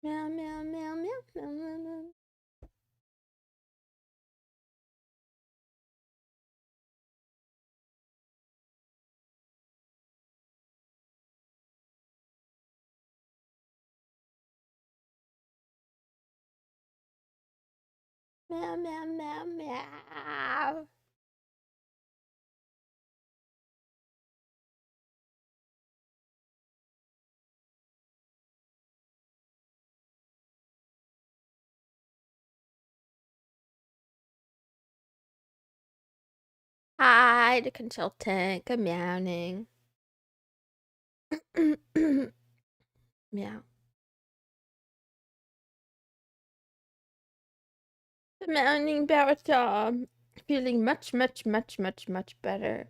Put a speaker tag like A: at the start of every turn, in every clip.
A: Meow, meow, meow, meow, meow, meow, meow. Meow, meow, meow, meow. Hi, the consultant. Good meowing. Meow. The meowing about feeling much, much, much, much, much better.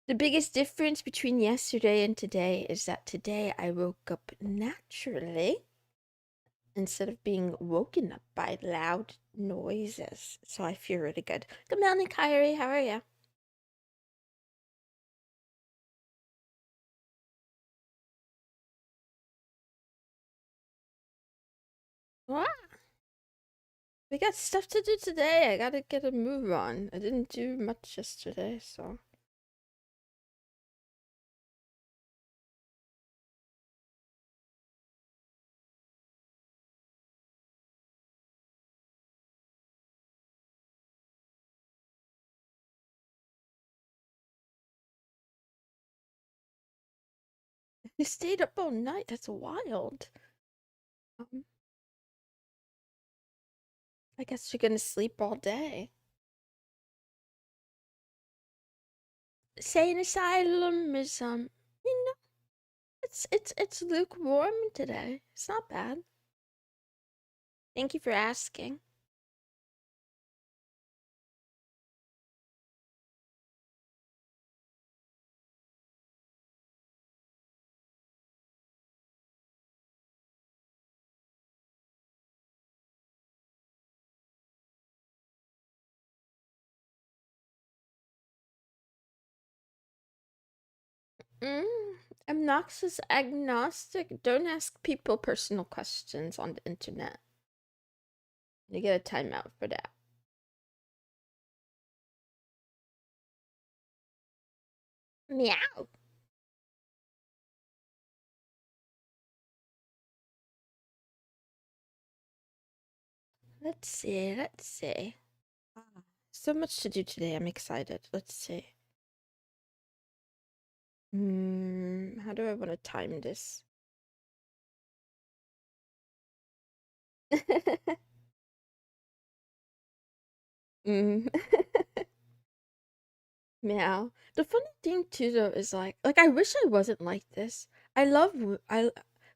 A: The biggest difference between yesterday and today is that today I woke up naturally instead of being woken up by loud noises. So I feel really good. Good morning, Kyrie. How are you? What? We got stuff to do today. I gotta get a move on. I didn't do much yesterday, so. You stayed up all night. That's wild. Um, I guess you're gonna sleep all day. Sane Asylum is you know, it's lukewarm today. It's not bad. Thank you for asking. Mm, obnoxious agnostic. Don't ask people personal questions on the internet. You get a timeout for that. Meow. Let's see. Let's see. Ah, so much to do today. I'm excited. Let's see. How do I want to time this? mm. Meow. The funny thing too, though, is like I wish I wasn't like this. I love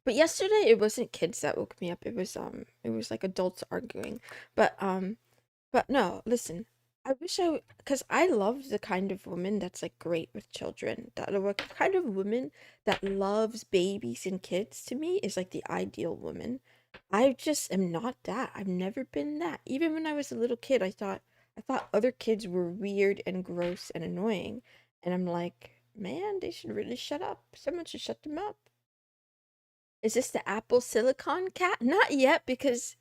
A: but yesterday it wasn't kids that woke me up. It was like adults arguing. But but no, listen. I wish because I love the kind of woman that's like great with children. Kind of woman that loves babies and kids to me is like the ideal woman. I just am not that. I've never been that. Even when I was a little kid, I thought other kids were weird and gross and annoying. And I'm like, man, they should really shut up. Someone should shut them up. Is this the Apple Silicon cat? Not yet because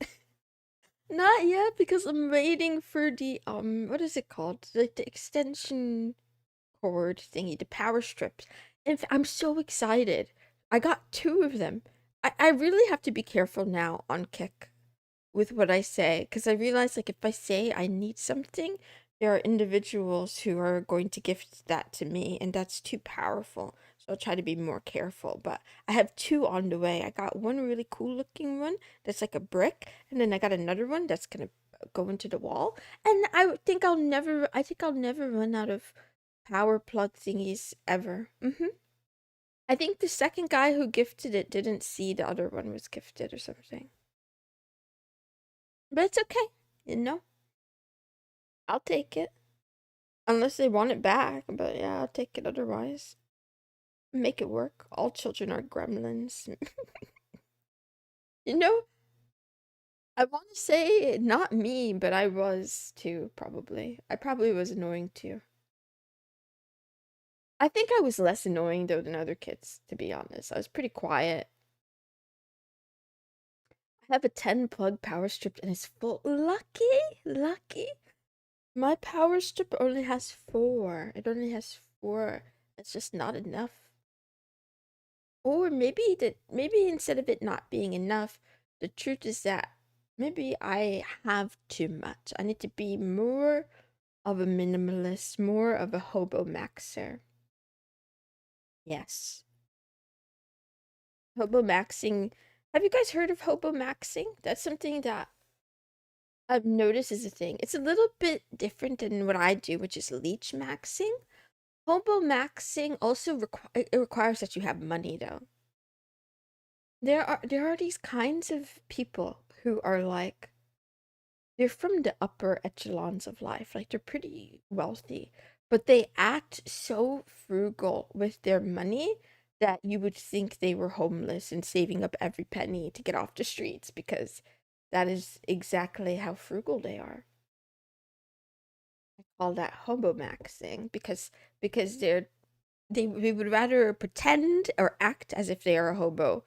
A: not yet because I'm waiting for the what is it called? The extension cord thingy, the power strips. I'm so excited. I got two of them. I really have to be careful now on Kick with what I say because I realize like if I say I need something, there are individuals who are going to gift that to me, and that's too powerful. So I'll try to be more careful. But I have two on the way. I got one really cool looking one that's like a brick, and then I got another one that's gonna go into the wall. And I think I'll never run out of power plug thingies ever. I think the second guy who gifted it didn't see the other one was gifted or something. But it's okay, you know? I'll take it. Unless they want it back, but yeah, I'll take it otherwise. Make it work. All children are gremlins. You know, I want to say not me, but I was too, probably. I probably was annoying too. I think I was less annoying though than other kids, to be honest. I was pretty quiet. I have a 10 plug power strip and it's full. Lucky, lucky. My power strip only has 4. It only has 4. It's just not enough. Or maybe instead of it not being enough, the truth is that maybe I have too much. I need to be more of a minimalist, more of a hobo maxer. Yes. Hobo maxing. Have you guys heard of hobo maxing? That's something that I've noticed is a thing. It's a little bit different than what I do, which is leech maxing. Hobo maxing also it requires that you have money though. There are these kinds of people who are like they're from the upper echelons of life. Like they're pretty wealthy, but they act so frugal with their money that you would think they were homeless and saving up every penny to get off the streets because that is exactly how frugal they are. I call that hobo maxing because they would rather pretend or act as if they are a hobo.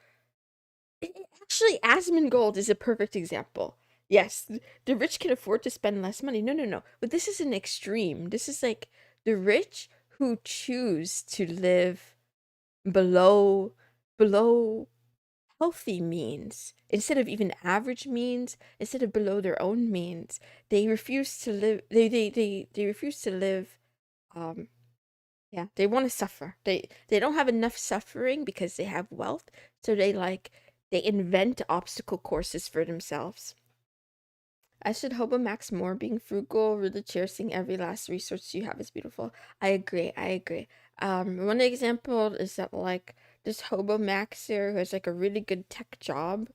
A: Actually, Asmongold is a perfect example. Yes, the rich can afford to spend less money. No, no, no. But this is an extreme. This is like the rich who choose to live below below healthy means instead of even average means, instead of below their own means. They refuse to live they refuse to live um yeah, they want to suffer. They don't have enough suffering because they have wealth, so they invent obstacle courses for themselves. I should hobo max more. Being frugal, really cherishing every last resource you have is beautiful. I agree. I agree. One example is that like this hobo maxer who has like a really good tech job.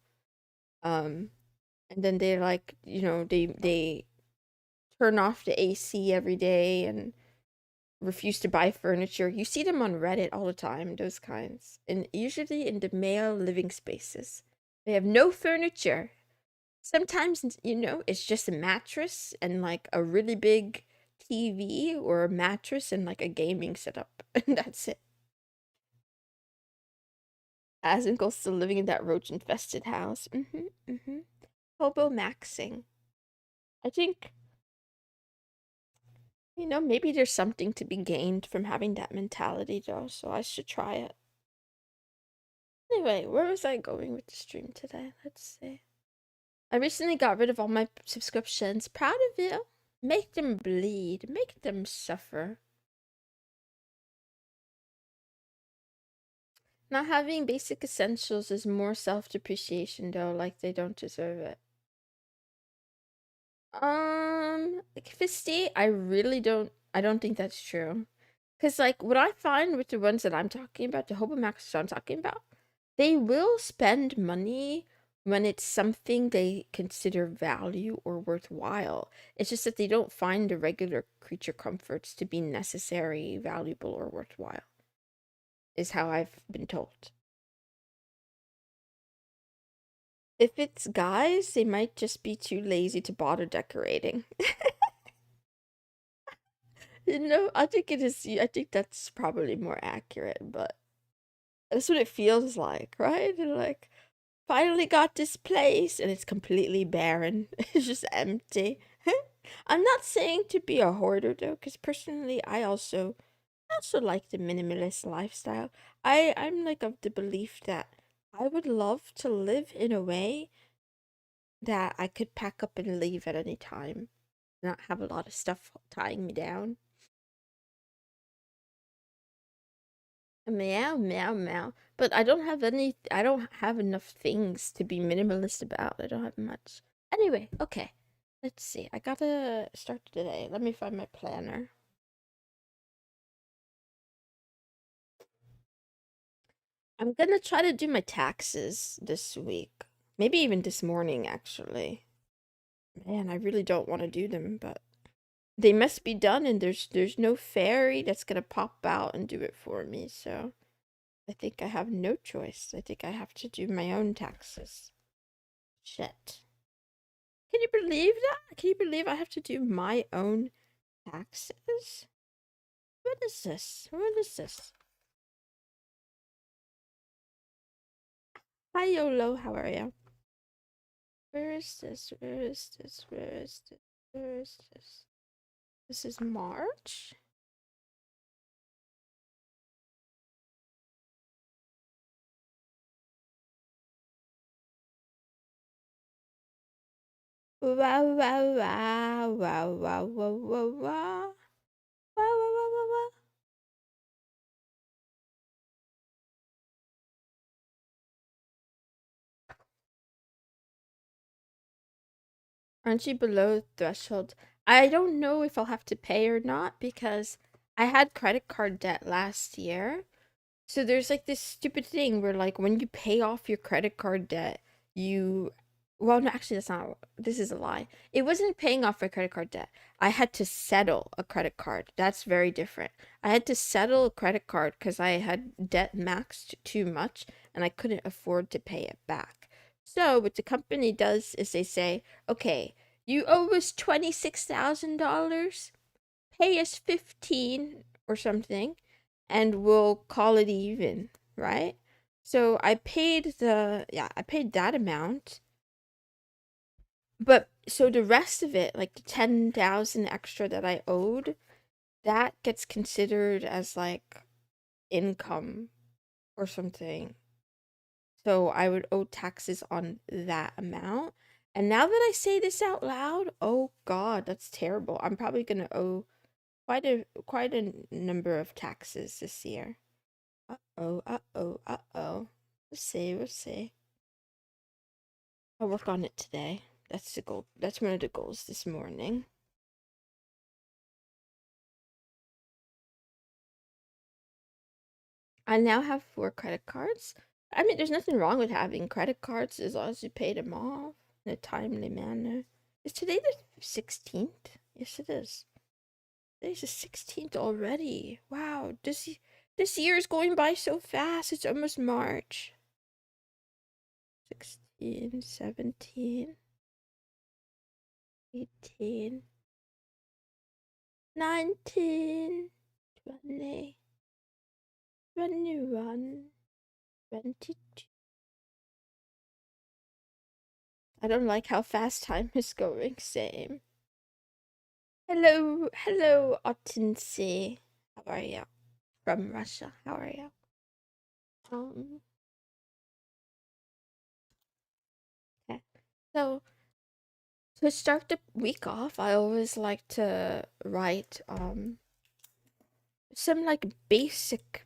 A: Um, and then they like they turn off the AC every day and refuse to buy furniture. You see them on Reddit all the time, those kinds. And usually in the male living spaces. They have no furniture. Sometimes, it's just a mattress and like a really big TV or a mattress and like a gaming setup. And that's it. Asinkel's still living in that roach infested house. Hobo maxing. I think, maybe there's something to be gained from having that mentality though, so I should try it. Anyway, where was I going with the stream today? Let's see. I recently got rid of all my subscriptions. Proud of you. Make them bleed. Make them suffer. Not having basic essentials is more self-depreciation though, like they don't deserve it. Fisty, I don't think that's true. Cause like what I find with the ones that I'm talking about, the Hobo Maxes I'm talking about, they will spend money when it's something they consider value or worthwhile. It's just that they don't find the regular creature comforts to be necessary, valuable, or worthwhile, is how I've been told. If it's guys, they might just be too lazy to bother decorating. I think it is. I think that's probably more accurate, but that's what it feels like, right? And like, finally got this place, and it's completely barren. It's just empty. I'm not saying to be a hoarder though, because personally, I also like the minimalist lifestyle. I'm like of the belief that I would love to live in a way that I could pack up and leave at any time, not have a lot of stuff tying me down. Meow, meow, meow. But I don't have enough things to be minimalist about. I don't have much. Anyway, okay. Let's see. I gotta start today. Let me find my planner. I'm gonna try to do my taxes this week. Maybe even this morning, actually. Man, I really don't want to do them, but they must be done, and there's no fairy that's gonna pop out and do it for me, so I think I have no choice. I think I have to do my own taxes. Shit. Can you believe that? Can you believe I have to do my own taxes? What is this? What is this? Hi, YOLO. How are you? Where is this? Where is this? Where is this? Where is this? This is March? Wow, wow, wow, wow, wow, wow, wow, wow. Wow, wow, wow, wow, wow. Aren't you below threshold? I don't know if I'll have to pay or not because I had credit card debt last year. So there's like this stupid thing where like when you pay off your credit card debt, you well no actually that's not this is a lie. It wasn't paying off my credit card debt. I had to settle a credit card. That's very different. I had to settle a credit card because I had debt maxed too much and I couldn't afford to pay it back. So what the company does is they say, okay, you owe us $26,000, pay us 15 or something and we'll call it even, right? So I paid that amount. But so the rest of it, like the 10,000 extra that I owed, that gets considered as like income or something. So I would owe taxes on that amount. And now that I say this out loud, oh God, that's terrible. I'm probably gonna owe quite a number of taxes this year. Uh-oh, uh-oh, uh-oh. We'll see, we'll see. I'll work on it today. That's the goal. That's one of the goals this morning. I now have 4 credit cards. I mean, there's nothing wrong with having credit cards as long as you pay them off in a timely manner. Is today the 16th? Yes, it is. Today's the 16th already. Wow, this year is going by so fast. It's almost March. 16, 17, 18, 19, 20, 21, 22. I don't like how fast time is going. Same. Hello, hello, Ottensee. How are you? From Russia. How are you? Um, okay. So to start the week off, I always like to write some like basic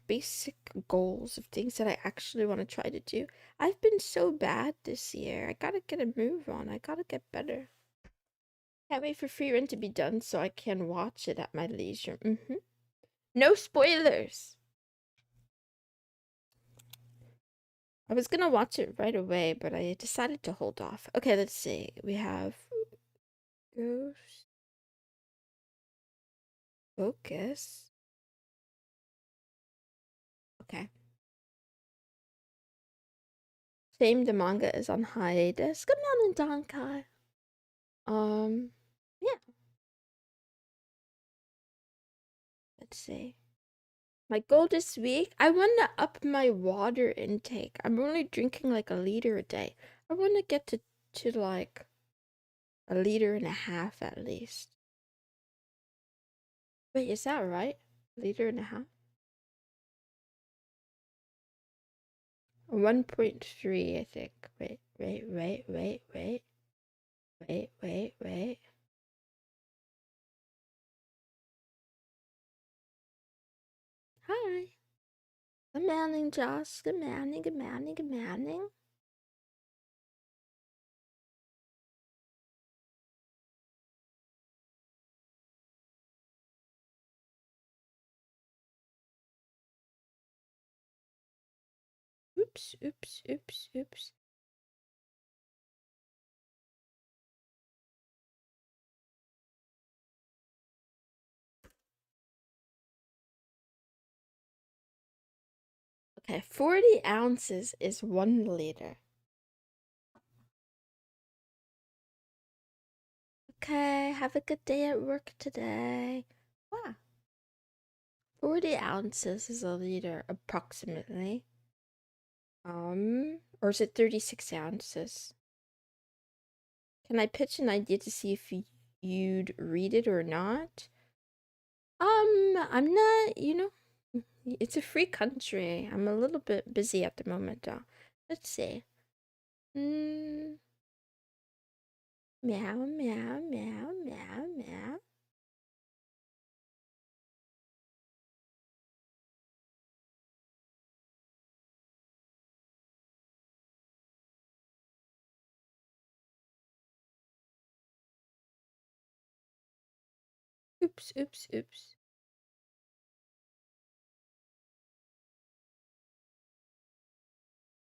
A: goals of things that I actually want to try to do. I've been so bad this year. I gotta get a move on. I gotta get better. Can't wait for Free Run to be done so I can watch it at my leisure. No spoilers. I was gonna watch it right away, but I decided to hold off. Okay, let's see. We have Ghost Focus. Okay. Shame the manga is on hiatus. Good morning, Donkai. Yeah, let's see. My goal this week, I want to up my water intake. I'm only drinking like a liter a day. I want to get to like a liter and a half at least. Wait, is that right? Liter and a half? 1.3, I think. Wait. Hi. Good morning, Josh. Good morning, good morning, good morning. Oops. Okay, 40 ounces is 1 liter. Okay, have a good day at work today. Wow. 40 ounces is a liter, approximately. Or is it 36 ounces? Can I pitch an idea to see if you'd read it or not? I'm not, it's a free country. I'm a little bit busy at the moment, though. Let's see. Mm, meow, meow, meow, meow, meow. Oops, oops, oops.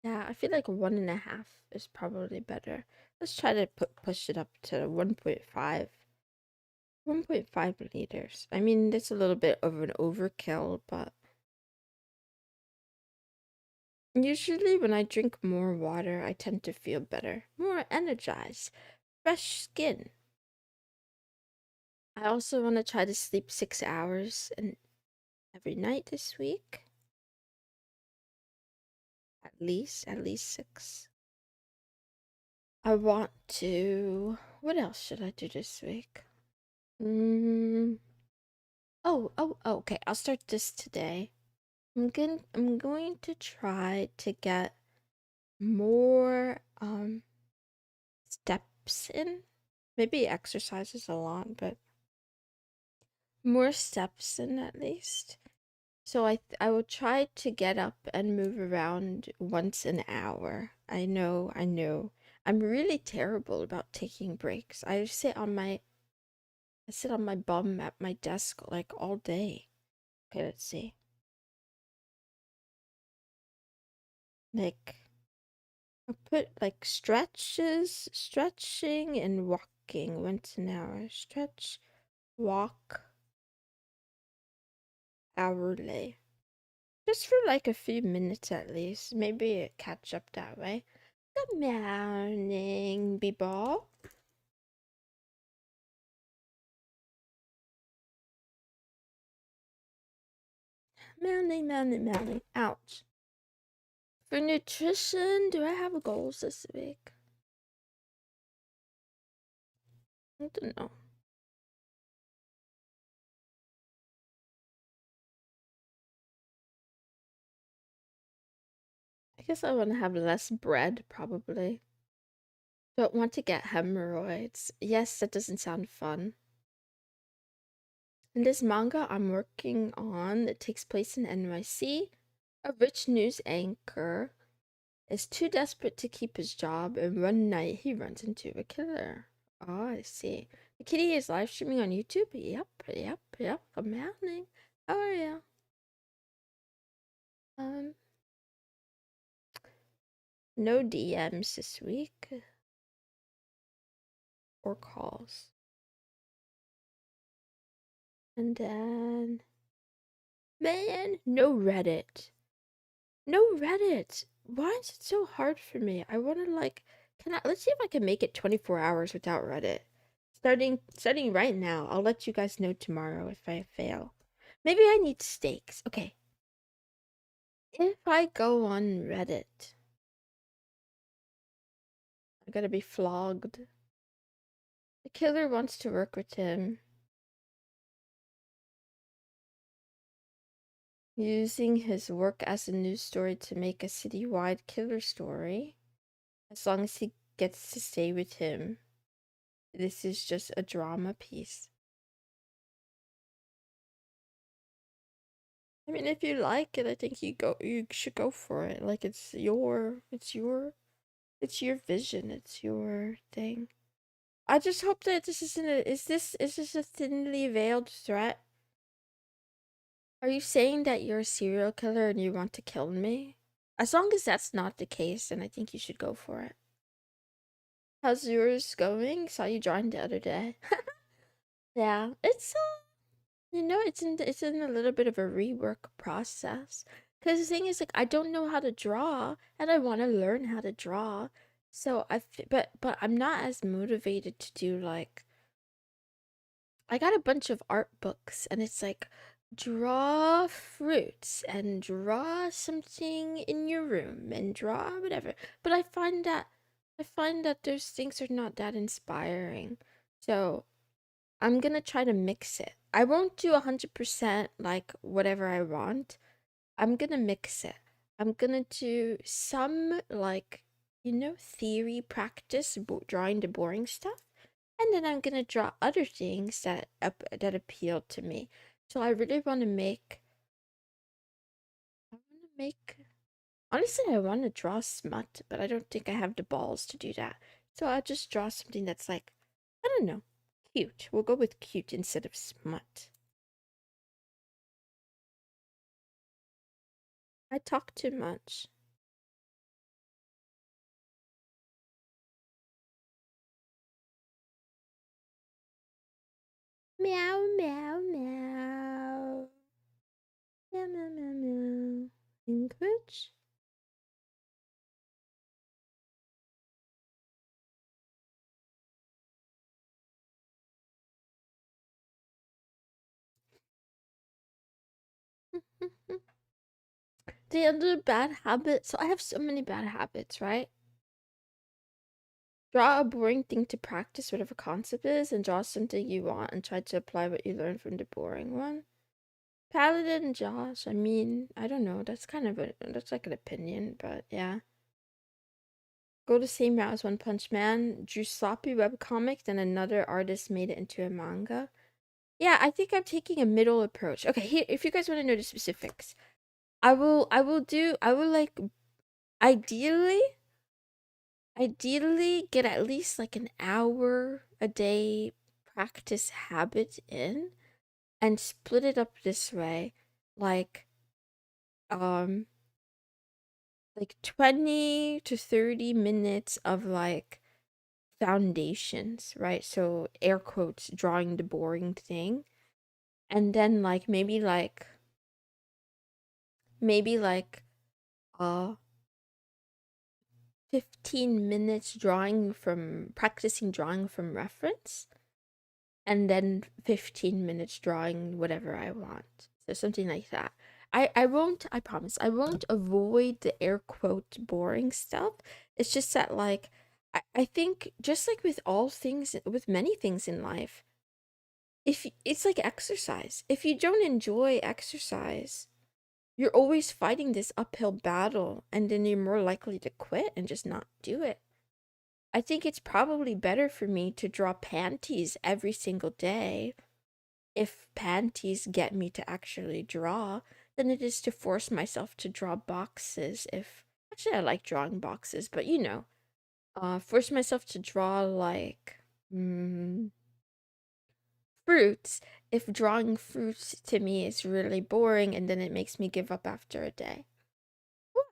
A: Yeah, I feel like 1.5 is probably better. Let's try to push it up to 1.5. 1.5 liters. I mean, that's a little bit of an overkill, but usually when I drink more water, I tend to feel better, more energized, fresh skin. I also want to try to sleep 6 hours and every night this week. At least 6. I want to. What else should I do this week? Mm. Oh, okay. I'll start this today. I'm going to try to get more steps in. Maybe exercise is a lot, but more steps in at least. So I will try to get up and move around once an hour. I know. I'm really terrible about taking breaks. I sit on my bum at my desk like all day. Okay, let's see. Like I put like stretching and walking once an hour. Stretch, walk, hourly. Just for like a few minutes at least. Maybe catch up that way. Good morning, people. Morning. Ouch. For nutrition, do I have goals this week? I don't know. I guess I want to have less bread, probably. Don't want to get hemorrhoids. Yes, that doesn't sound fun. In this manga I'm working on that takes place in NYC, a rich news anchor is too desperate to keep his job, and one night he runs into a killer. Oh, I see. The kitty is live streaming on YouTube? Yep. Amazing. How are you? Um, no DMs this week. Or calls. And then... Man, no Reddit. No Reddit. Why is it so hard for me? I want to like, let's see if I can make it 24 hours without Reddit. Starting right now. I'll let you guys know tomorrow if I fail. Maybe I need stakes. Okay. If I go on Reddit, I gotta be flogged. The killer wants to work with him. Using his work as a news story to make a citywide killer story. As long as he gets to stay with him. This is just a drama piece. I mean, if you like it, I think you should go for it. Like it's your vision, it's your thing. I just hope that this isn't is this a thinly veiled threat? Are you saying that you're a serial killer and you want to kill me? As long as that's not the case, then I think you should go for it. How's yours going? Saw you drawing the other day. Yeah, it's it's in a little bit of a rework process. Because the thing is, like, I don't know how to draw, and I want to learn how to draw. So but I'm not as motivated to do like I got a bunch of art books, and it's like draw fruits and draw something in your room and draw whatever. But I find that I find that those things are not that inspiring. So I'm gonna try to mix it. I won't do 100% like whatever I want. I'm gonna mix it. I'm gonna do some like, theory practice, drawing the boring stuff, and then I'm gonna draw other things that appeal to me. So I really want to make. I want to make. Honestly, I want to draw smut, but I don't think I have the balls to do that. So I'll just draw something that's like, I don't know, cute. We'll go with cute instead of smut. I talk too much. Meow, meow, meow. Meow, meow, meow, meow. Language? The other bad habit. So I have so many bad habits, right? Draw a boring thing to practice whatever concept is, and draw something you want and try to apply what you learned from the boring one. Paladin Josh, I mean, I don't know. That's like an opinion, but yeah. Go the same route as One Punch Man, drew sloppy webcomic, then another artist made it into a manga. Yeah, I think I'm taking a middle approach. Okay, here, if you guys want to know the specifics, I will like, ideally, ideally get at least like an hour a day practice habit in and split it up this way. Like, um, like 20 to 30 minutes of like foundations, right? So air quotes, drawing the boring thing. And then like maybe like uh 15 minutes practicing drawing from reference, and then 15 minutes drawing whatever I want. So something like that. I promise, I won't avoid the air quote boring stuff. It's just that like I think just like with all things, with many things in life, if it's like exercise. If you don't enjoy exercise, you're always fighting this uphill battle, and then you're more likely to quit and just not do it. I think it's probably better for me to draw panties every single day if panties get me to actually draw than it is to force myself to draw boxes if actually I like drawing boxes, but force myself to draw like mm, fruits if drawing fruits to me is really boring and then it makes me give up after a day. What?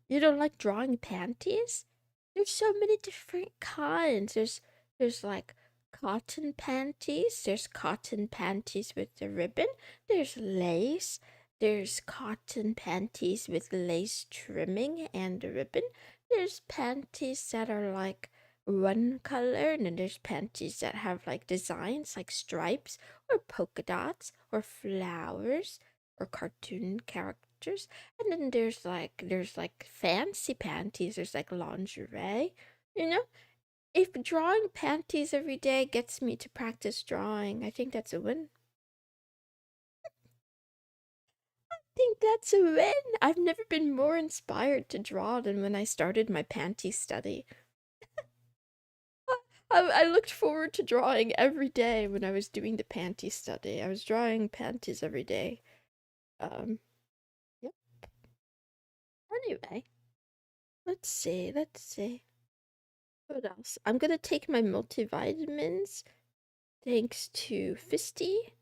A: You don't like drawing panties? There's so many different kinds. There's like cotton panties. There's cotton panties with the ribbon. There's lace. There's cotton panties with lace trimming and the ribbon. There's panties that are like one color, and then there's panties that have like designs like stripes or polka dots or flowers or cartoon characters. And then there's like fancy panties, there's like lingerie. You know, if drawing panties every day gets me to practice drawing, I think that's a win. I think that's a win. I've never been more inspired to draw than when I started my panty study. I looked forward to drawing every day when I was doing the panty study. I was drawing panties every day. Um, yep. Anyway, let's see. What else? I'm gonna take my multivitamins thanks to Fisty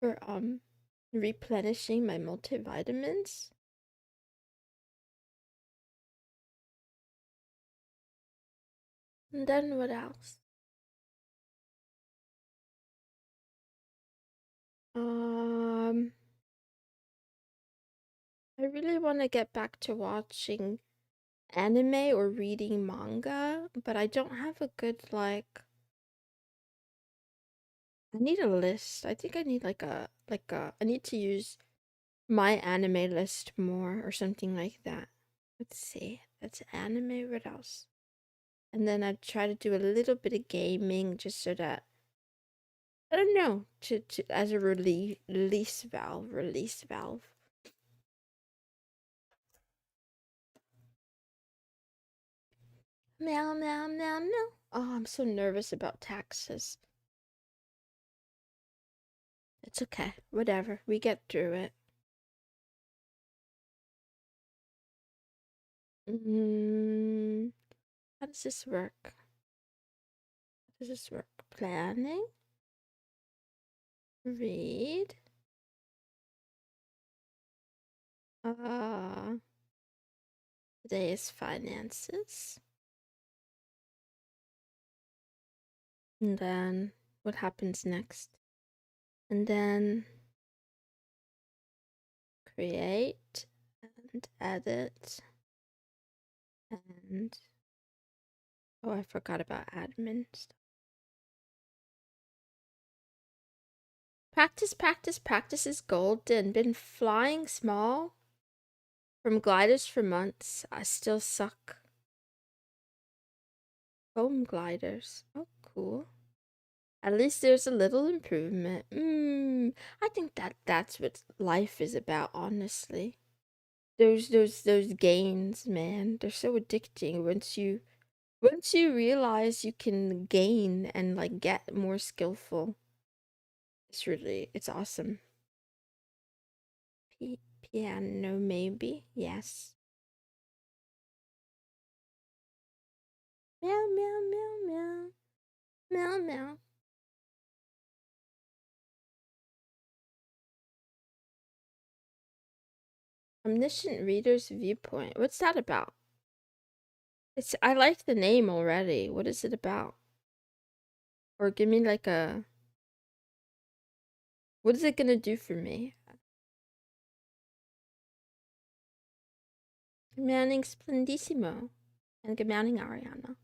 A: for replenishing my multivitamins. And then what else? Um I really want to get back to watching anime or reading manga, but I don't have a good like I need a list. I think I need like a I need to use my anime list more or something like that. Let's see. That's anime. What else? and then I'd try to do a little bit of gaming just so that I don't know to as a release valve. Meow meow meow meow. Oh, I'm so nervous about taxes. It's okay. Whatever. We get through it. How does this work? How does this work? Planning? Read? Today is finances. And then what happens next? And then create and edit and oh, I forgot about admin stuff. Practice, practice, practice is golden. Been flying small from gliders for months. I still suck. Foam gliders. Oh, cool. At least there's a little improvement. I think that's what life is about, honestly. Those gains, man. They're so addicting once you realize you can gain and like get more skillful. It's awesome. Piano maybe. Yes. Meow meow meow meow. Meow meow. Omniscient Reader's Viewpoint. What's that about? I like the name already. What is it about? Or give me like a what is it gonna do for me? Good morning, Splendissimo. And good morning, Ariana.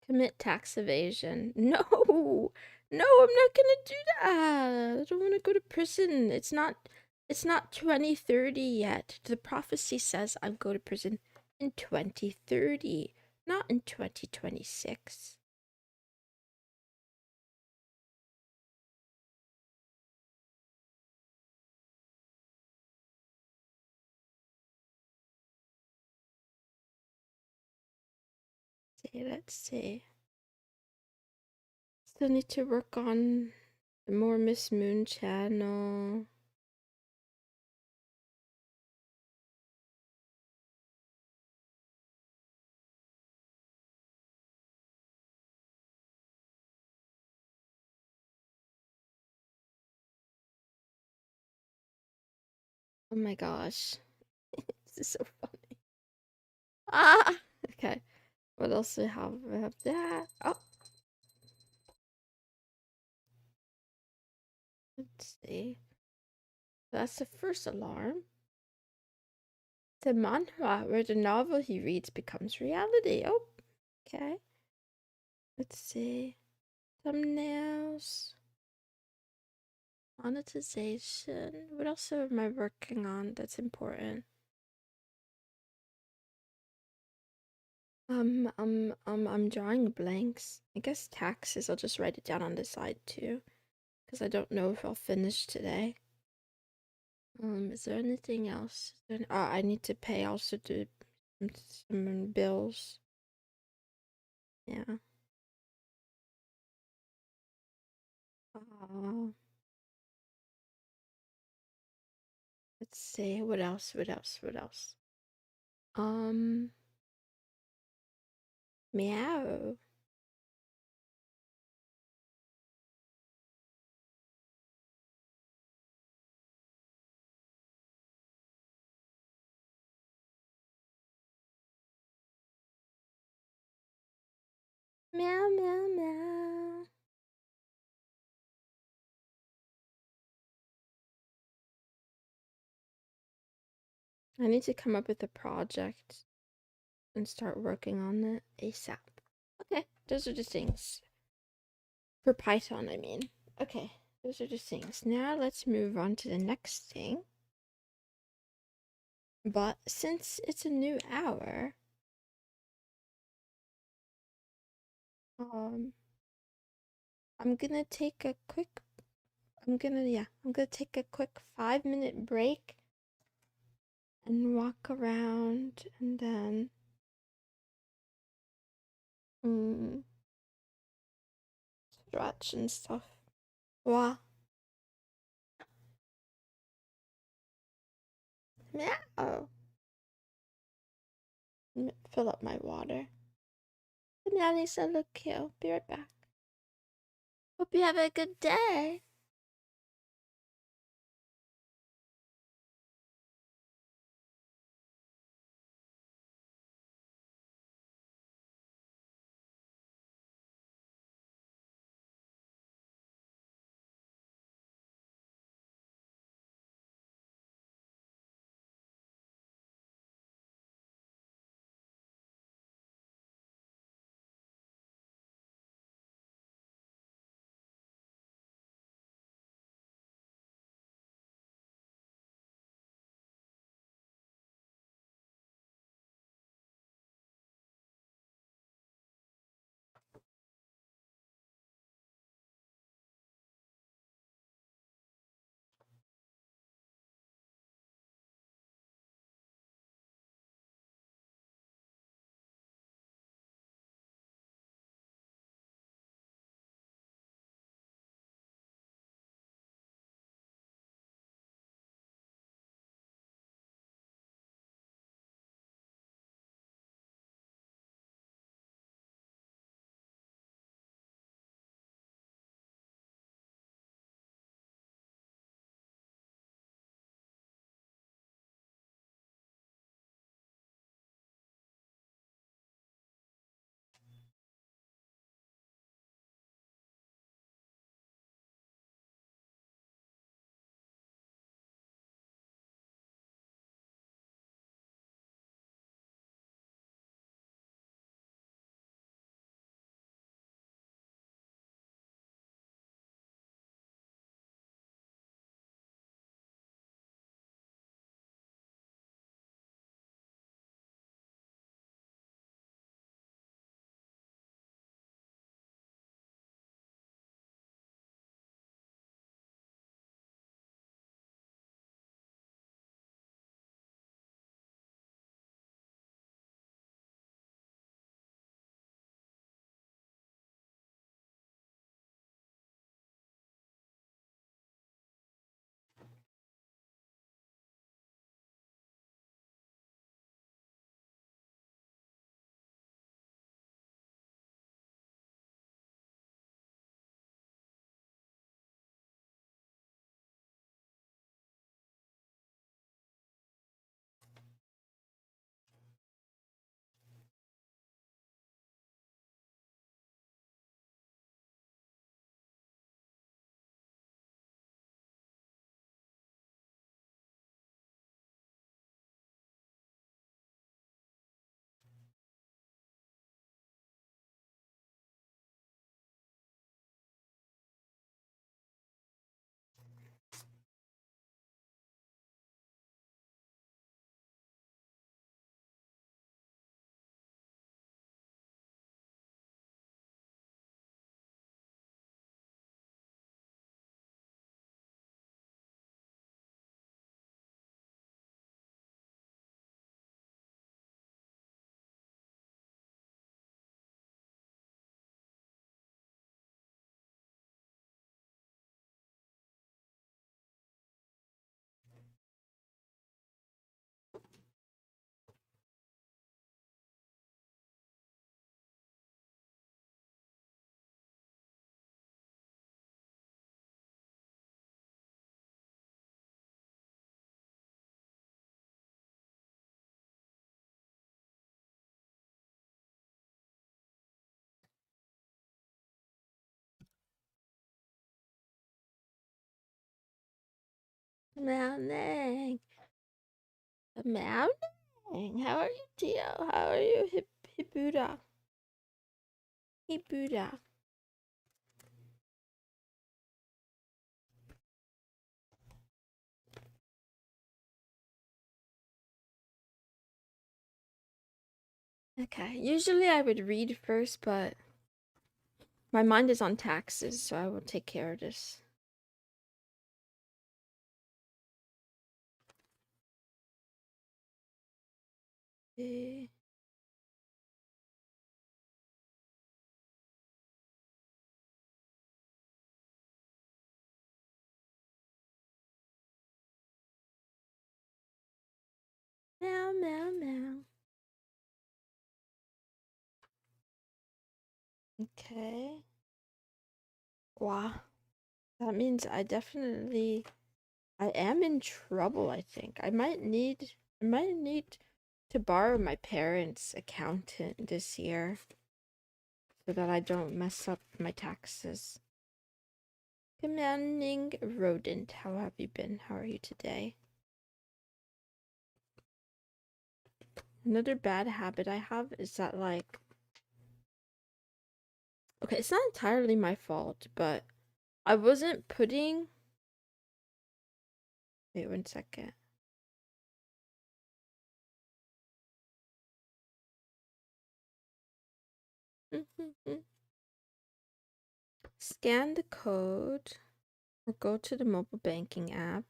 A: Commit tax evasion. No! No, I'm not gonna do that. I don't wanna go to prison. It's not 2030 yet. The prophecy says I'll go to prison in 2030, not in 2026. Let's see. Still need to work on the more Miss Moon channel. Oh my gosh. This is so funny. Ah! Okay. What else do we have? We have that. Oh! Let's see. That's the first alarm. The manhwa, where the novel he reads becomes reality. Oh, okay. Let's see. Thumbnails. Monetization. What else am I working on that's important? I'm drawing blanks. I guess taxes. I'll just write it down on the side too, because I don't know if I'll finish today. Is there anything else? I need to pay also to some bills. Yeah. Let's see. What else? What else? What else? Meow. Meow, meow, meow. I need to come up with a project and start working on it ASAP. Okay, those are the things. For Python, I mean. Okay, those are the things. Now let's move on to the next thing. But since it's a new hour, um, I'm gonna take a quick. I'm gonna take a quick 5 minute break and walk around and then mm, stretch and stuff. Wow. Meow. Fill up my water. The nanny said, look here, I'll be right back. Hope you have a good day. Meowing. Meowing. How are you, Tio? How are you, Hibuda? Hibuda. Okay, usually I would read first, but my mind is on taxes, so I will take care of this. Eh. Meow, meow, meow. Okay. Wow. That means I am in trouble, I think. I might need to borrow my parents' accountant this year so that I don't mess up my taxes. Commanding rodent, how have you been? How are you today? Another bad habit I have is that, like, okay, it's not entirely my fault, but I wasn't putting. Wait 1 second. Scan the code or go to the mobile banking app.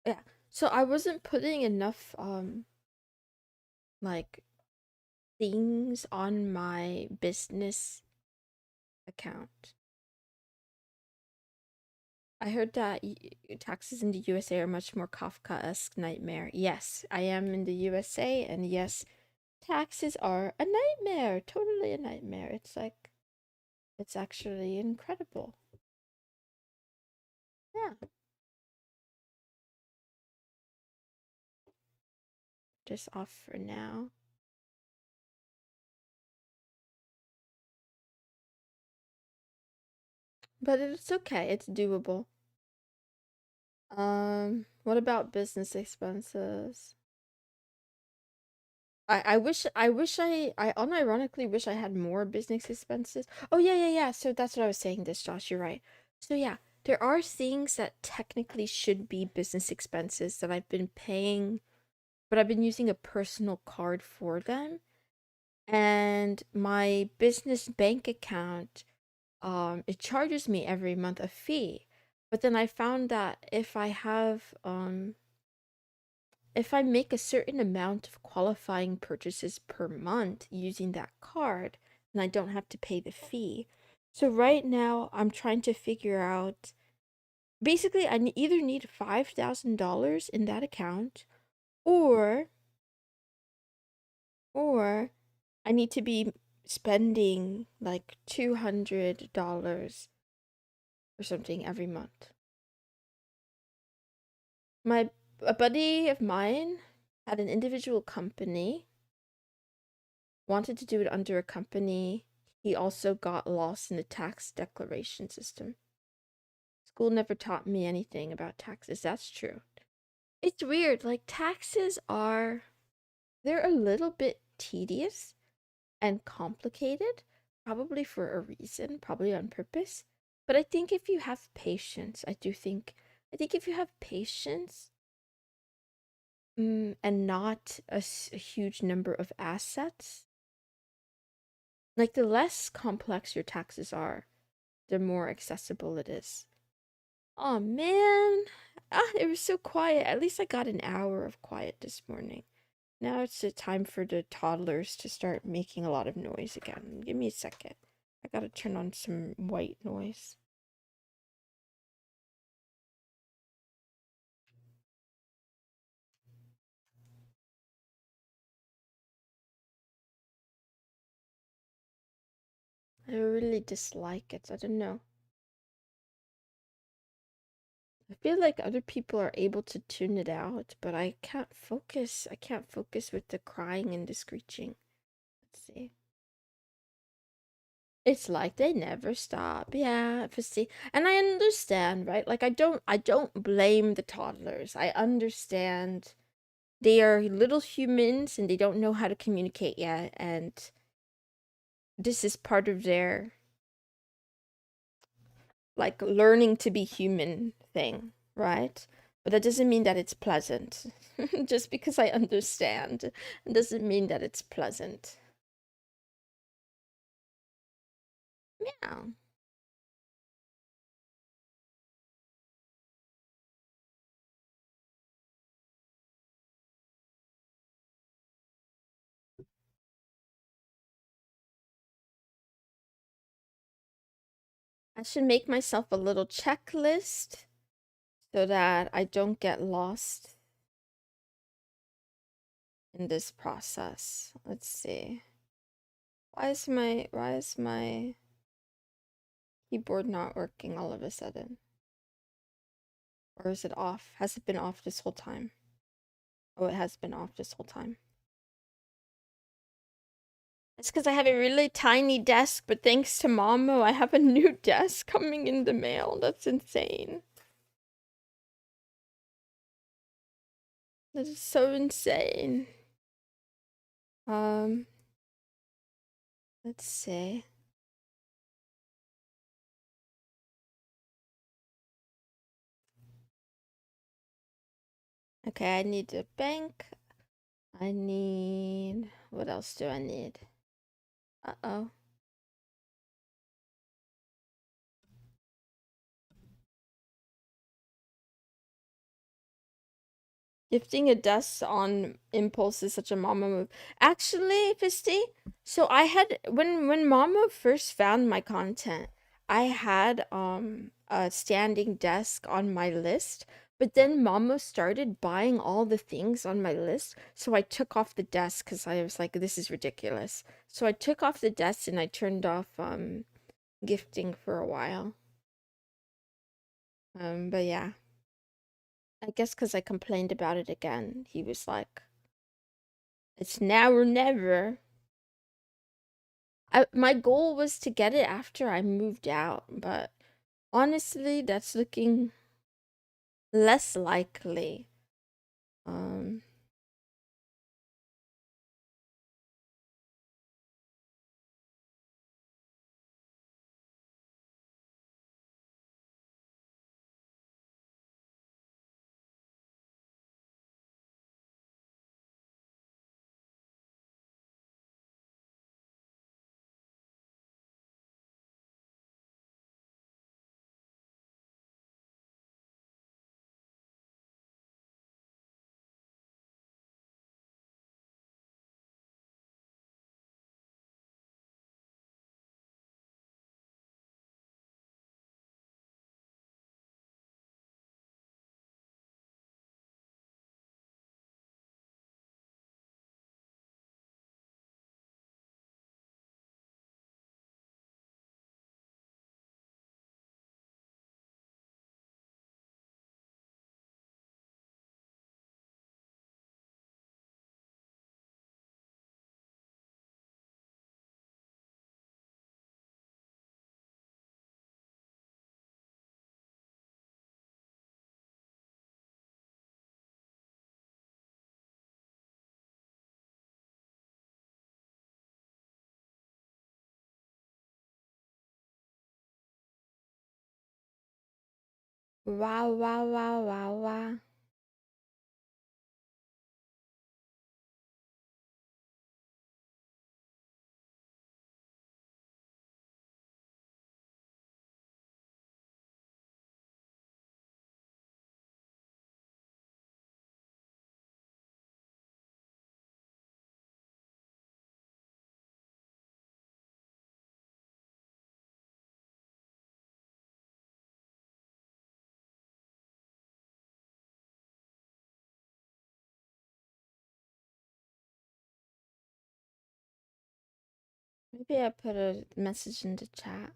A: Yeah. So I wasn't putting enough like things on my business account. I heard that taxes in the USA are much more Kafkaesque nightmare. Yes, I am in the USA, and yes, taxes are a nightmare. Totally a nightmare. It's like, it's actually incredible. Yeah. Just off for now. But it's okay. It's doable. What about business expenses? I unironically wish I had more business expenses. Oh yeah. So that's what I was saying this, Josh, you're right. So yeah, there are things that technically should be business expenses that I've been paying, but I've been using a personal card for them. And my business bank account, it charges me every month a fee. But then I found that if I make a certain amount of qualifying purchases per month using that card, then I don't have to pay the fee. So right now, I'm trying to figure out. Basically, either need $5,000 in that account, or or I need to be spending like $200 or something every month. A buddy of mine had an individual company, wanted to do it under a company. He also got lost in the tax declaration system. School never taught me anything about taxes. That's true. It's weird. Like, they're a little bit tedious and complicated, probably for a reason, probably on purpose. But I think if you have patience, I think if you have patience, and not a huge number of assets, like the less complex your taxes are, the more accessible it is. Oh man. It was so quiet. At least I got an hour of quiet this morning. Now it's the time for the toddlers to start making a lot of noise again. Give me a second. I gotta turn on some white noise. I really dislike it. I don't know. I feel like other people are able to tune it out, but I can't focus. I can't focus with the crying and the screeching. Let's see. It's like they never stop. Yeah, for see. And I understand, right? Like I don't blame the toddlers. I understand they are little humans and they don't know how to communicate yet, and this is part of their like learning to be human thing, right? But that doesn't mean that it's pleasant. Just because I understand doesn't mean that it's pleasant. Yeah. I should make myself a little checklist so that I don't get lost in this process. Let's see. Why is my keyboard not working all of a sudden? Or is it off? Has it been off this whole time? Oh, it has been off this whole time. It's because I have a really tiny desk, but thanks to Momo, I have a new desk coming in the mail. That's insane. That is so insane. Let's see. Okay, I need a bank. I need... What else do I need? Uh-oh. Gifting a desk on impulse is such a mama move. Actually, Fisty, so I had when Mama first found my content, I had a standing desk on my list, but then Mama started buying all the things on my list, so I took off the desk because I was like, this is ridiculous. So I took off the desk and I turned off gifting for a while. But yeah. I guess because I complained about it again, he was like, it's now or never. My goal was to get it after I moved out, but honestly, that's looking less likely. Um, wow, wow, wow, wow, wow. Maybe I put a message in the chat.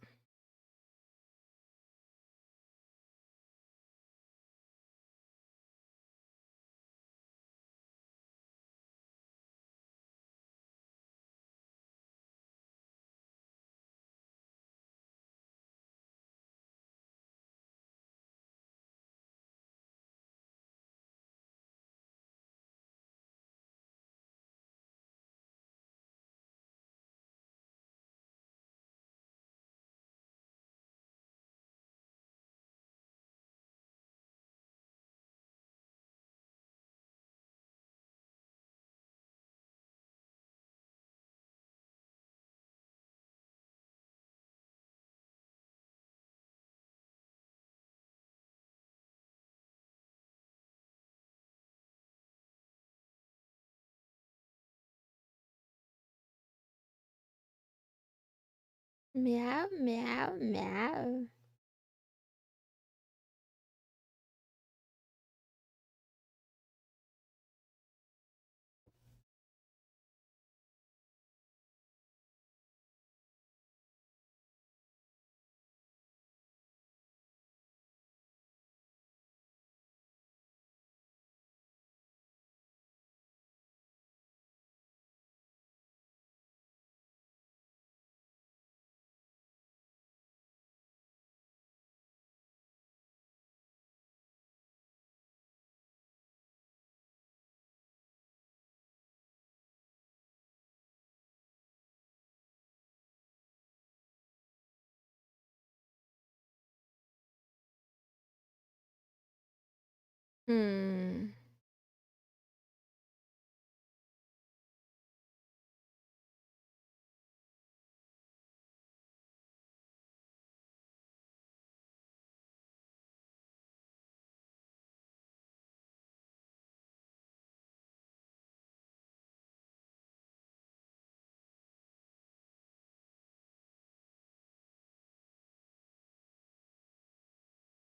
A: Meow, meow, meow. Hmm.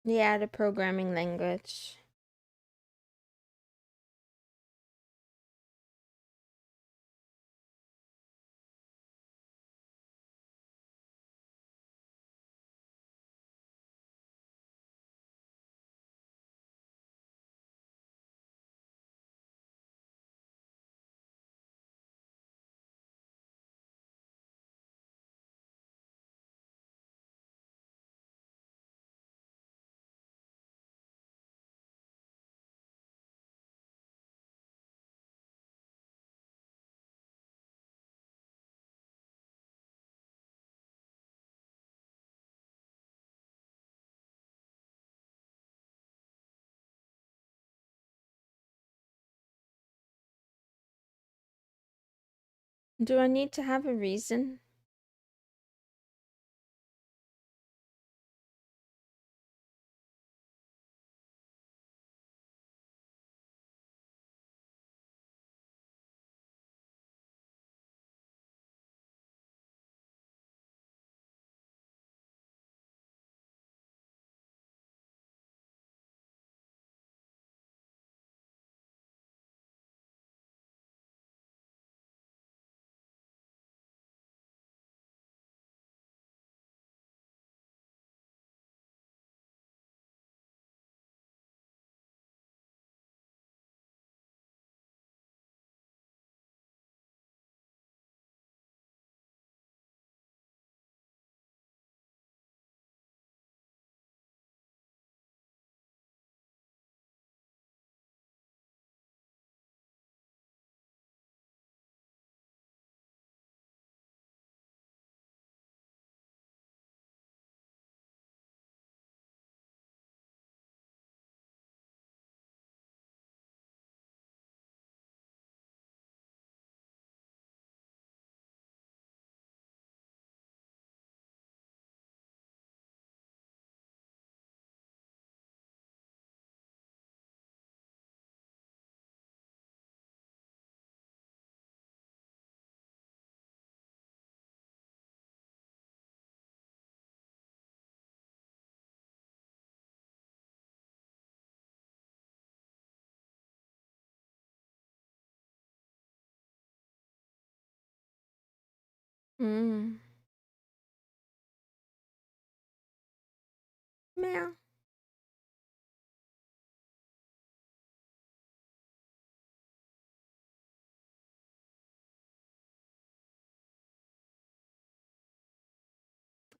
A: Yeah, the programming language. Do I need to have a reason? Hmm. Meow.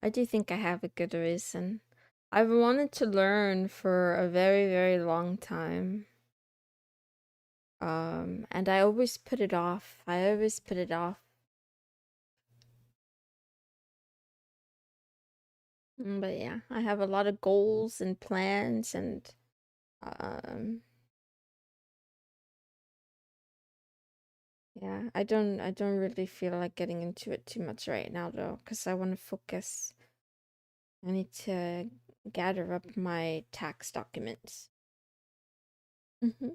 A: I do think I have a good reason. I've wanted to learn for a very, very long time. And I always put it off. I always put it off. But yeah, I have a lot of goals and plans and um yeah, I don't really feel like getting into it too much right now though, because I want to focus. I need to gather up my tax documents. Hmm.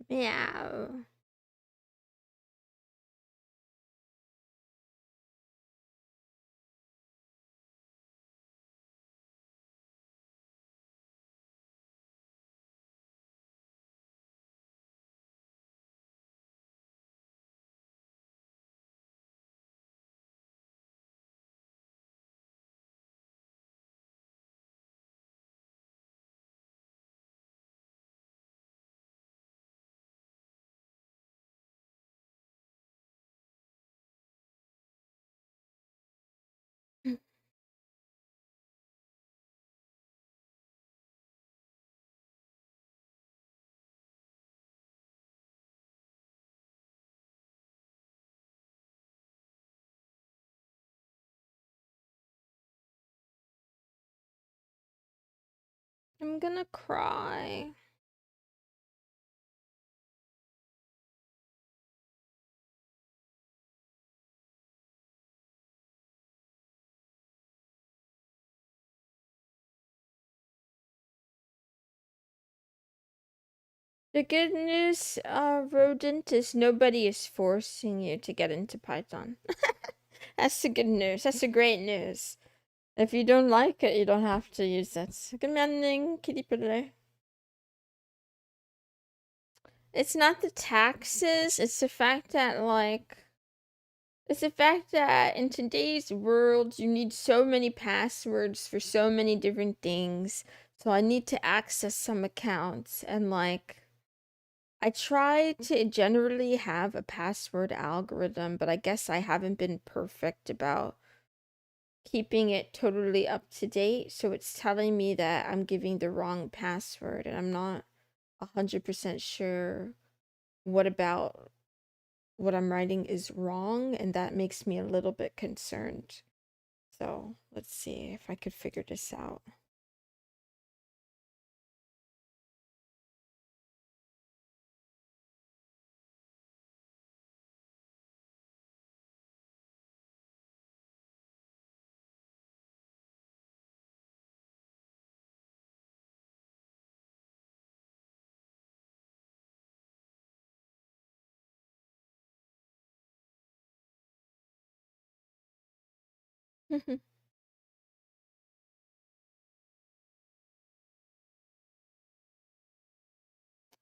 A: Meow. I'm gonna cry. The good news, rodent, is nobody is forcing you to get into Python. That's the good news. That's the great news. If you don't like it, you don't have to use it. Good morning, kitty puddler. It's not the taxes, it's the fact that, like, it's the fact that in today's world, you need so many passwords for so many different things. So I need to access some accounts, and, like, I try to generally have a password algorithm, but I guess I haven't been perfect about keeping it totally up to date. So it's telling me that I'm giving the wrong password, and I'm not 100% sure what about what I'm writing is wrong, and that makes me a little bit concerned. So let's see if I could figure this out.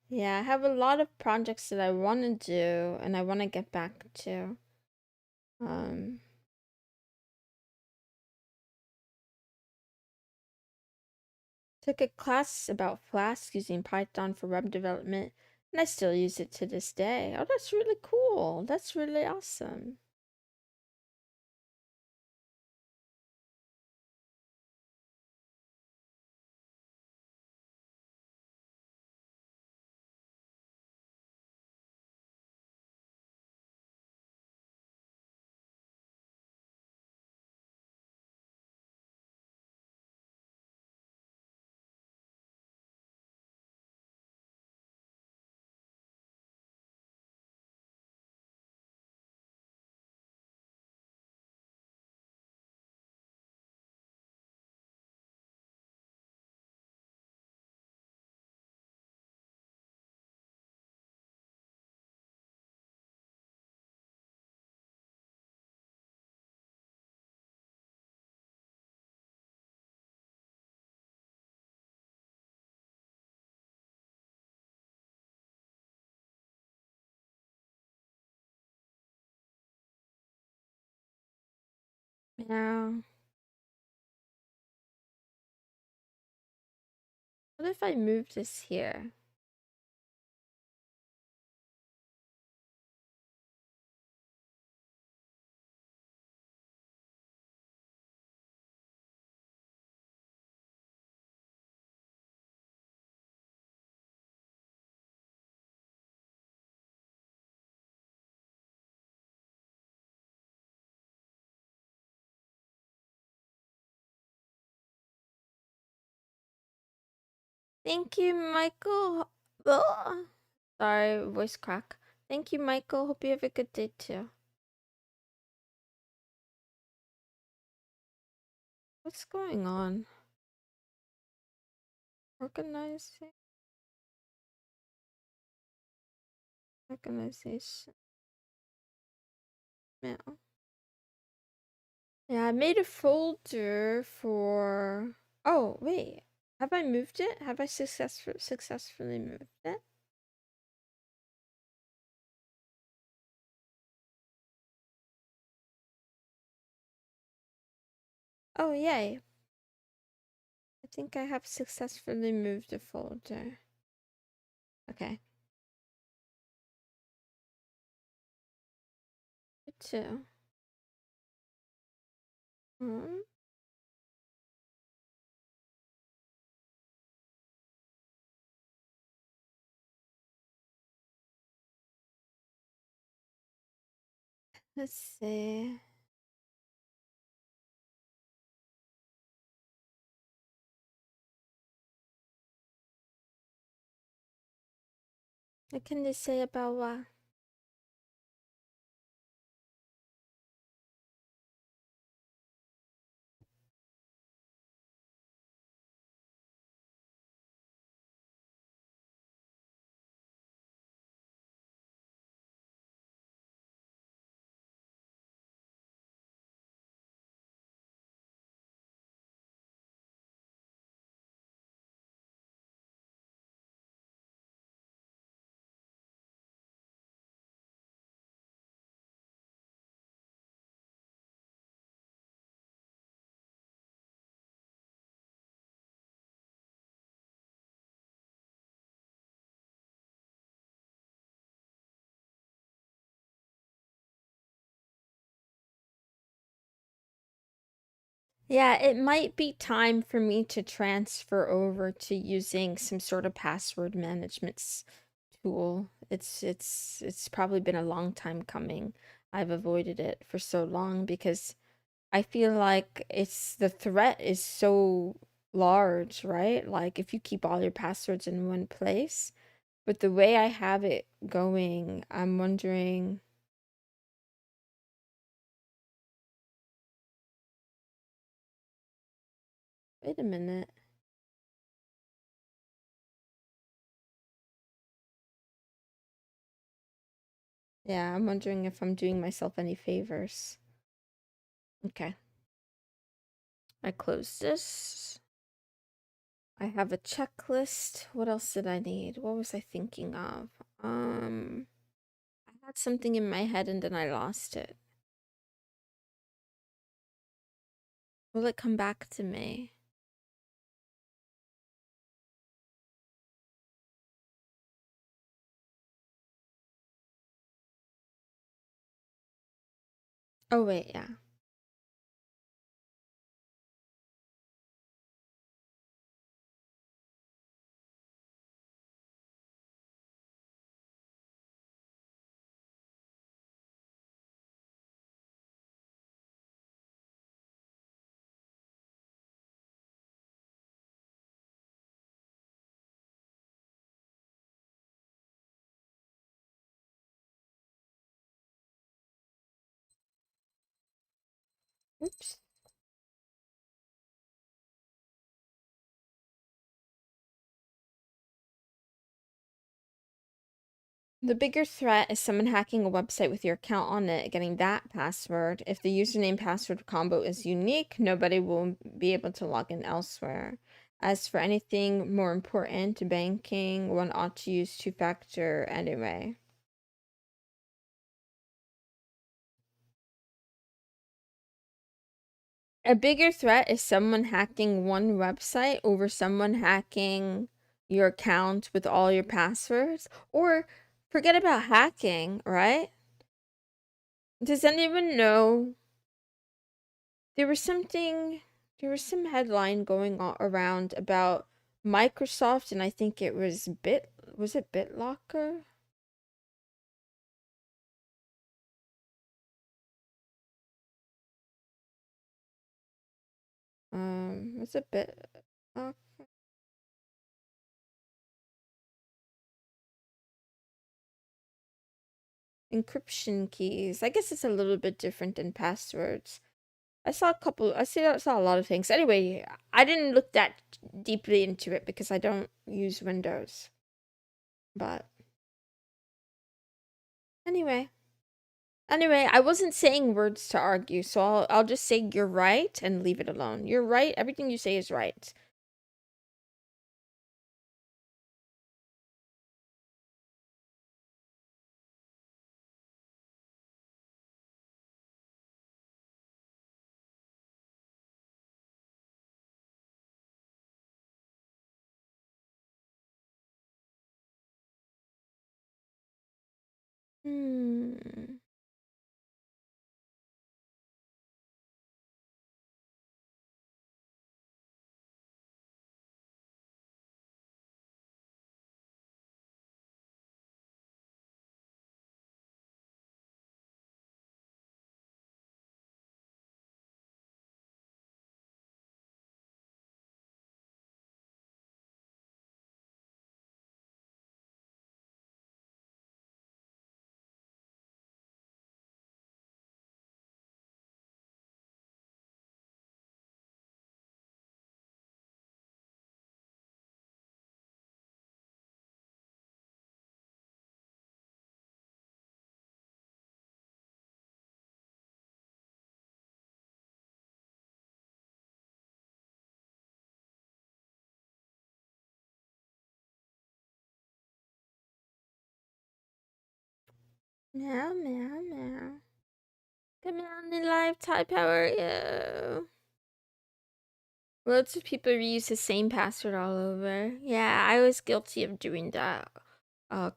A: Yeah, I have a lot of projects that I want to do and I want to get back to. Um, Took a class about Flask using Python for web development, and I still use it to this day. Oh, that's really cool. That's really awesome. Now, what if I move this here? Thank you, Michael. Ugh. Sorry, voice crack. Thank you, Michael. Hope you have a good day too. What's going on? Organizing? Organization. Mail. Yeah, I made a folder for. Oh, wait. Have I moved it? Have I successfully moved it? Oh, yay. I think I have successfully moved the folder. Okay. Me too. Hmm. Let's see. What can they say about what? Yeah, it might be time for me to transfer over to using some sort of password management tool. It's probably been a long time coming. I've avoided it for so long because I feel like it's the threat is so large, right? Like if you keep all your passwords in one place, but the way I have it going, I'm wondering, wait a minute. Yeah, I'm wondering if I'm doing myself any favors. Okay. I close this. I have a checklist. What else did I need? What was I thinking of? I had something in my head and then I lost it. Will it come back to me? Oh wait, yeah. Oops. The bigger threat is someone hacking a website with your account on it, getting that password. If the username password combo is unique, nobody will be able to log in elsewhere. As for anything more important, banking, one ought to use two-factor anyway. A bigger threat is someone hacking one website over someone hacking your account with all your passwords. Or forget about hacking, right? Does anyone know there was something, there was some headline going on around about Microsoft, and I think it was was it BitLocker? Was it BitLocker? Encryption keys. I guess it's a little bit different than passwords. I saw a lot of things. Anyway, I didn't look that deeply into it because I don't use Windows. But Anyway. Anyway, I wasn't saying words to argue, so I'll just say you're right and leave it alone. You're right. Everything you say is right. Hmm. Meow, meow, meow. Come on in live type, how are you? Loads of people reuse the same password all over. Yeah, I was guilty of doing that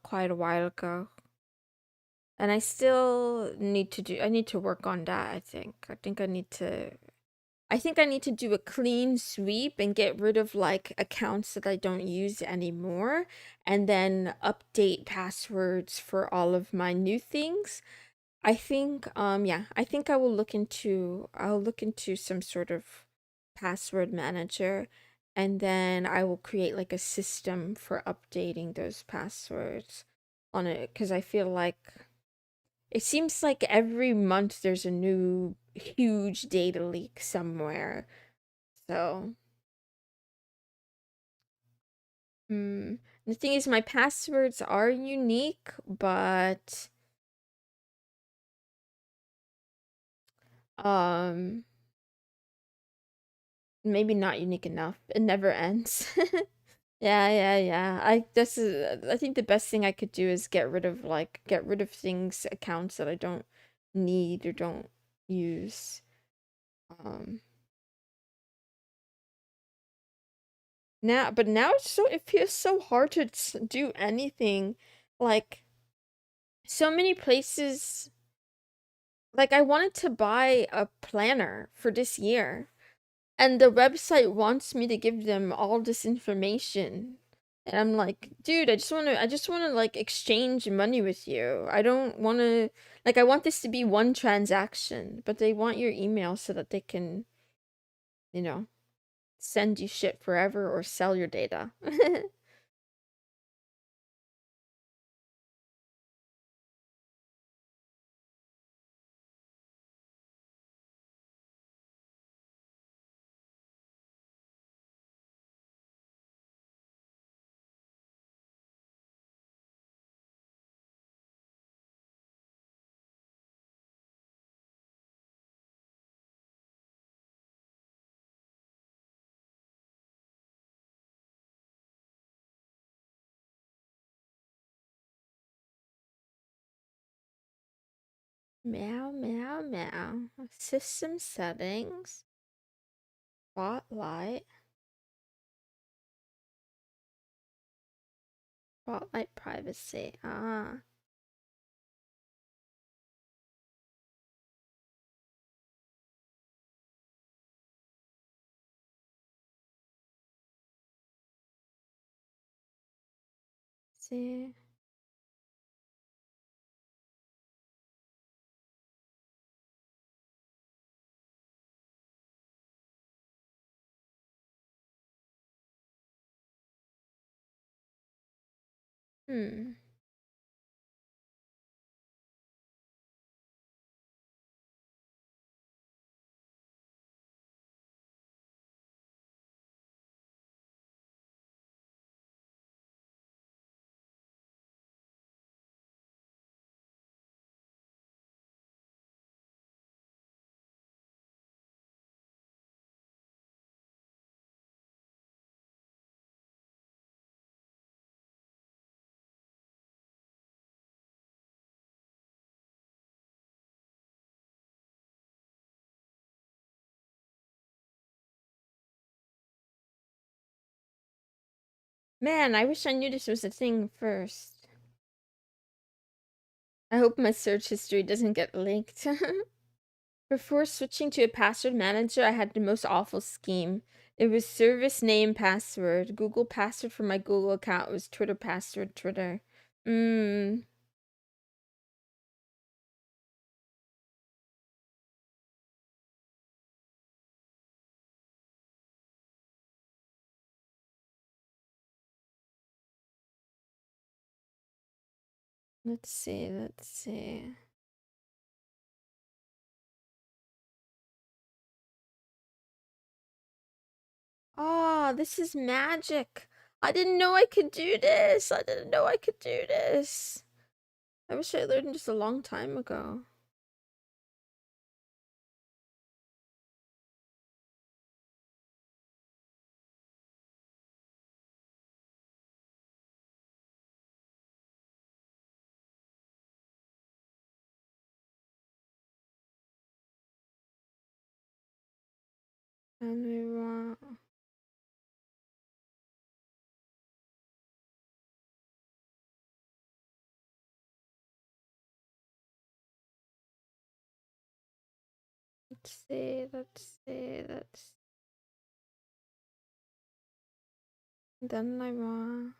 A: quite a while ago. And I still need to I need to work on that, I think. I think I need to do a clean sweep and get rid of like accounts that I don't use anymore and then update passwords for all of my new things. I think yeah, I think I'll look into some sort of password manager and then I will create like a system for updating those passwords on it because I feel like it seems like every month there's a new huge data leak somewhere. So, the thing is my passwords are unique, but um maybe not unique enough. It never ends. Yeah, yeah, yeah. I think the best thing I could do is get rid of things accounts that I don't need or don't use. Um now it feels so hard to do anything. Like so many places like I wanted to buy a planner for this year and the website wants me to give them all this information. And I'm like, dude, I just want to like exchange money with you. I don't want to like I want this to be one transaction, but they want your email so that they can, you know, send you shit forever or sell your data. Meow, meow, meow. System settings. Spotlight. Spotlight privacy. Ah. See. Hmm. Man, I wish I knew this was a thing first. I hope my search history doesn't get leaked. Before switching to a password manager, I had the most awful scheme. It was service name password. Google password for my Google account was Twitter password Twitter. Mmm. Let's see, let's see. Oh, this is magic. I didn't know I could do this. I didn't know I could do this. I wish I learned this a long time ago. Camera. Let's see, let's see, let's. Then I want.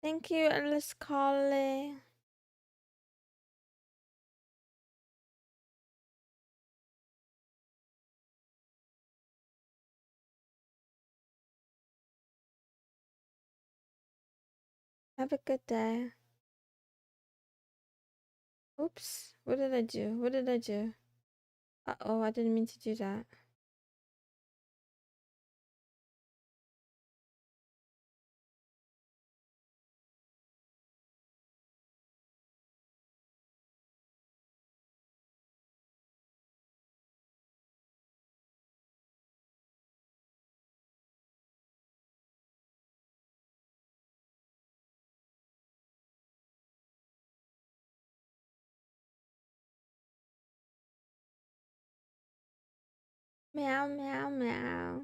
A: Thank you, Alice Colley. Have a good day. Oops. What did I do? What did I do? Uh-oh, I didn't mean to do that. Meow, meow, meow.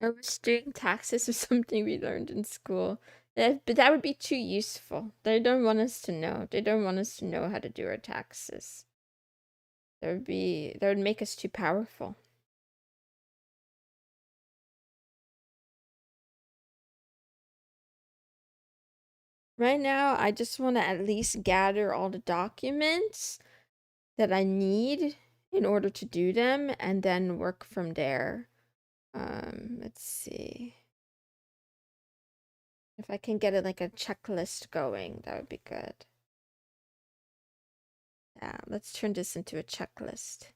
A: I wish doing taxes was something we learned in school. But that would be too useful. They don't want us to know. They don't want us to know how to do our taxes. That would make us too powerful. Right now, I just want to at least gather all the documents that I need in order to do them and then work from there. Let's see. If I can get it like a checklist going, that would be good. Yeah, let's turn this into a checklist.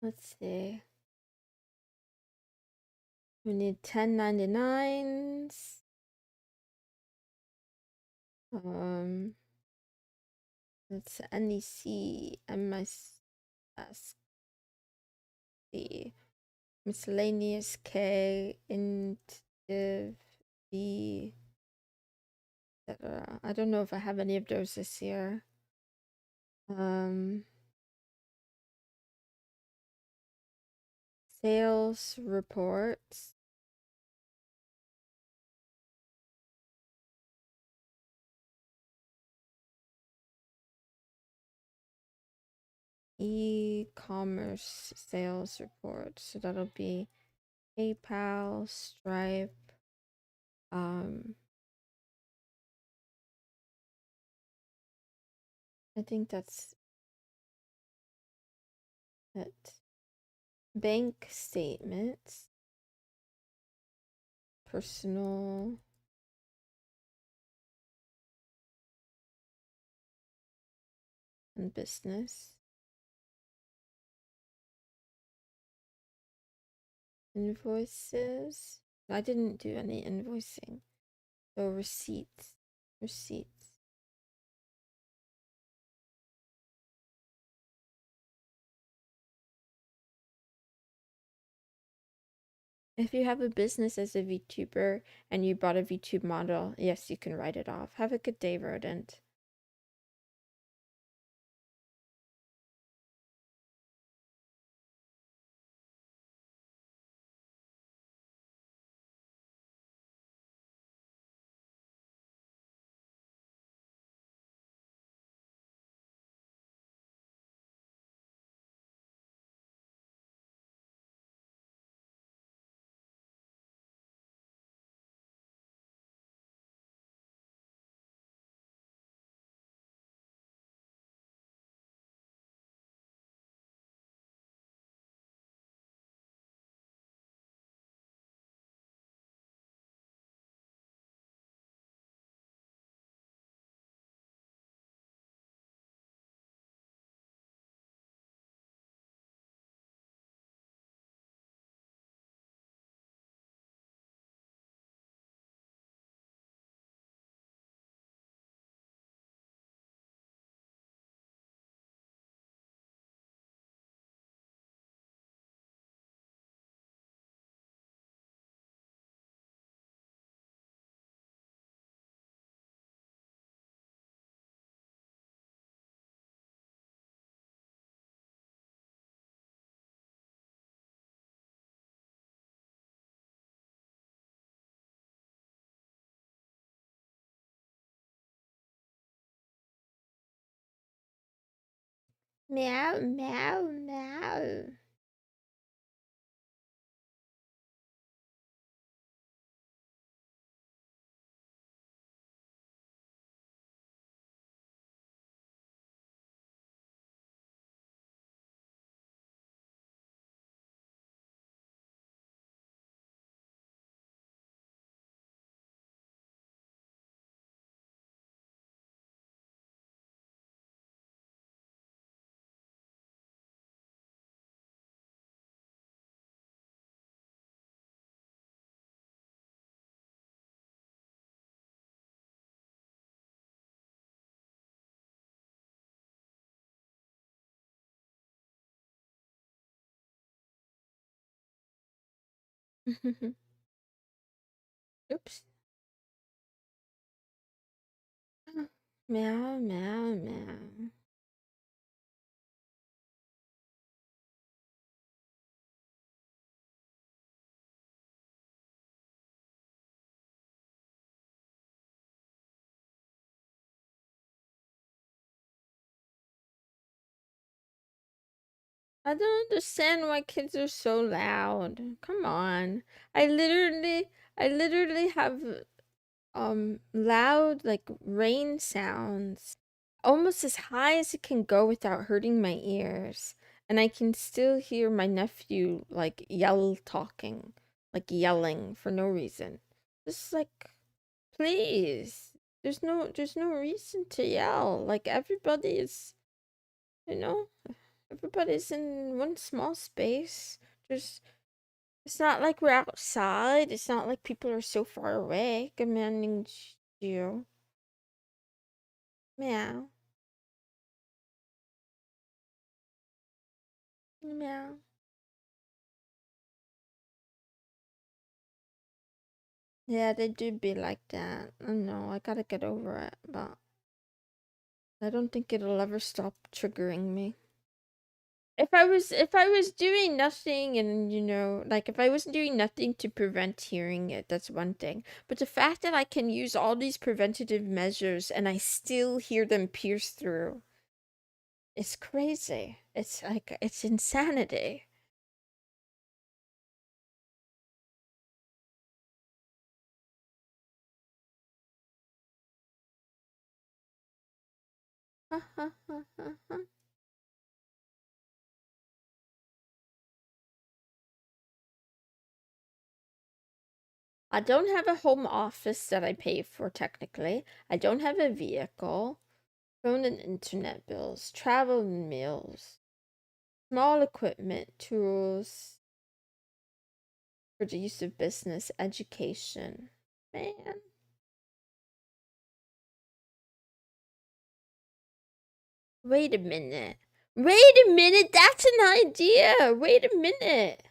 A: Let's see. We need 1099s. That's NEC, MSSC, miscellaneous K, int, div, B, etc. I don't know if I have any of those this year. Sales reports. E-commerce sales report. So that'll be PayPal, Stripe, um, I think that's it. Bank statements, personal and business, invoices. I didn't do any invoicing. So receipts, receipts. If you have a business as a VTuber and you bought a VTube model, yes, you can write it off. Have a good day, Rodent. Meow, meow, meow. Oops. Meow, meow, meow. I don't understand why kids are so loud. Come on. I literally have loud like rain sounds almost as high as it can go without hurting my ears. And I can still hear my nephew like like yelling for no reason. Just like please. There's no reason to yell. Like everybody is, you know? Everybody's in one small space. Just it's not like we're outside. It's not like people are so far away commanding you. Meow. Meow. Yeah, they do be like that. I know, I gotta get over it, but I don't think it'll ever stop triggering me. If I was doing nothing and like if I was doing nothing to prevent hearing it, that's one thing. But the fact that I can use all these preventative measures and I still hear them pierce through, it's crazy. It's like it's insanity. I don't have a home office that I pay for technically. I don't have a vehicle, phone and internet bills, travel and meals, small equipment, tools for the use of business, education. Man, wait a minute. Wait a minute, that's an idea. Wait a minute.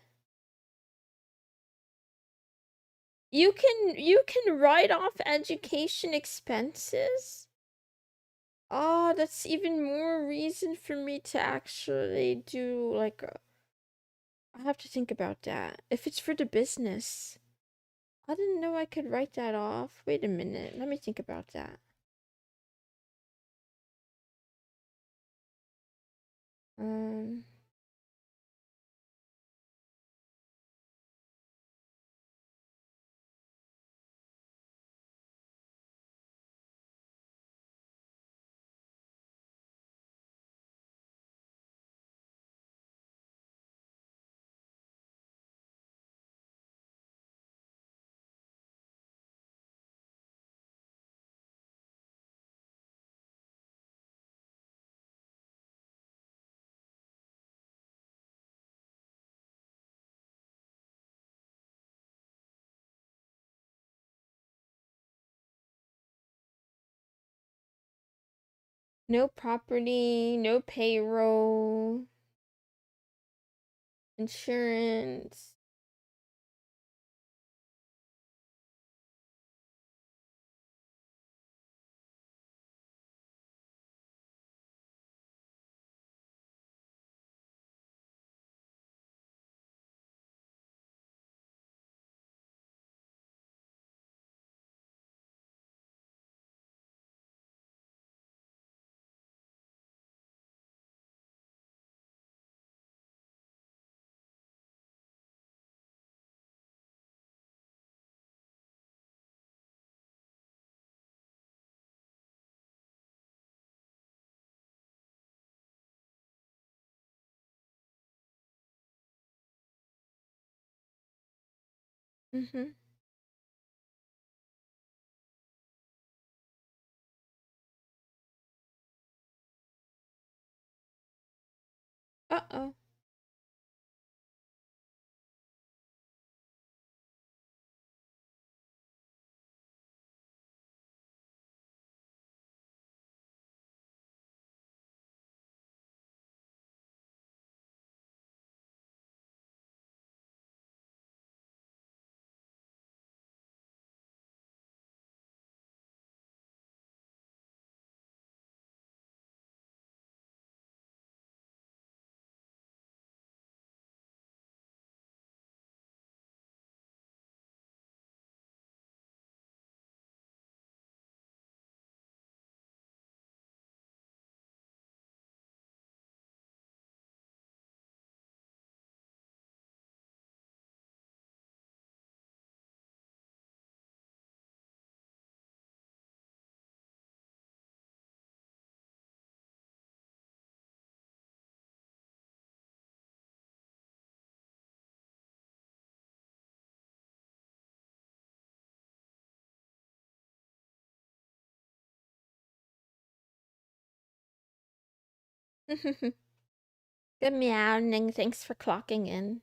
A: You can write off education expenses? Oh, that's even more reason for me to actually do like I have to think about that. If it's for the business. I didn't know I could write that off. Wait a minute. Let me think about that. Um no property, no payroll, insurance. Mhm. Uh-oh. Good meowing. Thanks for clocking in.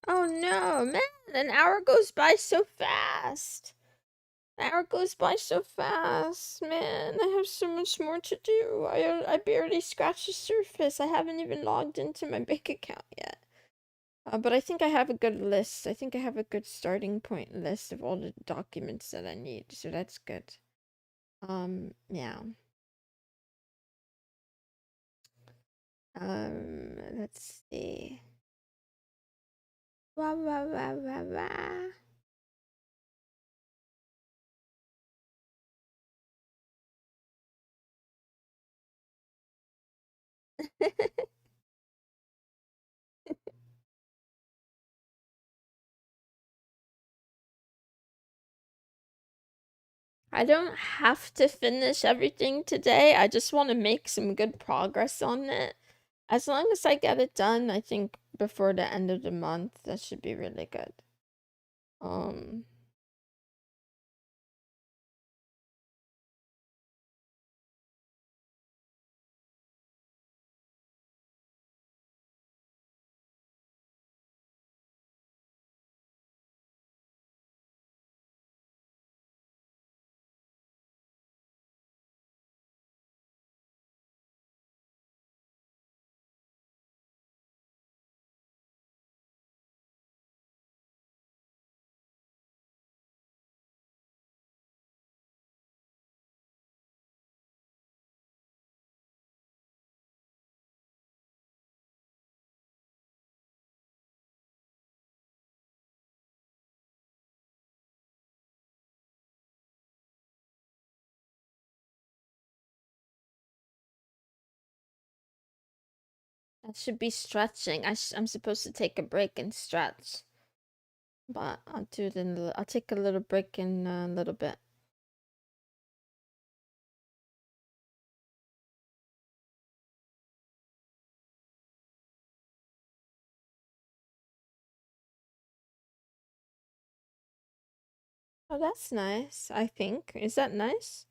A: Oh no, man, an hour goes by so fast. An hour goes by so fast, man. I have so much more to do. I barely scratched the surface. I haven't even logged into my bank account yet. But I think I have a good list. I think I have a good starting point list of all the documents that I need, so that's good. Yeah. Let's see. Wah, wah, wah, wah, wah. I don't have to finish everything today. I just want to make some good progress on it. As long as I get it done, I think before the end of the month, that should be really good. Um, that should be stretching. I'm supposed to take a break and stretch, but I'll do it in. I'll take a little break in a little bit. Oh, that's nice, I think. Is that nice?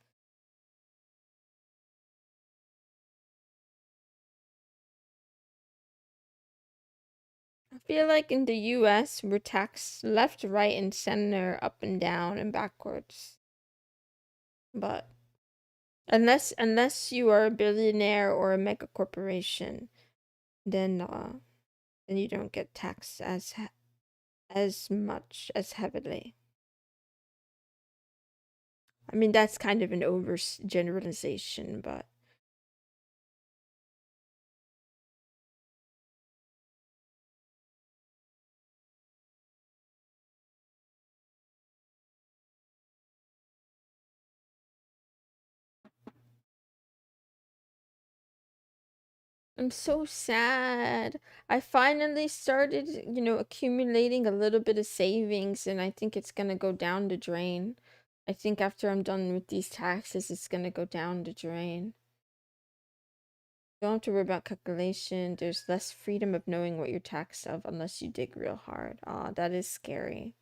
A: I feel like in the US, we're taxed left, right, and center, up and down, and backwards. But unless you are a billionaire or a mega corporation, then you don't get taxed as much as heavily. I mean, that's kind of an over generalization, but I'm so sad. I finally started, accumulating a little bit of savings, and I think it's gonna go down the drain. I think after I'm done with these taxes, it's gonna go down the drain. Don't have to worry about calculation. There's less freedom of knowing what you're taxed of unless you dig real hard. Ah, that is scary.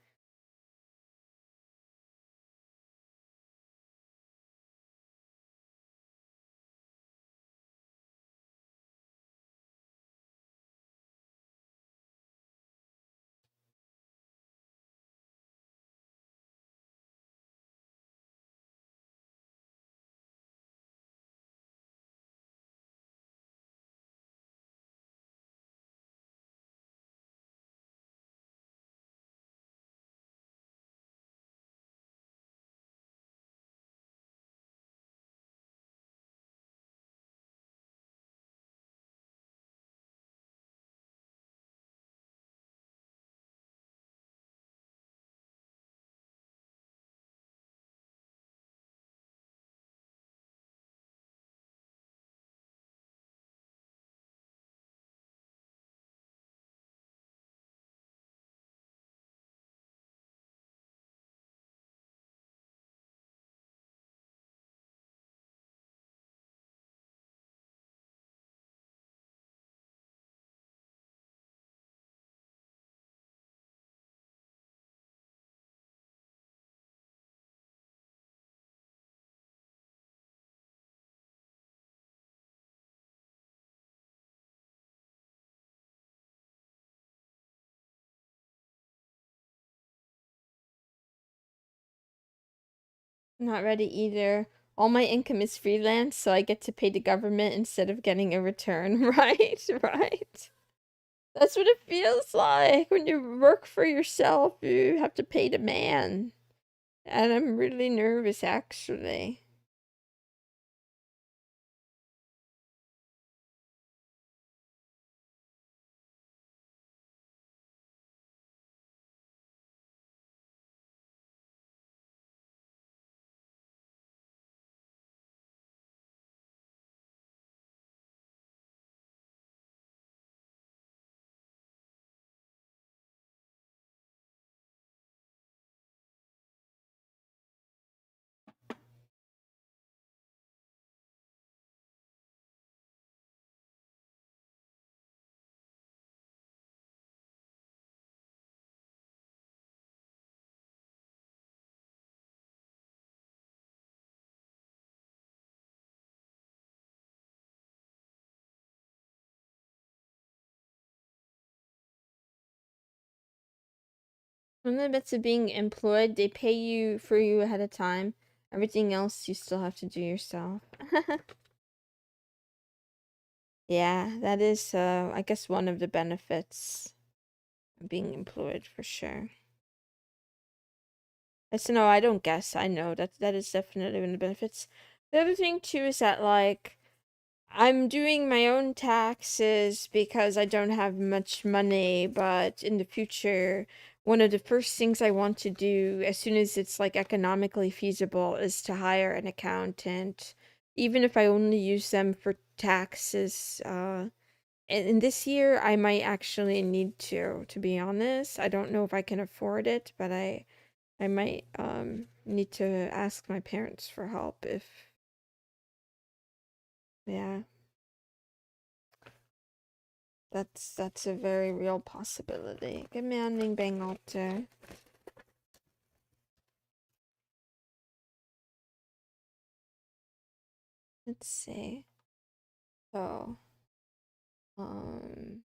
A: Not ready either. All my income is freelance, so I get to pay the government instead of getting a return. Right, right. That's what it feels like when you work for yourself. You have to pay the man. And I'm really nervous, actually. One of the bits of being employed, they pay you for you ahead of time. Everything else you still have to do yourself. Yeah, that is, I guess one of the benefits of being employed for sure. It's no, I don't guess. I know that is definitely one of the benefits. The other thing too is that like I'm doing my own taxes because I don't have much money, but in the future, one of the first things I want to do as soon as it's like economically feasible is to hire an accountant, even if I only use them for taxes. And this year I might actually need to be honest. I don't know if I can afford it, but I might need to ask my parents for help if yeah. That's a very real possibility. Good morning, Bang Alter. Let's see. So, um,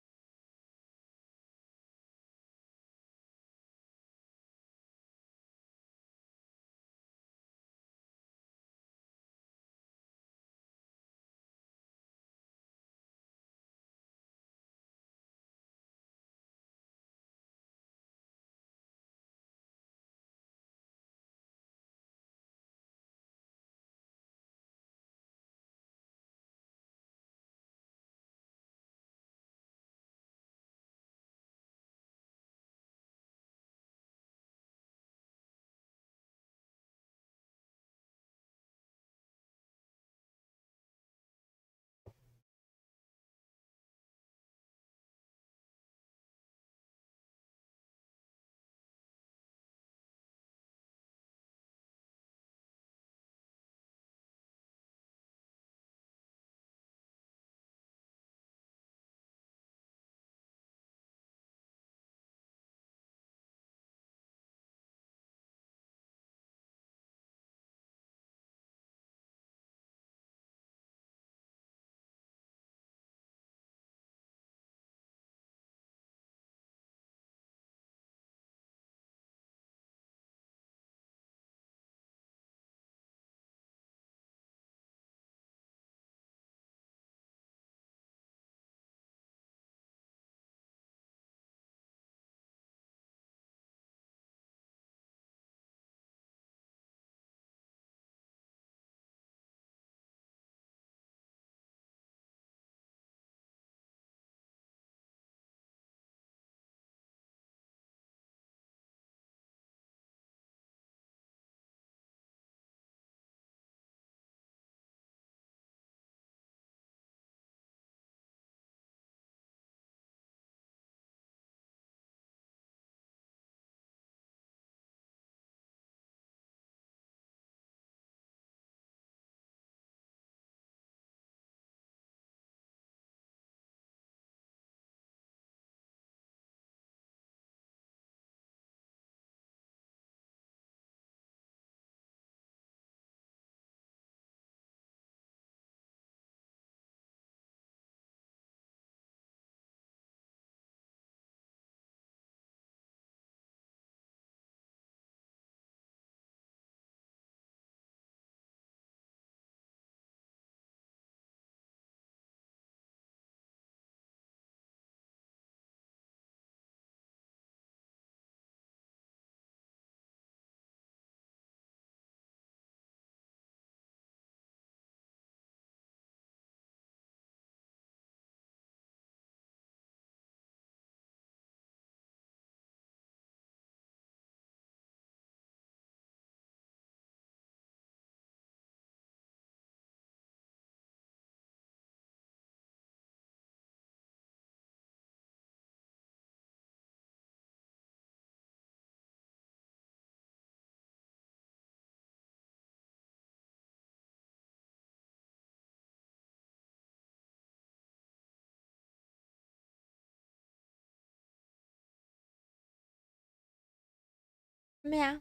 A: meow.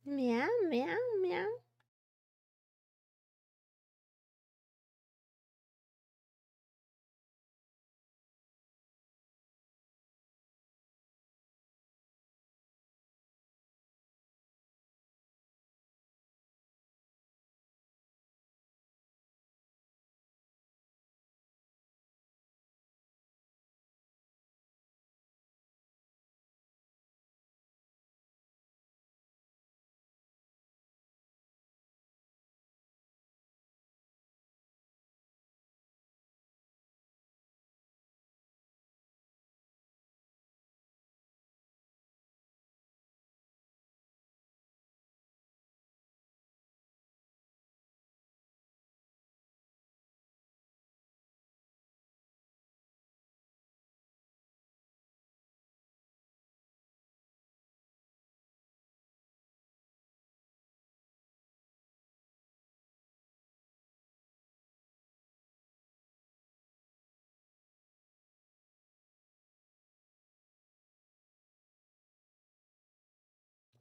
A: Meow, meow, meow.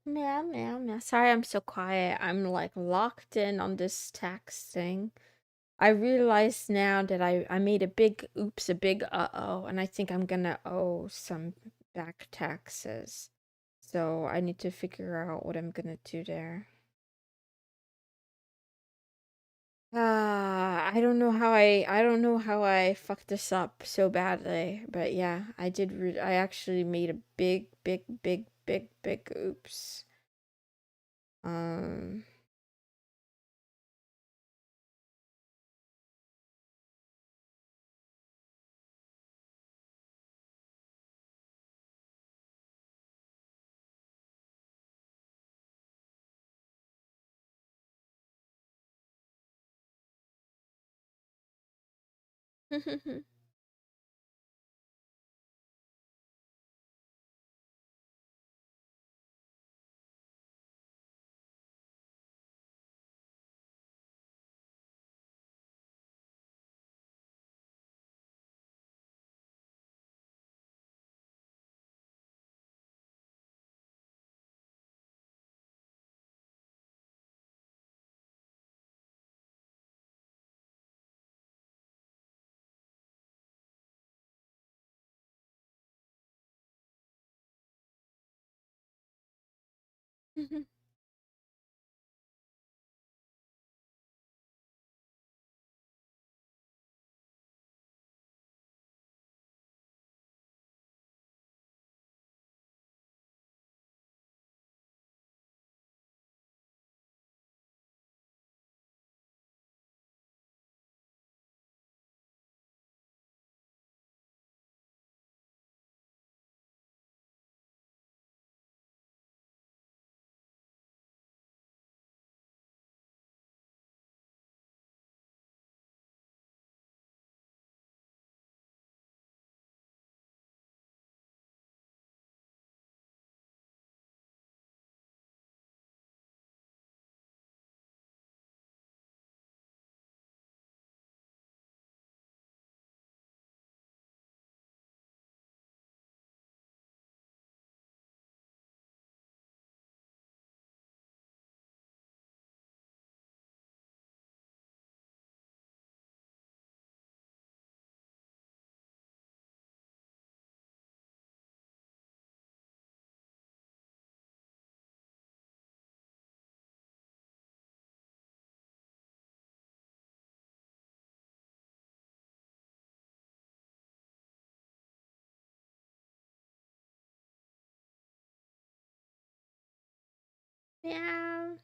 A: Meow, meow, meow. Sorry, I'm so quiet. I'm like locked in on this tax thing. I realize now that I made a big oops, a big uh-oh, and I think I'm gonna owe some back taxes. So I need to figure out what I'm gonna do there. I don't know how I don't know how I fucked this up so badly, but yeah, I actually made a big oops. Um Meow.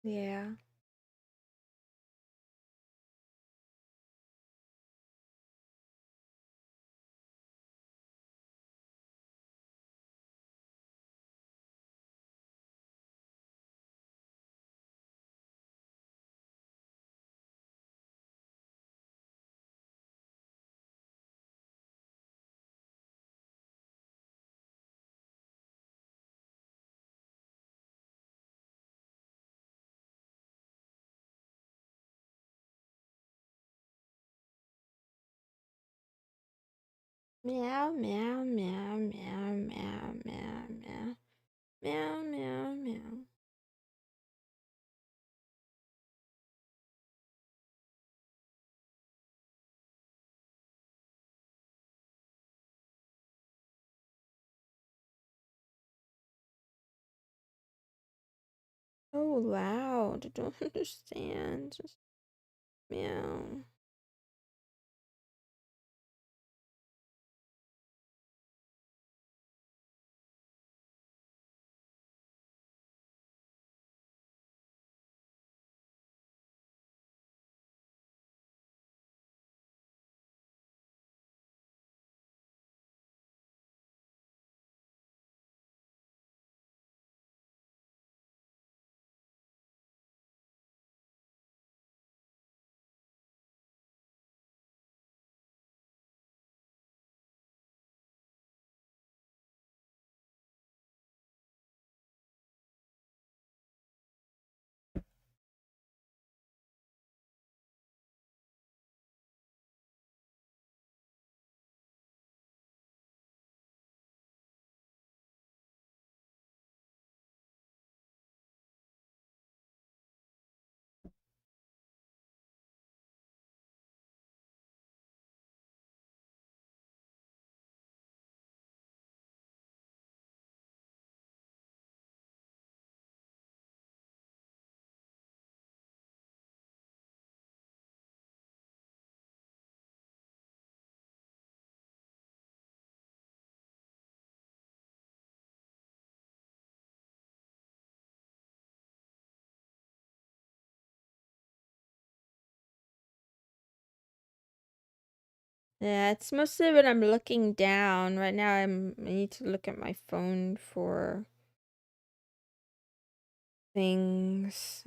A: Yeah. Meow, meow, meow, meow, meow, meow, meow. Meow, meow, meow. So loud. I don't understand. Just meow. Yeah, it's mostly when I'm looking down. Right now I need to look at my phone for things.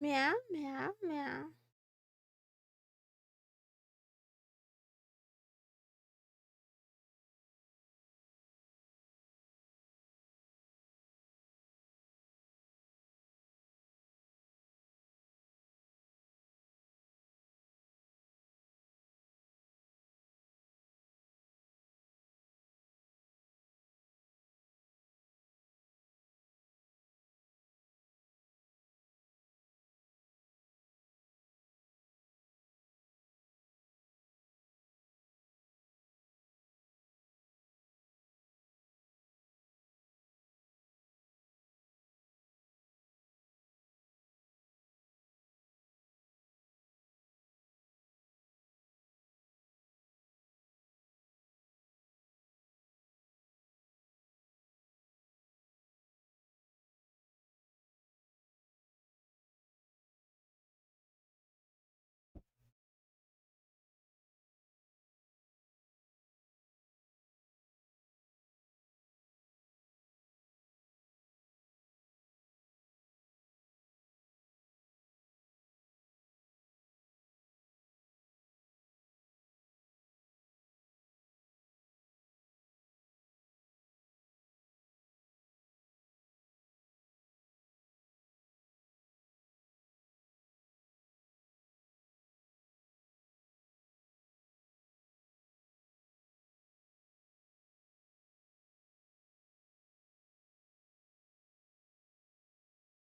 A: Meow, meow, meow.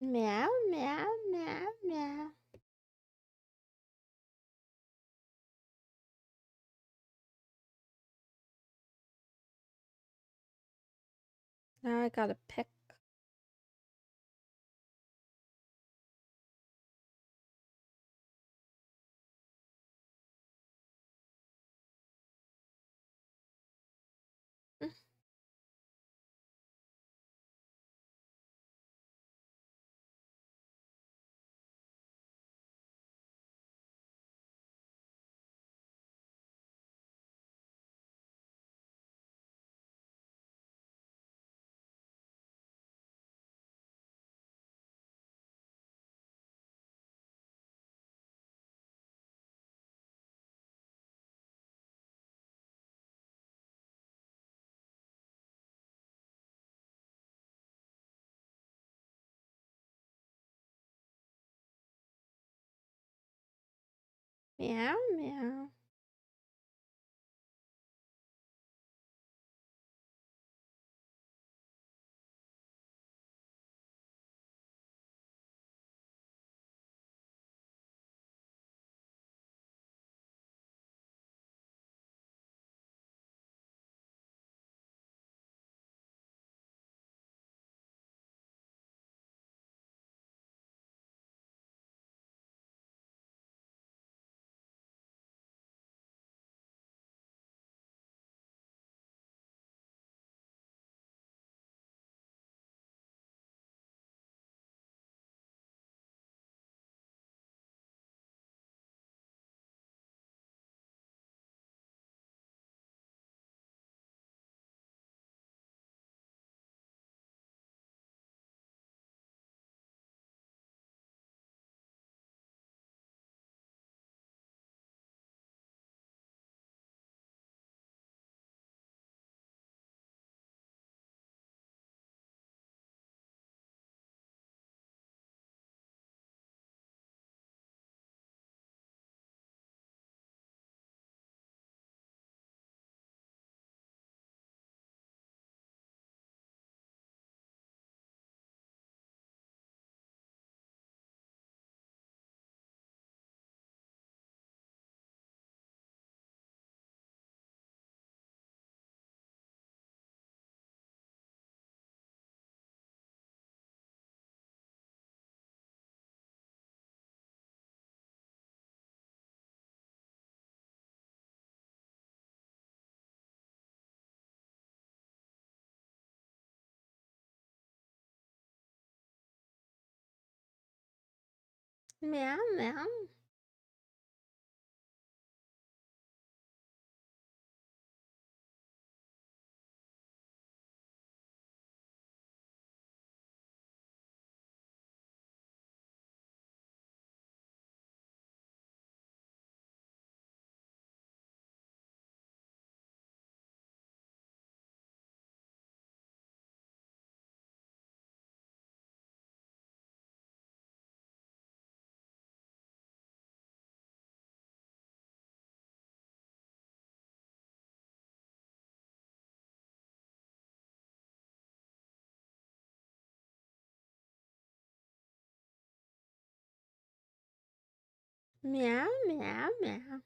A: Meow, meow, meow, meow. Now I gotta pick. Meow, meow. Meow, meow. Meow, meow, meow.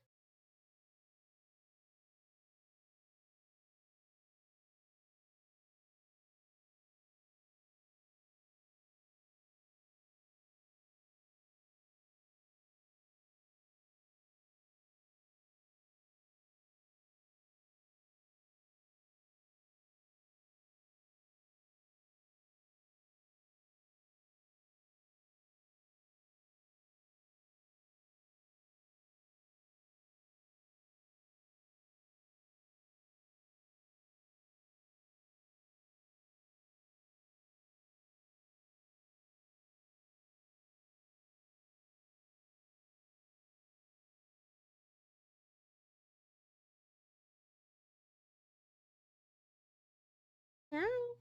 A: Meow.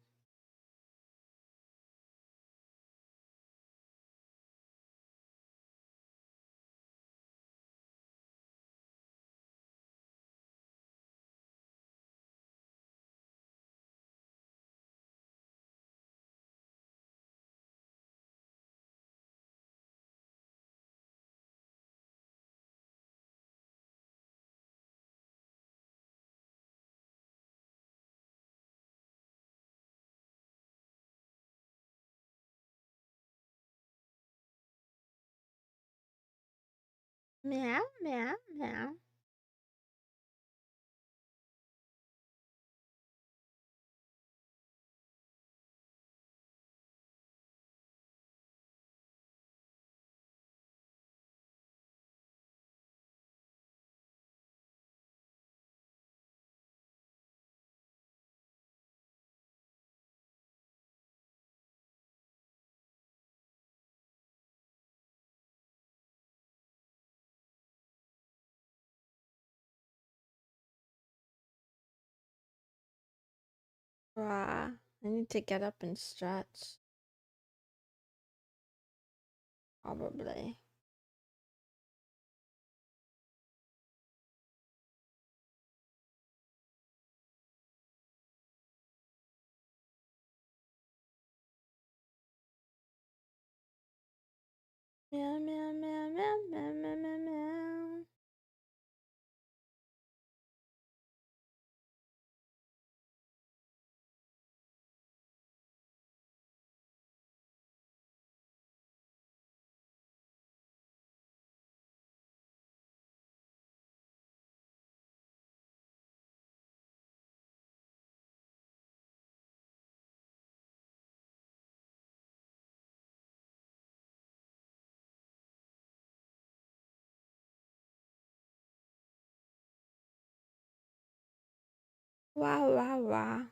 A: Meow, meow, meow. Rah. I need to get up and stretch. Probably. Meow, meow, meow, meow, meow, meow, meow, meow. Wow, wow, wow.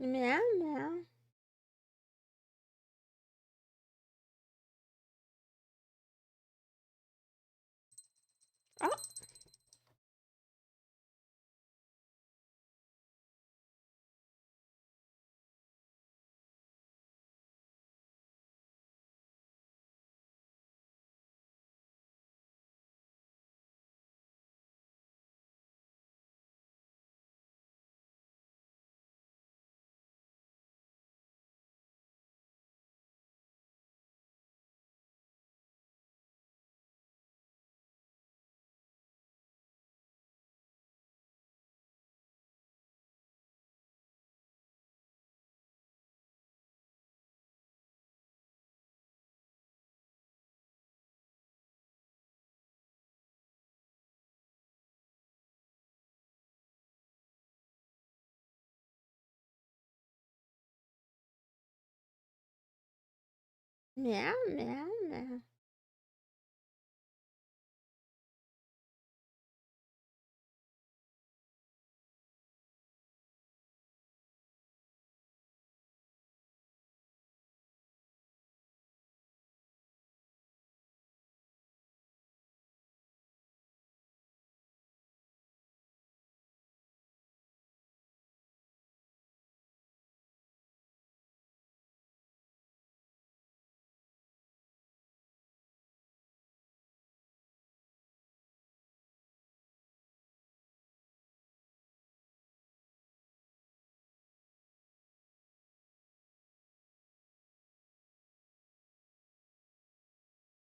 A: Meow, meow. Oh, meow, meow, meow.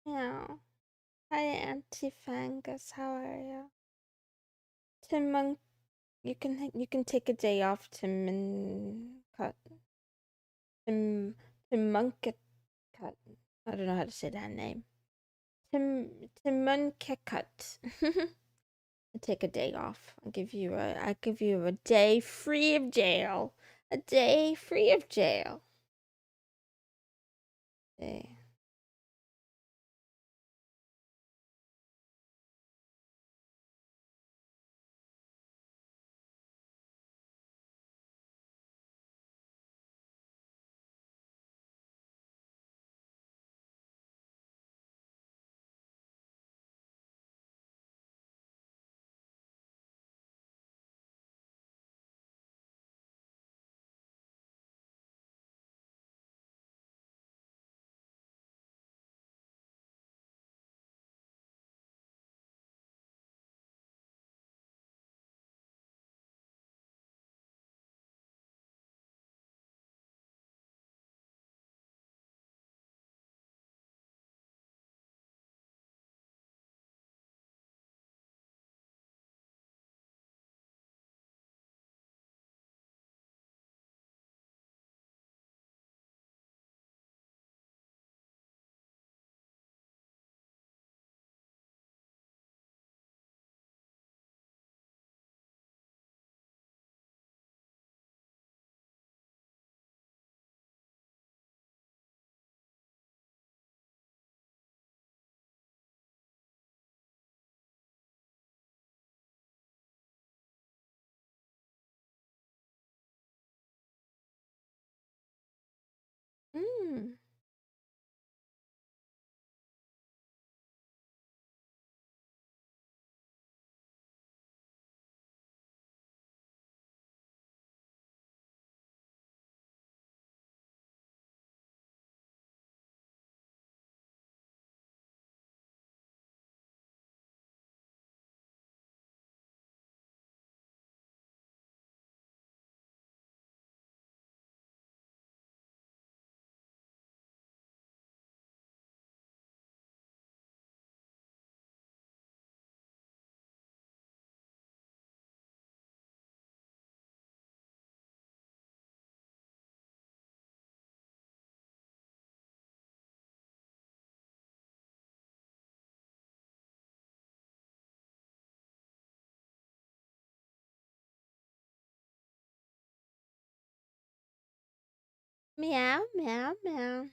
A: Meow. Hi, Auntie Fangus. How are you? Tim Monk, you can take a day off, Tim and cut. Tim Monket cut. I don't know how to say that name. Tim Monket. Take a day off. I give you a day free of jail. A day free of jail. Day. Meow, meow, meow.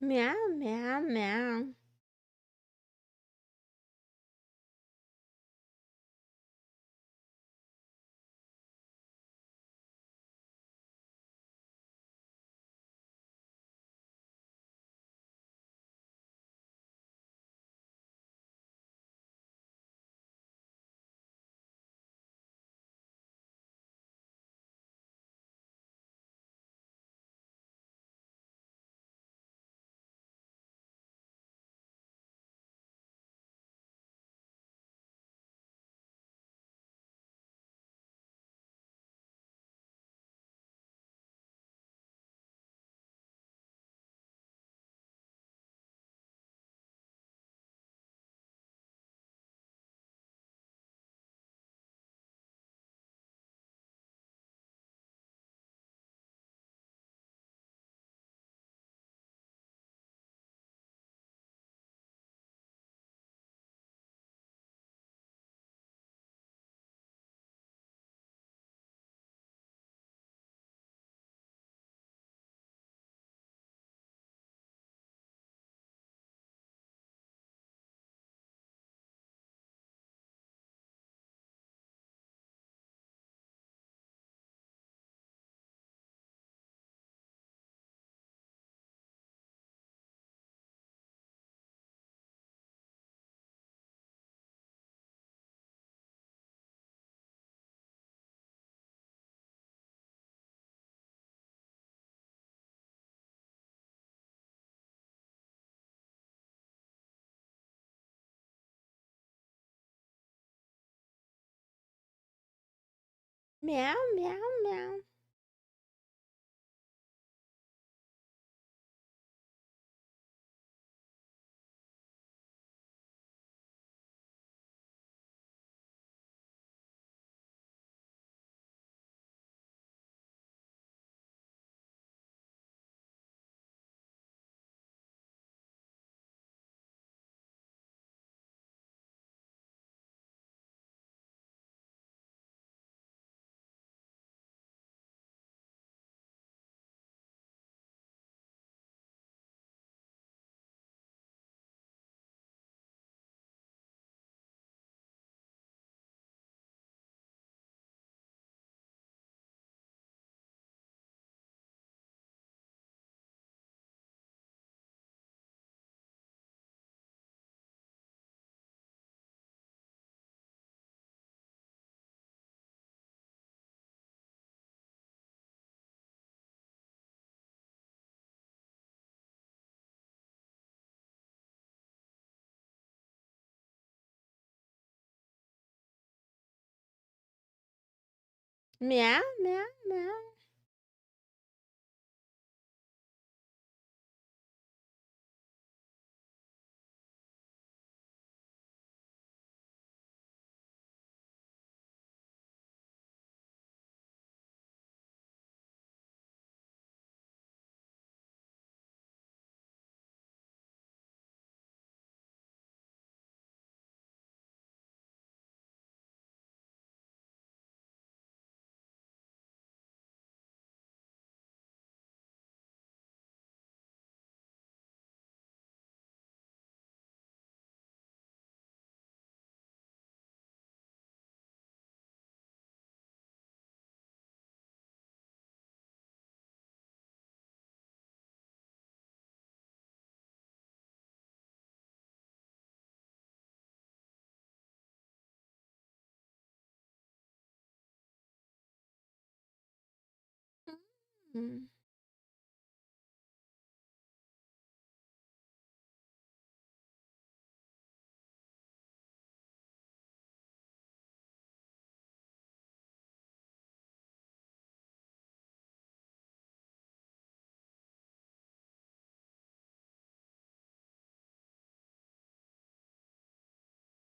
A: Meow, meow, meow. Meow, meow, meow. Meow, meow, meow. Mm.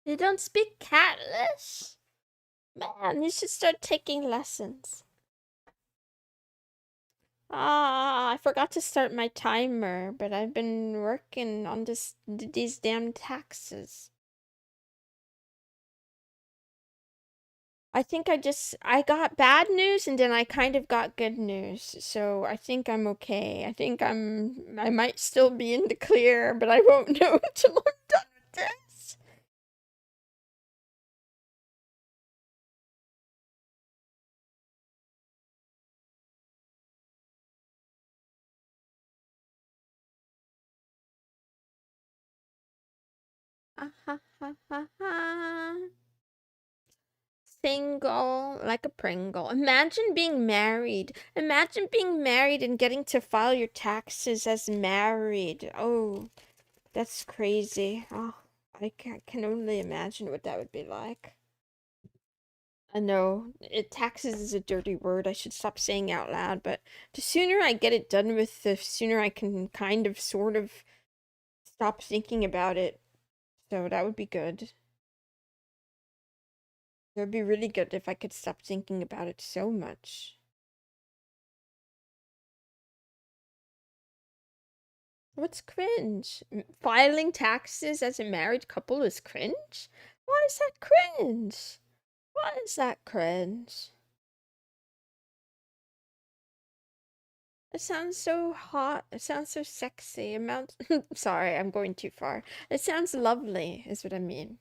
A: You don't speak Catlish? Man, you should start taking lessons. Ah, I forgot to start my timer, but I've been working on these damn taxes. I think I got bad news and then I kind of got good news. So I think I'm okay. I might still be in the clear, but I won't know until I'm done with this. Ah, ha, ha, ha, ha. Single like a Pringle. Imagine being married. Imagine being married and getting to file your taxes as married. Oh, that's crazy. Oh, can only imagine what that would be like. I know taxes is a dirty word. I should stop saying out loud, but the sooner I get it done with, the sooner I can kind of sort of stop thinking about it. So that would be good. It would be really good if I could stop thinking about it so much. What's cringe? Filing taxes as a married couple is cringe? Why is that cringe? Why is that cringe? It sounds so hot. It sounds so sexy. Sorry, I'm going too far. It sounds lovely, is what I mean.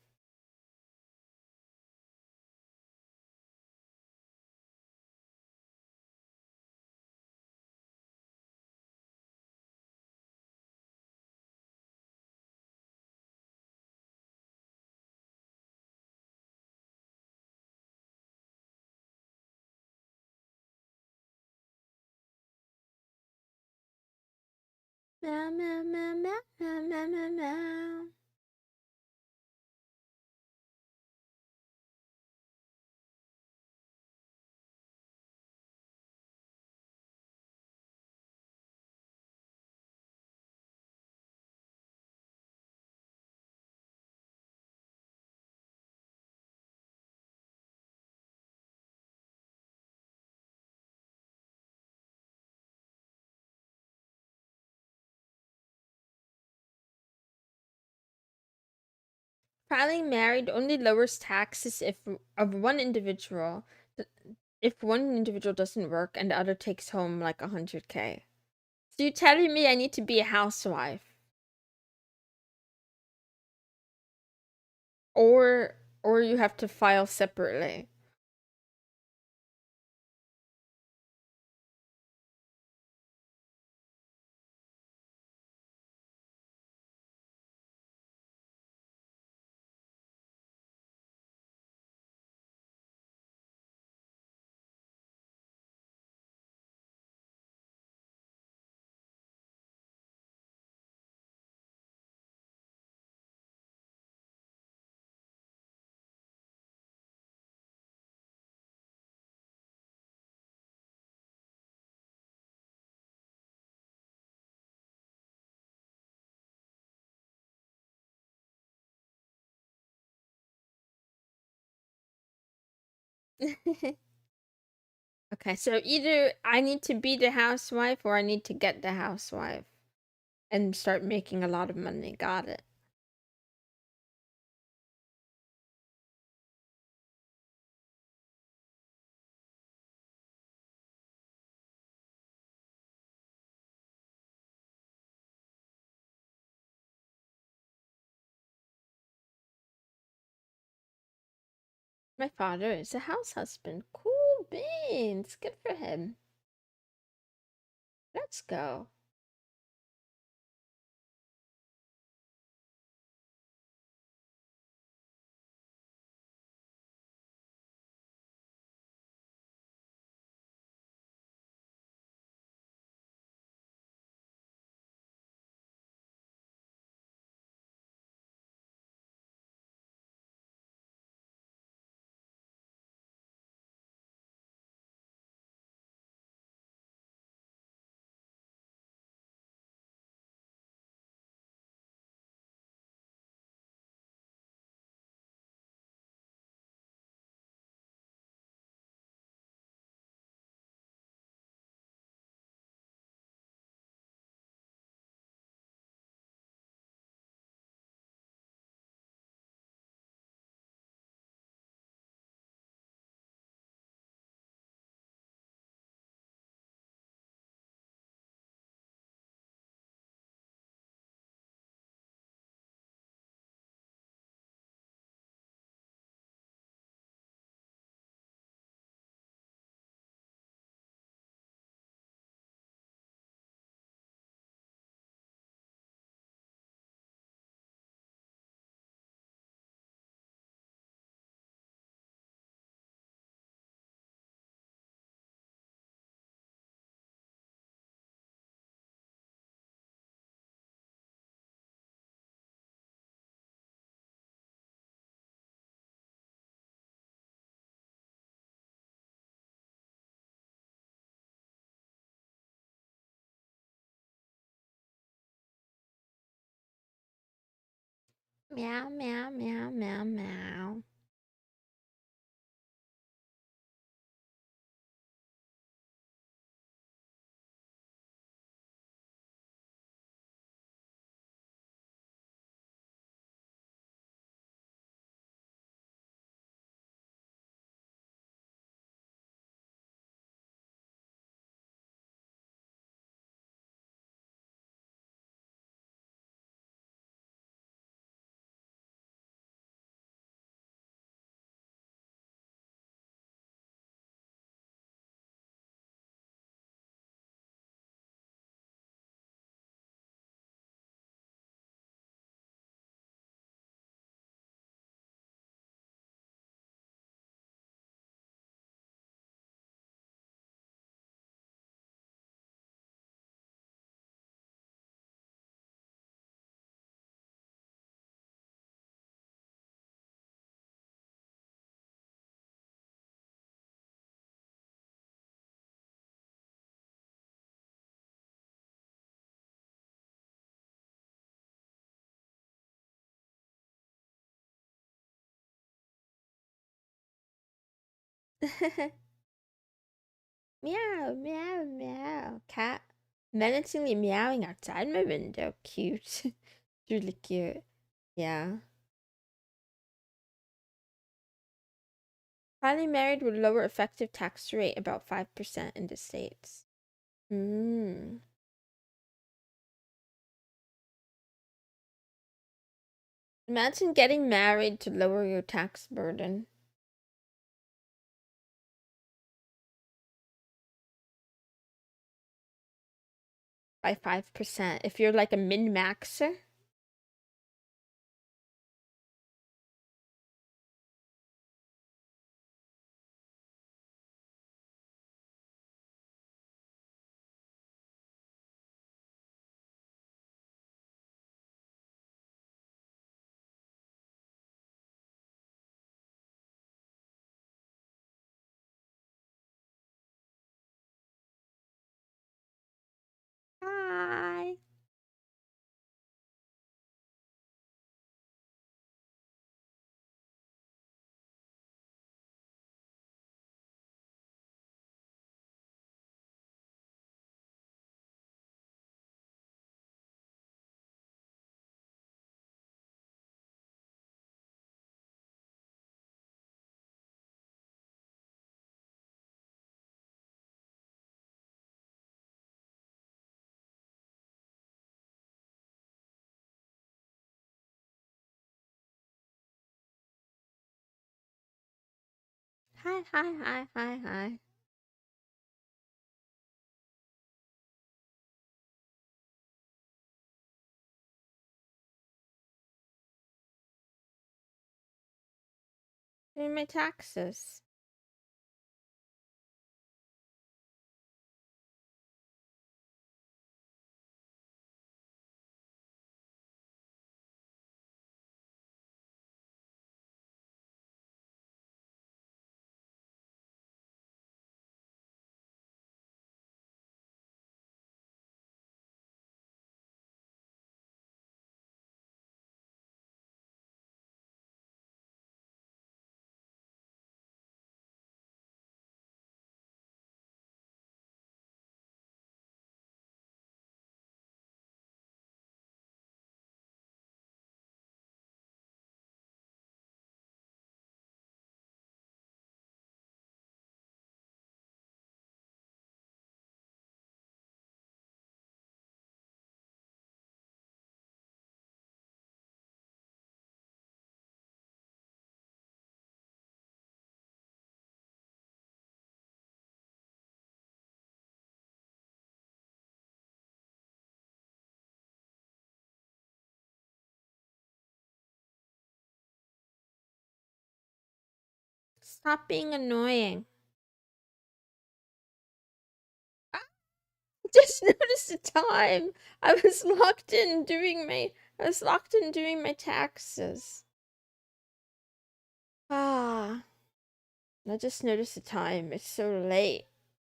A: Meow, meow, meow, meow, meow, meow, meow, meow. Filing married only lowers taxes if of one individual. If one individual doesn't work and the other takes home like 100K. So you telling me I need to be a housewife, or you have to file separately? Okay, so either I need to be the housewife or I need to get the housewife and start making a lot of money. Got it. My father is a house husband. Cool beans. Good for him. Let's go. Meow, meow, meow, meow, meow. Meow, meow, meow. Cat menacingly meowing outside my window. Cute. Really cute. Yeah. Highly married with lower effective tax rate, about 5% in the States. Mm. Imagine getting married to lower your tax burden by 5% if you're like a min-maxer. Hi. Hi, hi, hi, hi, hi. Pay my taxes. Stop being annoying. I just noticed the time. I was locked in doing my taxes. Ah, I just noticed the time. It's so late.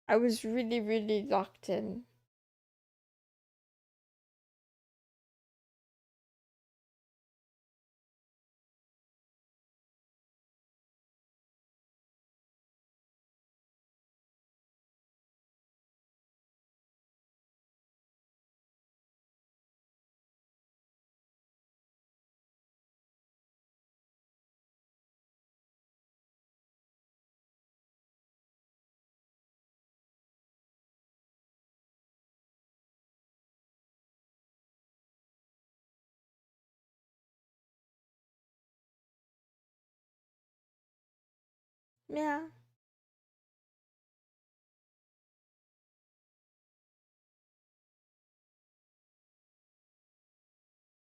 A: I was really, really locked in. Yeah,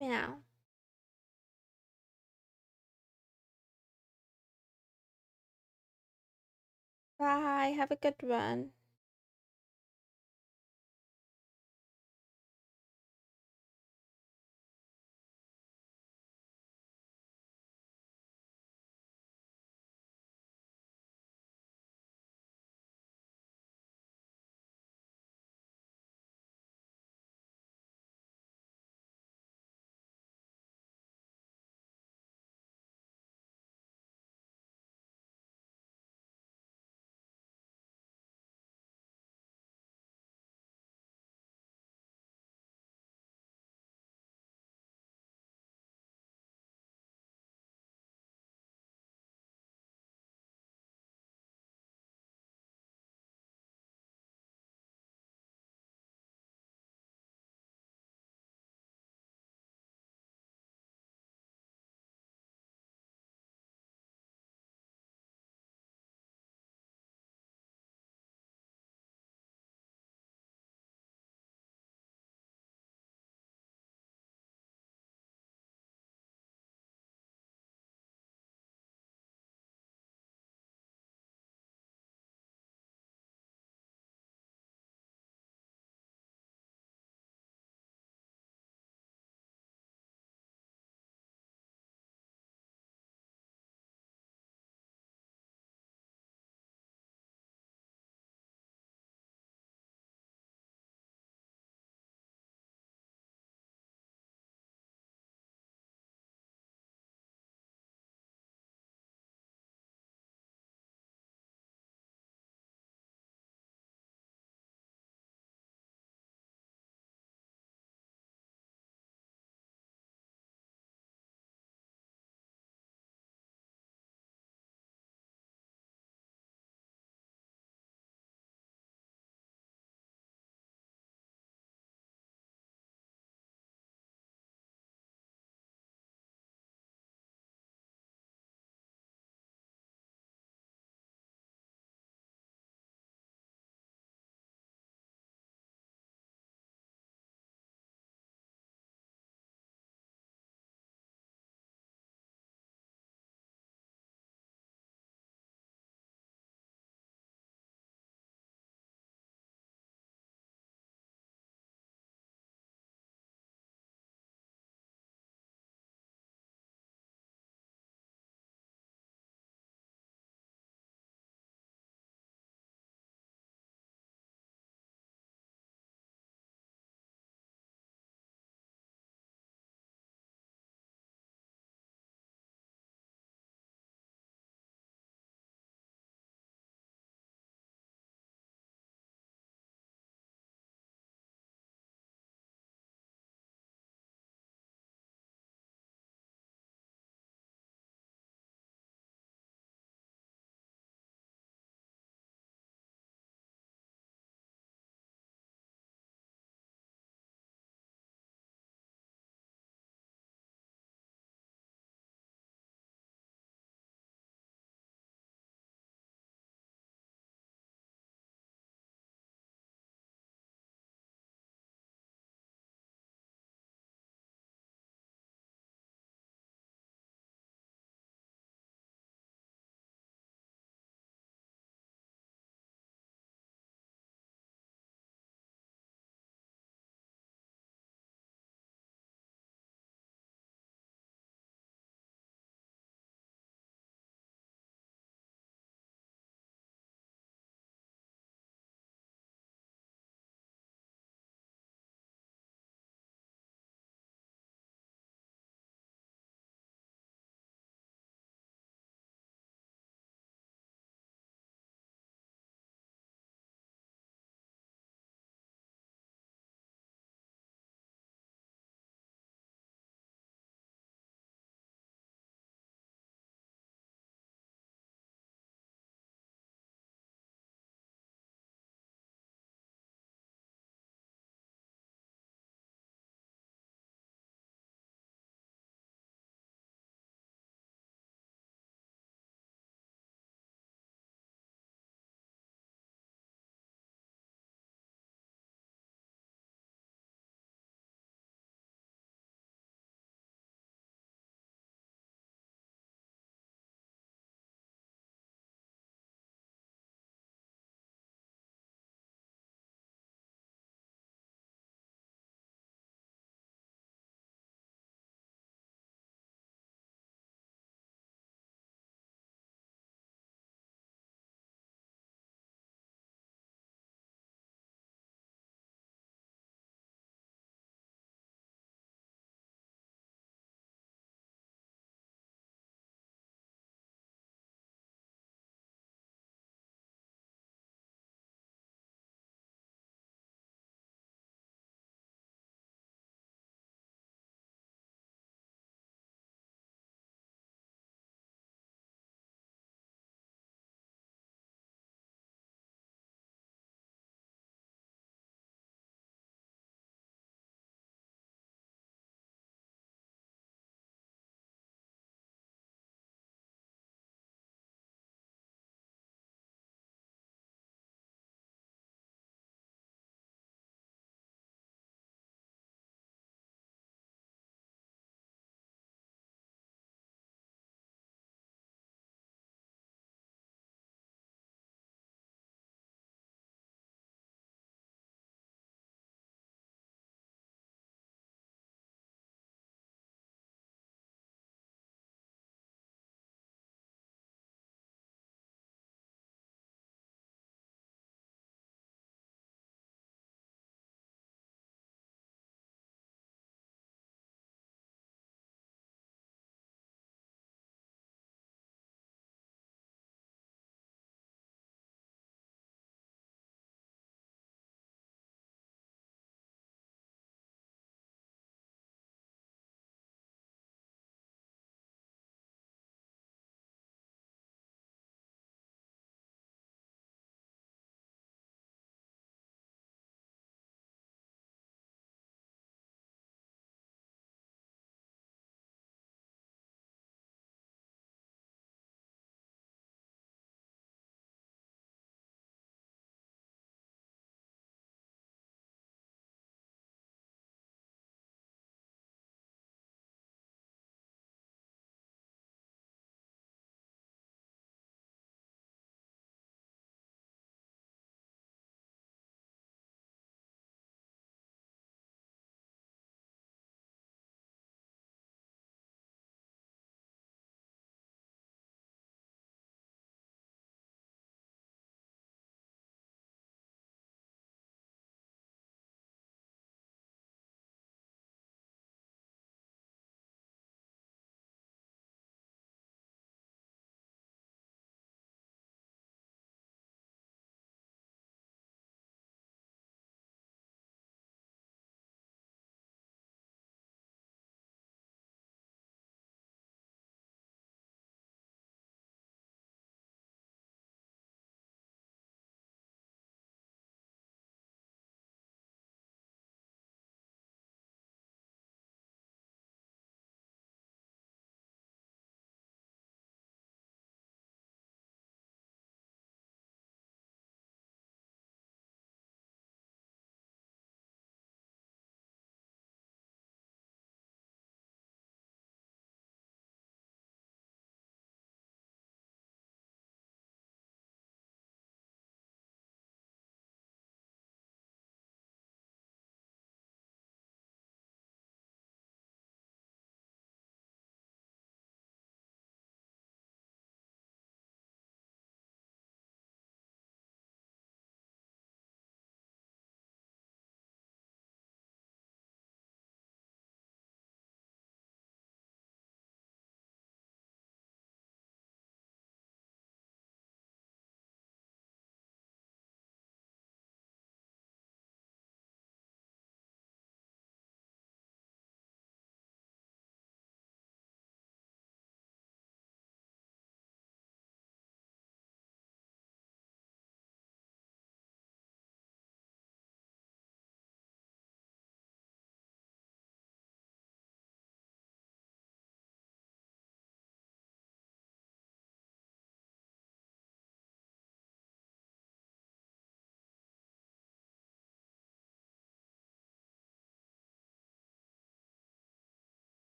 A: yeah. Bye. Have a good one.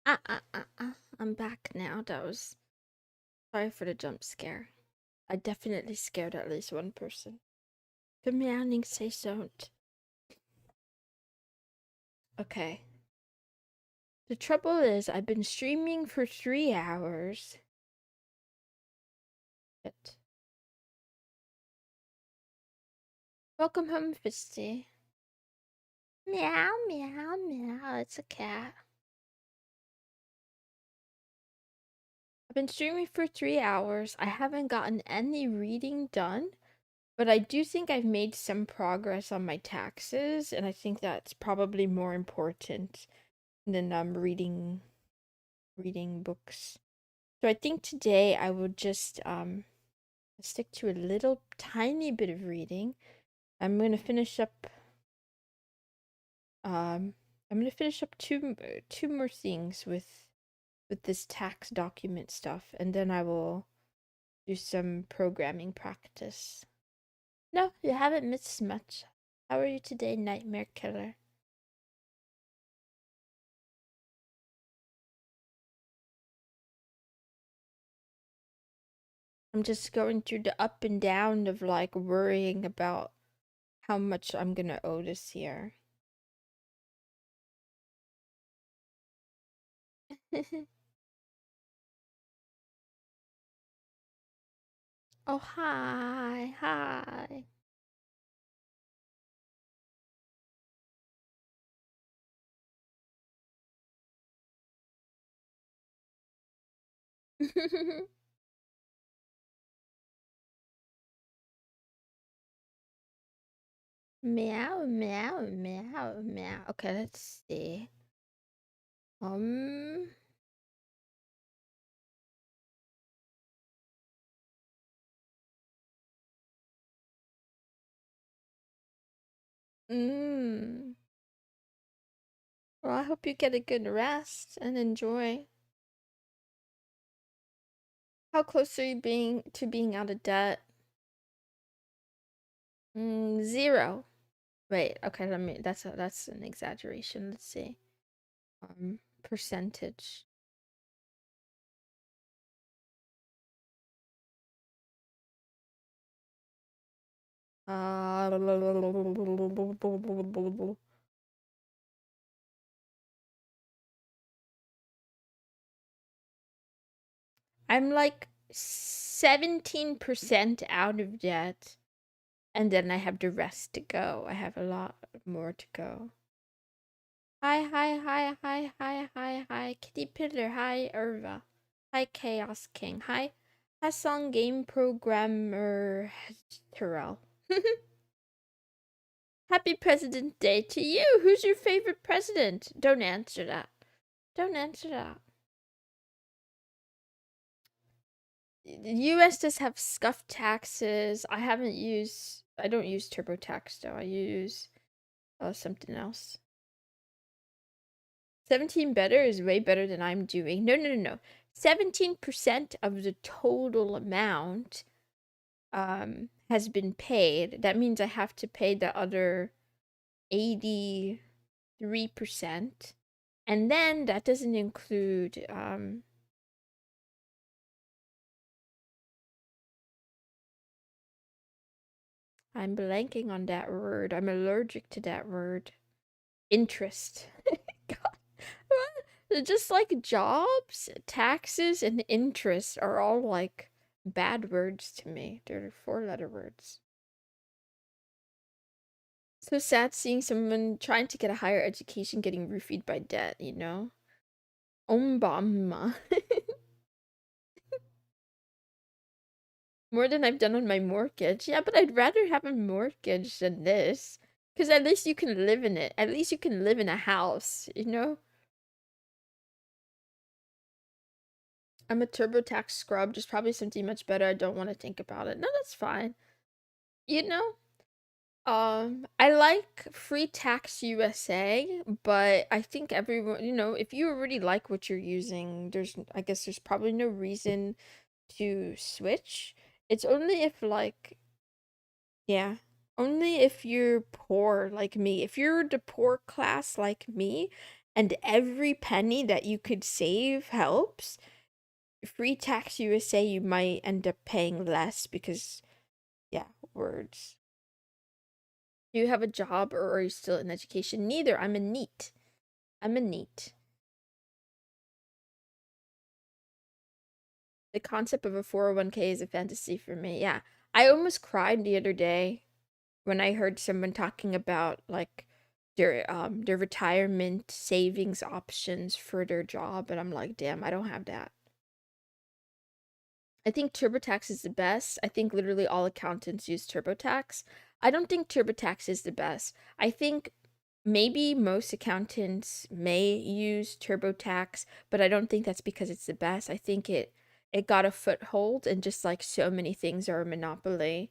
A: I'm back now. That was sorry for the jump scare. I definitely scared at least one person. The meowing say don't. Okay. The trouble is, I've been streaming for 3 hours. But welcome home, Fisty. Meow, meow, meow. It's a cat. I've been streaming for 3 hours. I haven't gotten any reading done, but I do think I've made some progress on my taxes, and I think that's probably more important than reading books. So I think today I will just stick to a little tiny bit of reading. I'm gonna finish up I'm gonna finish up two more things with this tax document stuff, and then I will do some programming practice. No, you haven't missed much. How are you today, Nightmare Killer? I'm just going through the up and down of like worrying about how much I'm gonna owe this year. Oh, hi, hi. Meow, meow, meow, meow. Okay, let's see. Um, mm. Well, I hope you get a good rest and enjoy. How close are you being out of debt? 0. Wait, okay, that's an exaggeration. Let's see. Percentage. Uh, I'm like 17% out of debt, and then I have the rest to go. I have a lot more to go. Hi, hi, hi, hi, hi, hi, hi, Kitty Pillar. Hi, Irva. Hi, Chaos King. Hi, Hassan Game Programmer Terrell. Happy President Day to you. Who's your favorite president? Don't answer that. Don't answer that. The US does have scuff taxes. I don't use TurboTax though. I use something else. 17 better is way better than I'm doing. No, no, no, no. 17% of the total amount has been paid. That means I have to pay the other 83%. And then that doesn't include I'm blanking on that word. I'm allergic to that word. Interest. God. What? Just like jobs, taxes, and interest are all like bad words to me. They're 4-letter words. So sad seeing someone trying to get a higher education getting roofied by debt, you know? Ombama. More than I've done on my mortgage. Yeah, but I'd rather have a mortgage than this. Because at least you can live in it. At least you can live in a house, you know? I'm a TurboTax scrub, just probably something much better. I don't want to think about it. No, that's fine. You know, I like Free Tax USA, but I think everyone, if you already like what you're using, I guess there's probably no reason to switch. It's only if like, yeah, only if you're poor like me. If you're the poor class like me and every penny that you could save helps. Free tax USA, you might end up paying less because, yeah, words. Do you have a job or are you still in education? Neither. I'm a NEET. I'm a NEET. The concept of a 401k is a fantasy for me. Yeah. I almost cried the other day when I heard someone talking about like their retirement savings options for their job, and I'm like, damn, I don't have that. I think TurboTax is the best. I think literally all accountants use TurboTax. I don't think TurboTax is the best. I think maybe most accountants may use TurboTax, but I don't think that's because it's the best. I think it got a foothold, and just like so many things are a monopoly,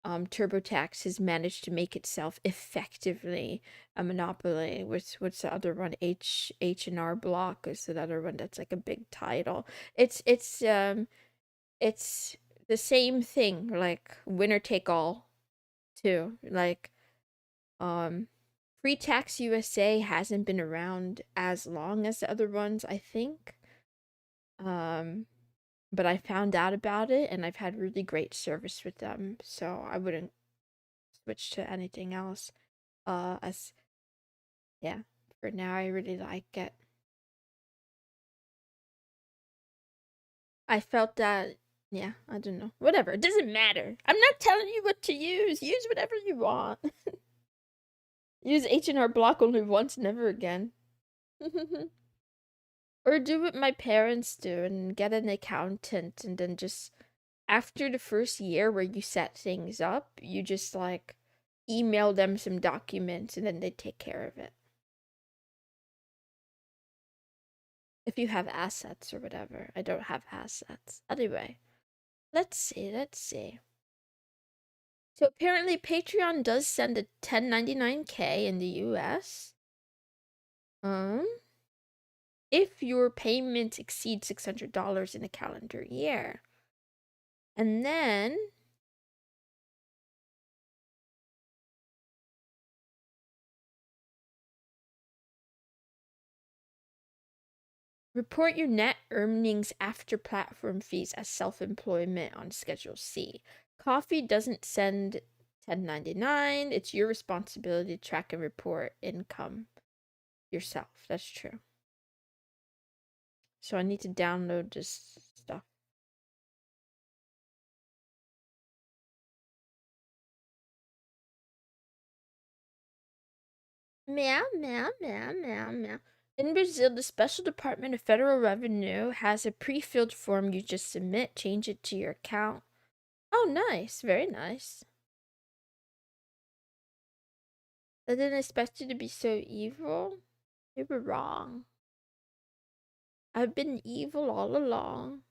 A: TurboTax has managed to make itself effectively a monopoly. What's the other one? H&R Block is the other one that's like a big title. It's the same thing, like winner take all too. Like um Free Tax USA hasn't been around as long as the other ones, I think. Um but I found out about it and I've had really great service with them, so I wouldn't switch to anything else. As yeah, for now I really like it. I felt that yeah, I don't know. Whatever. It doesn't matter. I'm not telling you what to use. Use whatever you want. Use H&R Block only once, never again. Or do what my parents do and get an accountant and then just after the first year where you set things up, you just like email them some documents and then they take care of it. If you have assets or whatever. I don't have assets. Anyway, let's see. So apparently Patreon does send a 1099K in the US. Um, if your payment exceeds $600 in a calendar year. And then report your net earnings after platform fees as self-employment on Schedule C. Coffee doesn't send 1099. It's your responsibility to track and report income yourself. That's true. So I need to download this stuff. Meow, meow, meow, meow, meow. In Brazil, the Special Department of Federal Revenue has a pre-filled form you just submit, change it to your account. Oh, nice. Very nice. I didn't expect you to be so evil. You were wrong. I've been evil all along.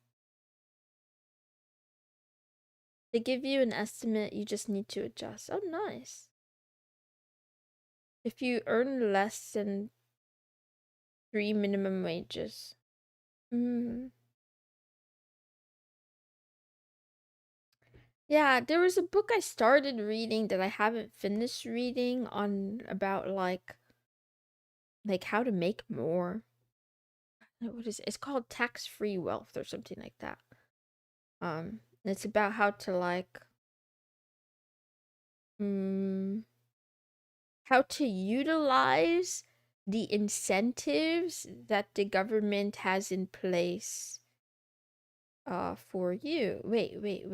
A: They give you an estimate, you just need to adjust. Oh, nice. If you earn less than 3 minimum wages. Hmm. Yeah, there was a book I started reading that I haven't finished reading on about like how to make more. What is it? It's called Tax-Free Wealth or something like that. It's about how to like mm, how to utilize the incentives that the government has in place for you. Wait. Wait.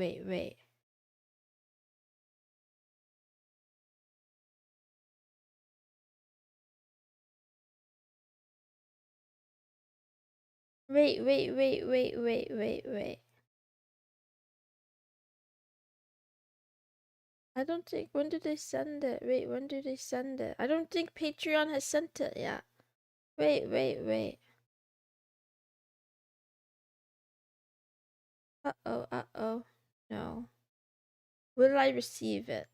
A: I don't think, when did they send it? Wait, when did they send it? I don't think Patreon has sent it yet. Wait. Uh-oh. No. Will I receive it?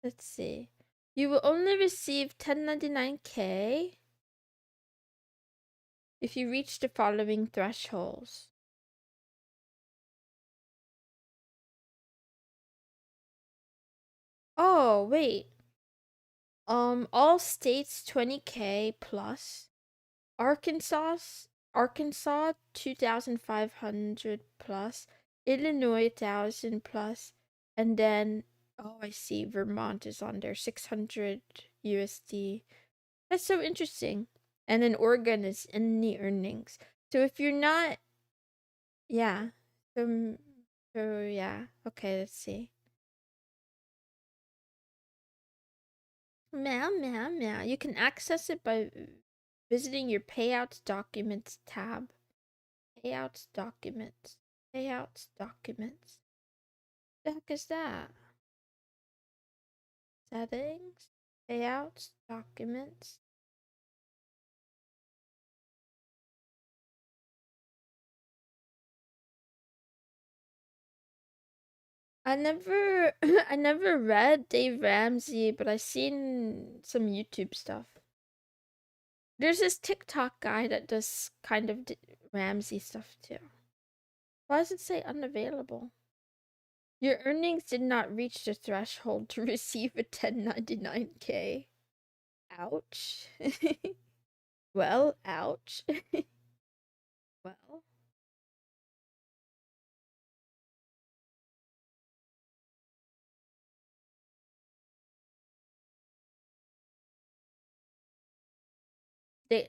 A: Let's see. You will only receive 1099K if you reach the following thresholds. Oh, wait. All states 20K plus. Arkansas, Arkansas 2,500 plus, Illinois 1,000 plus, and then oh, I see Vermont is on there 600 USD. That's so interesting. And then Oregon is in the earnings. So if you're not, yeah. So, so yeah. Okay, let's see. Meow, meow, meow. You can access it by visiting your payouts documents tab. Payouts documents. Payouts documents. The heck is that? Settings. Payouts documents. I never I never read Dave Ramsey, but I seen some YouTube stuff. There's this TikTok guy that does kind of Ramsey stuff too. Why does it say unavailable? Your earnings did not reach the threshold to receive a 1099K. Ouch. Well, ouch. Well, they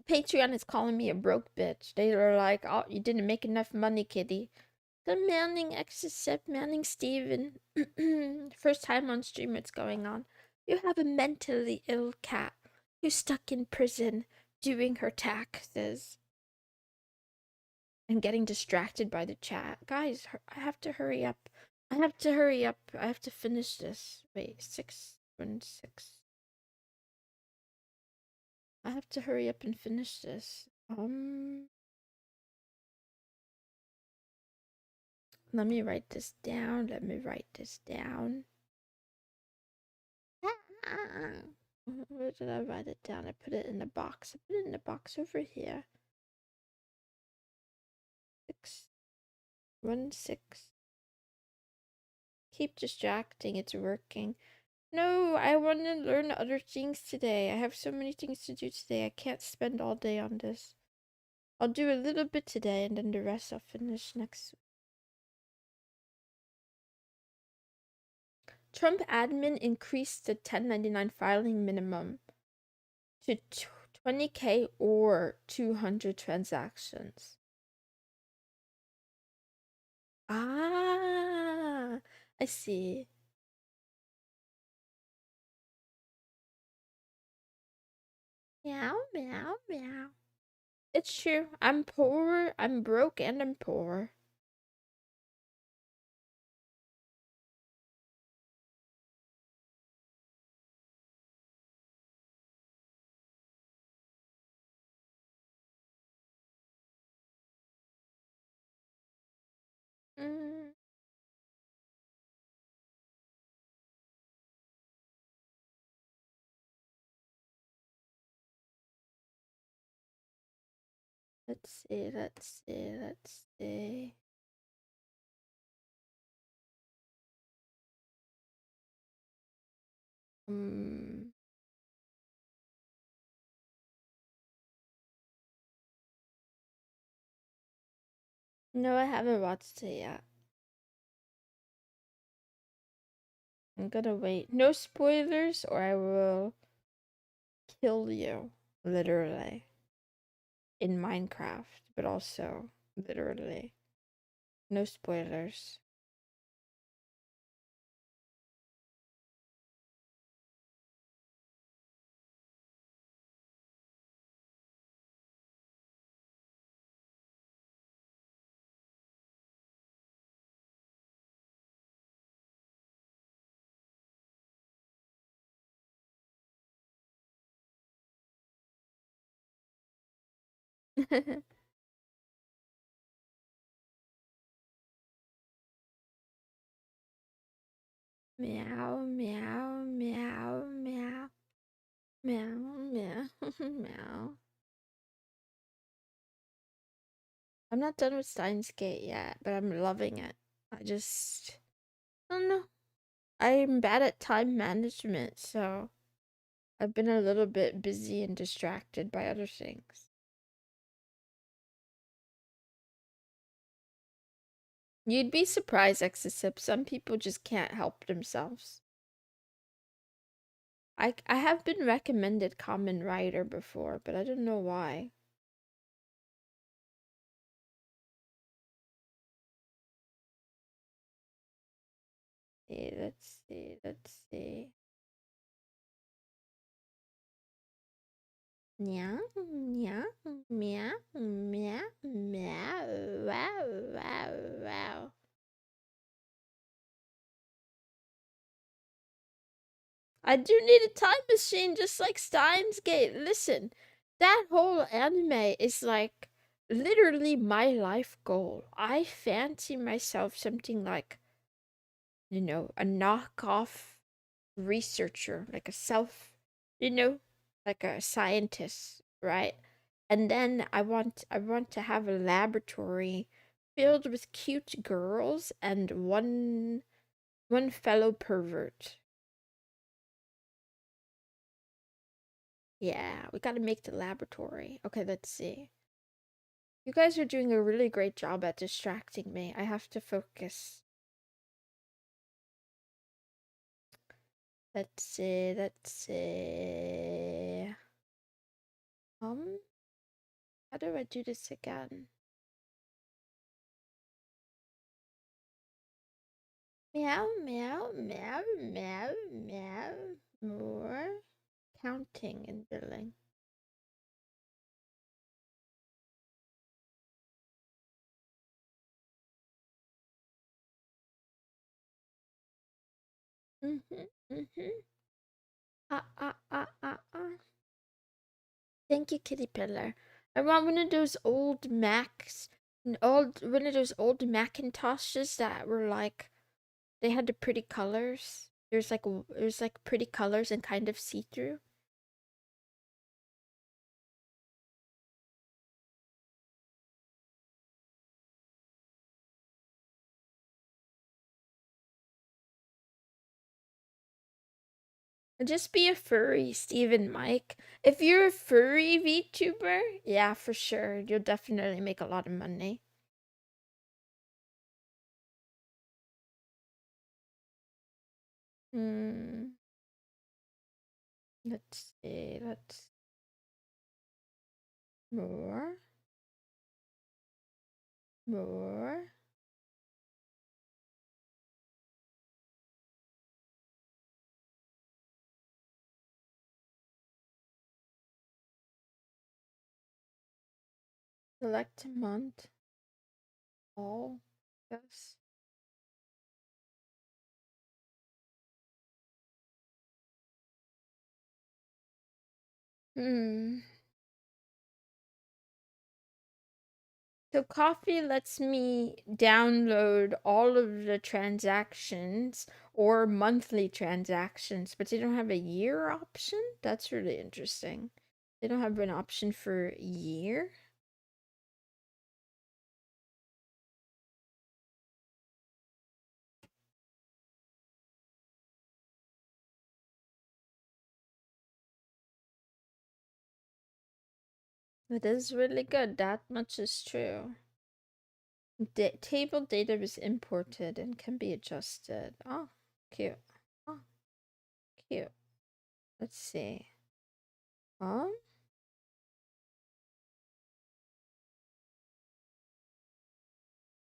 A: Patreon is calling me a broke bitch. They are like, "Oh, you didn't make enough money, kitty." The Manning except Manning Steven. First time on stream it's going on. You have a mentally ill cat who's stuck in prison doing her taxes and getting distracted by the chat. Guys, I have to hurry up. I have to hurry up. I have to finish this. Wait, 616. I have to hurry up and finish this. Let me write this down. Let me write this down. Where did I write it down? I put it in a box. I put it in a box over here. 616. Keep distracting. It's working. No, I want to learn other things today. I have so many things to do today. I can't spend all day on this. I'll do a little bit today and then the rest I'll finish next week. Trump admin increased the 1099 filing minimum to 20K or 200 transactions. Ah, I see. Meow, meow, meow. It's true. I'm poor. I'm broke and I'm poor. Mm. Let's see, let's see, let's see. Hmm. No, I haven't watched it yet. I'm gonna wait. No spoilers or I will kill you. Literally. In Minecraft, but also literally. No spoilers. Meow, meow, meow, meow. Meow, meow, meow. I'm not done with Steins Gate yet, but I'm loving it. I just, I don't know. I'm bad at time management, so I've been a little bit busy and distracted by other things. You'd be surprised, Exisip. Some people just can't help themselves. I have been recommended Common Writer before, but I don't know why. Let's see, let's see. Meow, meow, meow, meow, meow, wow, wow, wow. I do need a time machine just like Steins Gate. Listen, that whole anime is like literally my life goal. I fancy myself something like, a knockoff researcher, like a self, you know, like a scientist, right? And then I want to have a laboratory filled with cute girls and one fellow pervert. Yeah, we gotta make the laboratory. Okay, let's see. You guys are doing a really great job at distracting me. I have to focus. Let's see, let's see. Um, how do I do this again? Meow, meow, meow, meow, meow. More counting and billing. Mm-hmm, mm-hmm. Ah. Thank you, Kitty Pillar. I want one of those old Macs, one of those old Macintoshes that were like, they had the pretty colors. There's like pretty colors and kind of see-through. Just be a furry, Steven Mike. If you're a furry VTuber, yeah, for sure. You'll definitely make a lot of money. Hmm. Let's see. Let's more. More. Select a month. All. Yes. Hmm. So Coffee lets me download all of the transactions or monthly transactions, but they don't have a year option? That's really interesting. They don't have an option for year? It is really good. That much is true. Table data is imported and can be adjusted. Oh, cute. Oh, cute. Let's see. Um,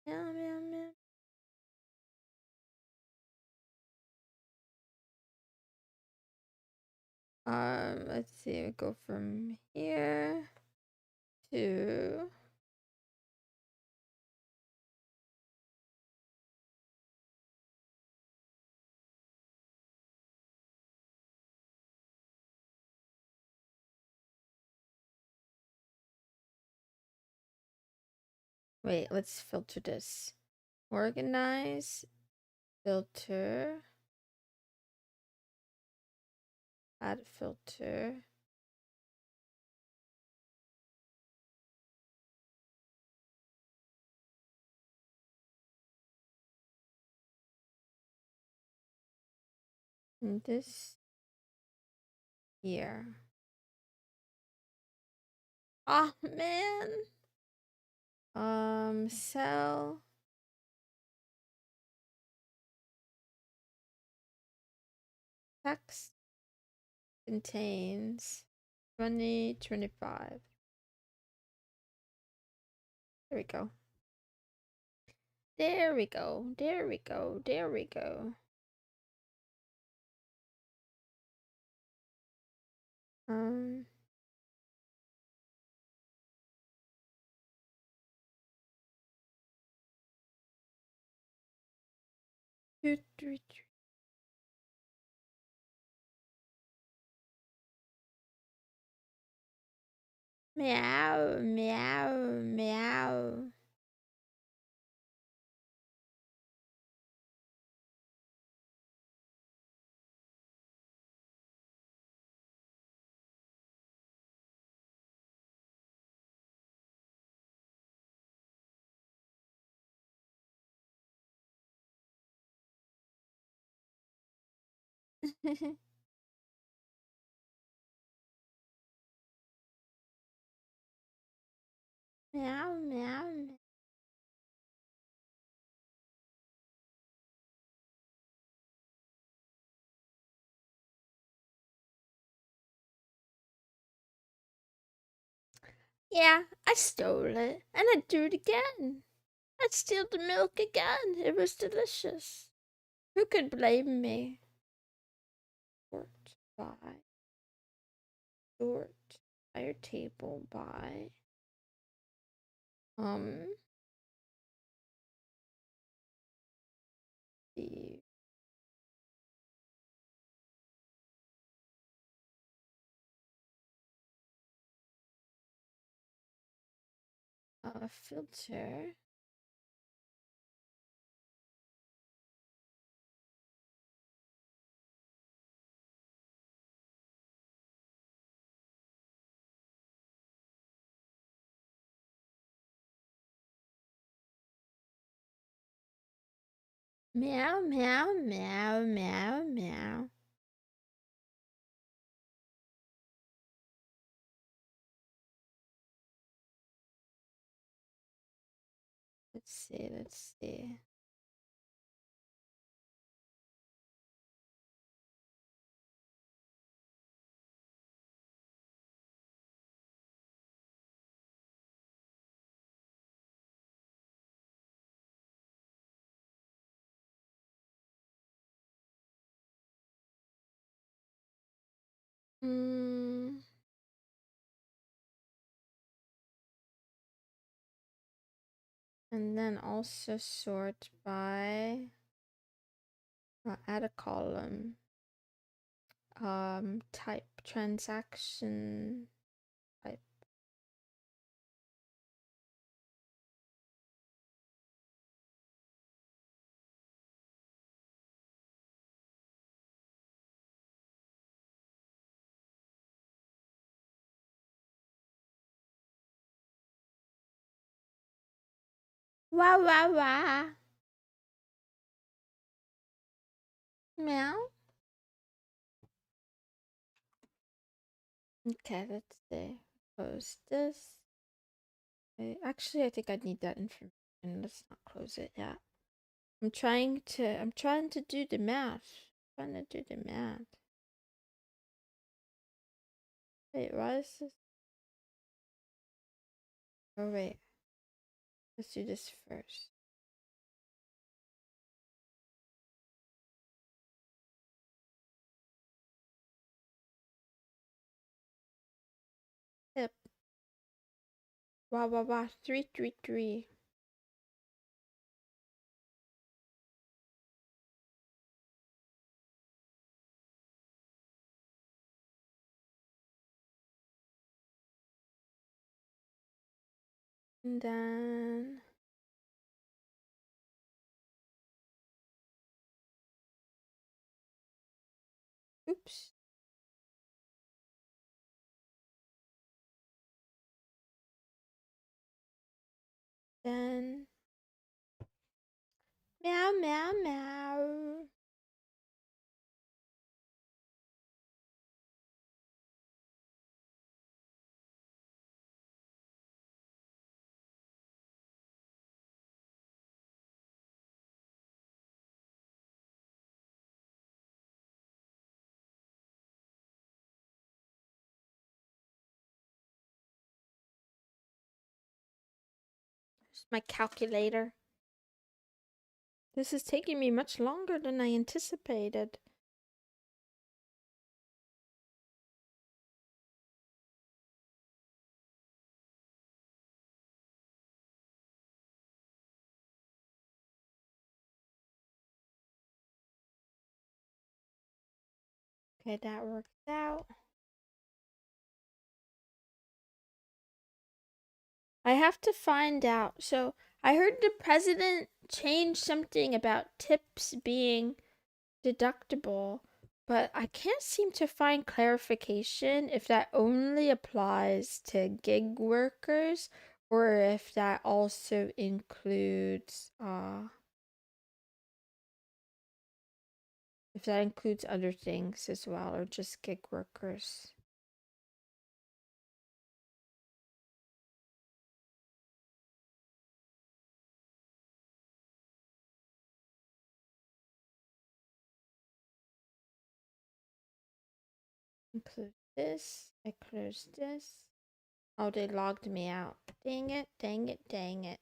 A: meow, meow, meow. Let's see. We go from here to wait, let's filter this. Organize, filter, add filter. And this here. Ah, man. Sell. Text contains 2025. There we go. There we go. There we go. There we go. Um. Two, three, three. Meow, meow, meow. Meow, meow, meow. Yeah, I stole it, and I'd do it again. I'd steal the milk again. It was delicious. Who could blame me? Sort by. Sort entire table by. The filter. Meow, meow, meow, meow, meow. Let's see, let's see. Mm, and then also sort by add a column. Type transaction type. Wow, wow, wow. Meow. Okay, let's see. Close this. Actually, I think I need that information. Let's not close it yet. I'm trying to do the math. I'm trying to do the math. Wait, why is this? Oh, wait. Let's do this first. Yep. Wow, wow, wow. 333. And then oops. Then meow, meow, meow. It's my calculator. This is taking me much longer than I anticipated. Okay, that worked out. I have to find out. So, I heard the president changed something about tips being deductible, but I can't seem to find clarification if that only applies to gig workers or if that also includes if that includes other things as well or just gig workers. Include this. I close this. Oh, they logged me out. Dang it, dang it, dang it.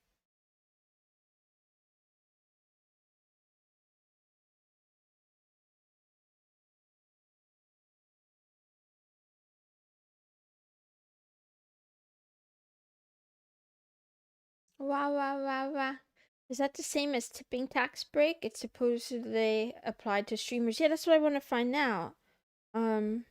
A: Wow, wow, wow, wow. Is that the same as tipping tax break? It's supposedly applied to streamers. Yeah, that's what I want to find out. Um,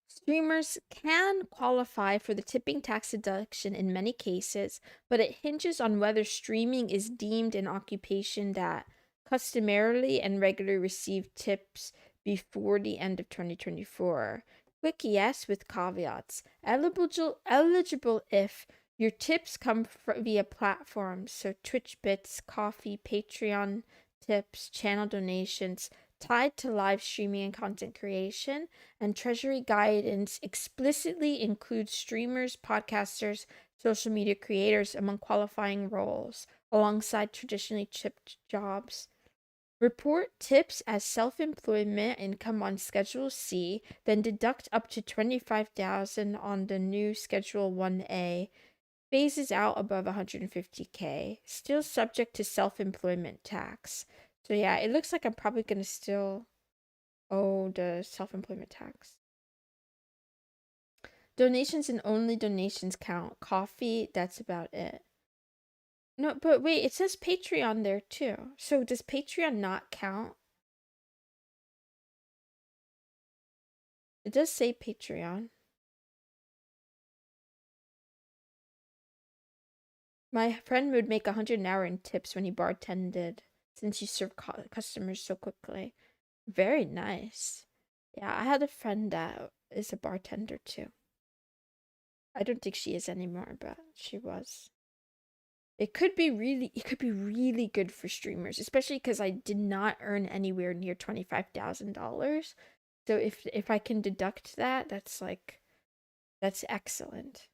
A: Streamers can qualify for the tipping tax deduction in many cases, but it hinges on whether streaming is deemed an occupation that customarily and regularly received tips before the end of 2024. Quick yes with caveats. Eligible if your tips come via platforms, so Twitch bits, Coffee, Patreon tips, channel donations tied to live streaming and content creation, and Treasury guidance explicitly includes streamers, podcasters, social media creators among qualifying roles, alongside traditionally tipped jobs. Report tips as self-employment income on Schedule C, then deduct up to $25,000 on the new Schedule 1A. Phases out above 150K. Still subject to self-employment tax. So yeah, it looks like I'm probably gonna still owe the self-employment tax. Donations and only donations count. Coffee, that's about it. No, but wait, it says Patreon there too. So does Patreon not count? It does say Patreon. My friend would make 100 an hour in tips when he bartended, since he served customers so quickly. Very nice. Yeah, I had a friend that is a bartender too. I don't think she is anymore, but she was. It could be really good for streamers, especially because I did not earn anywhere near $25,000. So if I can deduct that, that's excellent.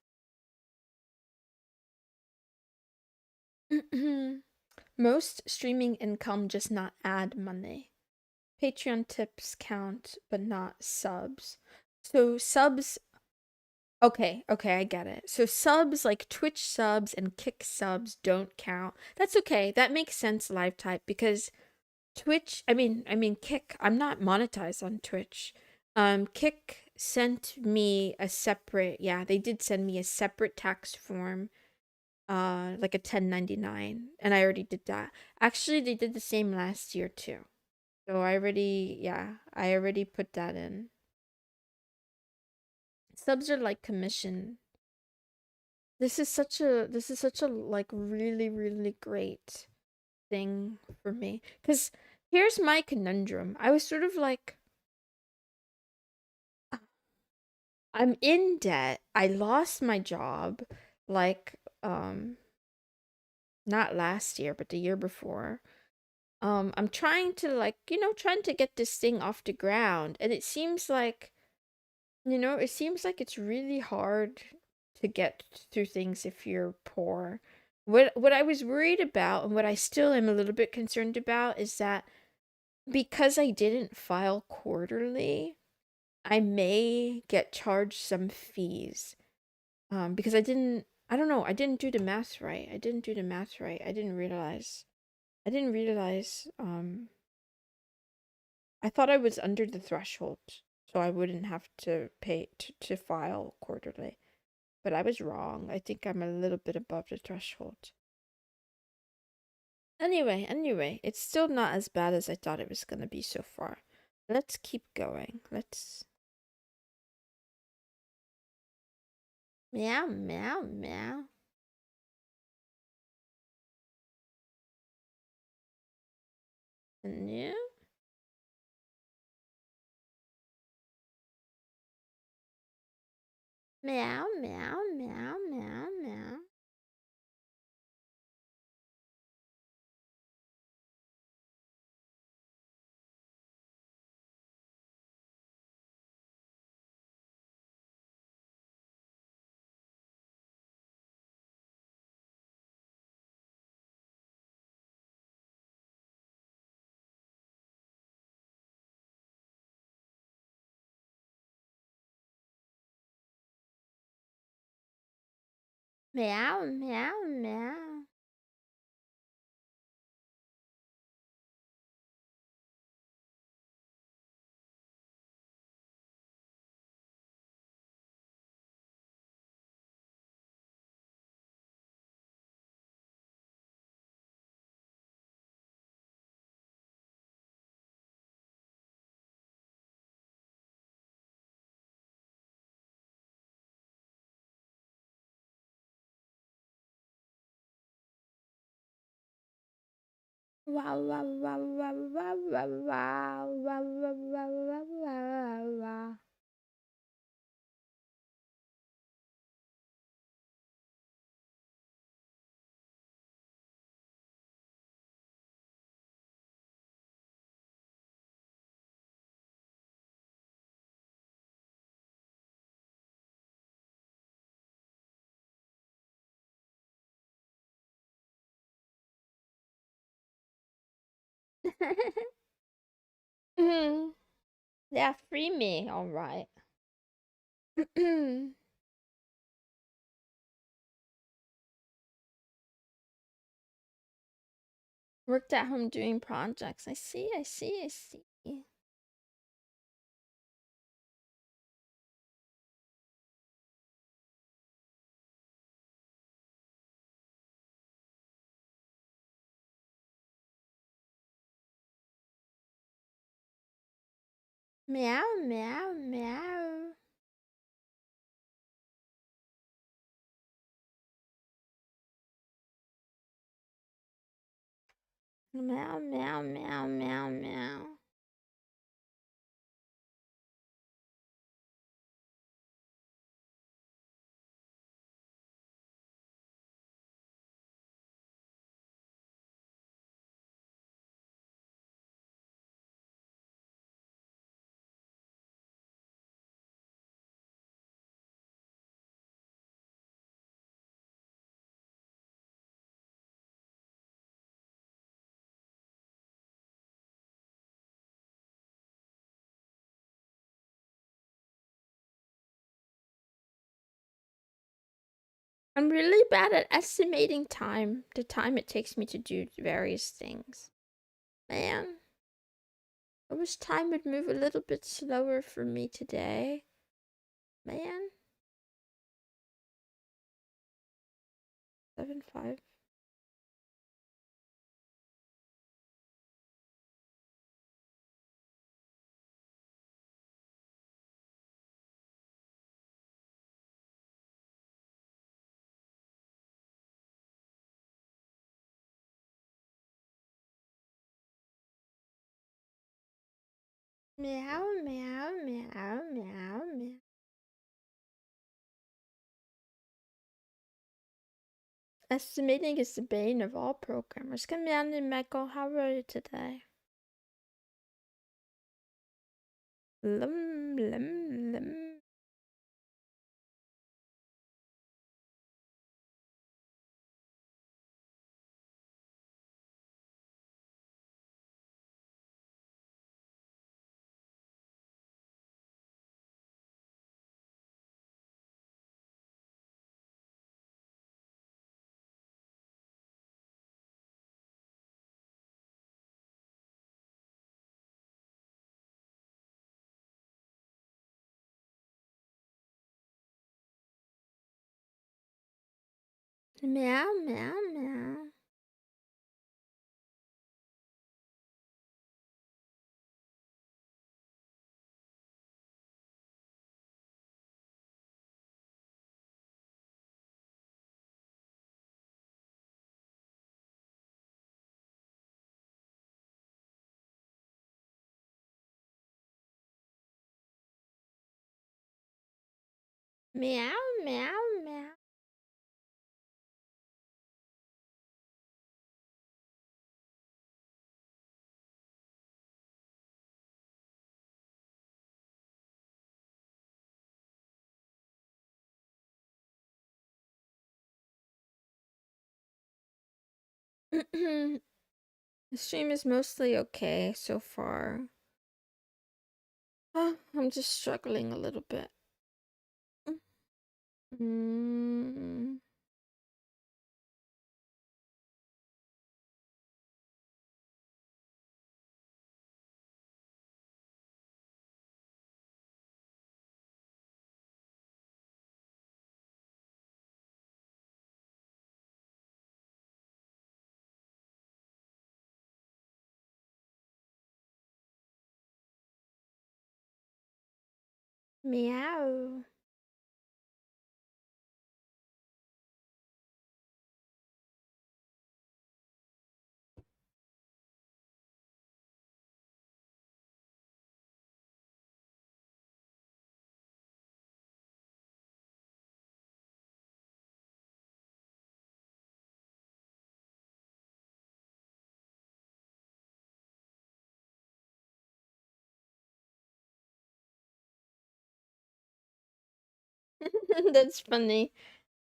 A: Most streaming income just not ad money. Patreon tips count, but not subs. So subs, okay, I get it. So subs like Twitch subs and Kick subs don't count. That's okay. That makes sense, live type, because Twitch, I mean Kick, I'm not monetized on Twitch. Kick sent me a separate, yeah, they did send me a separate tax form, like a 1099, and I already did that. Actually, they did the same last year too. So I already put that in. Subs are like commission. This is such a like really great thing for me, cuz here's my conundrum. I was sort of like, I'm in debt. I lost my job like not last year, but the year before. I'm trying to like, trying to get this thing off the ground, and it seems like, it seems like it's really hard to get through things if you're poor. What I was worried about, and what I still am a little bit concerned about, is that because I didn't file quarterly, I may get charged some fees. Because I don't know, I didn't do the math right. I didn't do the math right. I didn't realize. I thought I was under the threshold, so I wouldn't have to pay to file quarterly. But I was wrong. I think I'm a little bit above the threshold. Anyway, it's still not as bad as I thought it was gonna be so far. Let's keep going. Let's meow meow meow. Yeah. Meow meow meow meow meow. Meow meow meow. Wow wow wow wow wow wow wow wow wow wow wow wow. Yeah, free me. All right. Worked at home doing projects. I see, I see, I see. Meow, meow, meow. Meow, meow, meow, meow, meow. I'm really bad at estimating time, the time it takes me to do various things. Man, I wish time would move a little bit slower for me today. Man. 7-5. Meow, meow, meow, meow, meow. Estimating is the bane of all programmers. Come on in, Michael. How are you today? Lum, lum, lum. Meow, meow, meow. Meow, meow, meow. The stream is mostly okay so far. I'm just struggling a little bit. Mm. Meow. That's funny.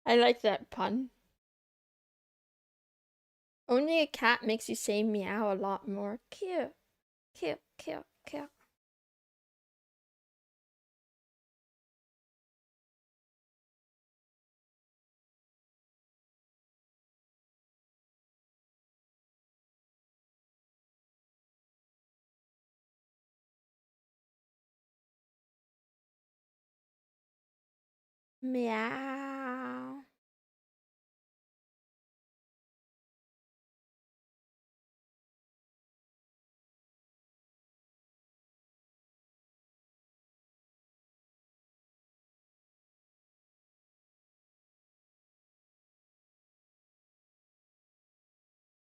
A: I like that pun. Only a cat makes you say meow a lot more. Cute, cute, cute, cute. Meow.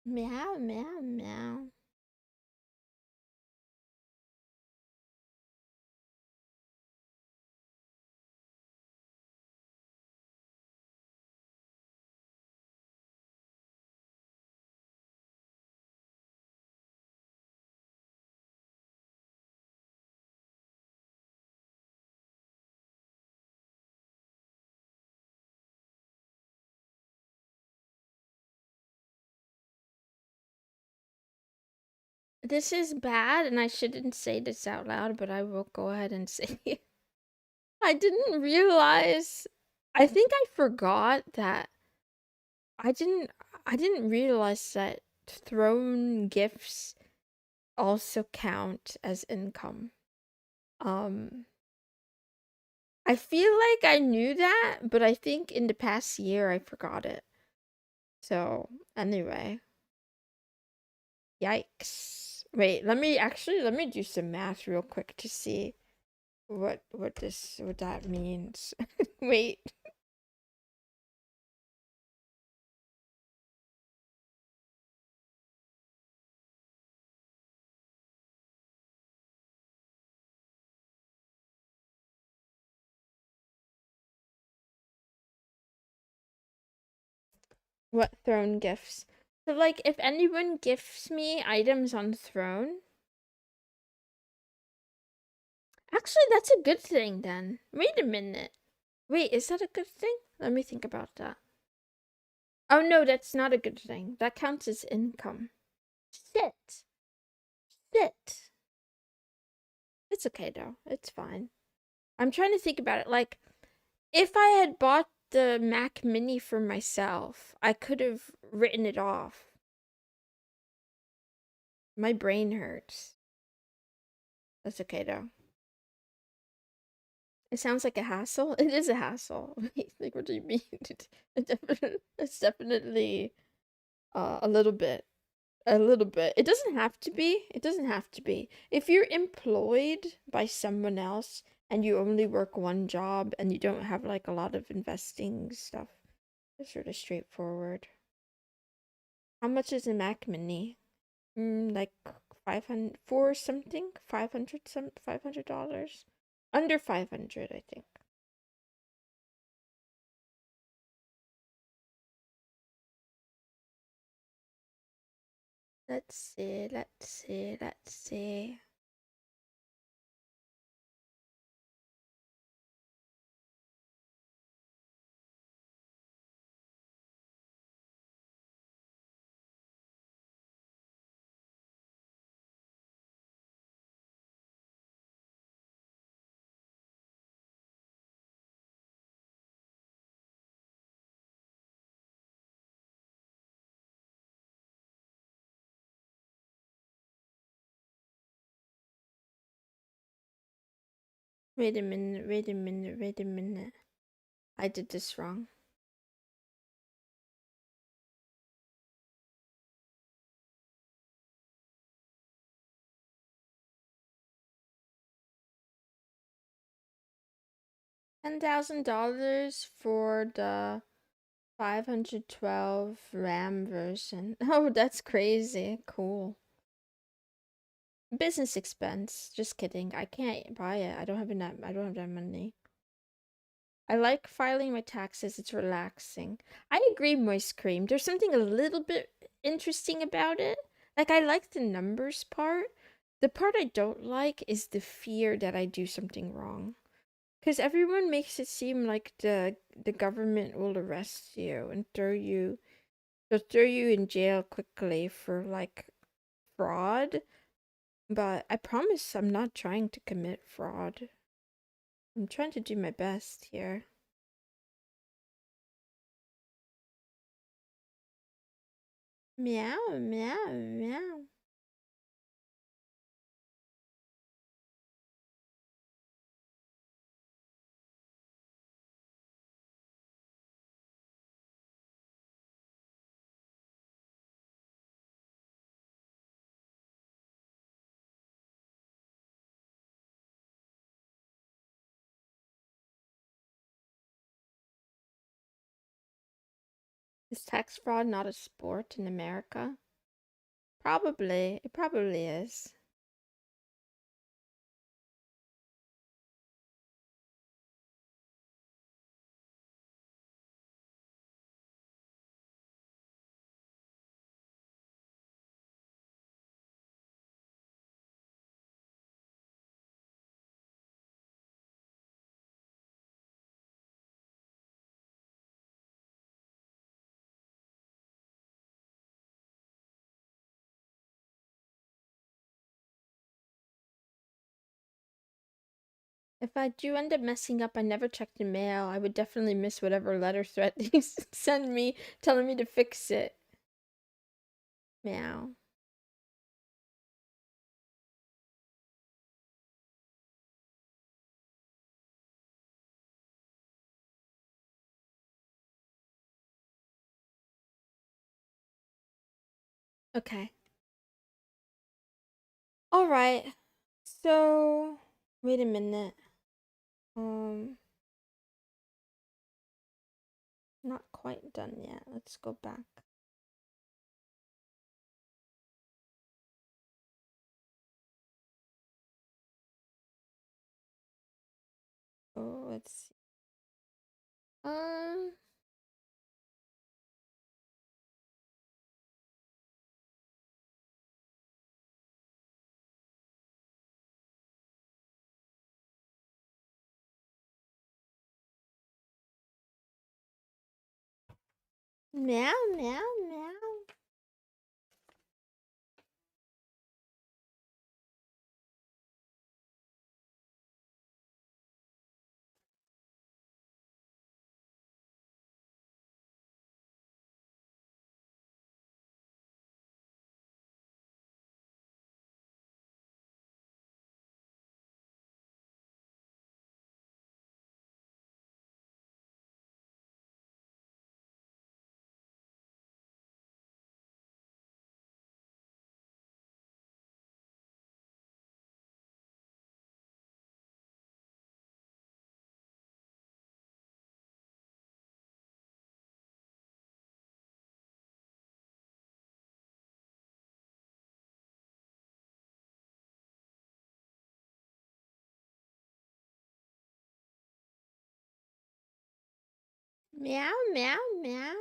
A: Meow, meow, meow. This is bad, and I shouldn't say this out loud, but I will go ahead and say it. I didn't realize. I think I forgot that I didn't. I didn't realize that thrown gifts also count as income. Um, I feel like I knew that, but I think in the past year I forgot it. So anyway, yikes. Wait, let me do some math real quick to see what that means. Wait. What throne gifts? So like if anyone gifts me items on throne, actually that's a good thing then. Wait a minute. Wait, is that a good thing? Let me think about that. Oh no, that's not a good thing. That counts as income. Shit. Shit. It's okay though. It's fine. I'm trying to think about it. Like, if I had bought the Mac Mini for myself, I could have written it off. My brain hurts. That's okay though. It sounds like a hassle. It is a hassle. Wait, like, what do you mean? It's definitely a little bit. A little bit. It doesn't have to be. It doesn't have to be. If you're employed by someone else and you only work one job and you don't have like a lot of investing stuff, it's sort of straightforward. How much is a Mac Mini? Like 500 for something? 500 some $500? Under 500, I think. Let's see, let's see, let's see. Wait a minute, wait a minute, wait a minute. I did this wrong. $10,000 for the 512 RAM version. Oh, that's crazy. Cool. Business expense. Just kidding. I can't buy it. I don't have that money. I like filing my taxes. It's relaxing. I agree, Moist Cream. There's something a little bit interesting about it. Like, I like the numbers part. The part I don't like is the fear that I do something wrong. Because everyone makes it seem like the government will arrest you and they'll throw you in jail quickly for like fraud. But I promise I'm not trying to commit fraud. I'm trying to do my best here. Meow, meow, meow. Is tax fraud not a sport in America? Probably. It probably is. If I do end up messing up, I never check the mail. I would definitely miss whatever letter threat you send me telling me to fix it. Meow. Okay. All right. So, wait a minute. Um, not quite done yet. Let's go back. Oh, let's see. Um, meow, meow, meow. Meow, meow, meow.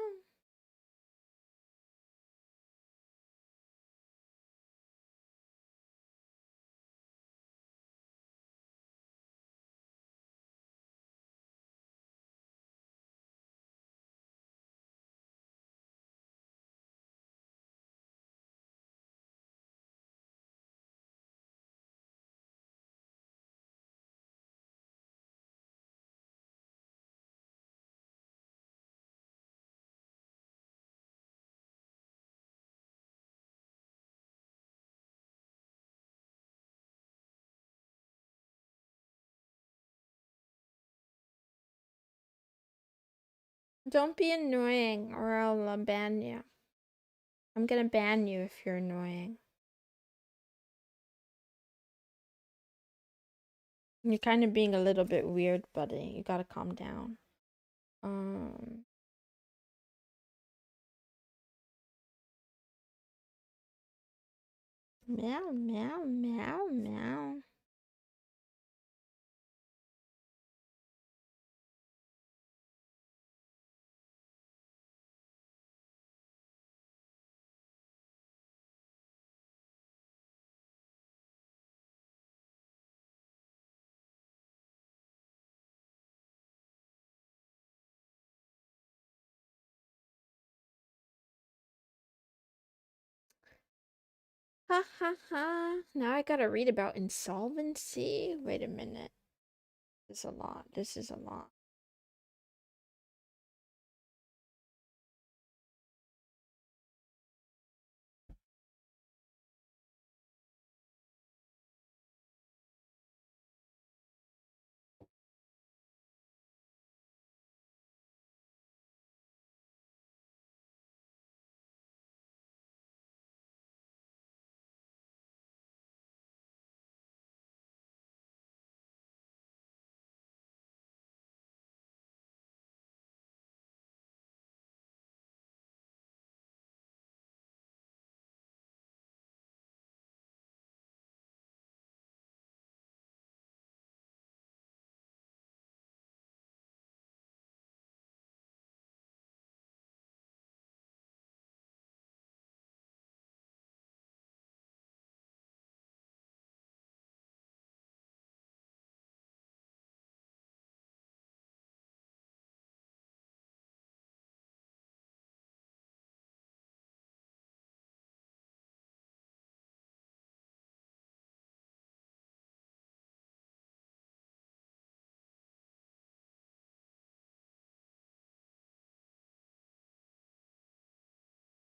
A: Don't be annoying or I'll ban you. I'm gonna ban you if you're annoying. You're kind of being a little bit weird, buddy. You gotta calm down. Meow, meow, meow, meow. Ha ha ha. Now I gotta read about insolvency. Wait a minute. This is a lot. This is a lot.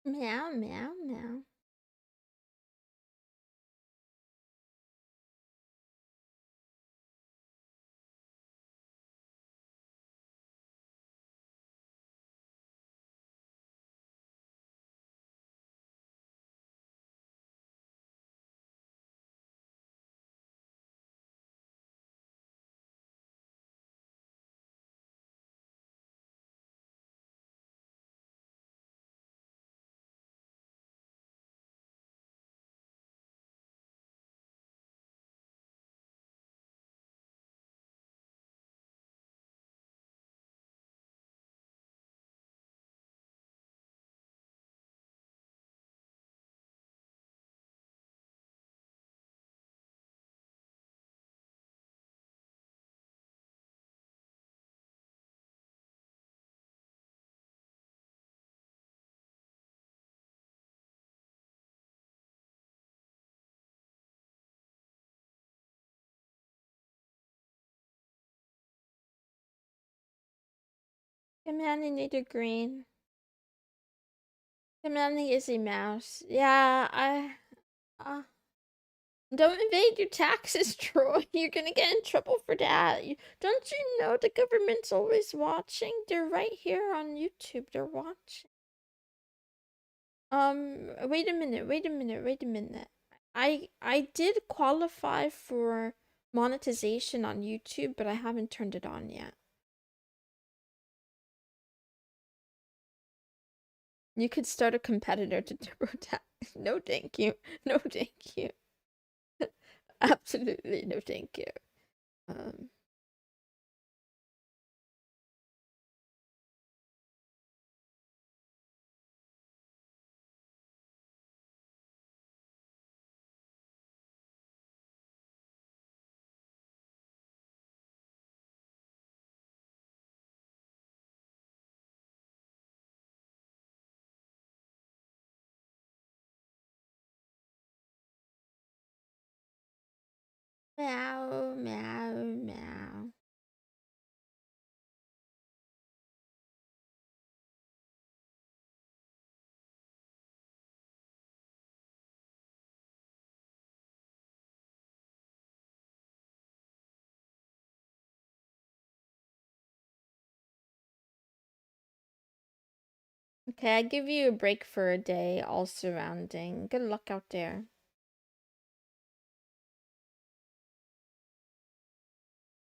A: Meow, meow, meow. Commanding need a green. Commanding is a mouse. Yeah, don't evade your taxes, Troy. You're gonna get in trouble for that. Don't you know the government's always watching? They're right here on YouTube. They're watching. Wait a minute. Wait a minute. Wait a minute. I did qualify for monetization on YouTube, but I haven't turned it on yet. You could start a competitor to TurboTax. No, thank you. No, thank you. Absolutely no, thank you. Um. Meow, meow, meow. Okay, I give you a break for a day, all surrounding. Good luck out there.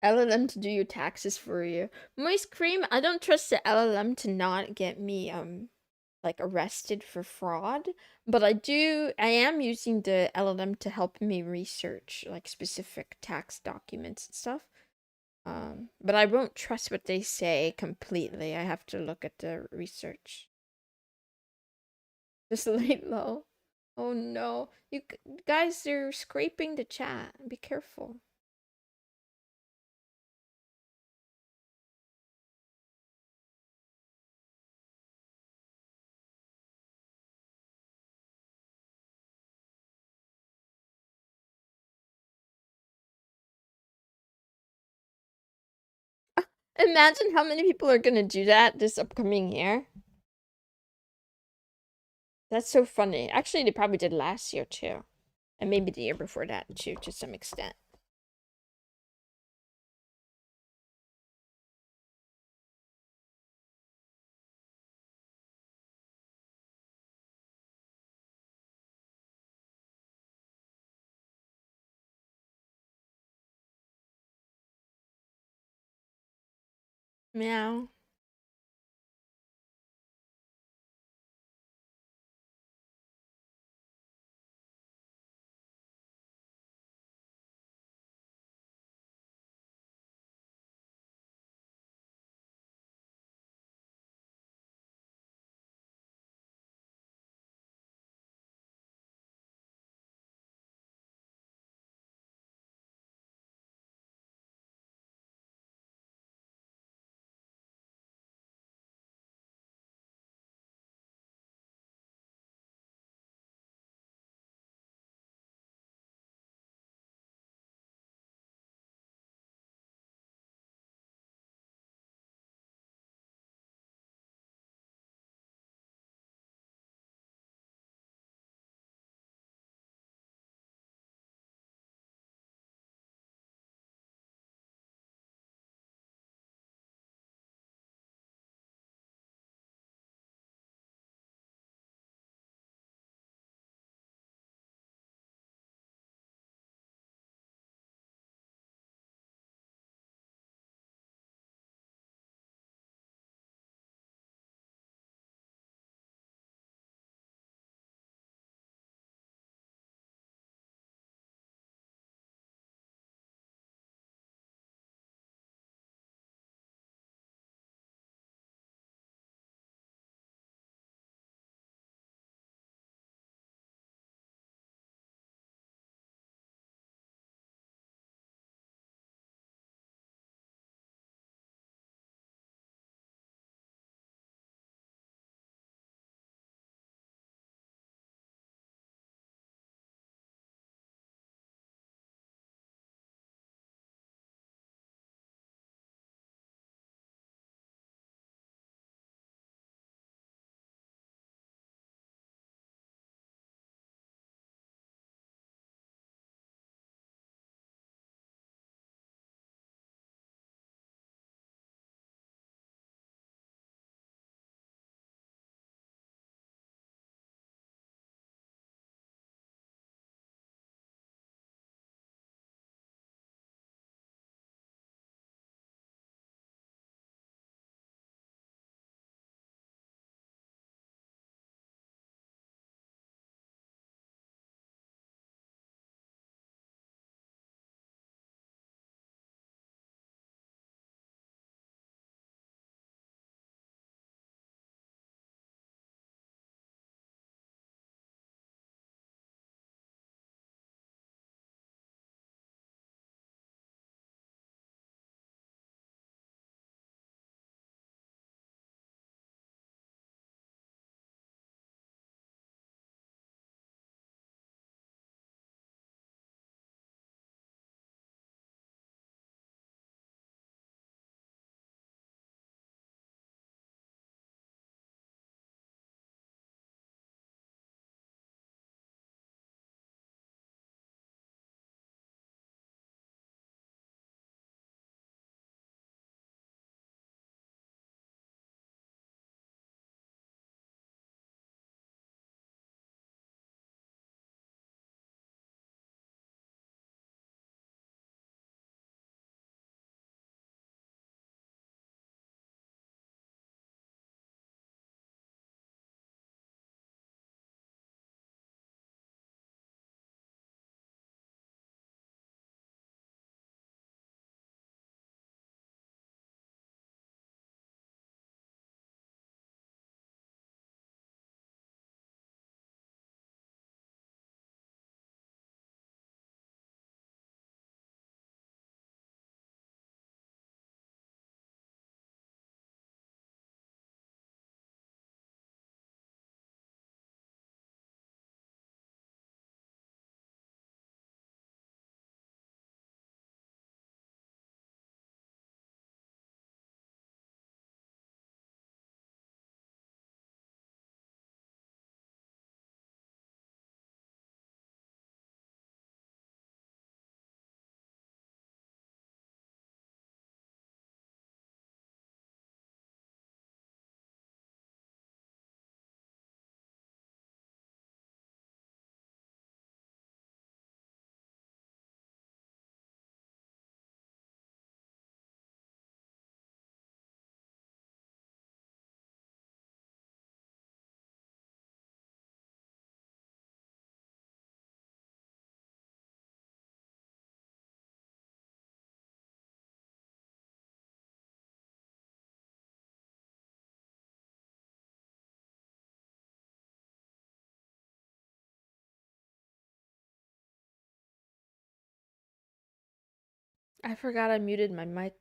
A: LLM to do your taxes for you. Moist cream, I don't trust the LLM to not get me like arrested for fraud, but I am using the LLM to help me research like specific tax documents and stuff. But I won't trust what they say completely. I have to look at the research. Just lay low. Oh no. Guys, they're scraping the chat. Be careful. Imagine how many people are gonna do that this upcoming year. That's so funny. Actually, they probably did last year too. And maybe the year before that too, to some extent. Meow. I forgot I muted my mic.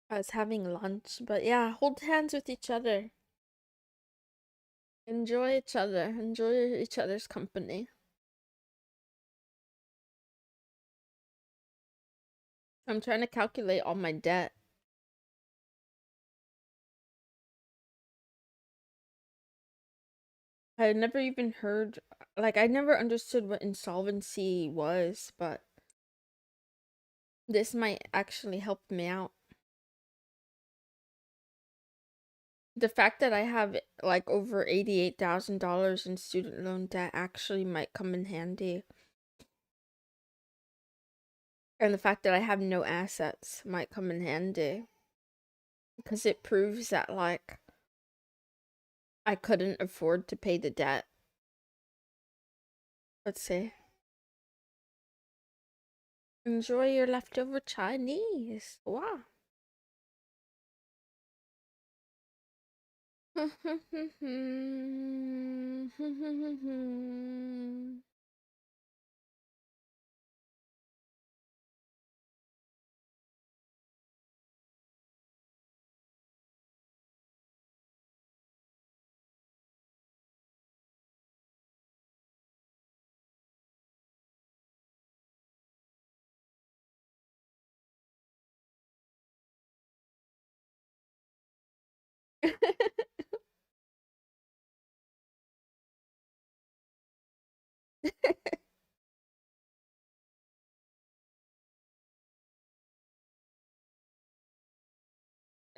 A: I was having lunch, but yeah, hold hands with each other. Enjoy each other. Enjoy each other's company. I'm trying to calculate all my debt. I had never even heard, like, I never understood what insolvency was, but this might actually help me out. The fact that I have like over $88,000 in student loan debt actually might come in handy. And the fact that I have no assets might come in handy. Because it proves that, like, I couldn't afford to pay the debt. Let's see. Enjoy your leftover Chinese. Wow.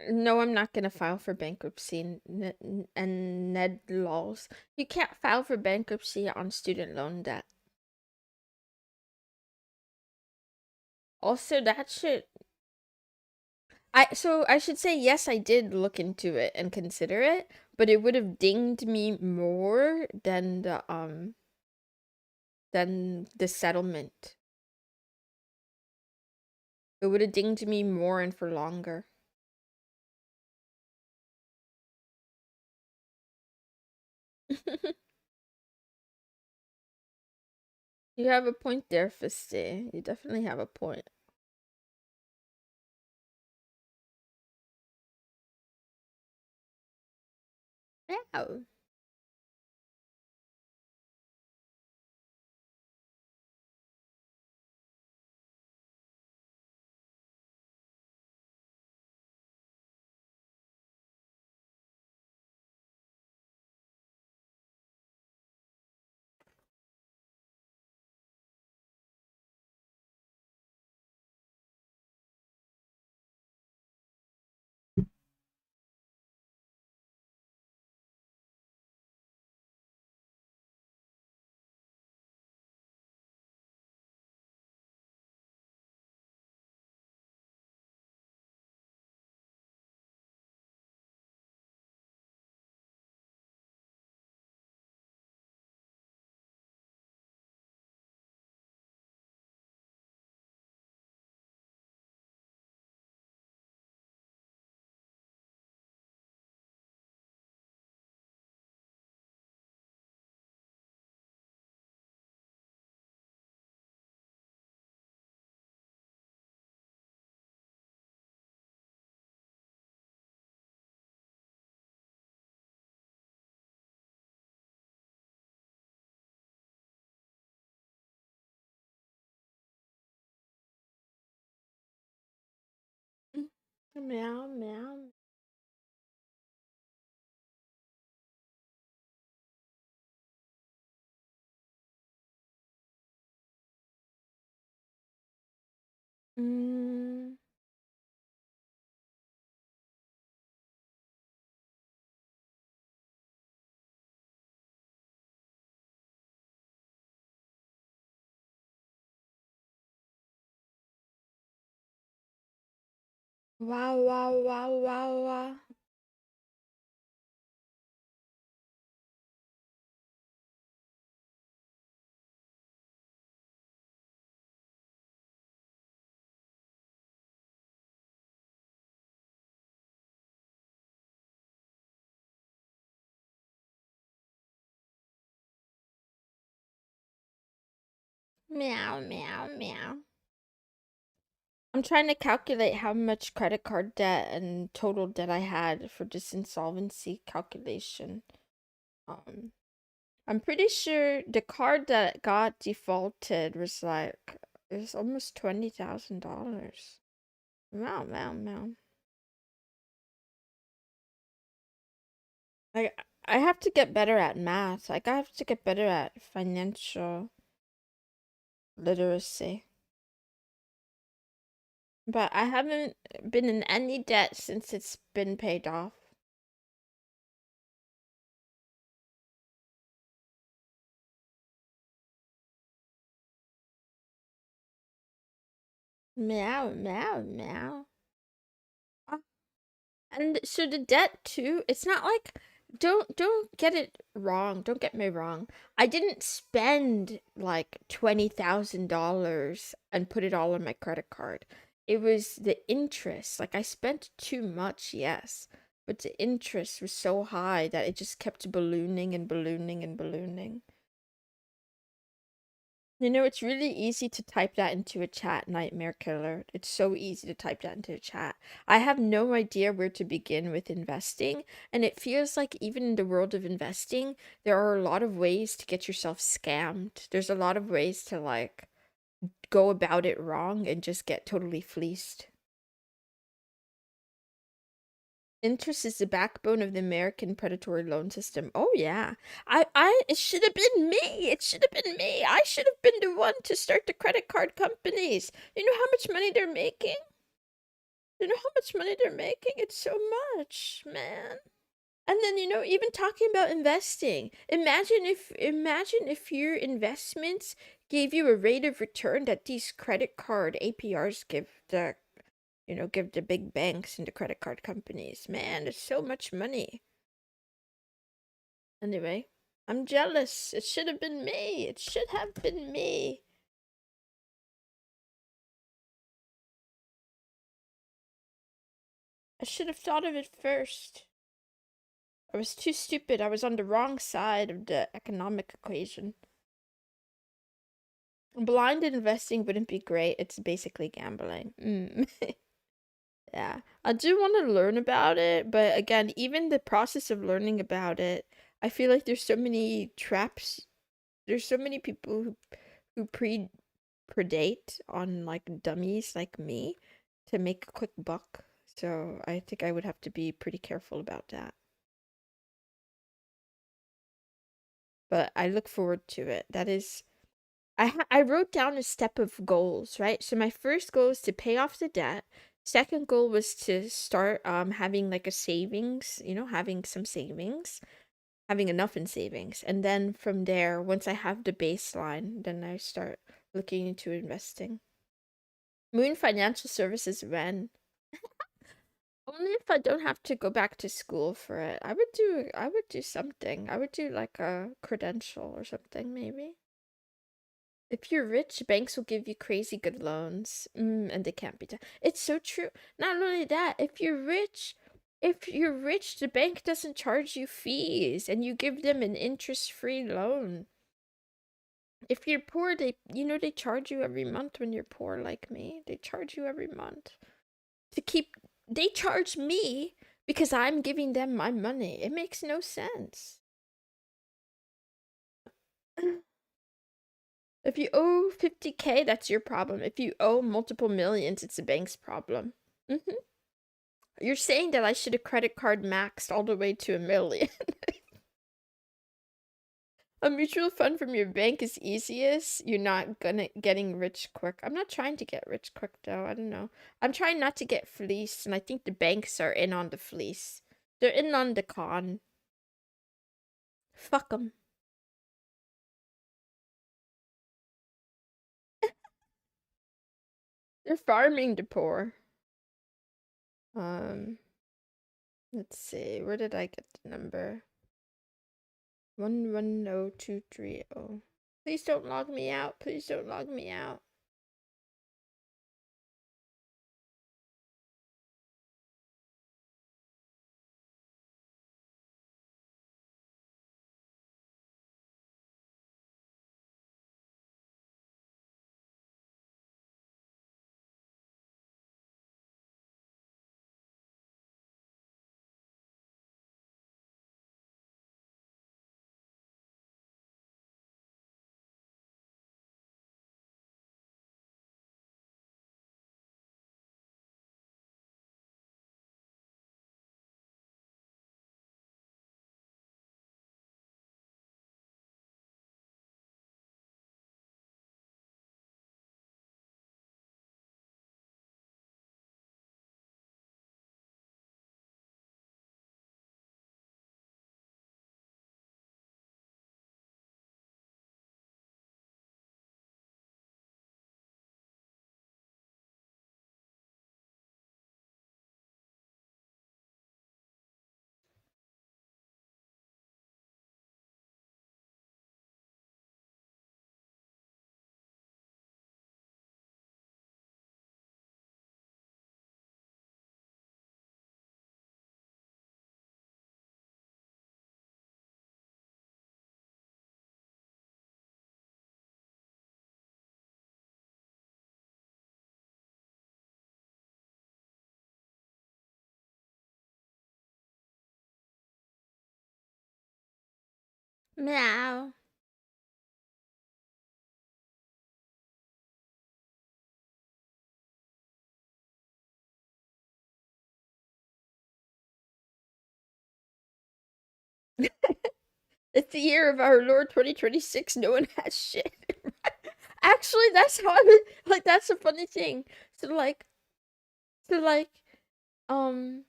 A: No, I'm not gonna file for bankruptcy and Ned laws. You can't file for bankruptcy on student loan debt. Also, that should I should say yes, I did look into it and consider it, but it would have dinged me more than the settlement. It would have dinged me more and for longer. You have a point there, Fisty. You definitely have a point. Ow. Meow meow. Mm. Wow wow wow wow wow. Meow, meow, meow. I'm trying to calculate how much credit card debt and total debt I had for this insolvency calculation. Um, I'm pretty sure the card that got defaulted was like, it was almost $20,000. Wow, wow, wow. I I have to get better at math. Like I have to get better at financial literacy. But I haven't been in any debt since it's been paid off. Meow, meow, meow. And so the debt too, it's not like don't get it wrong. Don't get me wrong. I didn't spend like $20,000 and put it all on my credit card. It was the interest. Like I spent too much, yes, but the interest was so high that it just kept ballooning and ballooning and ballooning. You know, it's really easy to type that into a chat, Nightmare Killer. It's so easy to type that into a chat. I have no idea where to begin with investing, and it feels like even in the world of investing, there are a lot of ways to get yourself scammed. There's a lot of ways to like go about it wrong and just get totally fleeced. Interest is the backbone of the American predatory loan system. Oh yeah. It should have been me. It should have been me. I should have been the one to start the credit card companies. You know how much money they're making? You know how much money they're making? It's so much, man. And then, you know, even talking about investing. Imagine if your investments gave you a rate of return that these credit card APRs give the big banks and the credit card companies. Man, there's so much money. Anyway, I'm jealous. It should have been me. It should have been me. I should have thought of it first. I was too stupid. I was on the wrong side of the economic equation. Blind investing wouldn't be great. It's basically gambling. Yeah. I do want to learn about it, but again, even the process of learning about it, I feel like there's so many traps. There's so many people who predate on like dummies like me to make a quick buck. So I think I would have to be pretty careful about that. But I look forward to it. That is, I wrote down a step of goals, right? So my first goal is to pay off the debt. Second goal was to start having like a savings, having some savings, having enough in savings. And then from there, once I have the baseline, then I start looking into investing. Moon Financial Services when? Only if I don't have to go back to school for it. I would do something. I would do like a credential or something maybe. If you're rich, banks will give you crazy good loans. And they can't be done. It's so true. Not only that, if you're rich, the bank doesn't charge you fees and you give them an interest-free loan. If you're poor, they charge you every month when you're poor like me. They charge you every month. to keep they charge me because I'm giving them my money. It makes no sense. If you owe 50K, that's your problem. If you owe multiple millions, it's the bank's problem. You're saying that I should have credit card maxed all the way to 1 million. A mutual fund from your bank is easiest. You're not gonna getting rich quick. I'm not trying to get rich quick though. I don't know. I'm trying not to get fleeced, and I think the banks are in on the fleece. They're in on the con. Fuck them. They're farming the poor. Um, let's see. Where did I get the number? 110230. Please don't log me out. Please don't log me out. Meow. It's the year of our Lord 2026. No one has shit. Actually, that's how I like. That's a funny thing. So like, so like, um,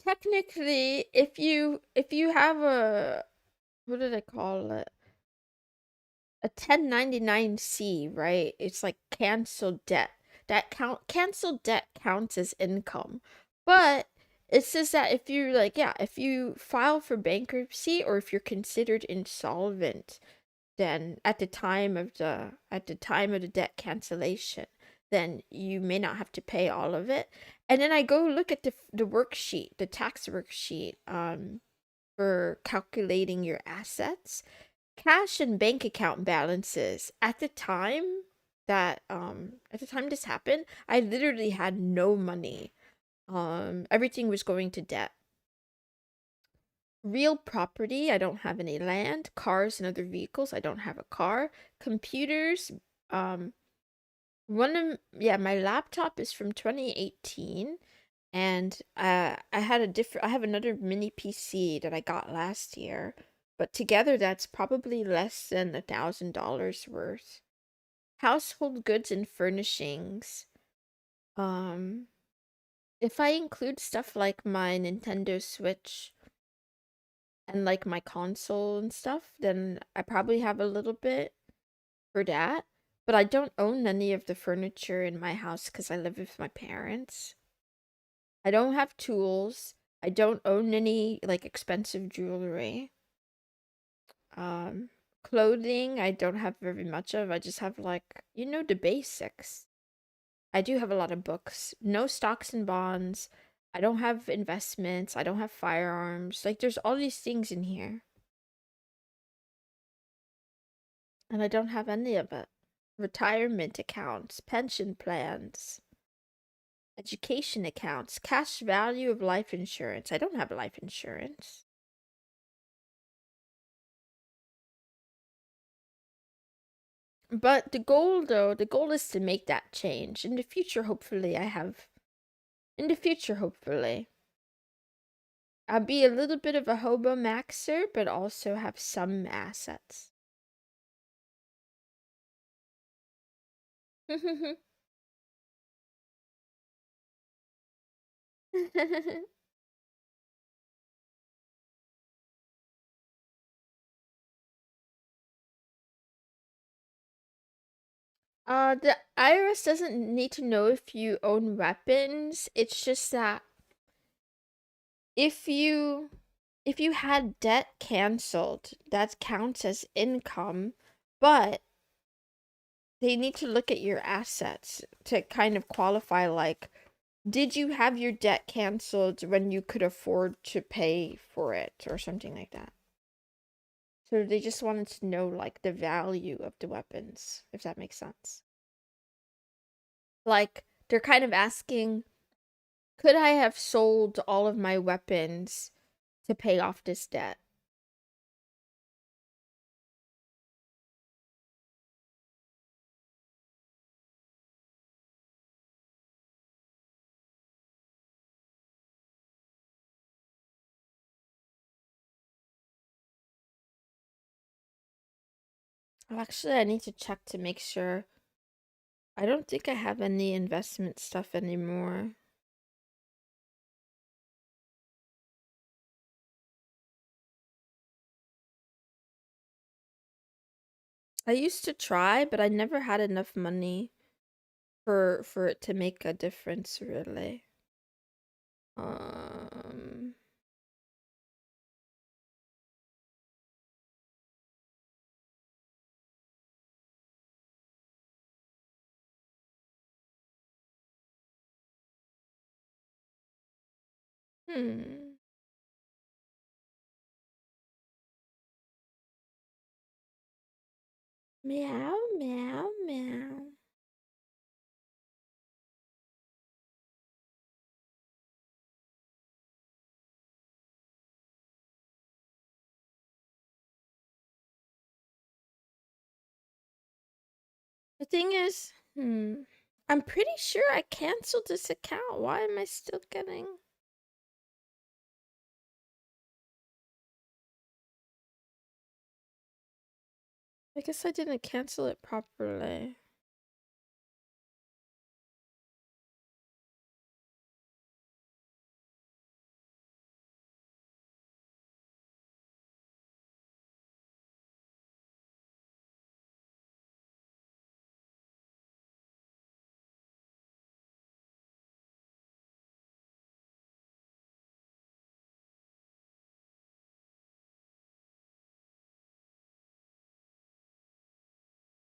A: technically, if you have a what did I call it? A 1099-C, right? It's like canceled debt. That canceled debt counts as income. But it says that if you like, yeah, if you file for bankruptcy or if you're considered insolvent, then at the time of the debt cancellation, then you may not have to pay all of it. And then I go look at the worksheet, the tax worksheet, for calculating your assets. Cash and bank account balances at the time this happened, I literally had no money. Everything was going to debt. Real property, I don't have any land. Cars and other vehicles, I don't have a car. Computers, um my laptop is from 2018, and I have another mini PC that I got last year, but together that's probably less than $1,000 worth. Household goods and furnishings. Um, if I include stuff like my Nintendo Switch and like my console and stuff, then I probably have a little bit for that. But I don't own any of the furniture in my house because I live with my parents. I don't have tools. I don't own any like expensive jewelry. Um, Clothing, I don't have very much of. I just have like, the basics. I do have a lot of books. No stocks and bonds. I don't have investments. I don't have firearms. Like there's all these things in here, and I don't have any of it. Retirement accounts, pension plans, education accounts, cash value of life insurance. I don't have life insurance. But the goal is to make that change. In the future, hopefully, I'll be a little bit of a hobo maxer, but also have some assets. The IRS doesn't need to know if you own weapons. It's just that if you if you had debt canceled, that counts as income, but they need to look at your assets to kind of qualify, like, did you have your debt canceled when you could afford to pay for it or something like that. So they just wanted to know like the value of the weapons, if that makes sense. Like they're kind of asking, could I have sold all of my weapons to pay off this debt? Oh, actually, I need to check to make sure. I don't think I have any investment stuff anymore. I used to try, but I never had enough money for it to make a difference, really. Um, hmm. Meow, meow, meow. The thing is, I'm pretty sure I canceled this account. Why am I still getting... I guess I didn't cancel it properly.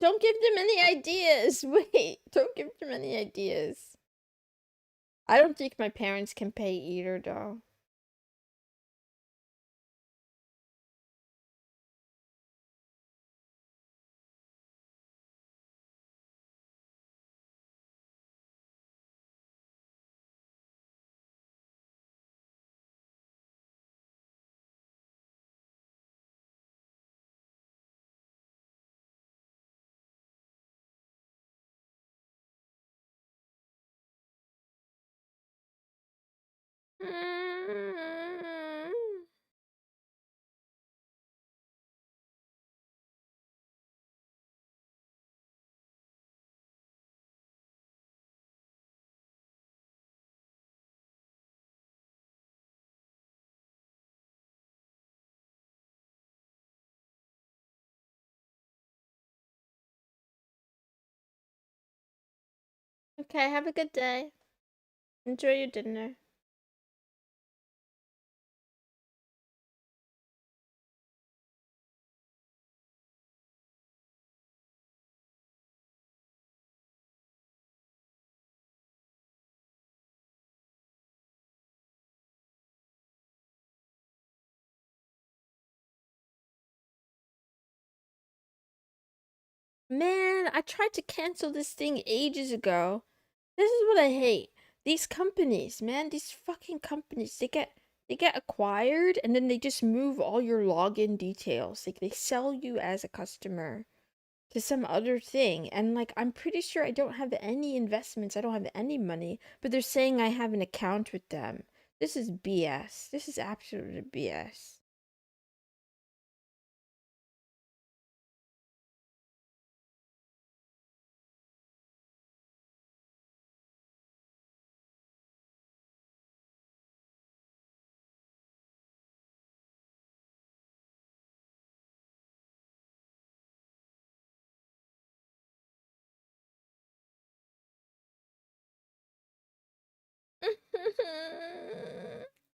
A: Don't give them any ideas. Wait, don't give them any ideas. I don't think my parents can pay either, though. Mm. Okay, have a good day. Enjoy your dinner. Man, I tried to cancel this thing ages ago. This is what I hate. These companies, man, these fucking companies, they get acquired and then they just move all your login details. Like they sell you as a customer to some other thing. And like I'm pretty sure I don't have any investments. I don't have any money, but they're saying I have an account with them. This is BS. This is absolute BS.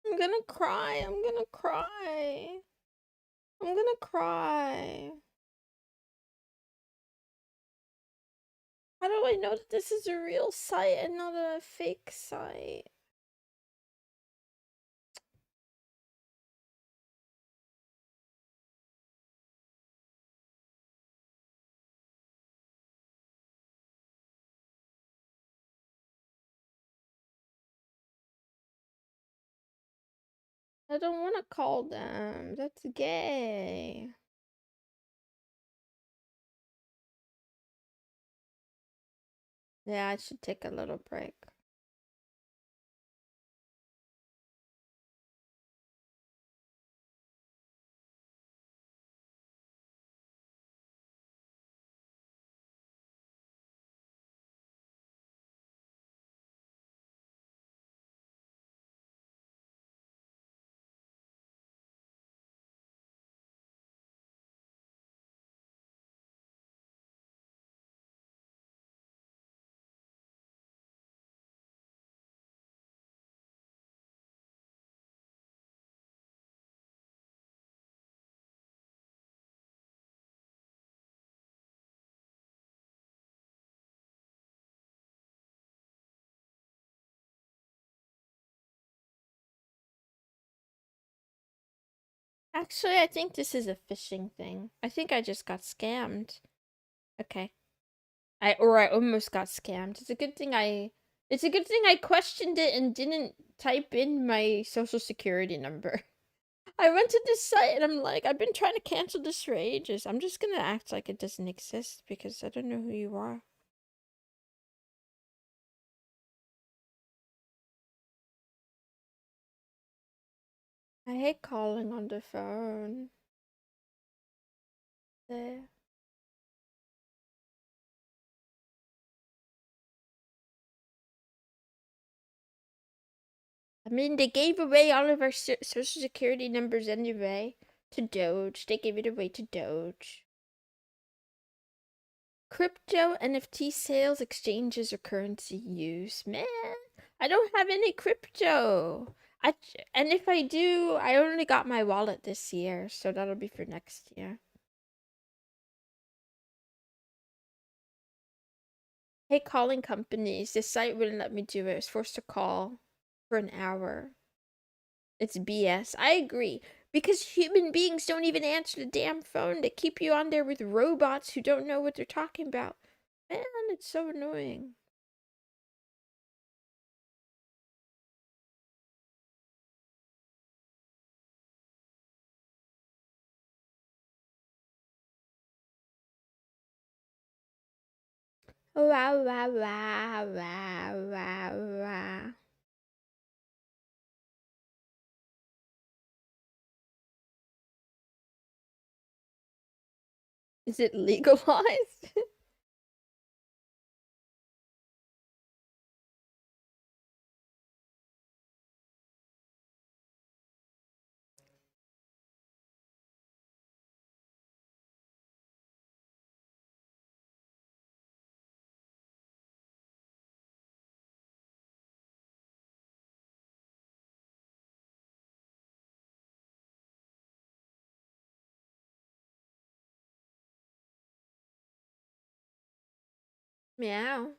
A: I'm gonna cry. I'm gonna cry. I'm gonna cry. How do I know that this is a real site and not a fake site? I don't want to call them. That's gay. Yeah, I should take a little break. Actually, I think this is a phishing thing. I think I just got scammed. Okay. I almost got scammed. It's a good thing I questioned it and didn't type in my social security number. I went to this site and I'm like, I've been trying to cancel this for ages. I'm just gonna act like it doesn't exist because I don't know who you are. I hate calling on the phone. There. I mean, they gave away all of our social security numbers anyway to Doge. They gave it away to Doge. Crypto, NFT sales, exchanges, or currency use. Man, I don't have any crypto. And if I do, I only got my wallet this year, so that'll be for next year. Hey, calling companies. This site wouldn't let me do it. I was forced to call for an hour. It's BS. I agree. Because human beings don't even answer the damn phone. They keep you on there with robots who don't know what they're talking about. Man, it's so annoying. Wow, wow, wow, wow, wow, wow. Is it legalized? Meow.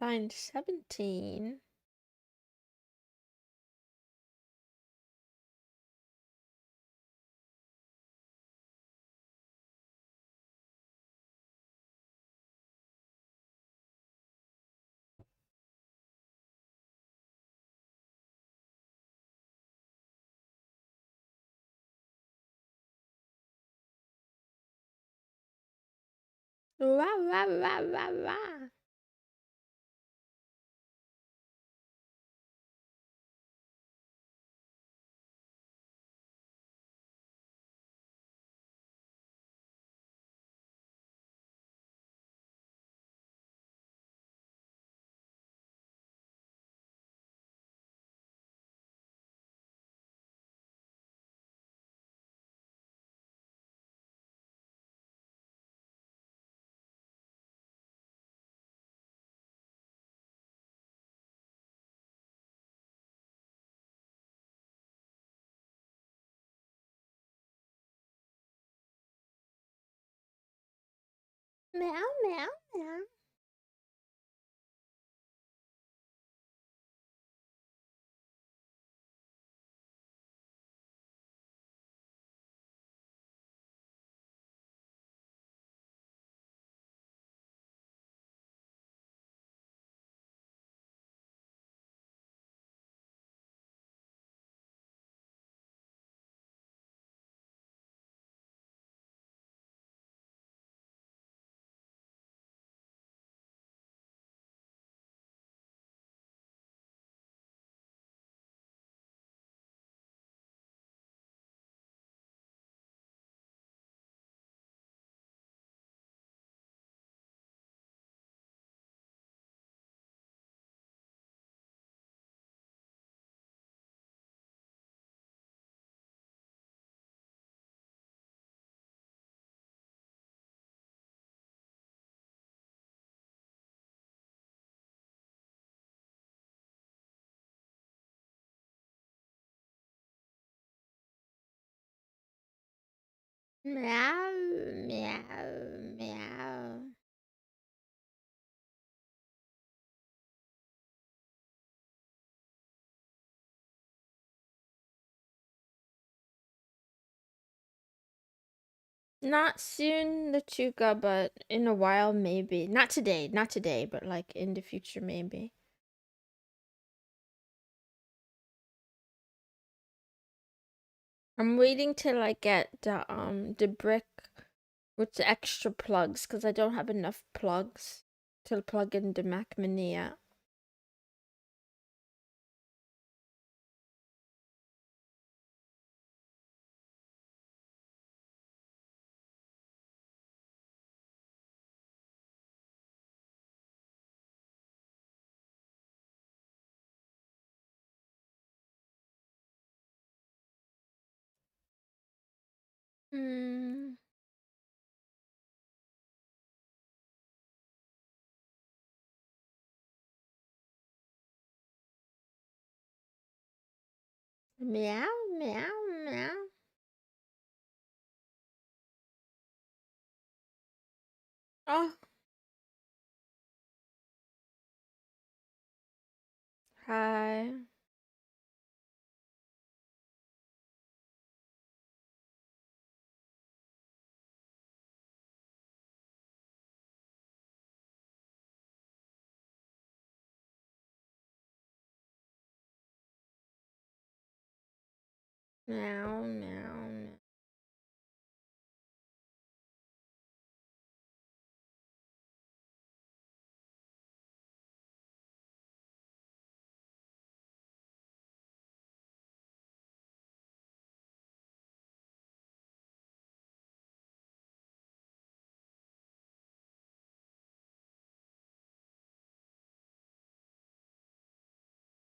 A: Line 17. Wow, wow, wow, wow, wow. Meow, meow, meow. Meow, meow, meow. Not soon, the Chuka, but in a while, maybe. Not today, not today, but like in the future, maybe. I'm waiting till I get the brick with the extra plugs, because I don't have enough plugs to plug in the Mac Mini yet. Hmm. Meow, meow, meow. Oh, hi. Meow, meow, meow.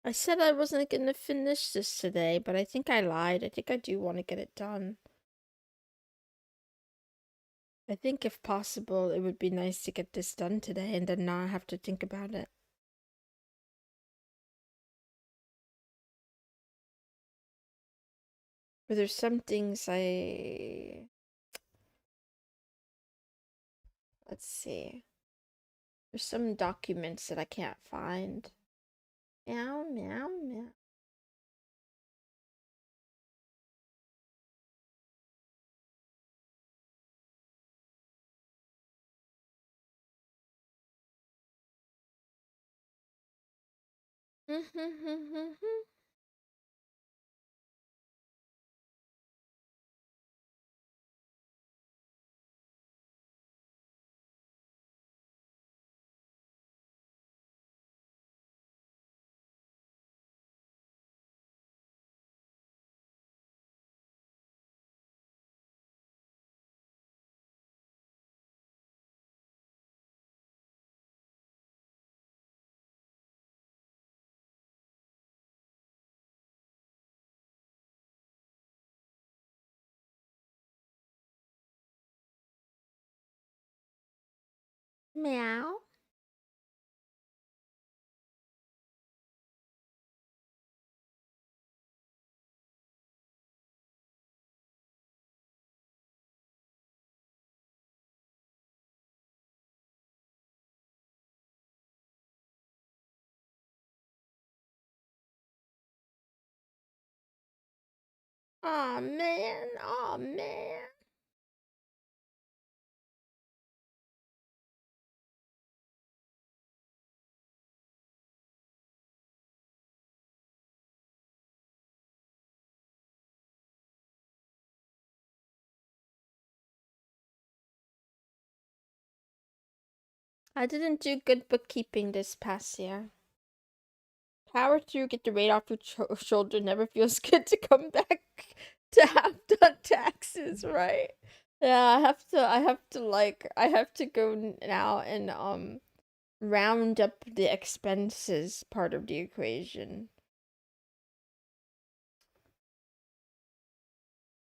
A: I said I wasn't gonna finish this today, but I think I lied. I think I do want to get it done. I think if possible, it would be nice to get this done today and then not have to think about it. But there's some things let's see. There's some documents that I can't find. Meow, meow, meow. Meow. Aw, man. Aw, man. I didn't do good bookkeeping this past year. Power through, get the weight off your shoulder. Never feels good to come back to have done taxes, right? Yeah, I have to go now and round up the expenses part of the equation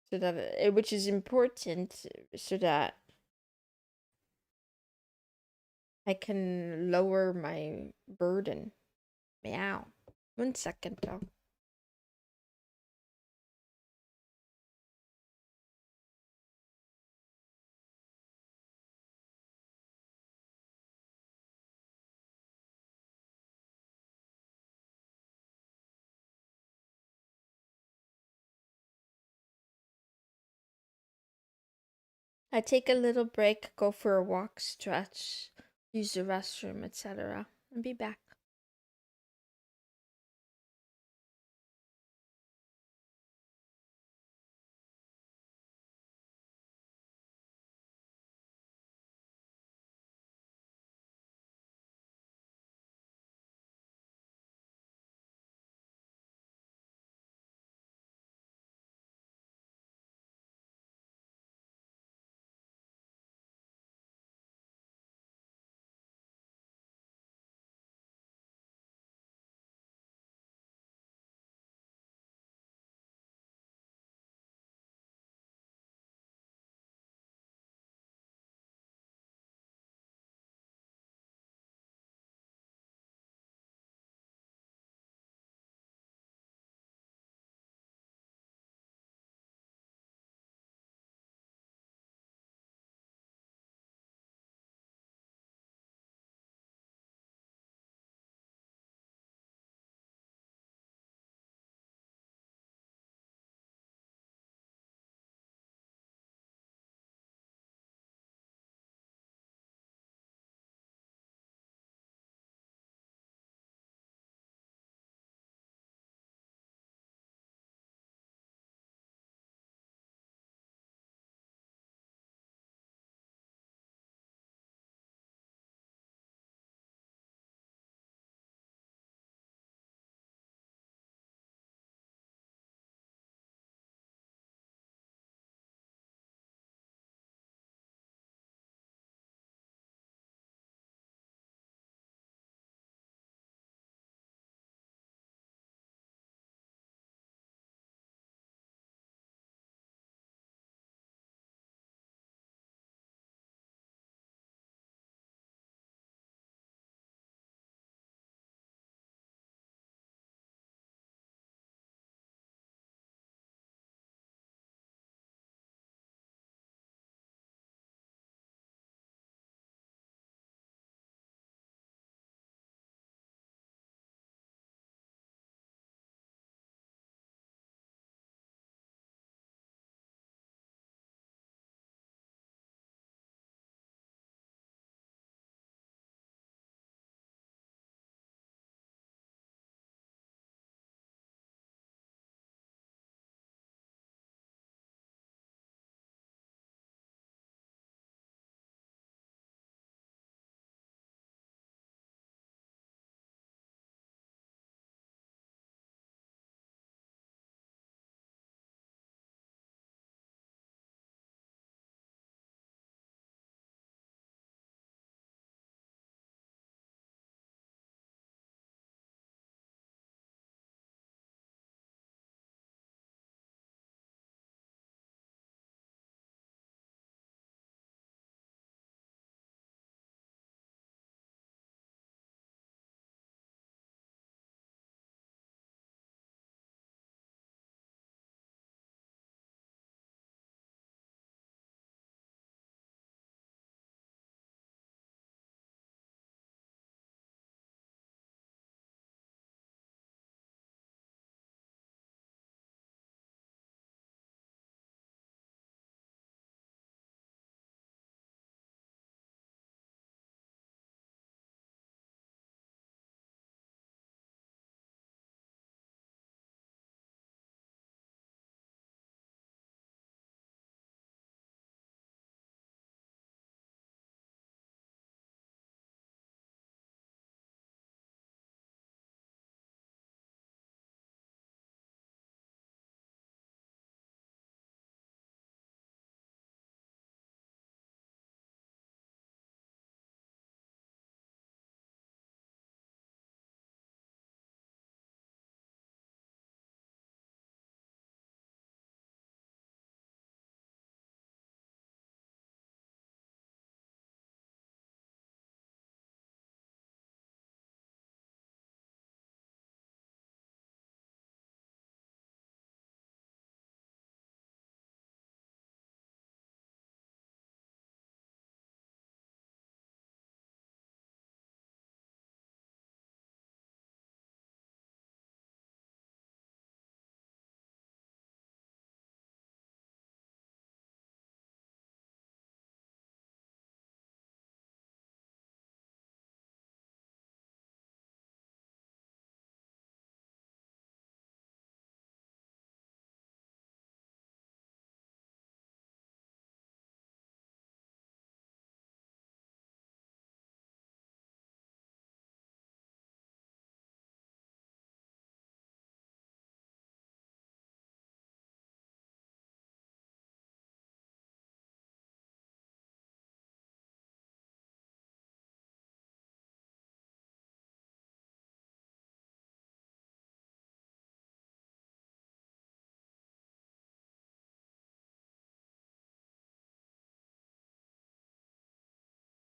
A: so that which is important so that I can lower my burden. Meow. 1 second though. I take a little break, go for a walk, stretch, use the restroom, etc. And be back.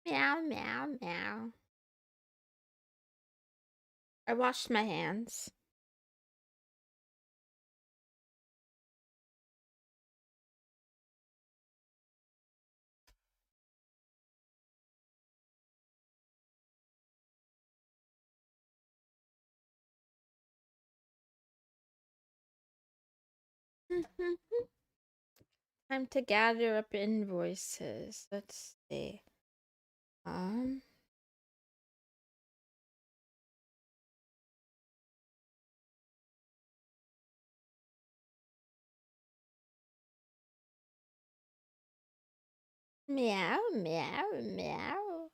A: Meow, meow, meow. I washed my hands. Time to gather up invoices. Let's see. Um. Meow, meow, meow.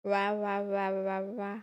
A: Wow, wow, wow, wow, wow.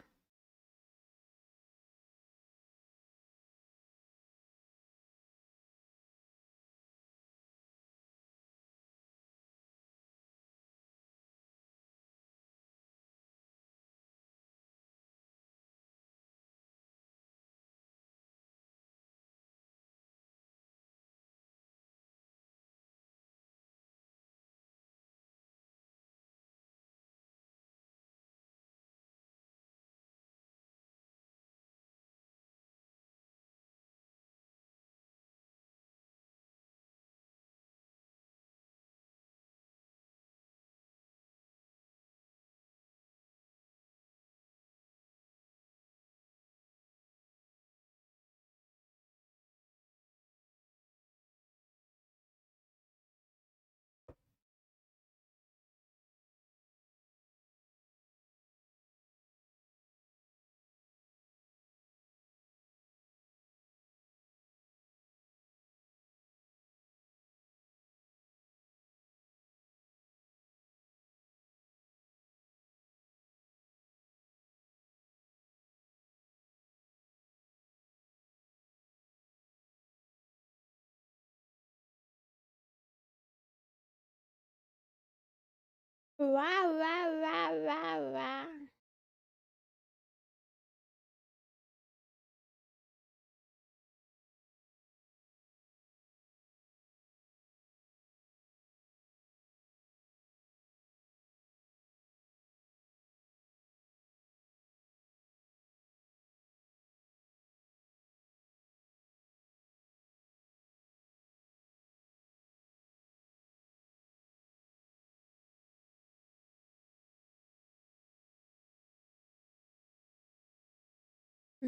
A: Wow, wow, wow, wow, wow.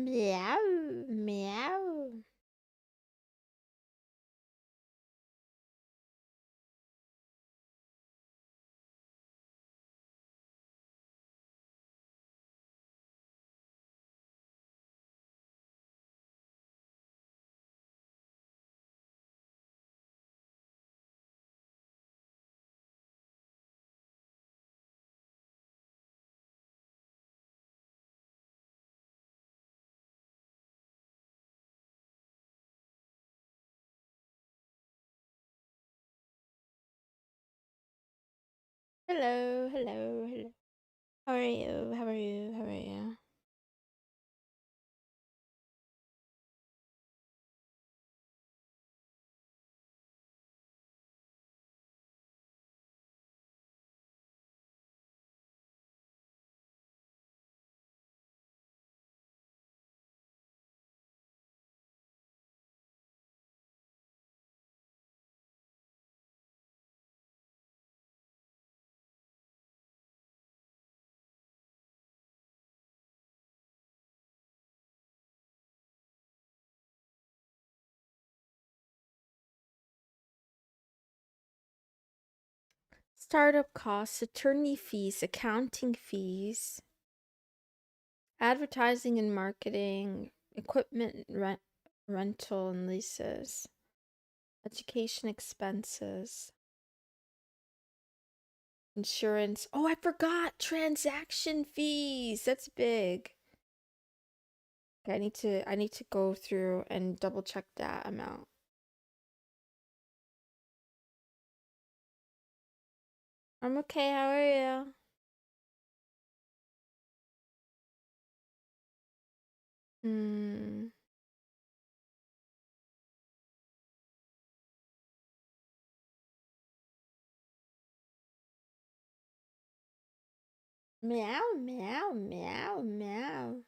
A: Meow, meow. Hello, hello, hello. How are you? How are you? How are you? startup costs, attorney fees, accounting fees, advertising and marketing, equipment rental and leases, education expenses, insurance. Oh, I forgot transaction fees. That's big. Okay, I need to go through and double check that amount. I'm okay. How are you? Hmm. Meow, meow, meow, meow.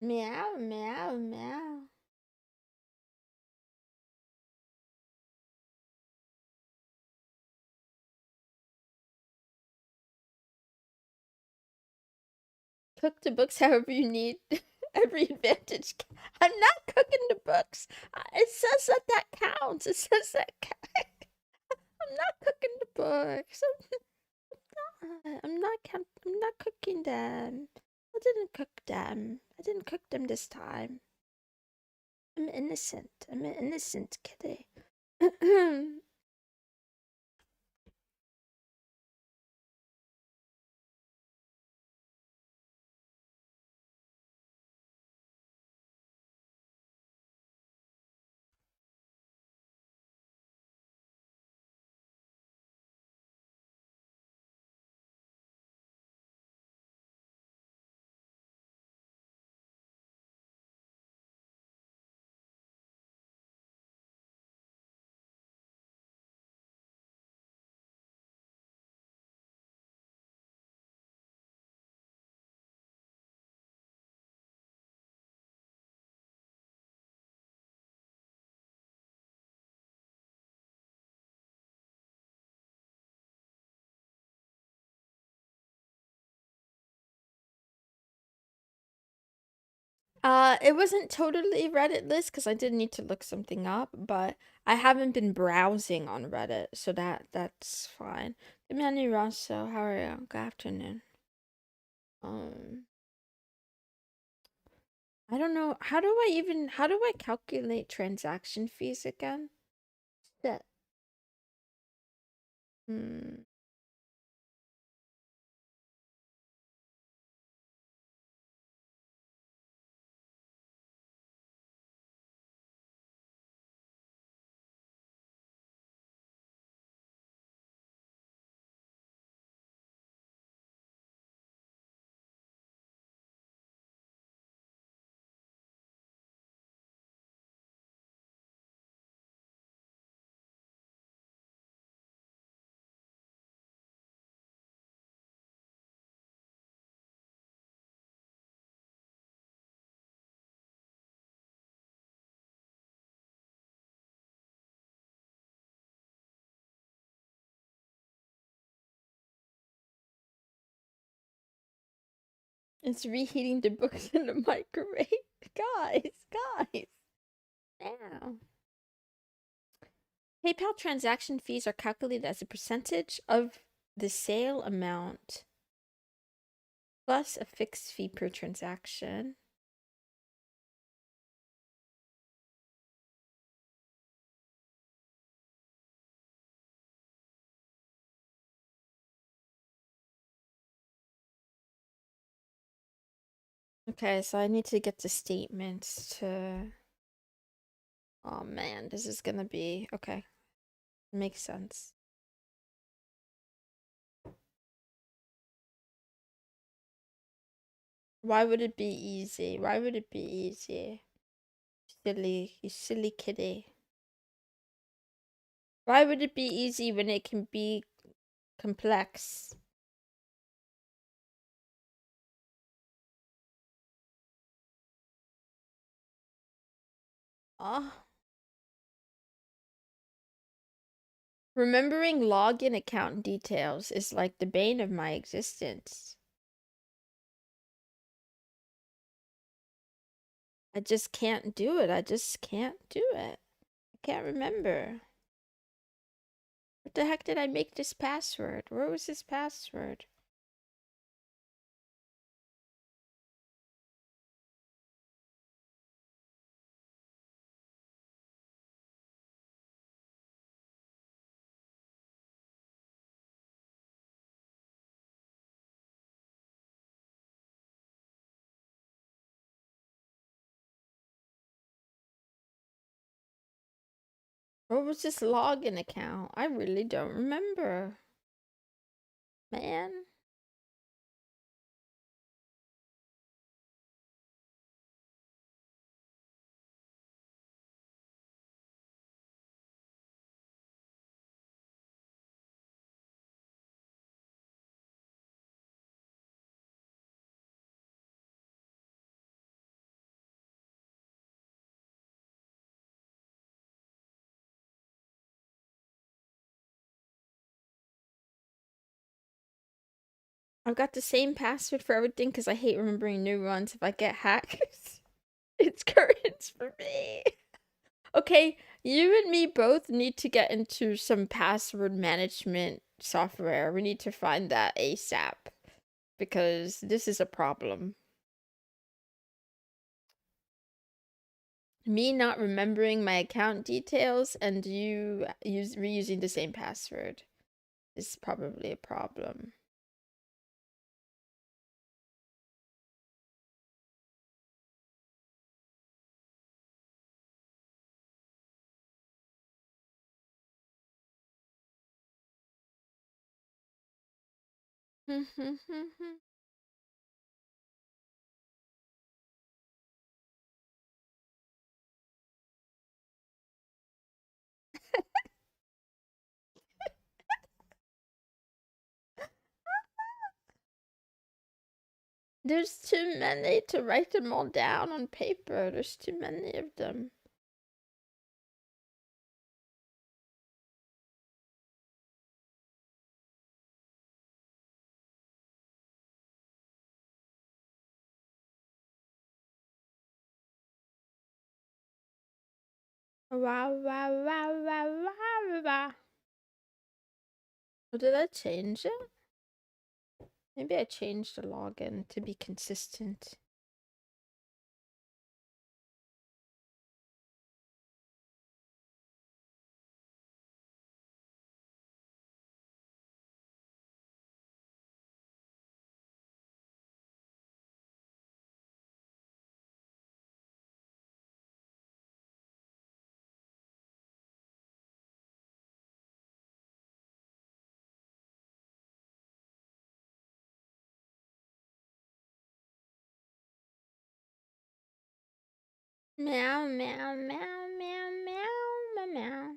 A: Meow, meow, meow. Cook the books however you need. Every advantage. I'm not cooking the books. It says that counts. It says that I'm not cooking the books. I'm not cooking them. I didn't cook them. I didn't cook them this time. I'm innocent. I'm an innocent kitty. It wasn't totally Reddit list because I did need to look something up, but I haven't been browsing on Reddit, so that's fine. Good morning, Rosso. How are you? Good afternoon. Um, I don't know. How do I calculate transaction fees again? Shit. Hmm. It's reheating the books in the microwave. Guys. Now. PayPal transaction fees are calculated as a percentage of the sale amount plus a fixed fee per transaction. Okay, so I need to get the statements to. Oh man, this is gonna be okay. Makes sense. Why would it be easy? Why would it be easy? You silly kitty. Why would it be easy when it can be complex? Remembering login account details is like the bane of my existence. I just can't do it. I just can't do it. I can't remember. What the heck did I make this password? Where was this password? What was this login account? I really don't remember. Man. I've got the same password for everything because I hate remembering new ones. If I get hacked, it's currents for me. Okay, you and me both need to get into some password management software. We need to find that ASAP because this is a problem. Me not remembering my account details and you reusing the same password is probably a problem. There's too many to write them all down on paper. There's too many of them. Wow, wow, wow, wow, wow, wow. Oh, did I change it? Maybe I changed the login to be consistent. Meow, meow, meow, meow, meow, meow, meow.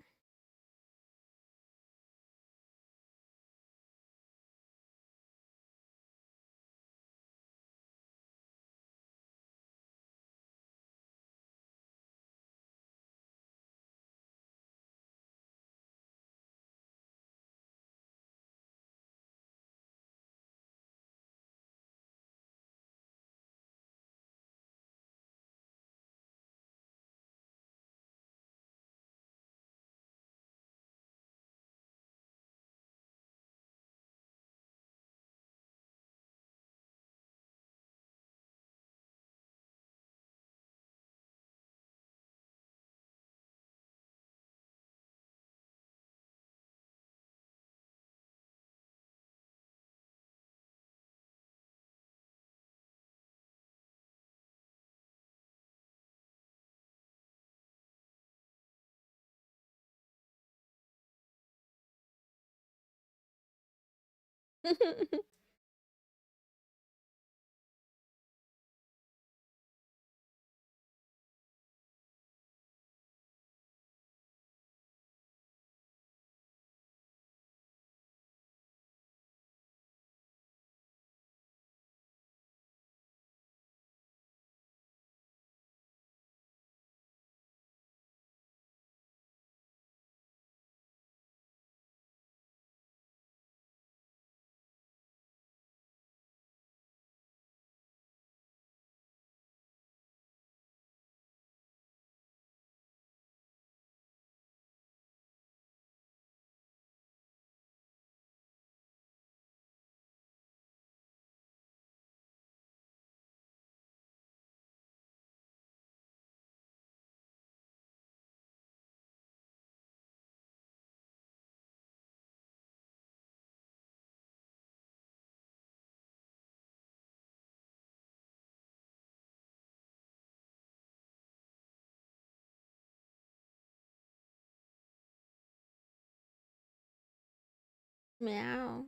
A: Meow.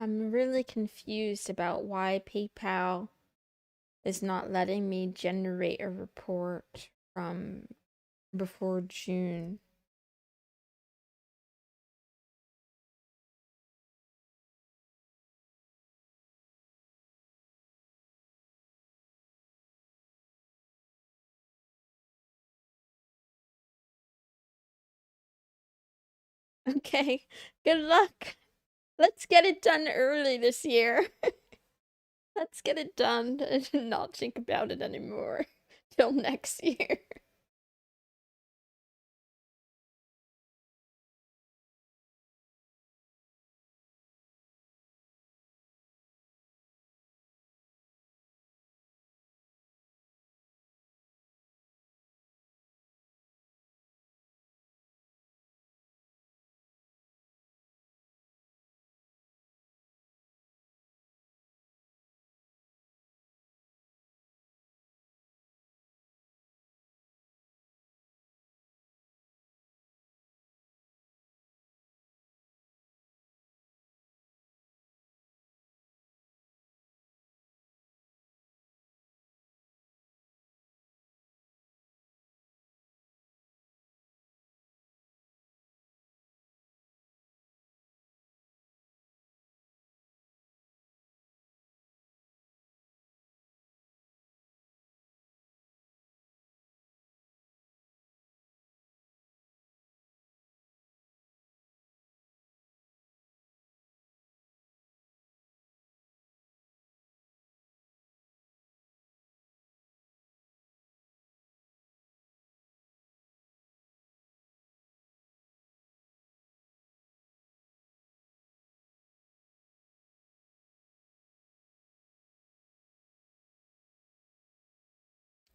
A: I'm really confused about why PayPal is not letting me generate a report from before June. Okay, good luck. Let's get it done early this year. Let's get it done and not think about it anymore till next year.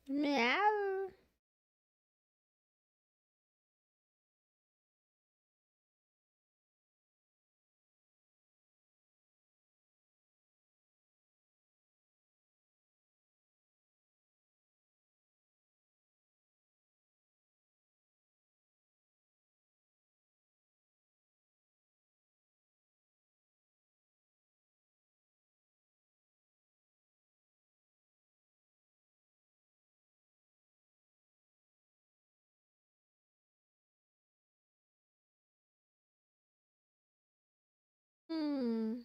A: Meow. Hmm.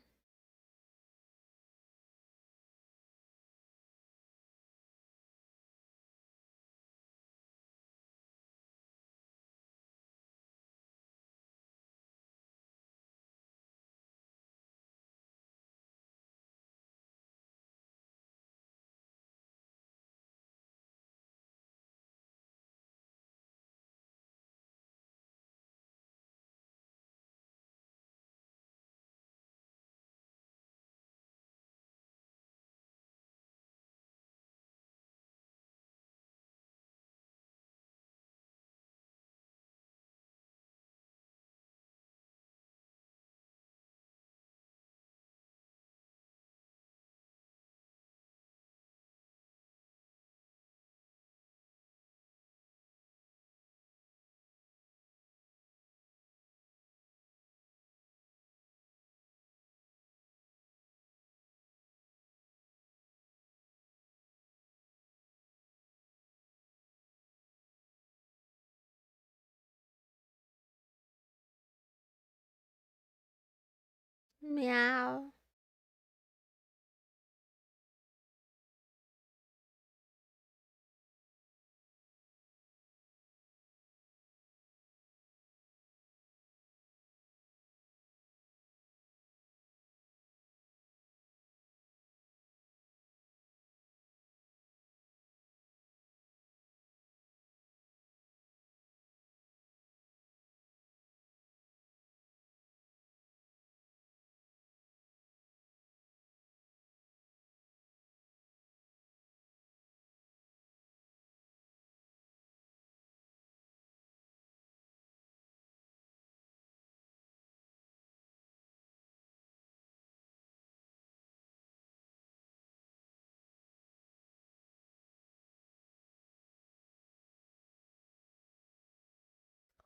A: Meow.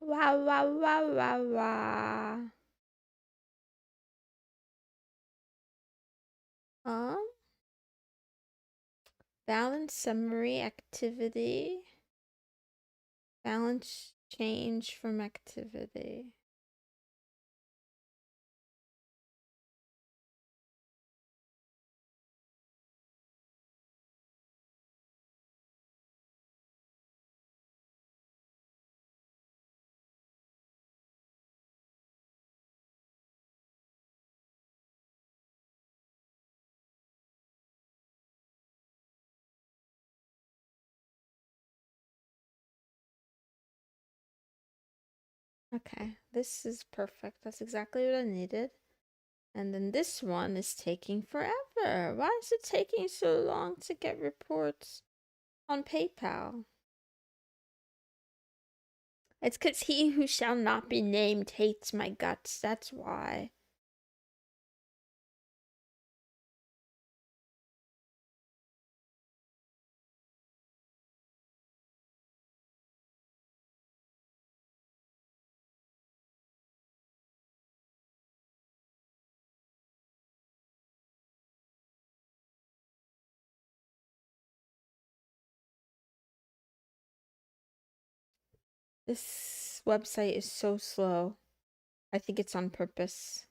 A: Wow, wow, wow, wow, wow. Huh? Balance summary activity. Balance change from activity. Okay, this is perfect. That's exactly what I needed. And then this one is taking forever. Why is it taking so long to get reports on PayPal? It's because he who shall not be named hates my guts. That's why. This website is so slow. I think it's on purpose.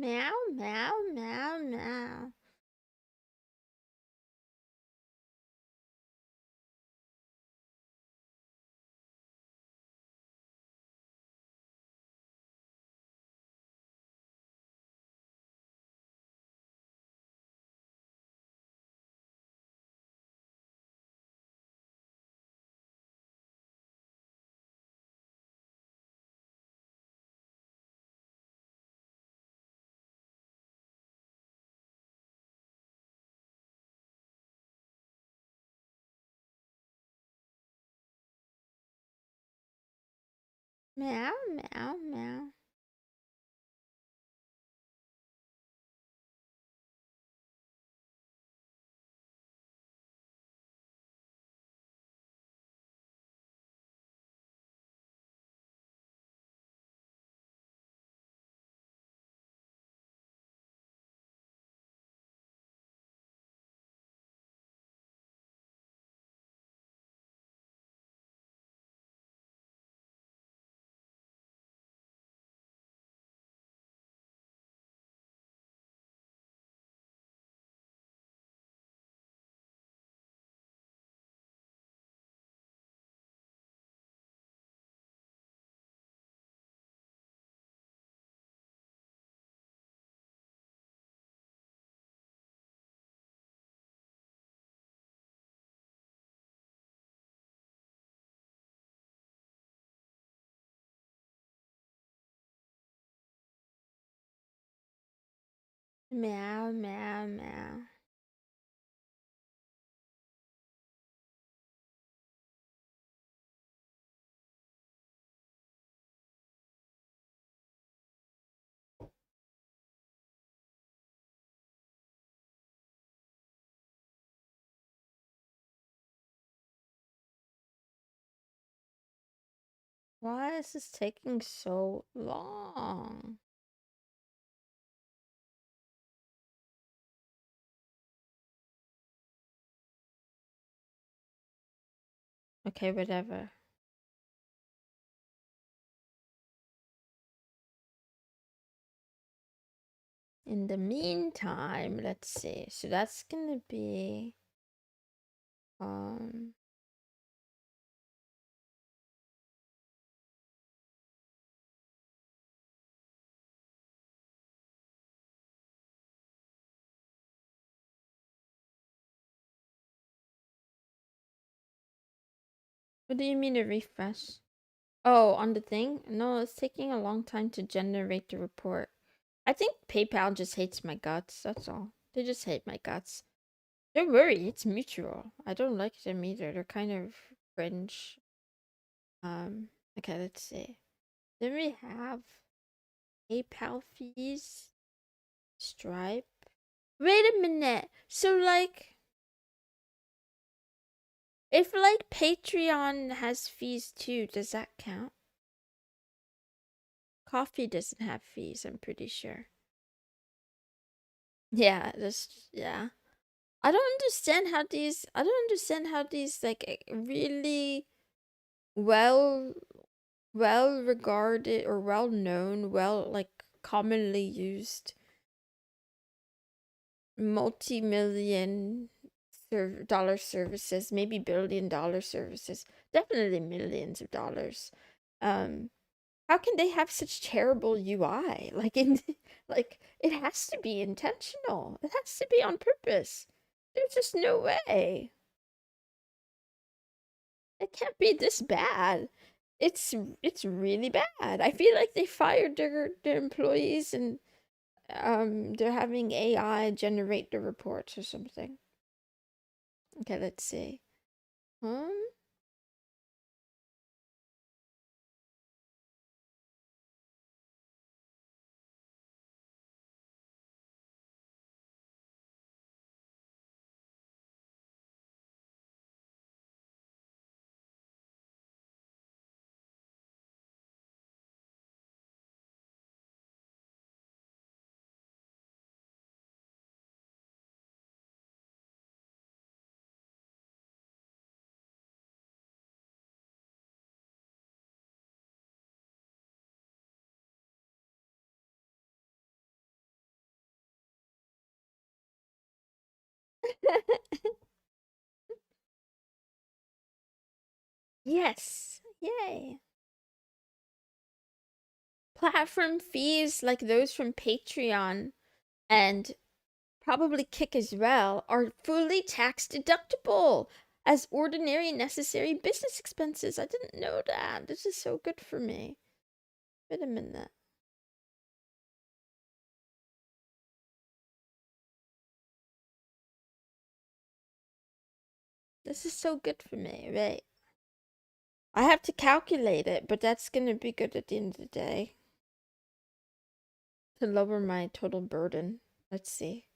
A: Meow, meow, meow, meow. Meow, meow, meow. Meow, meow, meow. Why is this taking so long? Okay, whatever. In the meantime, let's see. So that's gonna be um what do you mean a refresh? Oh, on the thing? No, it's taking a long time to generate the report. I think PayPal just hates my guts, that's all. They just hate my guts. Don't worry, it's mutual. I don't like them either. They're kind of cringe. Okay, let's see. Then we have PayPal fees, Stripe. Wait a minute. So like if like Patreon has fees too, does that count? Coffee doesn't have fees, I'm pretty sure. Yeah, yeah. I don't understand how these like really well well regarded or well known, well like commonly used multi-million dollar services, maybe billion-dollar services, definitely millions of dollars. Um, how can they have such terrible UI? Like in like it has to be intentional. It has to be on purpose. There's just no way. It can't be this bad. It's really bad. I feel like they fired their employees and they're having AI generate the reports or something. Okay, let's see. Hmm? Yes. Yay. Platform fees like those from Patreon and probably Kick as well are fully tax deductible as ordinary necessary business expenses. I didn't know that. This is so good for me. Wait a minute. This is so good for me. Wait. I have to calculate it, but that's gonna be good at the end of the day to lower my total burden. Let's see.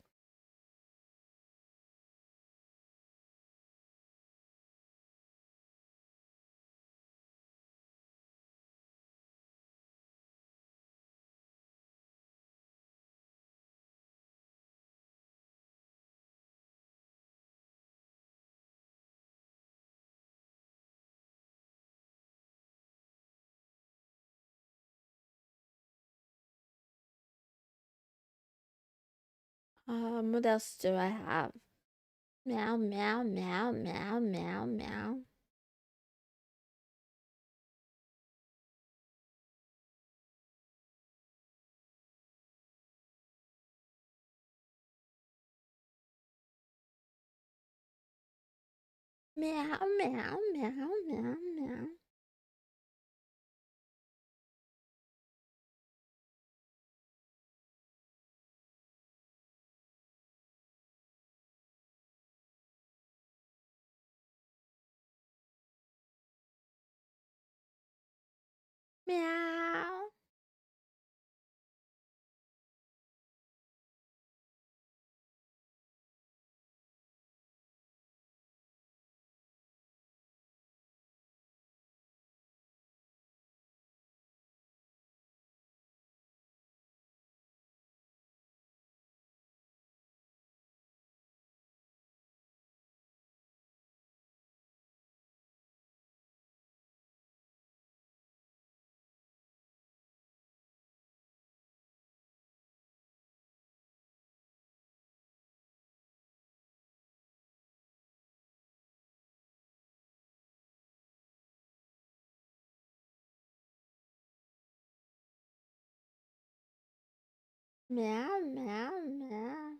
A: What else do I have? Meow, meow, meow, meow, meow, meow. Meow, meow, meow, meow, meow. Meow. Meow, meow, meow.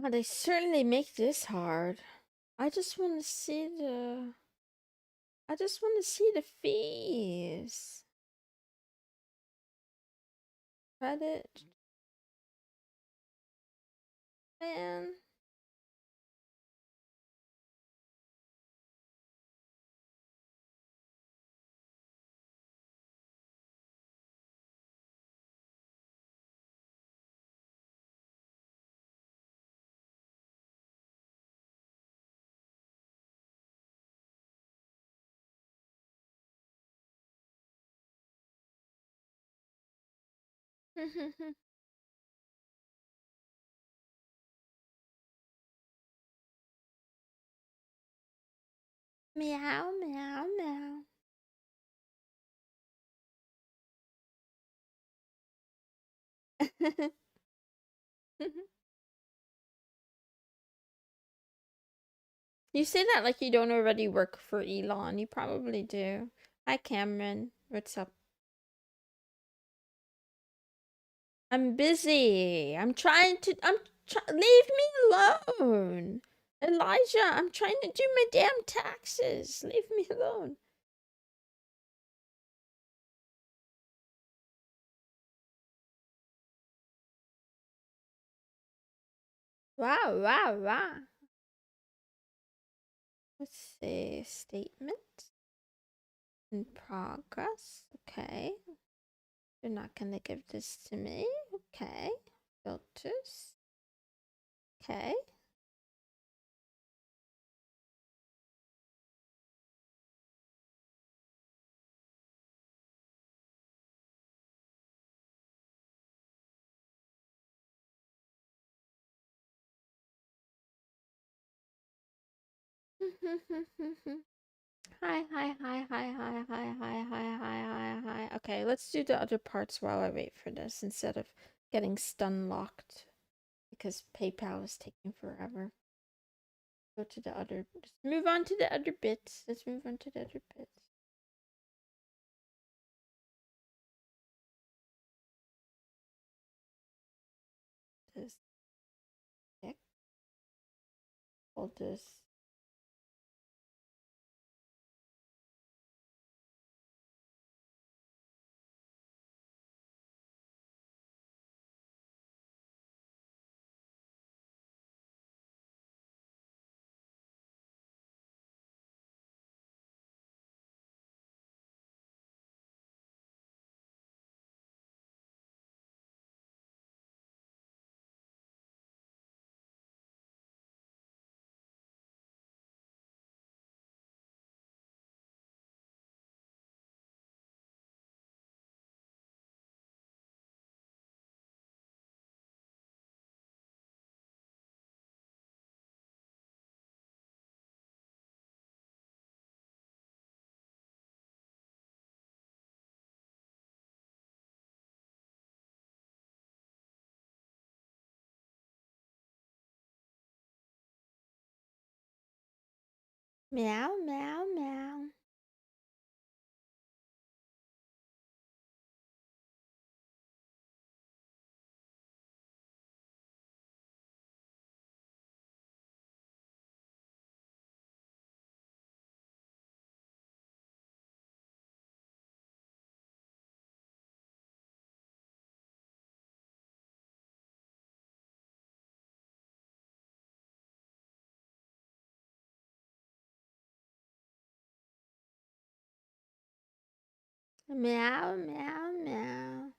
A: Oh, they certainly make this hard. I just want to see the. I just want to see the fees. Credit, man. Meow, meow, meow. You say that like you don't already work for Elon. You probably do. Hi, Cameron. What's up? I'm busy. Leave me alone. Elijah, I'm trying to do my damn taxes. Leave me alone. Wow, wow, wow. Let's see. Statement in progress. Okay. You're not gonna give this to me. Okay. Filters. Okay. Hi, hi, hi, hi, hi, hi, hi, hi, hi, hi, hi. Okay, let's do the other parts while I wait for this instead of getting stun locked because PayPal is taking forever. Go to the other. Just move on to the other bits. Let's move on to the other bits. This deck. Hold this. Meow, meow, meow. Meow, meow, meow.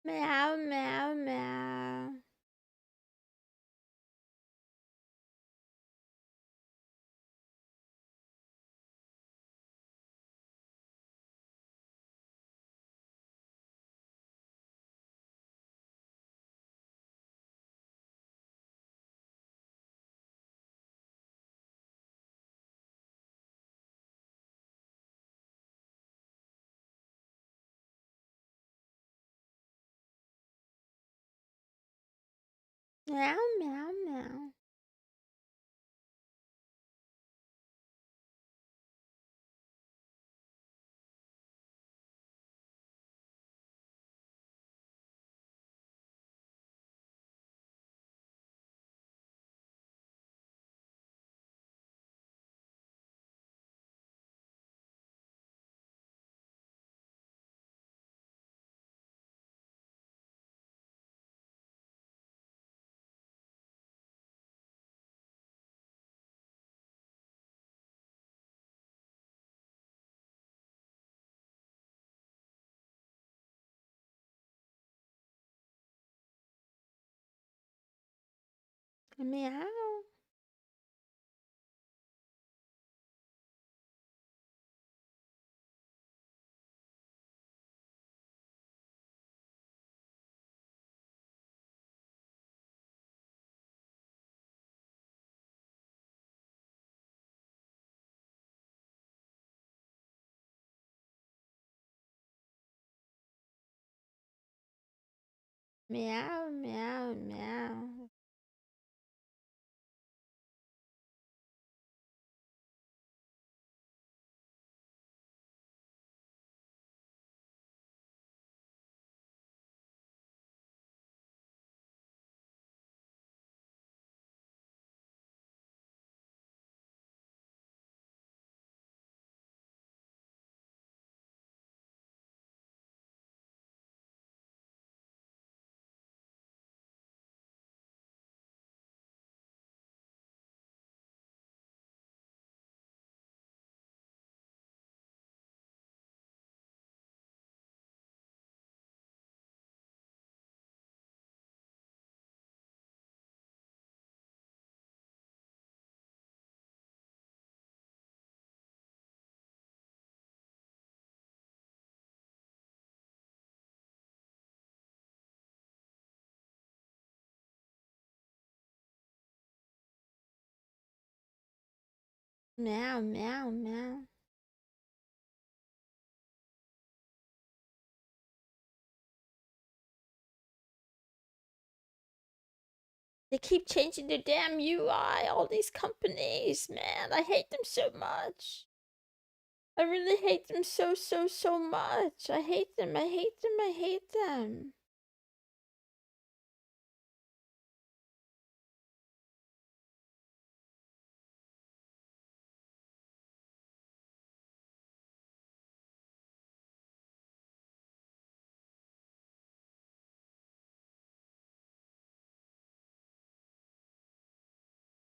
A: Meow, meow, meow. Meow, meow, meow. Meow. Meow, meow, meow. Meow, meow, meow. They keep changing their damn UI, all these companies, man. I hate them so much. I really hate them so, so, so much. I hate them, I hate them, I hate them.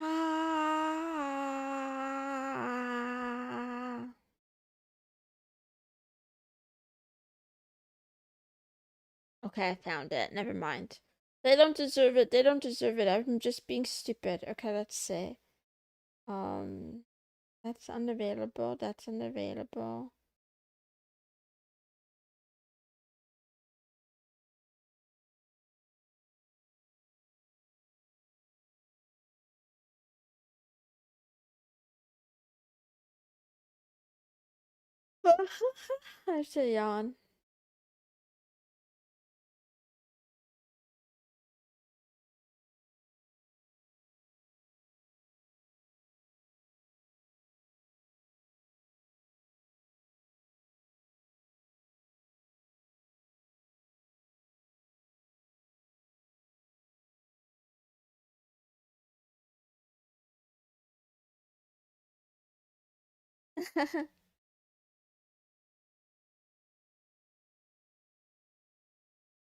A: Ah. Okay, I found it. Never mind. They don't deserve it. They don't deserve it. I'm just being stupid. Okay, let's see. Um, that's unavailable. That's unavailable. I should yawn.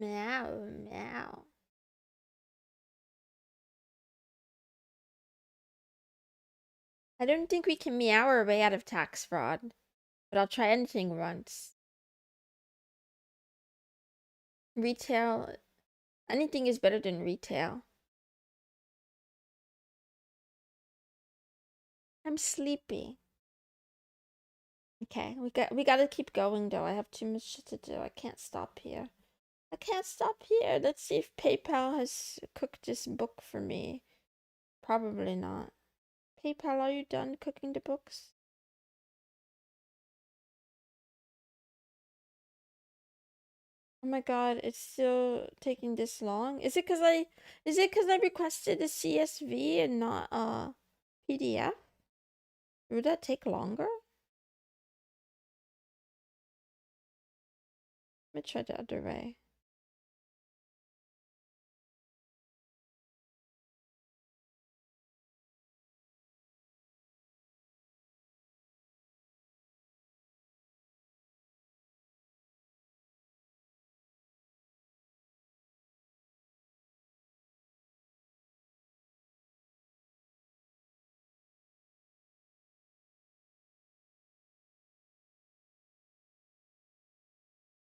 A: Meow, meow. I don't think we can meow our way out of tax fraud, but I'll try anything once. Retail, anything is better than retail. I'm sleepy. Okay, we gotta keep going though. I have too much shit to do. I can't stop here. I can't stop here. Let's see if PayPal has cooked this book for me. Probably not. PayPal, are you done cooking the books? Oh my god, it's still taking this long. Is it cuz I requested a CSV and not a PDF? Would that take longer? Let me try the other way.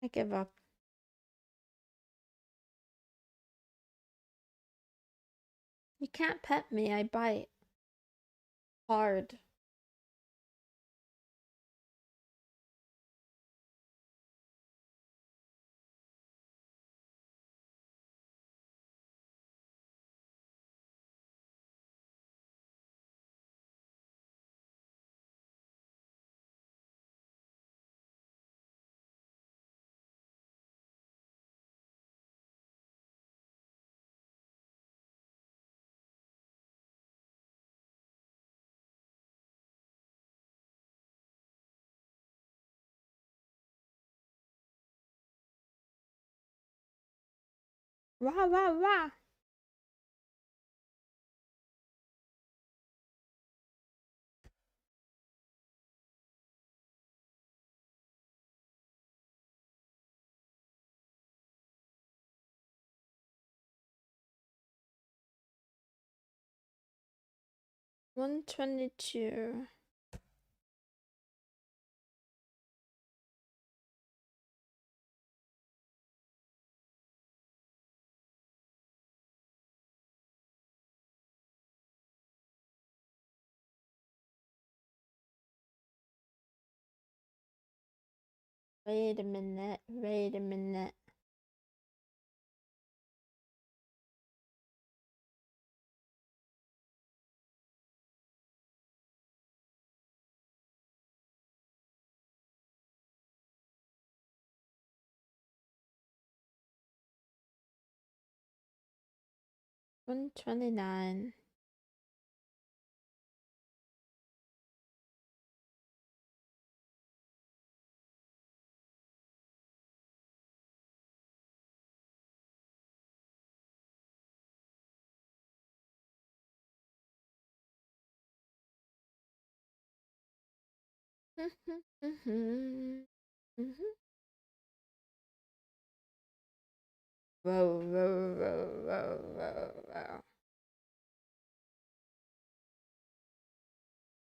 A: I give up. You can't pet me, I bite. Hard. Wah, wah, wah. $122. Wait a minute. Wait a minute. $129. Whoa, whoa, whoa, whoa, whoa, whoa.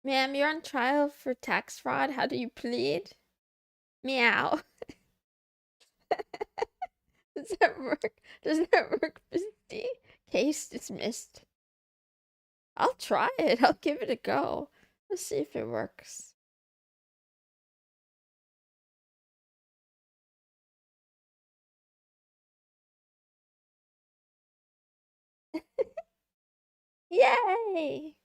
A: Ma'am, you're on trial for tax fraud. How do you plead? Meow. Does that work? Does that work, Misty? Case dismissed. I'll try it. I'll give it a go. Let's see if it works. Yay!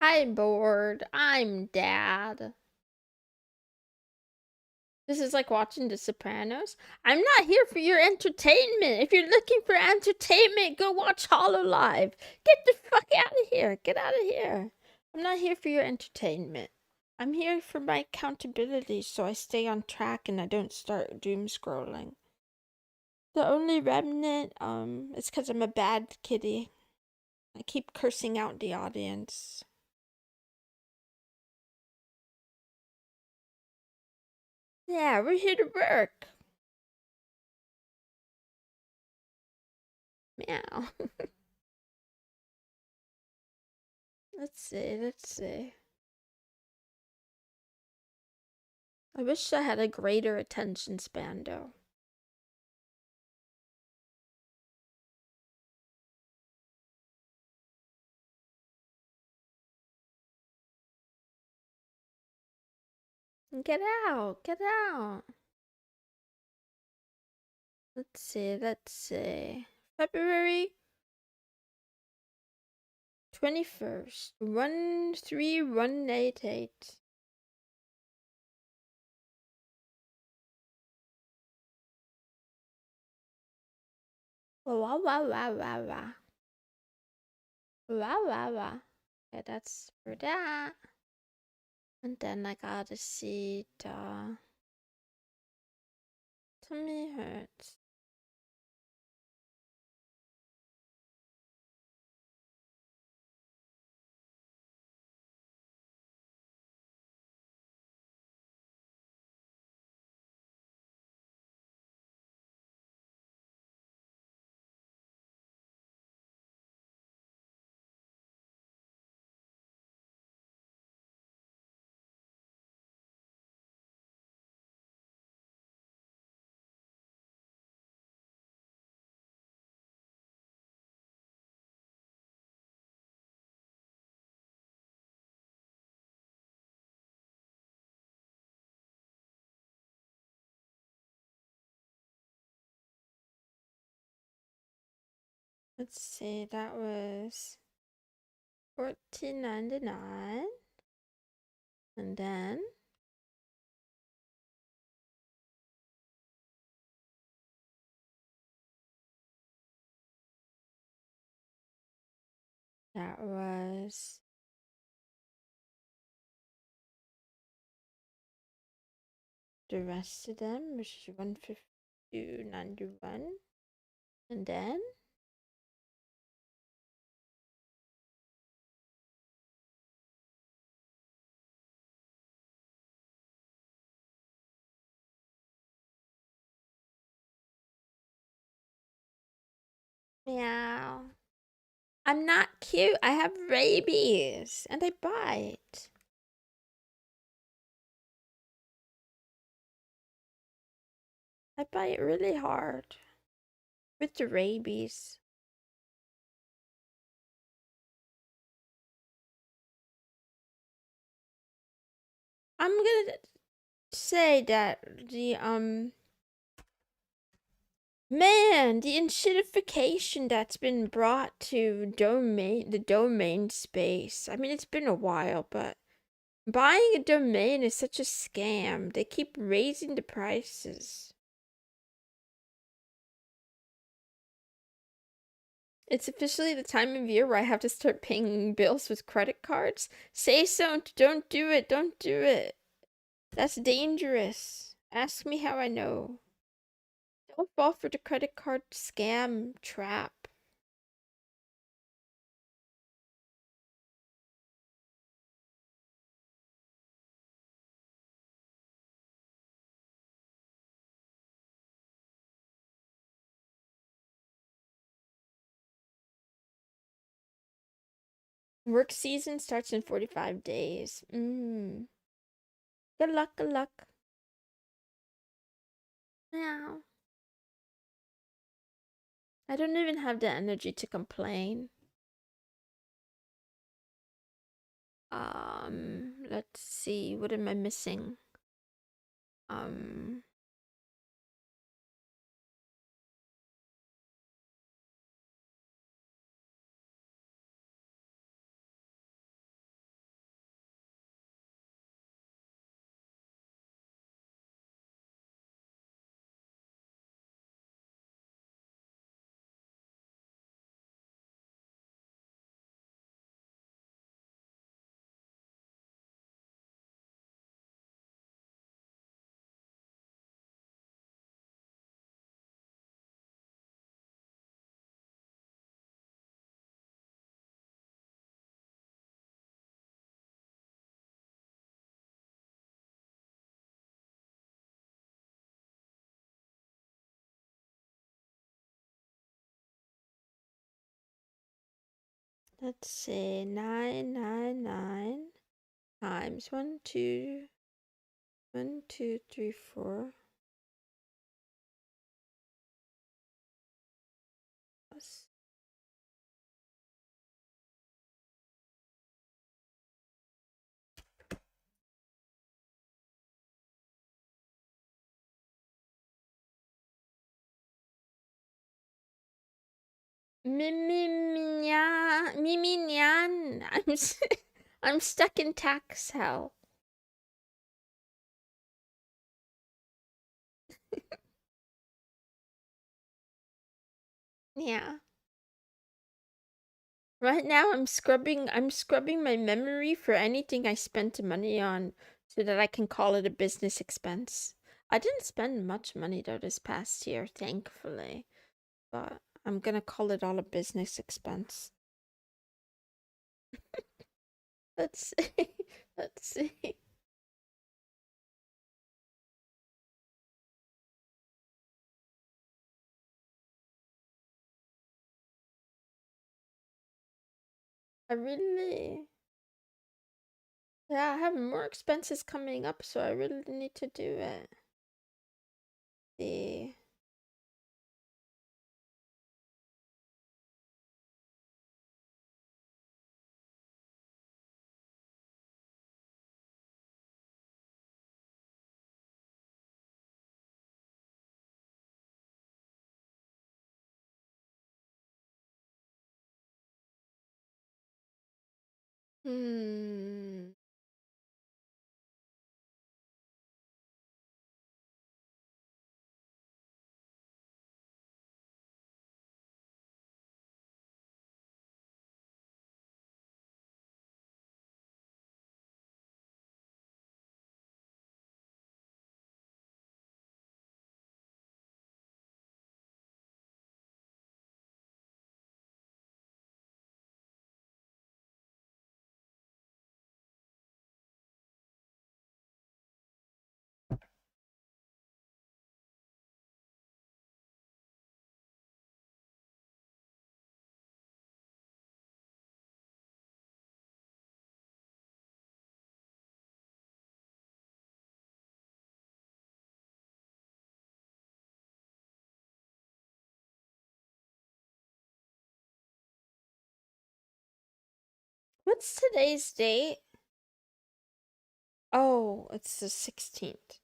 A: I'm bored. I'm dad. This is like watching The Sopranos. I'm not here for your entertainment. If you're looking for entertainment, go watch Hollow Live. Get the fuck out of here. Get out of here. I'm not here for your entertainment. I'm here for my accountability so I stay on track and I don't start doom scrolling. The only remnant, it's because I'm a bad kitty. I keep cursing out the audience. Yeah, we're here to work. Meow. Let's see, let's see. I wish I had a greater attention span, though. Get out, get out. Let's see, let's see. February 21st, 13188. Wow, wow, wow, wow, wow. Wow, wow, wow. Okay, that's for that. And then I gotta see the tummy hurts. Let's see, that was $14.99. And then that was the rest of them, which is $152.91. And then meow. I'm not cute. I have rabies and I bite. I bite really hard with the rabies. I'm gonna say that man, the acidification that's been brought to the domain space. I mean, it's been a while, but buying a domain is such a scam. They keep raising the prices. It's officially the time of year where I have to start paying bills with credit cards. Say so, don't do it, don't do it. That's dangerous. Ask me how I know. Don't fall for the credit card scam trap. Work season starts in 45 days. Good luck, good luck. Meow. I don't even have the energy to complain. Let's see. What am I missing? Um, Let's see, 999 times 1, 2, 1, 2, 3, 4 plus Mimi Nyan. I'm stuck in tax hell. Yeah. Right now I'm scrubbing my memory for anything I spent money on so that I can call it a business expense. I didn't spend much money though this past year, thankfully. But I'm gonna call it all a business expense. Let's see. Let's see. I really, yeah, I have more expenses coming up, so I really need to do it. The hmm. What's today's date? Oh, it's the 16th.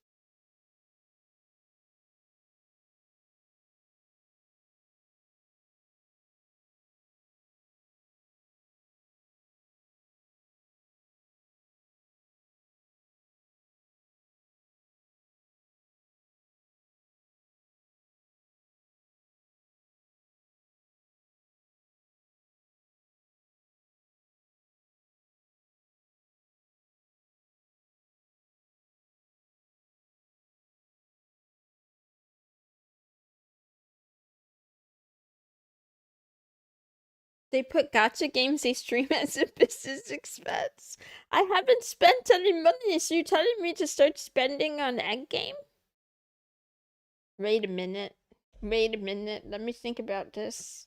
A: They put gacha games they stream as a business expense. I haven't spent any money, so you're telling me to start spending on egg game? Wait a minute. Wait a minute. Let me think about this.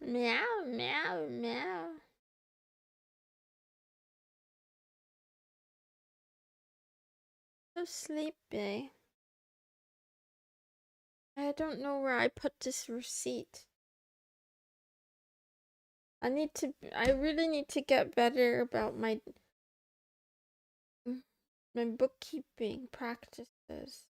A: Meow, meow, meow. So sleepy. I don't know where I put this receipt. I really need to get better about my bookkeeping practices.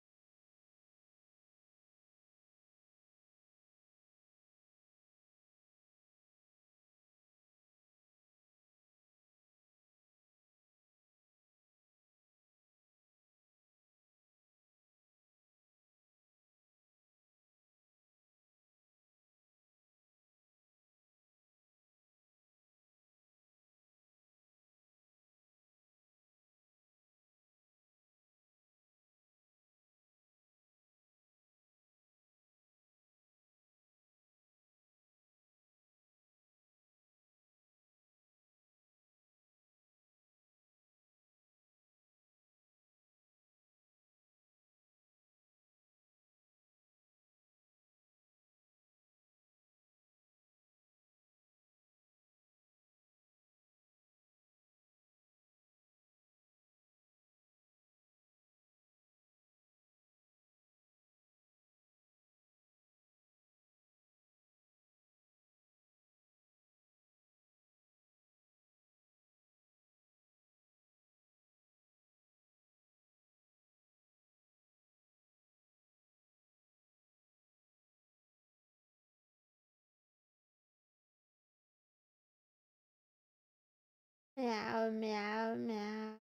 A: Meow, meow, meow.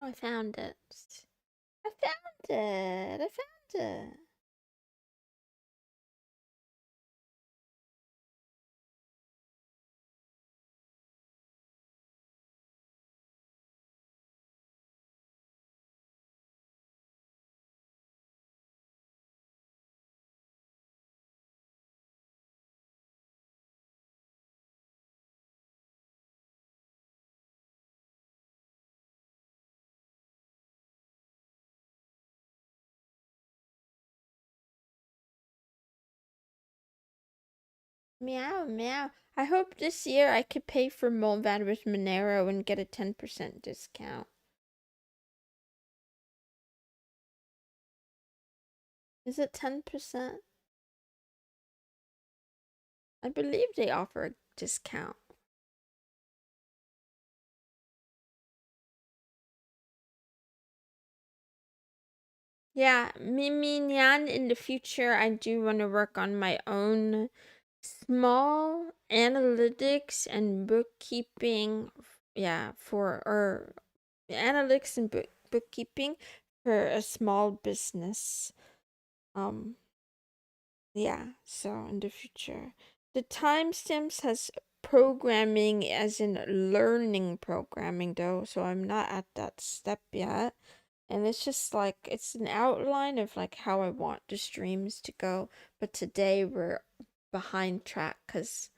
A: I found it. I found it. I found it. Meow, meow. I hope this year I could pay for Molvad with Monero and get a 10% discount. Is it 10%? I believe they offer a discount. Yeah, Mimi Nyan, in the future, I do want to work on my own small analytics and bookkeeping. Yeah, or analytics and bookkeeping for a small business. Um, yeah, so in the future. The timestamps has programming as in learning programming though, so I'm not at that step yet. And it's just like it's an outline of like how I want the streams to go, but today we're behind track cuz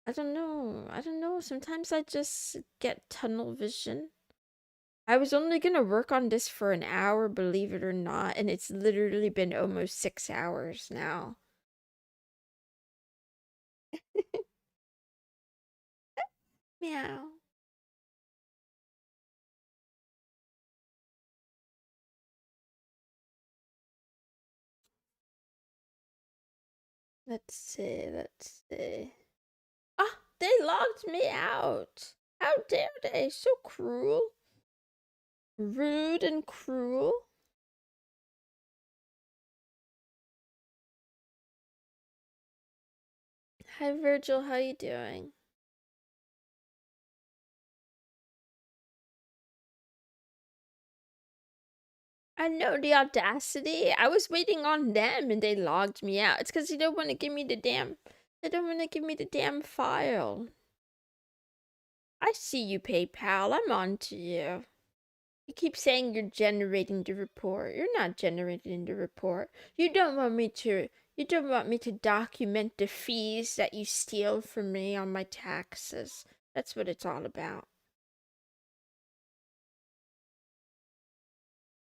A: I don't know, sometimes I just get tunnel vision. I was only gonna work on this for an hour, believe it or not, and it's literally been almost 6 hours now. Meow. Let's see, let's see. Ah, they locked me out. How dare they? So cruel. Rude and cruel. Hi Virgil, how you doing? I know the audacity. I was waiting on them and they logged me out. It's because they don't want to give me the damn file. I see you, PayPal. I'm on to you. You keep saying you're generating the report. You're not generating the report. You don't want me to. You don't want me to document the fees that you steal from me on my taxes. That's what it's all about.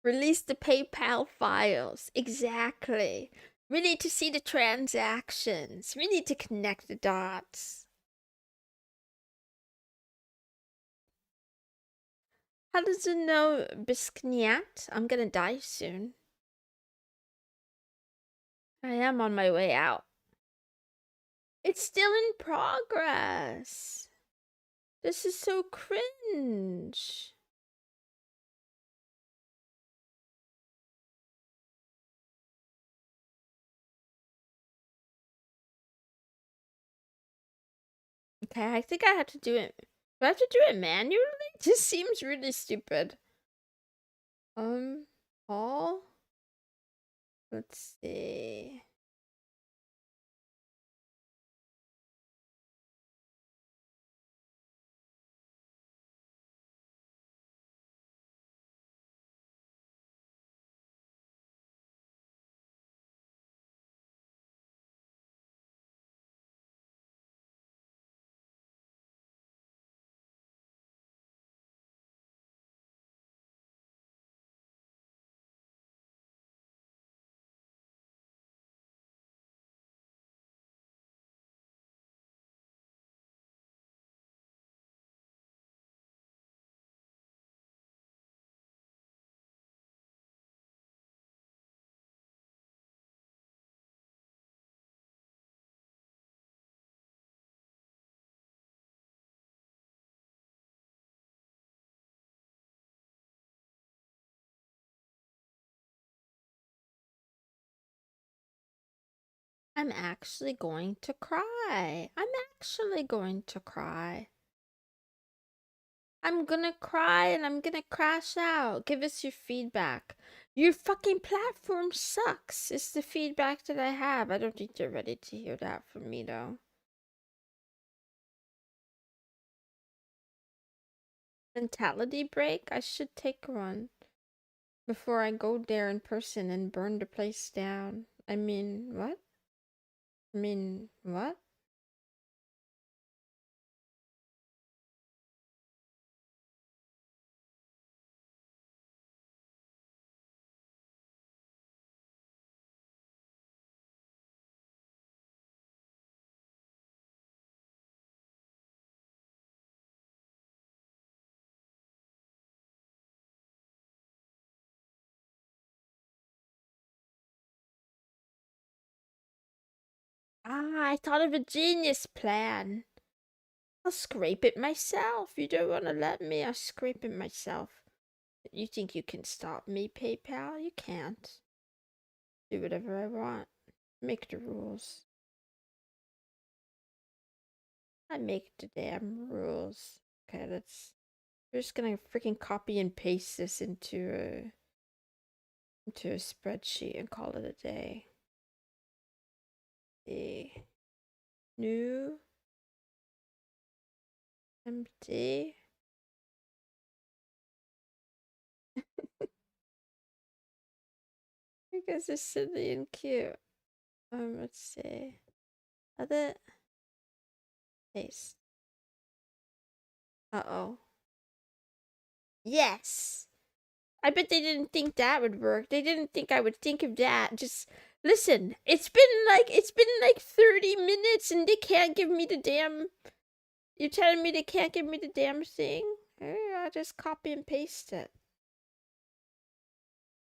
A: Release the PayPal files. Exactly. We need to see the transactions. We need to connect the dots. How does it know Biskniat? I'm gonna die soon. I am on my way out. It's still in progress. This is so cringe. Okay, I think I have to do it. Do I have to do it manually? This seems really stupid. All? Let's see. I'm actually going to cry. I'm actually going to cry. I'm gonna cry and I'm gonna crash out. Give us your feedback. Your fucking platform sucks. It's the feedback that I have. I don't think you're ready to hear that from me though. Mentality break? I should take one before I go there in person and burn the place down. I mean, what? I mean, what? Ah, I thought of a genius plan. I'll scrape it myself. You don't want to let me. I'll scrape it myself. You think you can stop me, PayPal? You can't. Do whatever I want. Make the rules. I make the damn rules. Okay, we're just gonna freaking copy and paste this into a spreadsheet and call it a day. The new empty. You guys are silly and cute. Let's see. Other paste. Uh-oh. Yes! I bet they didn't think that would work. They didn't think I would think of that. Just listen, it's been like 30 minutes and they can't give me the damn. You're telling me they can't give me the damn thing? I'll just copy and paste it.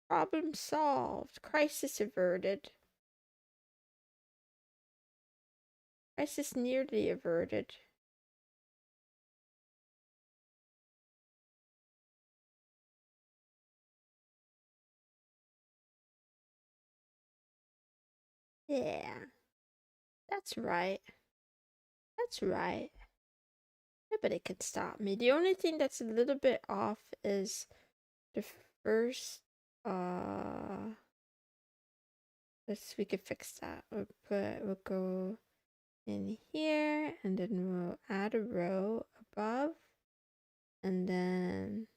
A: Problem solved. Crisis averted. Crisis nearly averted. Yeah. That's right. That's right. Nobody can stop me. The only thing that's a little bit off is the first we could fix that. We'll go in here and then we'll add a row above and then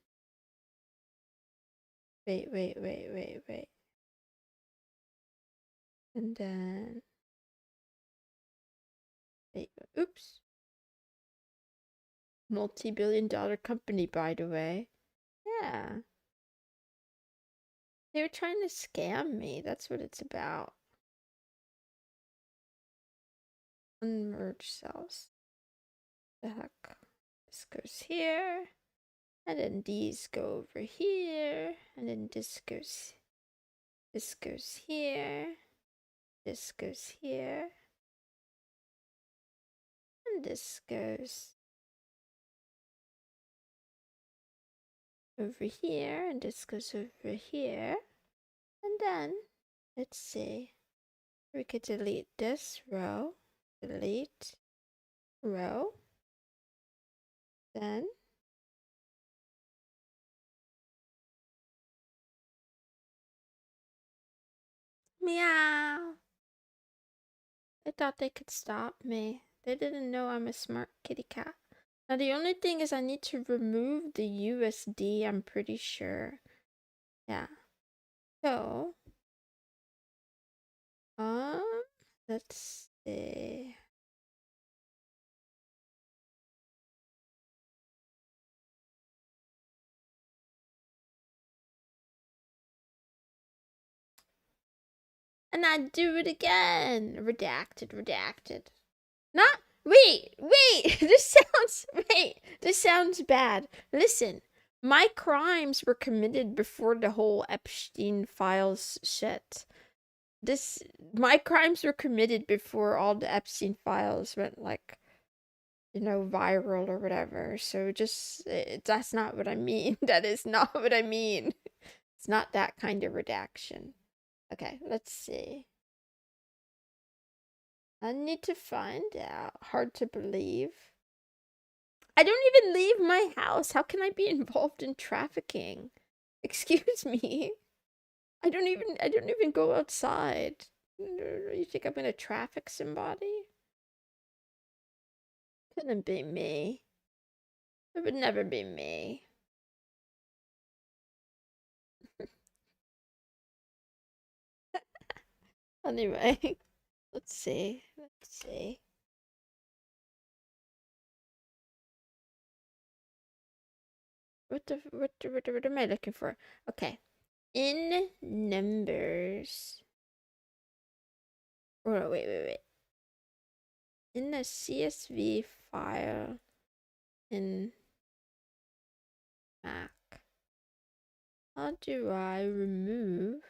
A: Wait. And then wait, oops. Multi-billion-dollar company, by the way. Yeah. They were trying to scam me. That's what it's about. Unmerge cells. The heck? This goes here. And then these go over here. And then this goes here. This goes here. And this goes over here. And this goes over here. And then, let's see. We could delete this row. Delete row. Then meow. I thought they could stop me. They didn't know I'm a smart kitty cat. Now the only thing is I need to remove the USD, I'm pretty sure. Yeah. So, let's see. And I do it again. Redacted. Not, wait. This sounds bad. Listen, my crimes were committed before the whole Epstein files shit. My crimes were committed before all the Epstein files went like, viral or whatever. So that's not what I mean. That is not what I mean. It's not that kind of redaction. Okay, let's see. I need to find out. Hard to believe. I don't even leave my house. How can I be involved in trafficking? Excuse me. I don't even go outside. You think I'm gonna traffic somebody? Couldn't be me. It would never be me. Anyway, let's see. What am I looking for? Okay. In numbers. Oh, wait. In the CSV file in Mac, how do I remove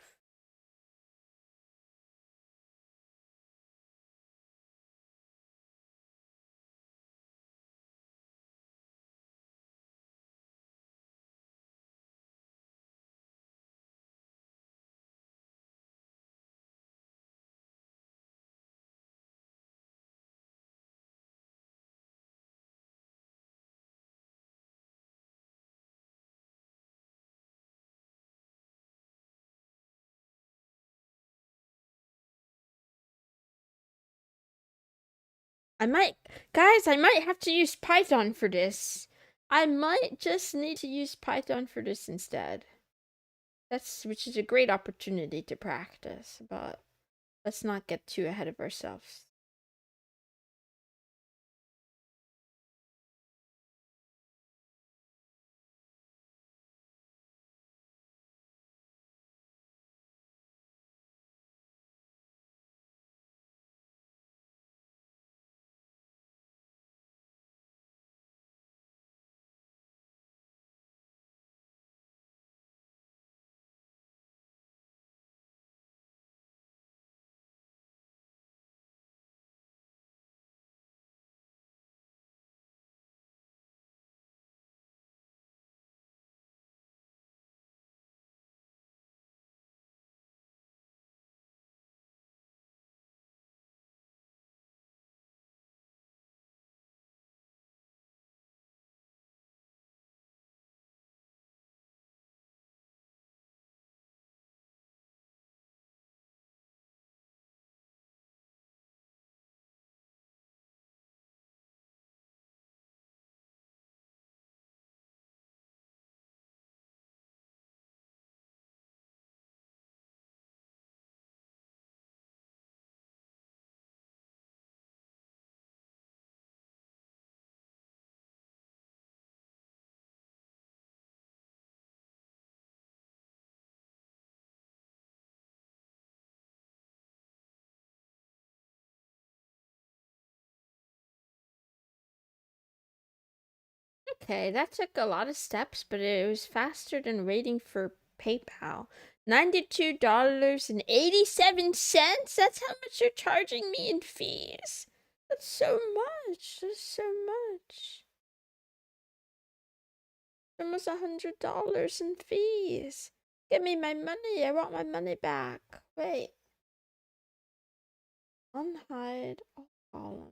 A: guys, I might have to use Python for this. I might just need to use Python for this instead. Which is a great opportunity to practice, but let's not get too ahead of ourselves. Okay, that took a lot of steps, but it was faster than waiting for PayPal. $92.87? That's how much you're charging me in fees. That's so much. That's so much. Almost $100 in fees. Give me my money. I want my money back. Wait. Unhide all column.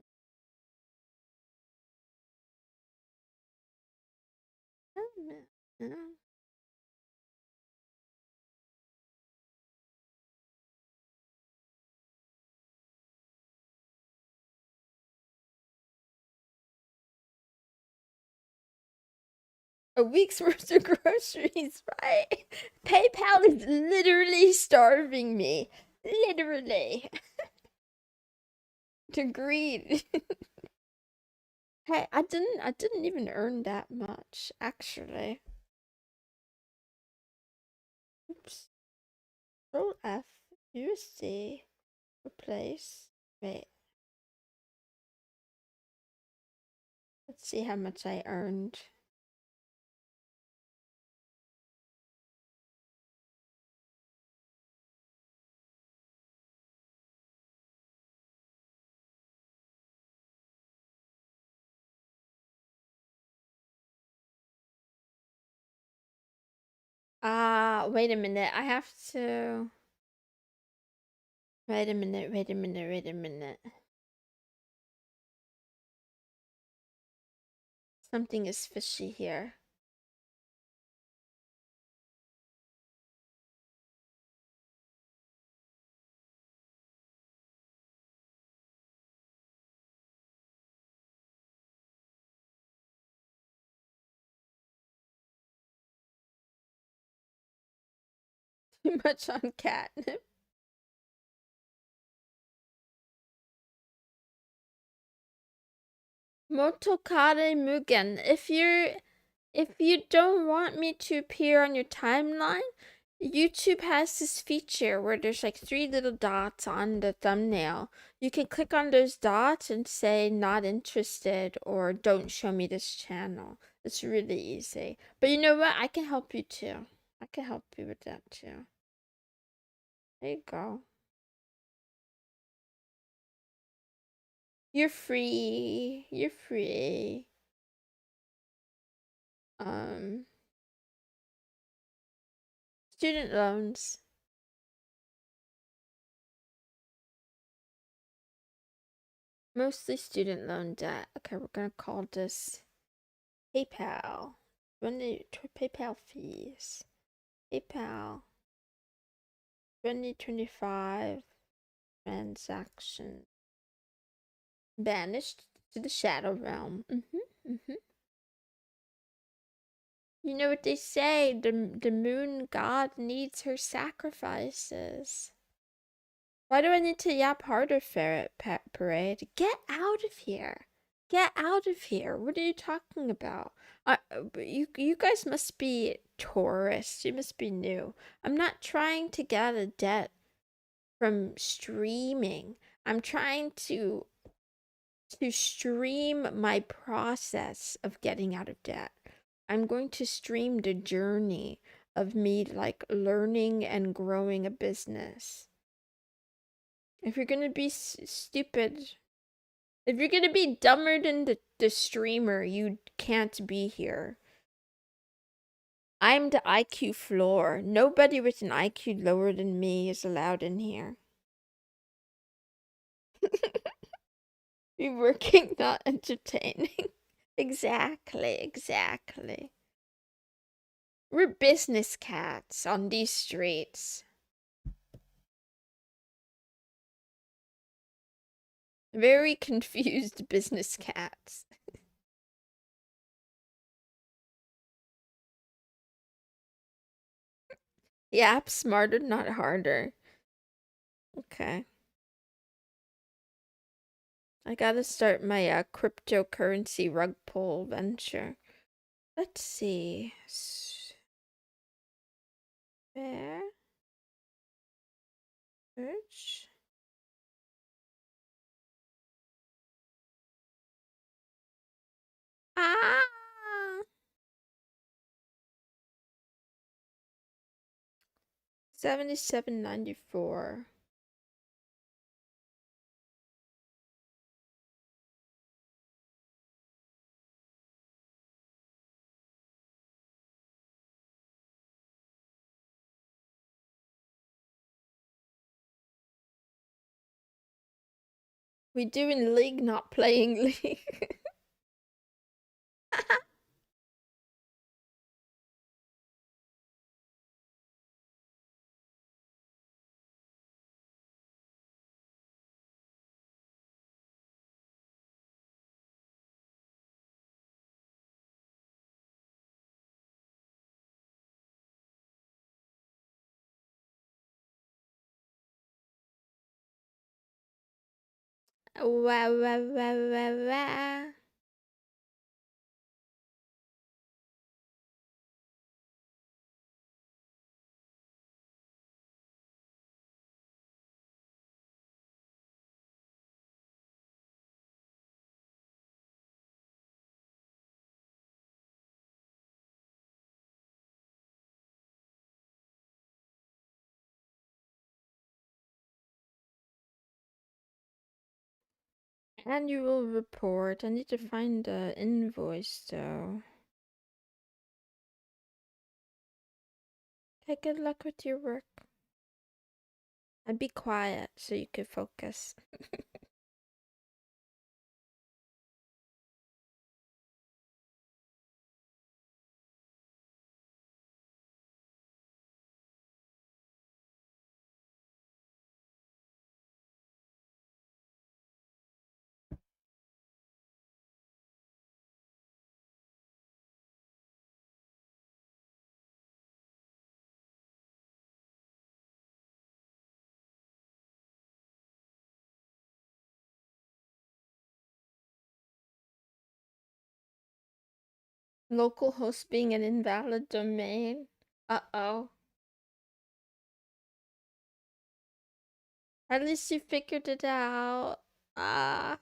A: A week's worth of groceries, right? PayPal is literally starving me. Literally. To greed. Hey, I didn't even earn that much, actually. Oops. Control F, USD, replace. Wait. Let's see how much I earned. Wait a minute. I have to. Wait a minute, wait a minute, wait a minute. Something is fishy here. Too much on catnip. Motokare Mugen. If you don't want me to appear on your timeline, YouTube has this feature where there's like three little dots on the thumbnail. You can click on those dots and say not interested or don't show me this channel. It's really easy. But you know what? I can help you too. I can help you with that too. There you go. You're free. You're free. Student loans. Mostly student loan debt. Okay, we're gonna call this PayPal. PayPal fees. PayPal. 2025 transaction. Banished to the shadow realm. You know what they say, the moon god needs her sacrifices. Why do I need to yap harder, Ferret Parade? Get out of here. Get out of here. What are you talking about? You guys must be tourists. You must be new. I'm not trying to get out of debt from streaming. I'm trying to stream my process of getting out of debt. I'm going to stream the journey of me like learning and growing a business. If you're gonna be stupid, if you're gonna be dumber than the streamer, you can't be here. I'm the IQ floor. Nobody with an IQ lower than me is allowed in here. Be working, not entertaining. Exactly, exactly. We're business cats on these streets. Very confused business cats. Yap smarter, not harder. Okay. I gotta start my cryptocurrency rug pull venture. Let's see. Spare search. Ah! 77.94. We doing League, not playing League. Wah, wah, wah, wah, wah. Annual report. I need to find the invoice though. Okay, good luck with your work. And be quiet so you can focus. Localhost being an invalid domain. Uh-oh. At least you figured it out. Ah.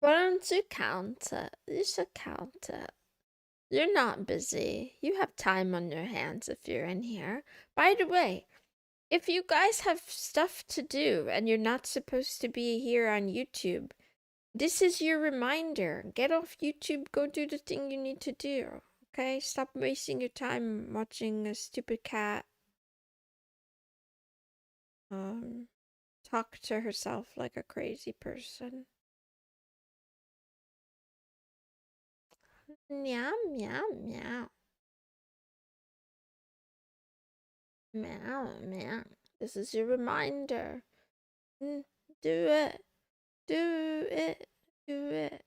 A: Why don't you count it? You should count it. You're not busy. You have time on your hands if you're in here. By the way, if you guys have stuff to do and you're not supposed to be here on YouTube, this is your reminder. Get off YouTube, go do the thing you need to do. Okay? Stop wasting your time watching a stupid cat talk to herself like a crazy person. Meow, meow, meow. Meow, meow. This is your reminder. Do it. Do it. Do it.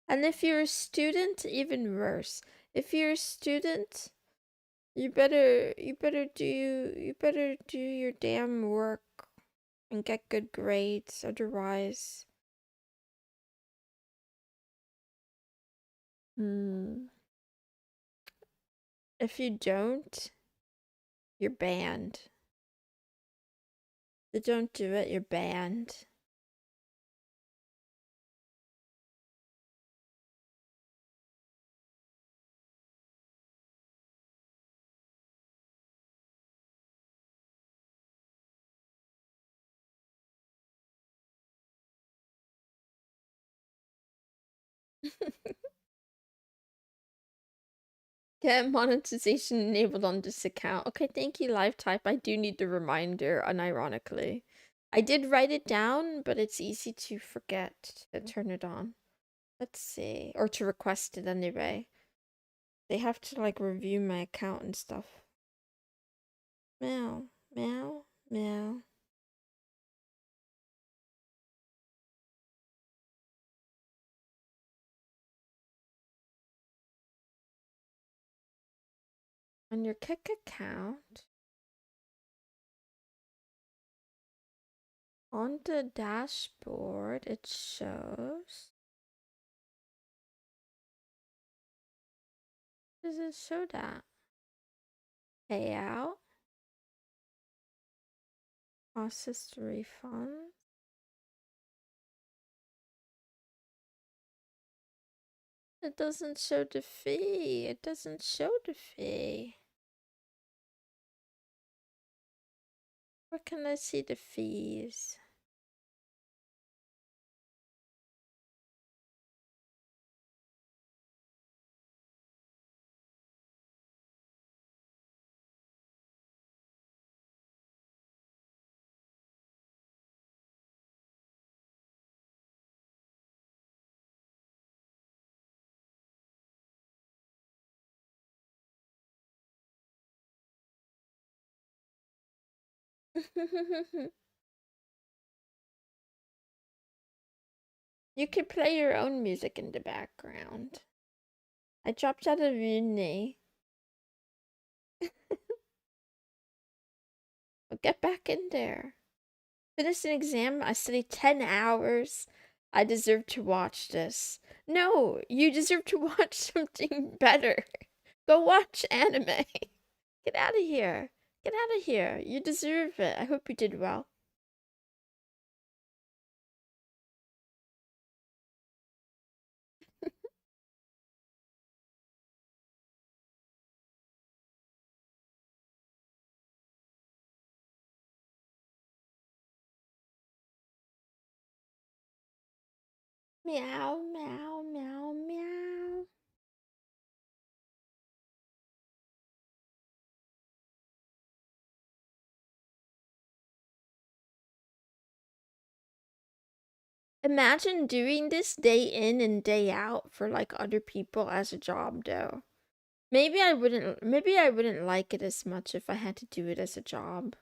A: And if you're a student, even worse. If you're a student, you better do your damn work and get good grades, otherwise. If you don't, you're banned. If you don't do it, you're banned. Get monetization enabled on this account. Okay, thank you, live type. I do need the reminder, unironically. I did write it down, but it's easy to forget to turn it on. Let's see. Or to request it anyway. They have to like review my account and stuff. Meow, meow, meow. On your Kik account, on the dashboard, it shows. Does it show that? Payout. Processed refund. It doesn't show the fee. It doesn't show the fee. Where can I see the fees? You could play your own music in the background. I dropped out of uni. Well, get back in there. Finished an exam. I studied 10 hours. I deserve to watch this. No, you deserve to watch something better. Go watch anime. Get out of here. Get out of here. You deserve it. I hope you did well. Meow, meow, meow, meow. Imagine doing this day in and day out for like other people as a job though. Maybe I wouldn't like it as much if I had to do it as a job.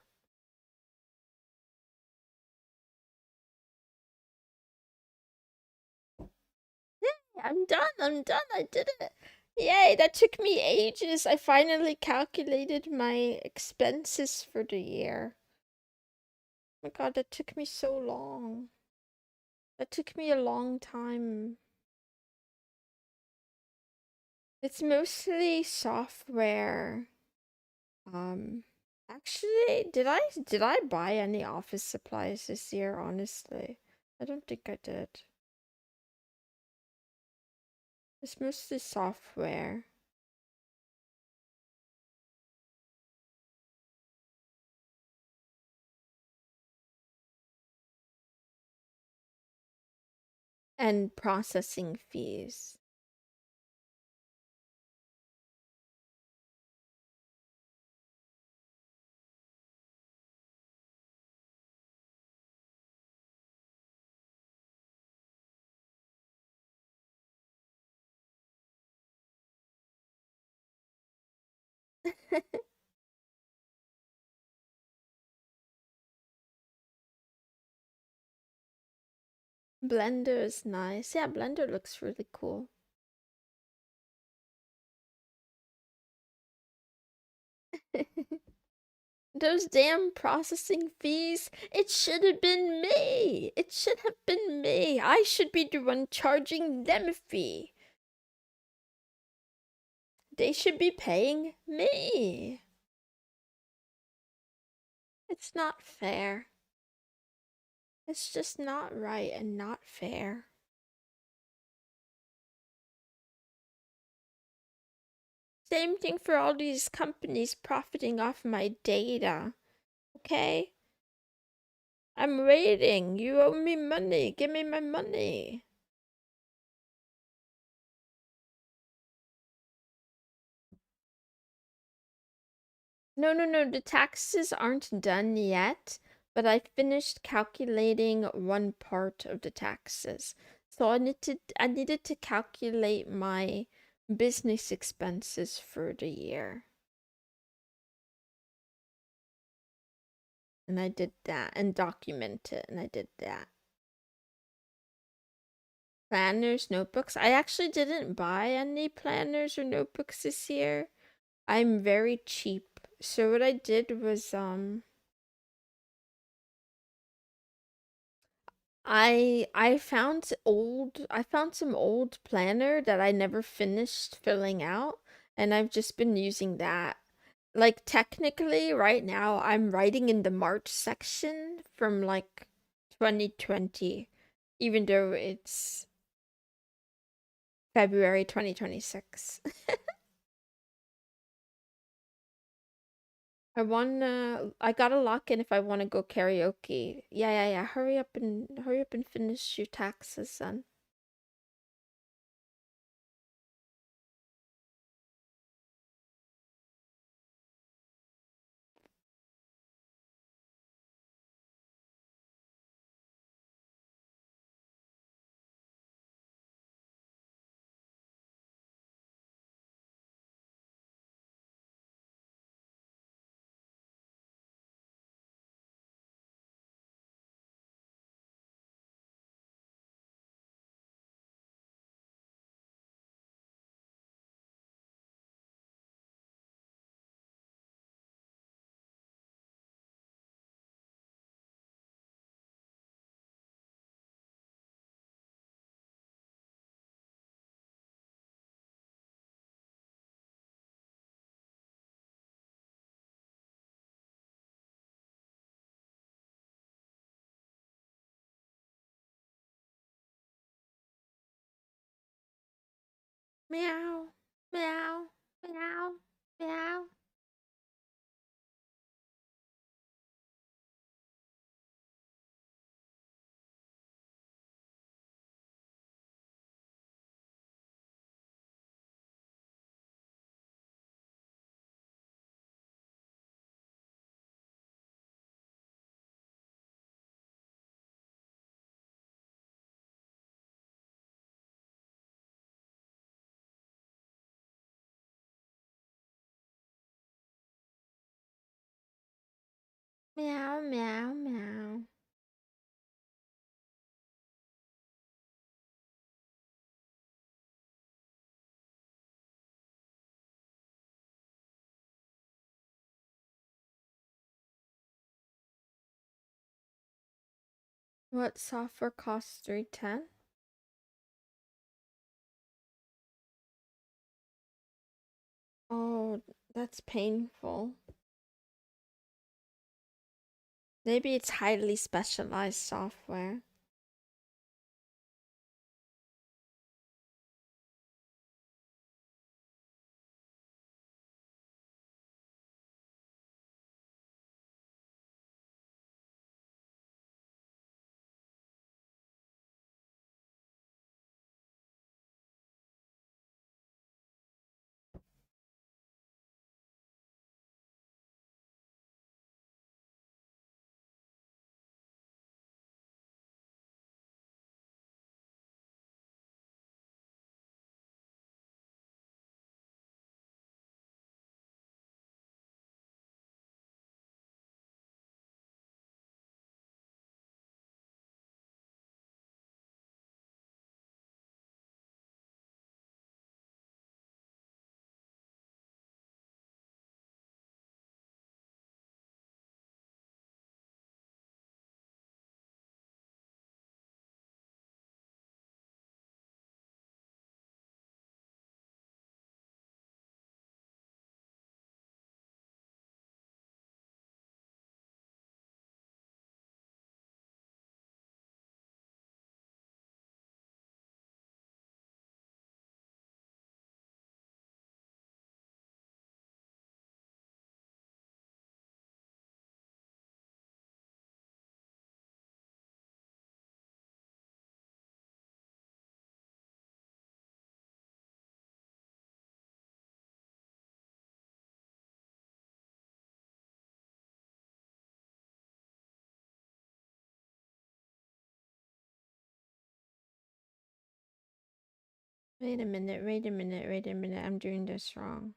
A: Yeah, I'm done, I did it. Yay, that took me ages. I finally calculated my expenses for the year. Oh my god, that took me so long. That took me a long time. It's mostly software. Actually, did I buy any office supplies this year, honestly? I don't think I did. It's mostly software. And processing fees. Blender is nice. Yeah, Blender looks really cool. Those damn processing fees. It should have been me. It should have been me. I should be the one charging them a fee. They should be paying me. It's not fair. It's just not right and not fair. Same thing for all these companies profiting off my data. Okay? I'm waiting. You owe me money. Give me my money. No, no, no. The taxes aren't done yet, but I finished calculating one part of the taxes. So I needed to calculate my business expenses for the year. And I did that and document it, and I did that. Planners, notebooks. I actually didn't buy any planners or notebooks this year. I'm very cheap. So what I did was I found some old planner that I never finished filling out, and I've just been using that. Like technically right now I'm writing in the March section from like 2020, even though it's February 2026. I gotta lock in if I wanna go karaoke. Yeah. Hurry up and finish your taxes, son. Meow, meow, meow, meow. Meow, meow, meow. What software costs 310? Oh, that's painful. Maybe it's highly specialized software. Wait a minute. I'm doing this wrong.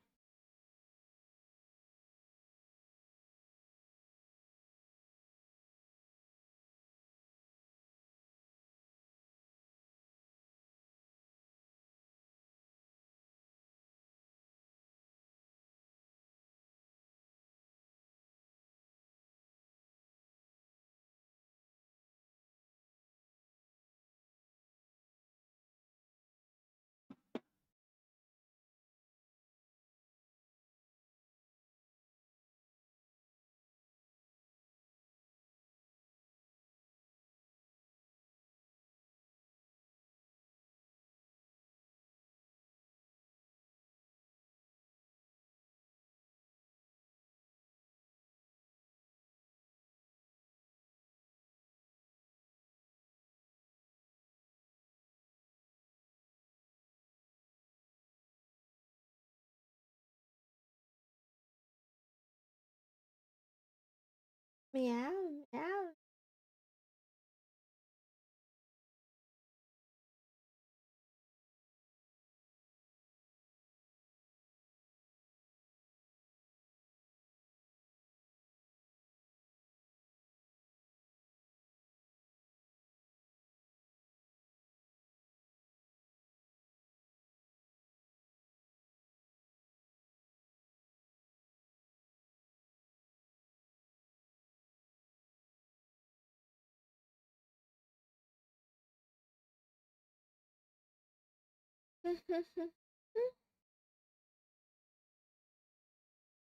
A: Meow, meow.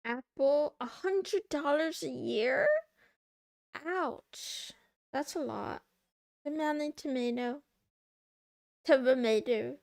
A: Apple, $100 a year? Ouch. That's a lot. Tomato. Tomato.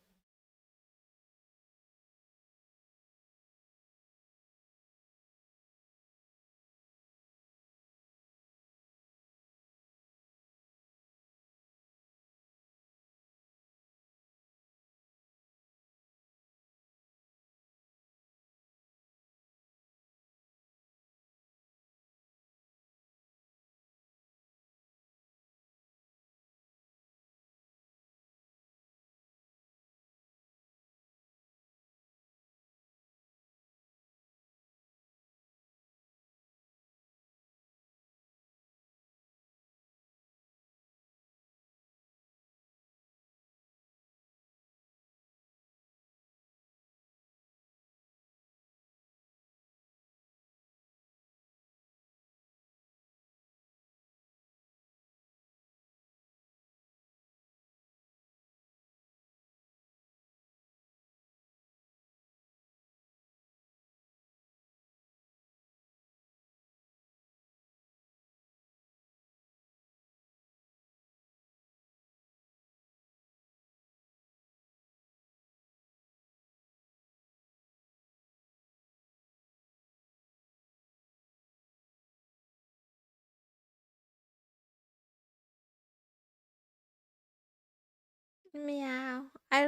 A: Meow. I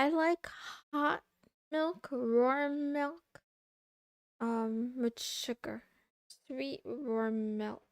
A: like hot milk, warm milk, with sugar. Sweet warm milk.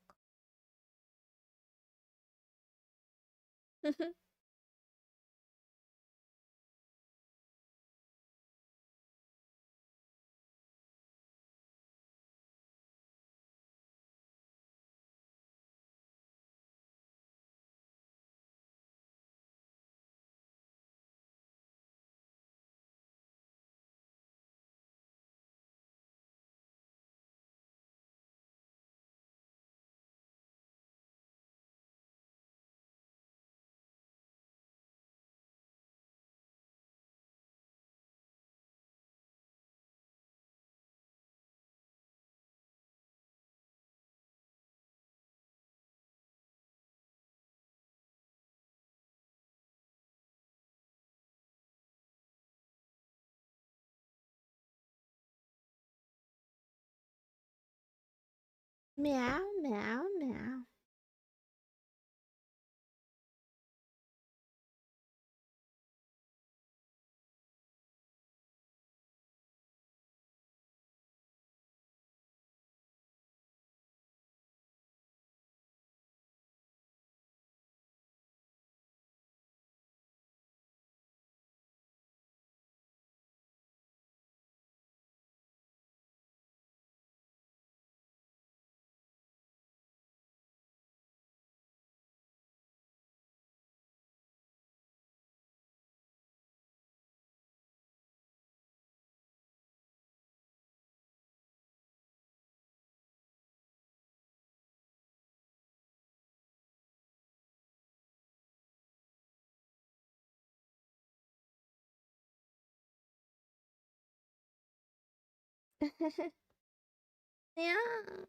A: Meow, meow, meow. Yeah.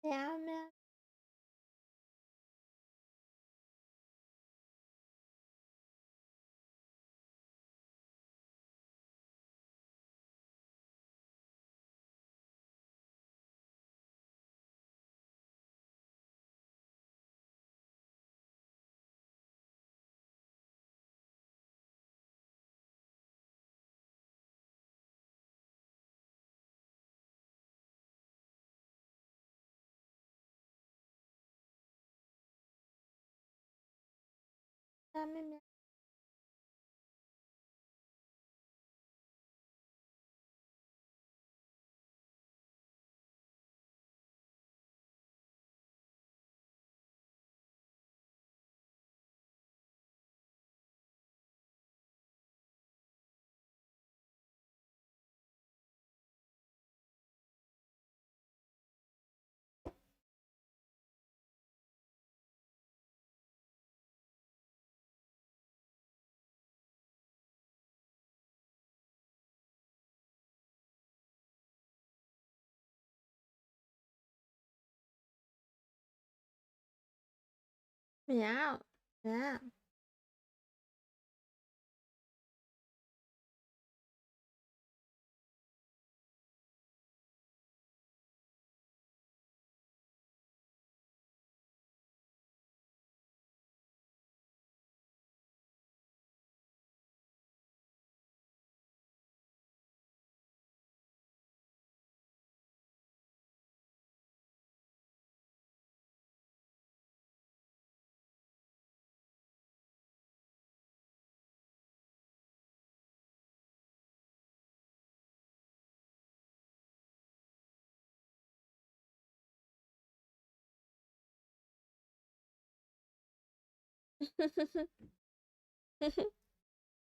A: Meow meow. Meow meow meow. Meow. Meow.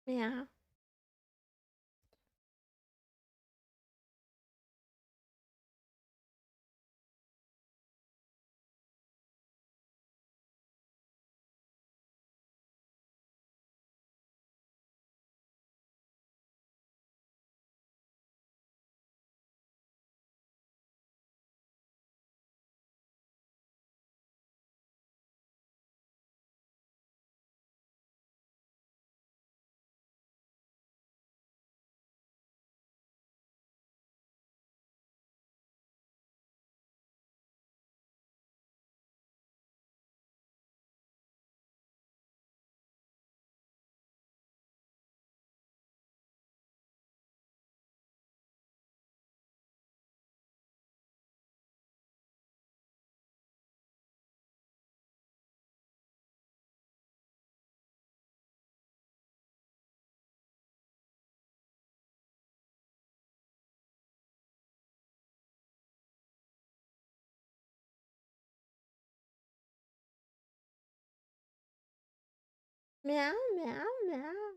A: Meow. Meow meow meow.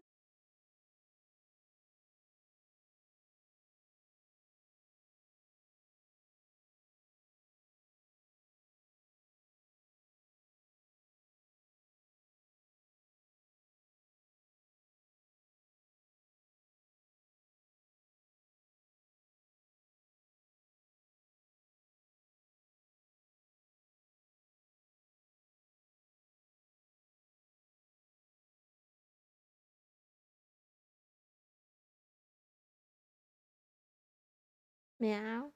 A: Meow.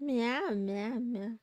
A: Meow meow meow.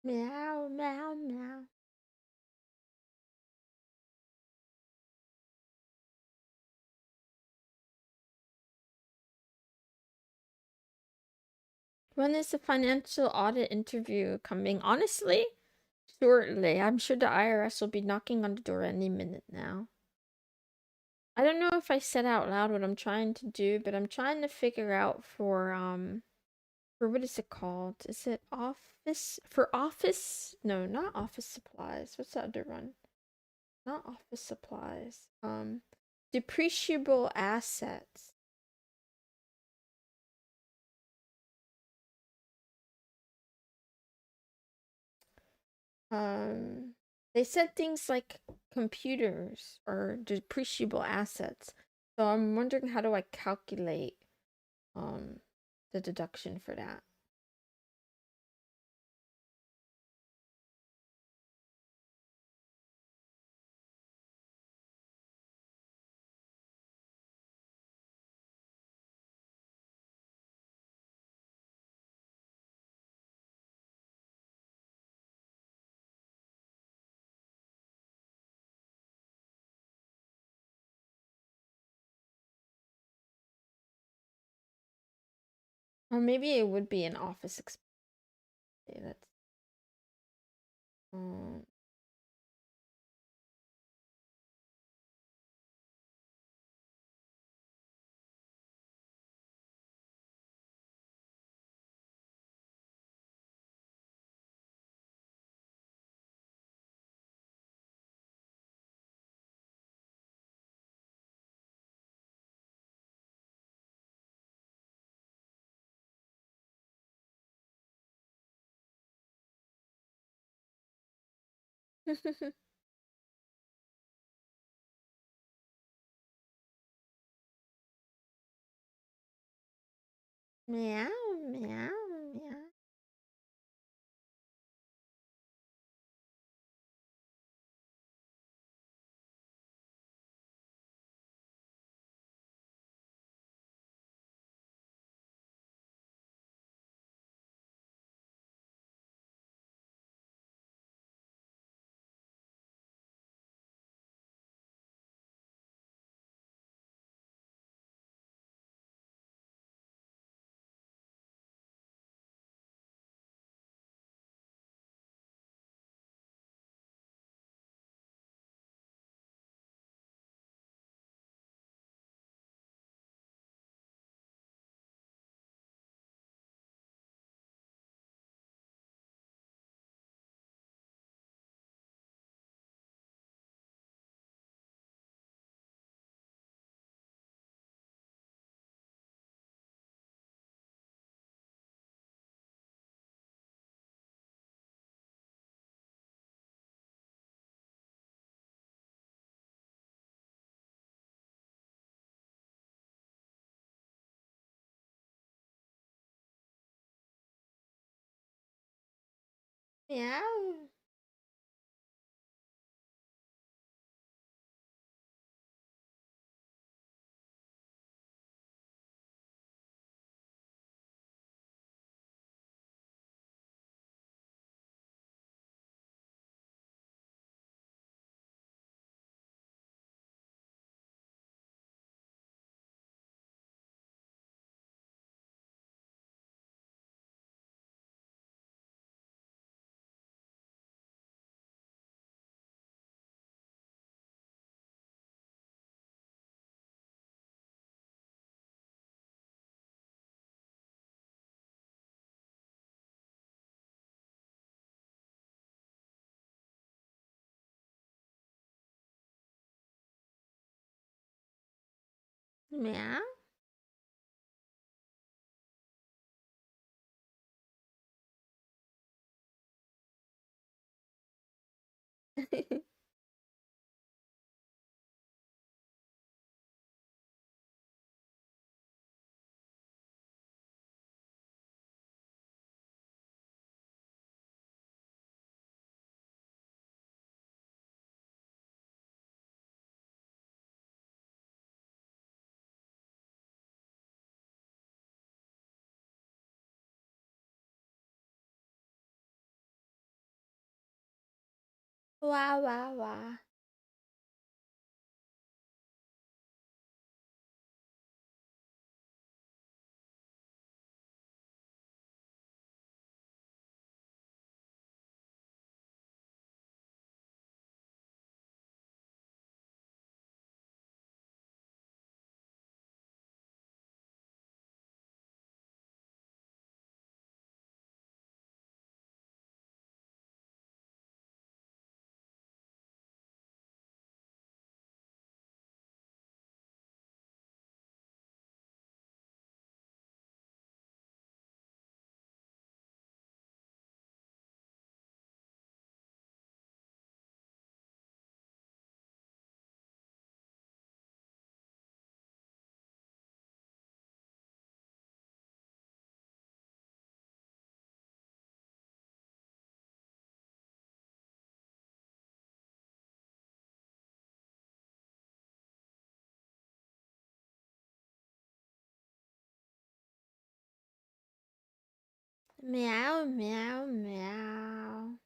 A: Meow, meow, meow. When is the financial audit interview coming? Honestly, shortly. I'm sure the IRS will be knocking on the door any minute now. I don't know if I said out loud what I'm trying to do, but I'm trying to figure out for what is it called? Is it office for office? No, not office supplies. What's the other one? Not office supplies. Depreciable assets. Um, they said things like computers or depreciable assets. So I'm wondering, how do I calculate um the deduction for that? Or maybe it would be an office expense. That's um meow, meow, meow. Meow. Meow. Wow, wow, wow. Meow, meow, meow.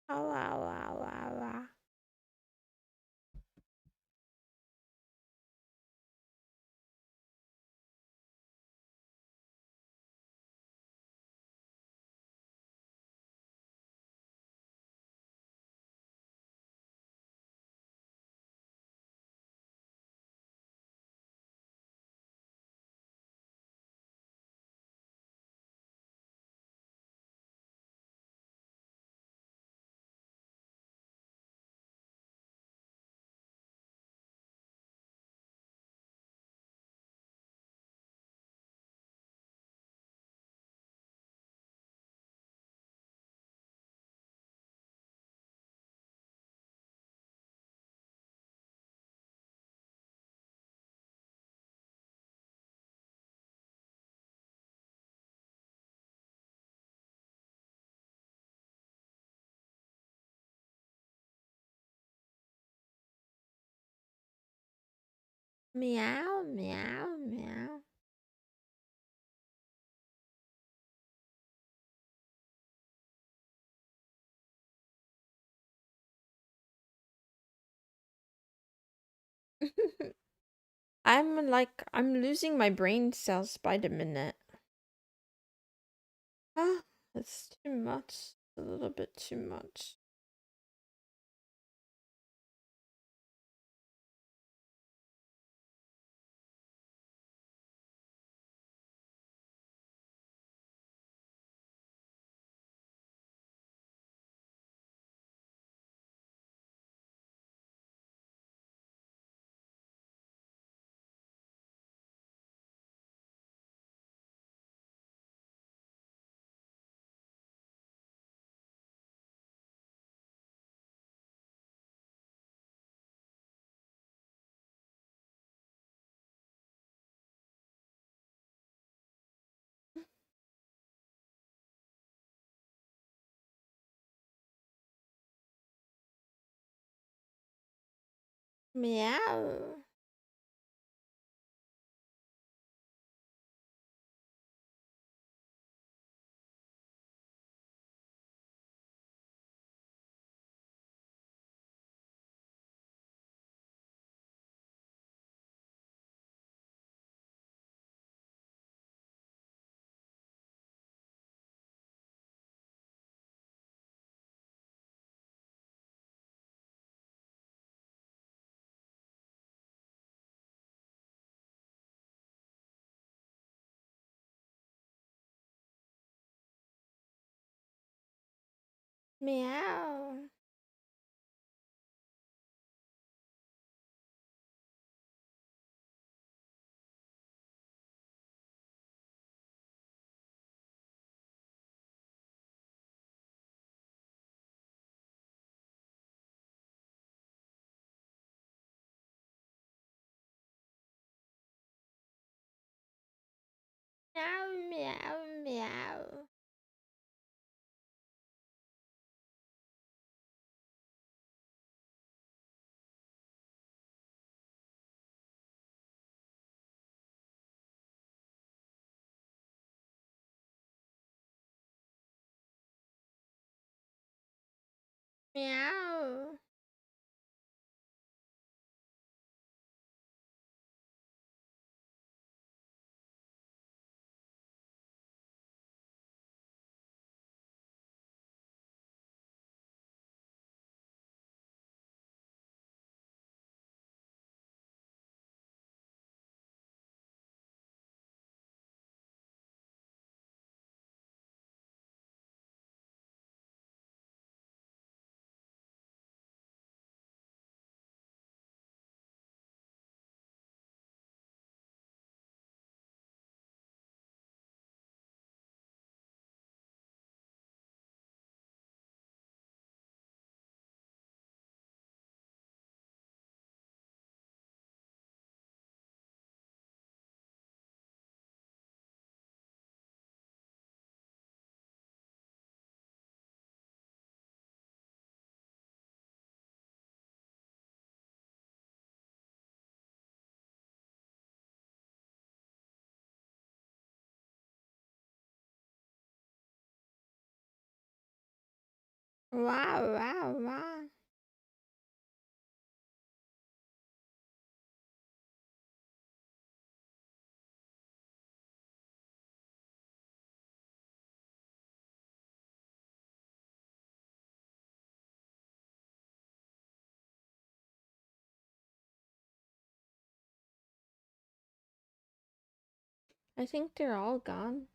A: Wow, wow, wow, wow, wow. Meow, meow, meow. I'm losing my brain cells by the minute. Ah, that's too much. A little bit too much. Meow. Meow. Meow, meow, meow. Meow. Wow, wow, wow. I think they're all gone.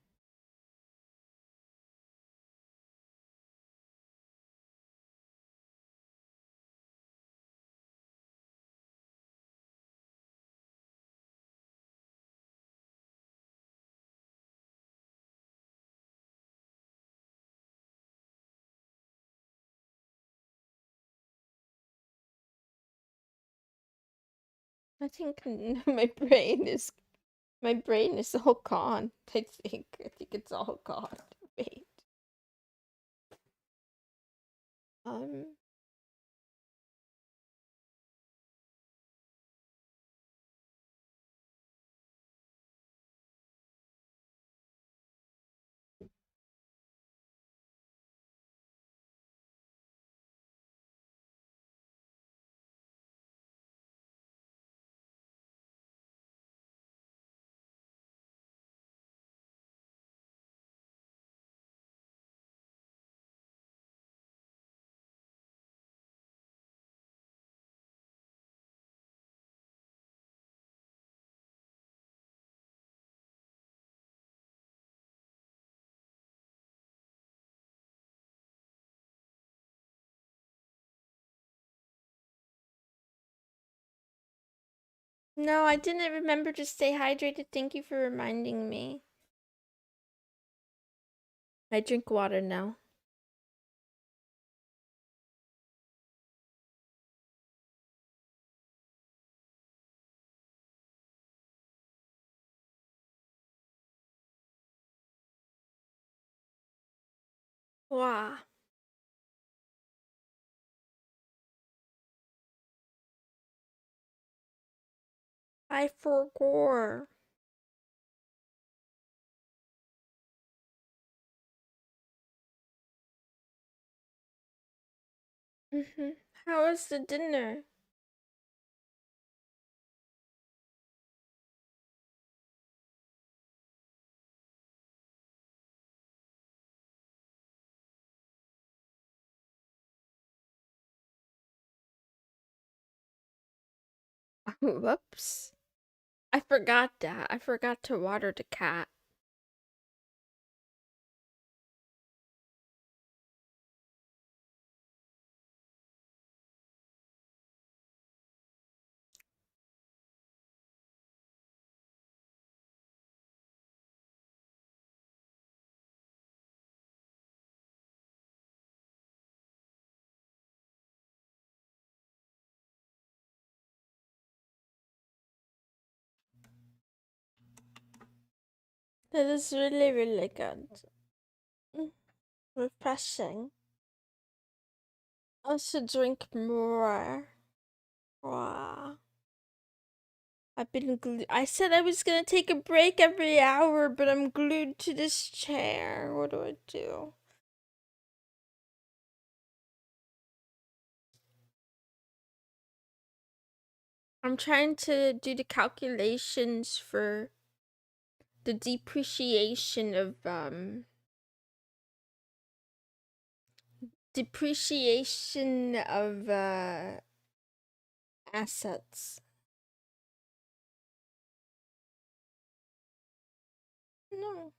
A: I think my brain is all gone. I think it's all gone. Wait. Um No, I didn't remember to stay hydrated. Thank you for reminding me. I drink water now. Wow. I forgot. How was the dinner? Whoops. I forgot that. I forgot to water the cat. That is really, really good. Mm, refreshing. I should drink more. Wow. I've been glued. I said I was gonna take a break every hour, but I'm glued to this chair. What do I do? I'm trying to do the calculations for the depreciation of assets. No.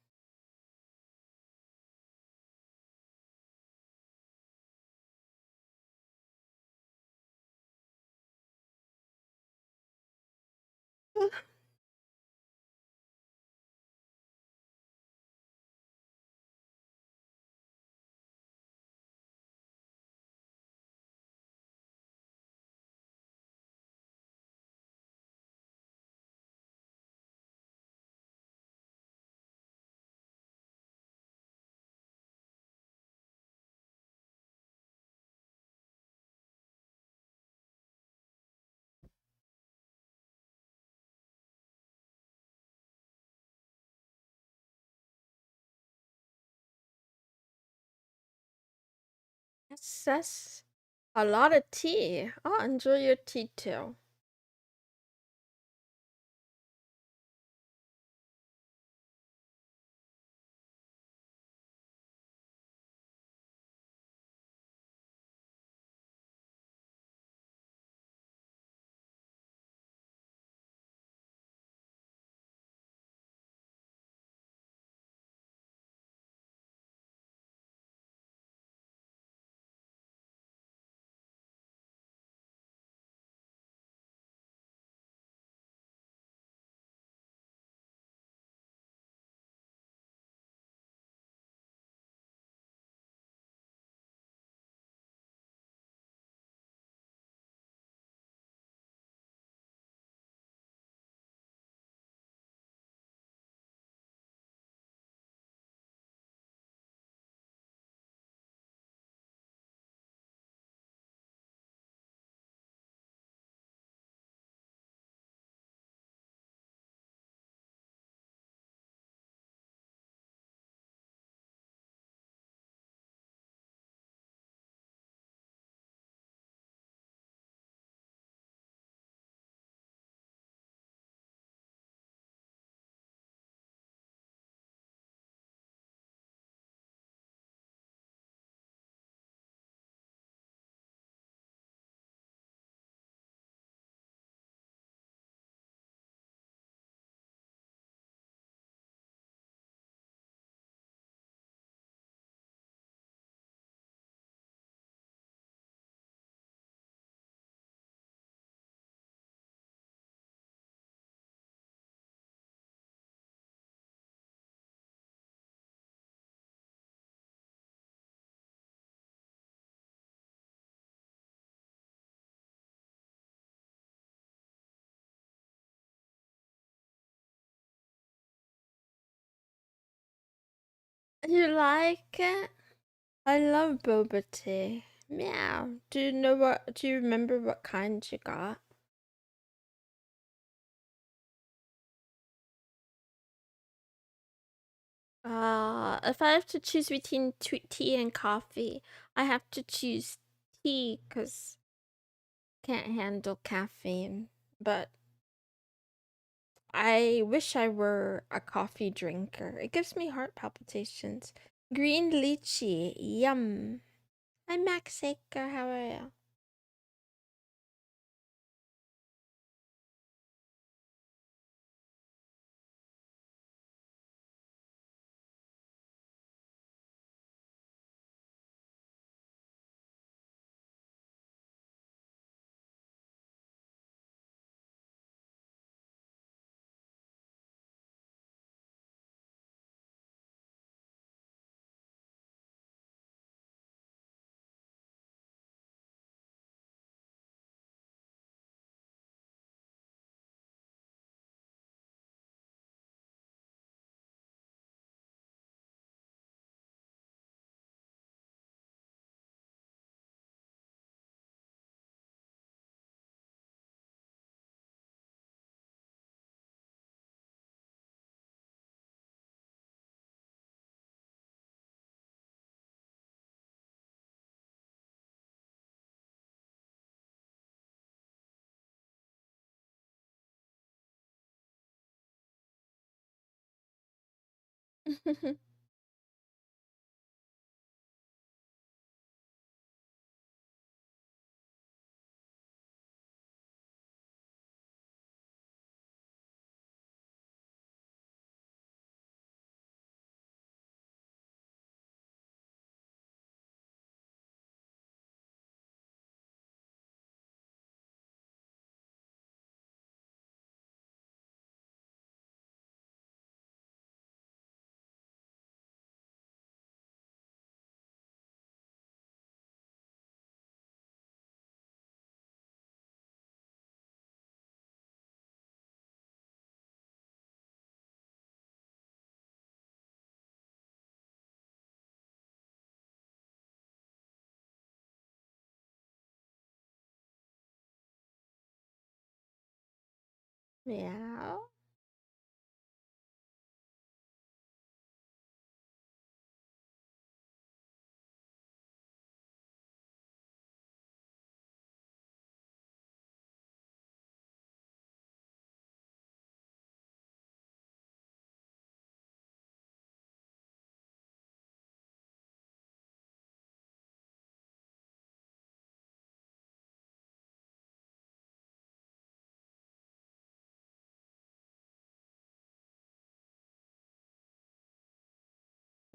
A: That's a lot of tea. I'll enjoy your tea too. You like it? I love boba tea. Meow. Do you remember what kind you got? If I have to choose between tea and coffee, I have to choose tea because can't handle caffeine. But I wish I were a coffee drinker. It gives me heart palpitations. Green lychee, yum. I'm Max Saker, how are you? Meow.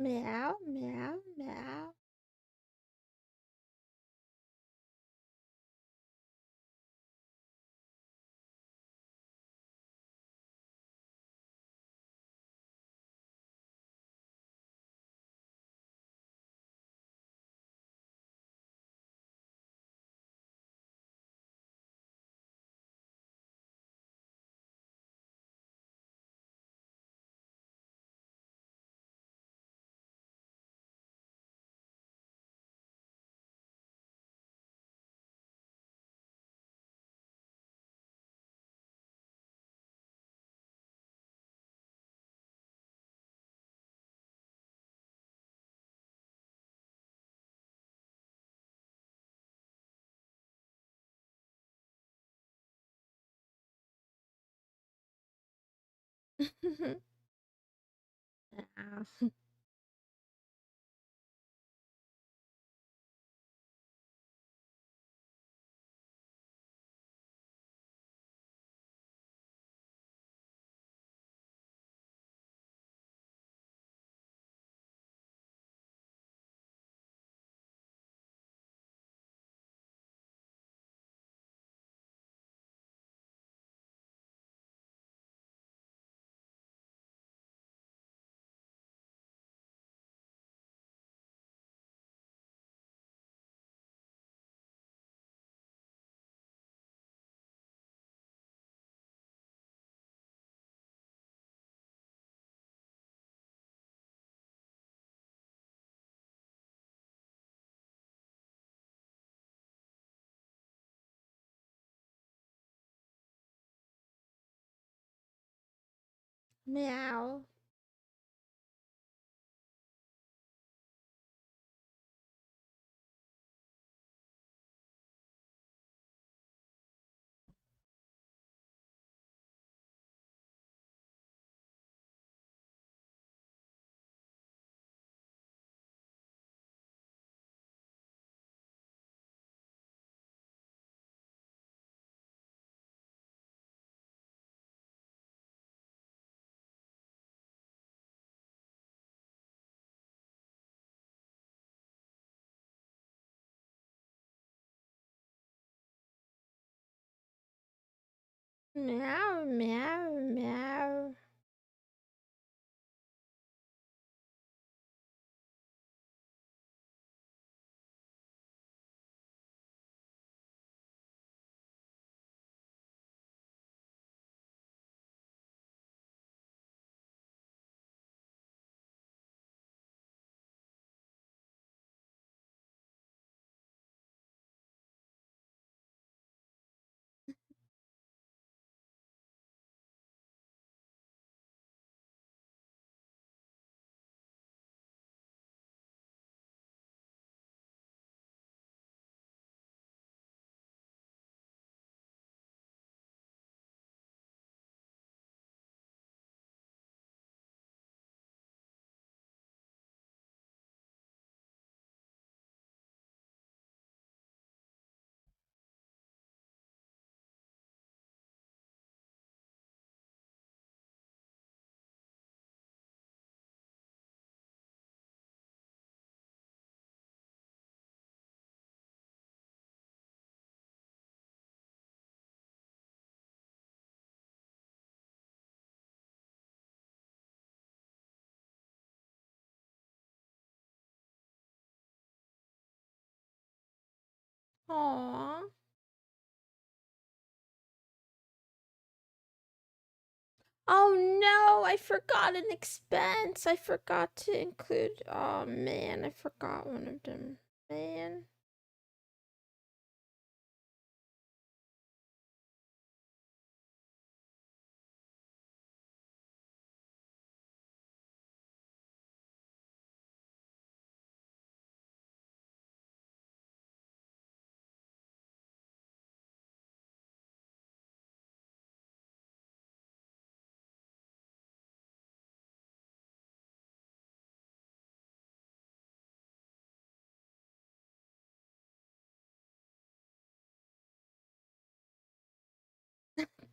A: Meow, meow, meow. Meow. Meow. Meow, meow, meow. Aww. Oh no, I forgot an expense. I forgot to include. Oh man, I forgot one of them. Man.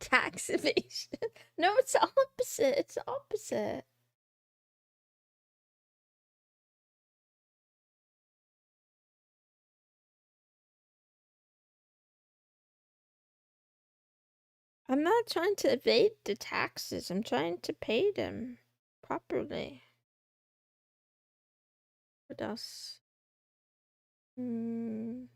A: Tax evasion. No, it's the opposite. It's the opposite. I'm not trying to evade the taxes. I'm trying to pay them properly. What else? Hmm.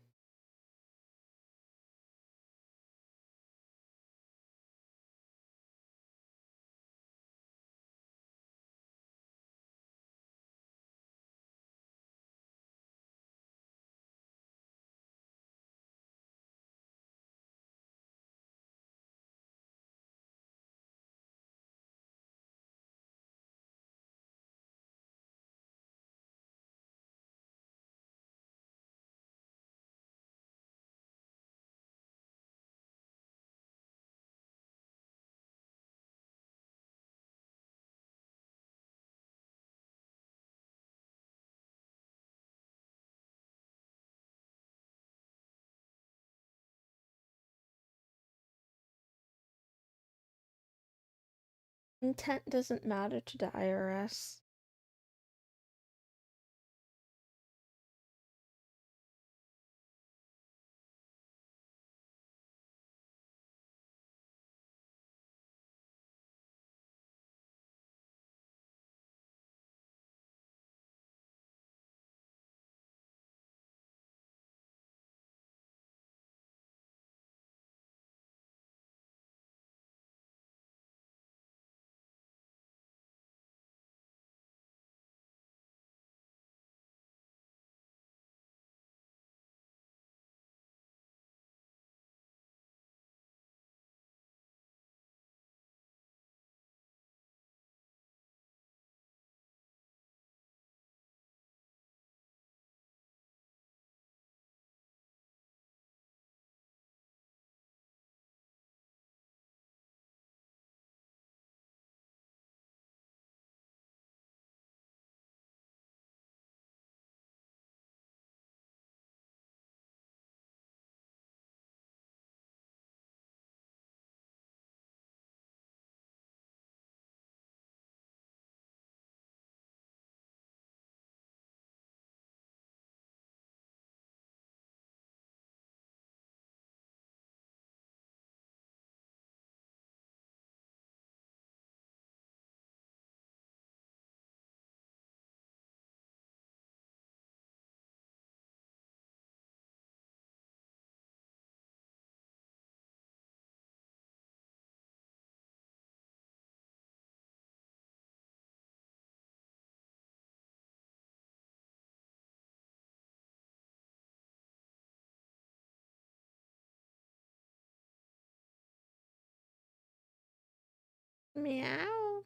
A: Intent doesn't matter to the IRS. Meow.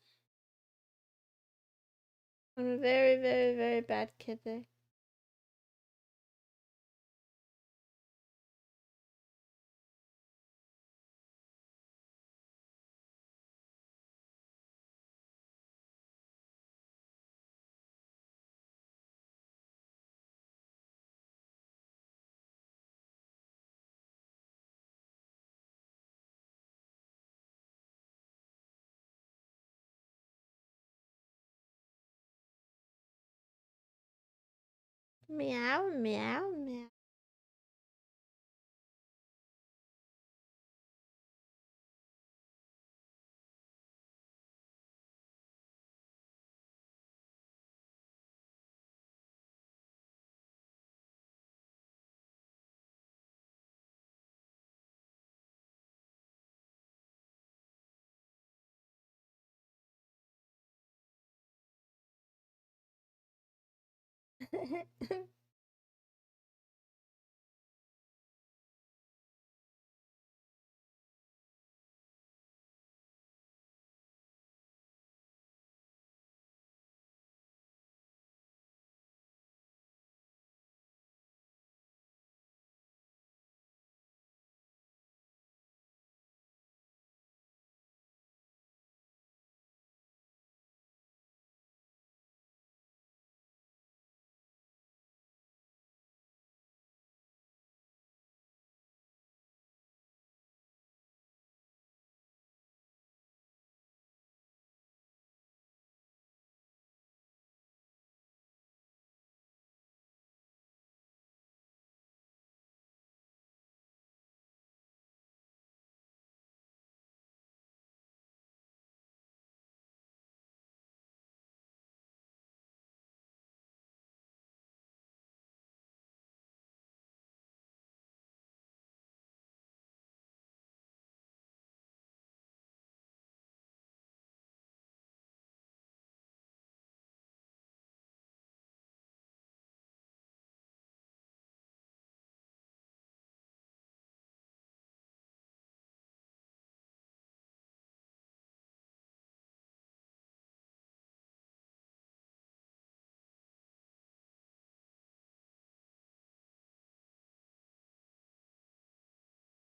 A: I'm a very, very, very bad kitty. Meow, meow, meow.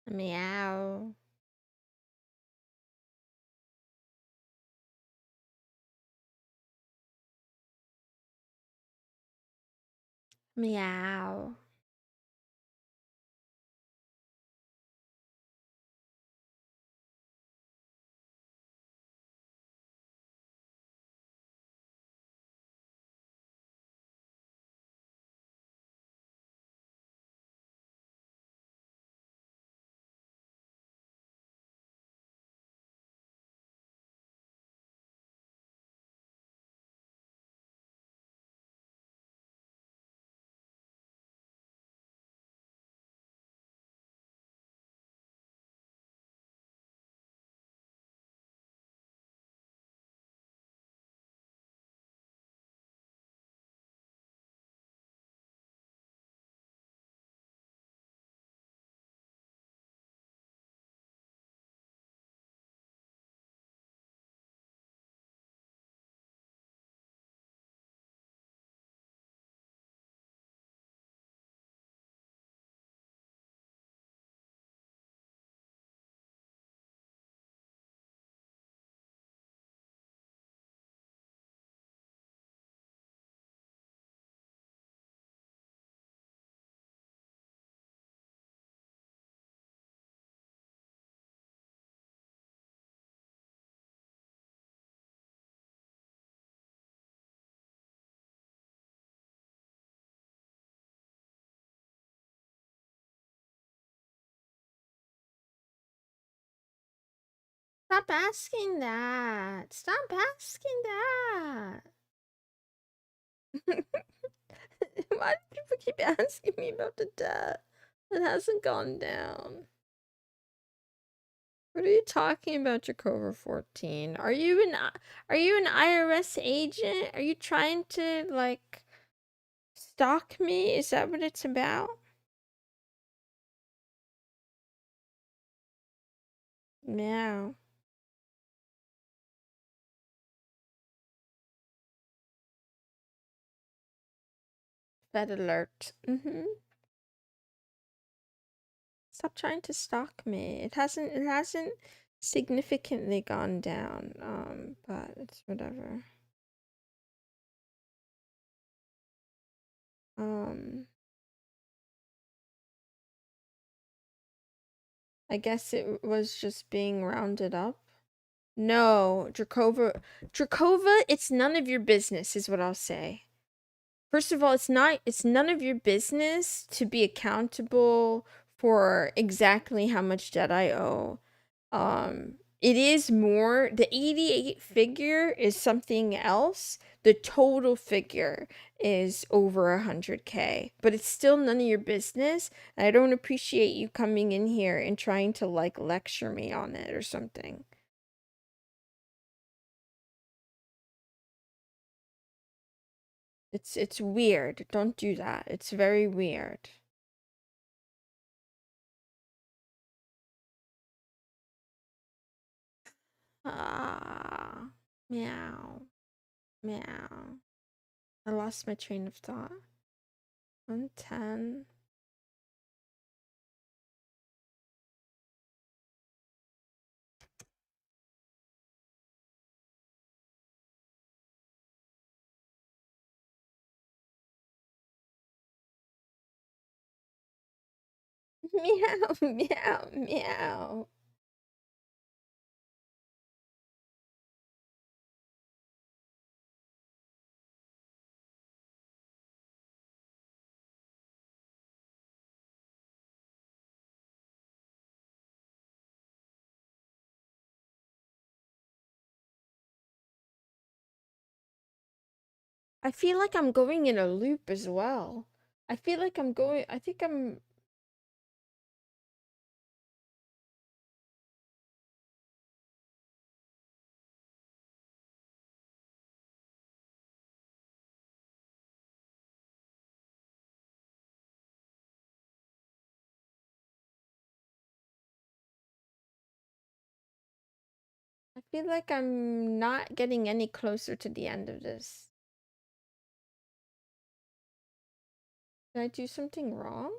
A: Meow. Meow. Stop asking that. Stop asking that. Why do people keep asking me about the debt? It hasn't gone down. What are you talking about, Jacover 14? Are you an IRS agent? Are you trying to like stalk me? Is that what it's about? Meow. Bed alert. Stop trying to stalk me. It hasn't significantly gone down. But it's whatever. I guess it was just being rounded up. No, Drakova, it's none of your business, is what I'll say. First of all, it's none of your business to be accountable for exactly how much debt I owe. It is more, the 88 figure is something else. The total figure is over 100K, but it's still none of your business. And I don't appreciate you coming in here and trying to like lecture me on it or something. It's weird. Don't do that. It's very weird. Ah, meow, meow. I lost my train of thought. 110. Meow, meow, meow. I feel like I'm going in a loop as well. I feel like I think I'm not getting any closer to the end of this. Did I do something wrong?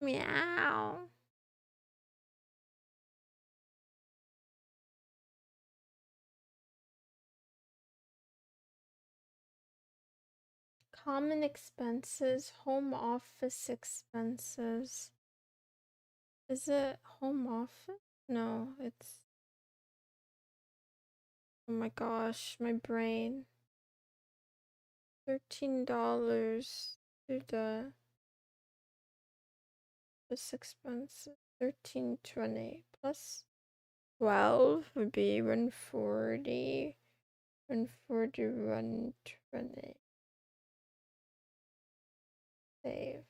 A: Meow. Common expenses, home office expenses. Is it home office? No, it's... Oh my gosh, my brain. $13 to this expense. 13.20 plus 12 would be 140. 140, 120. Save.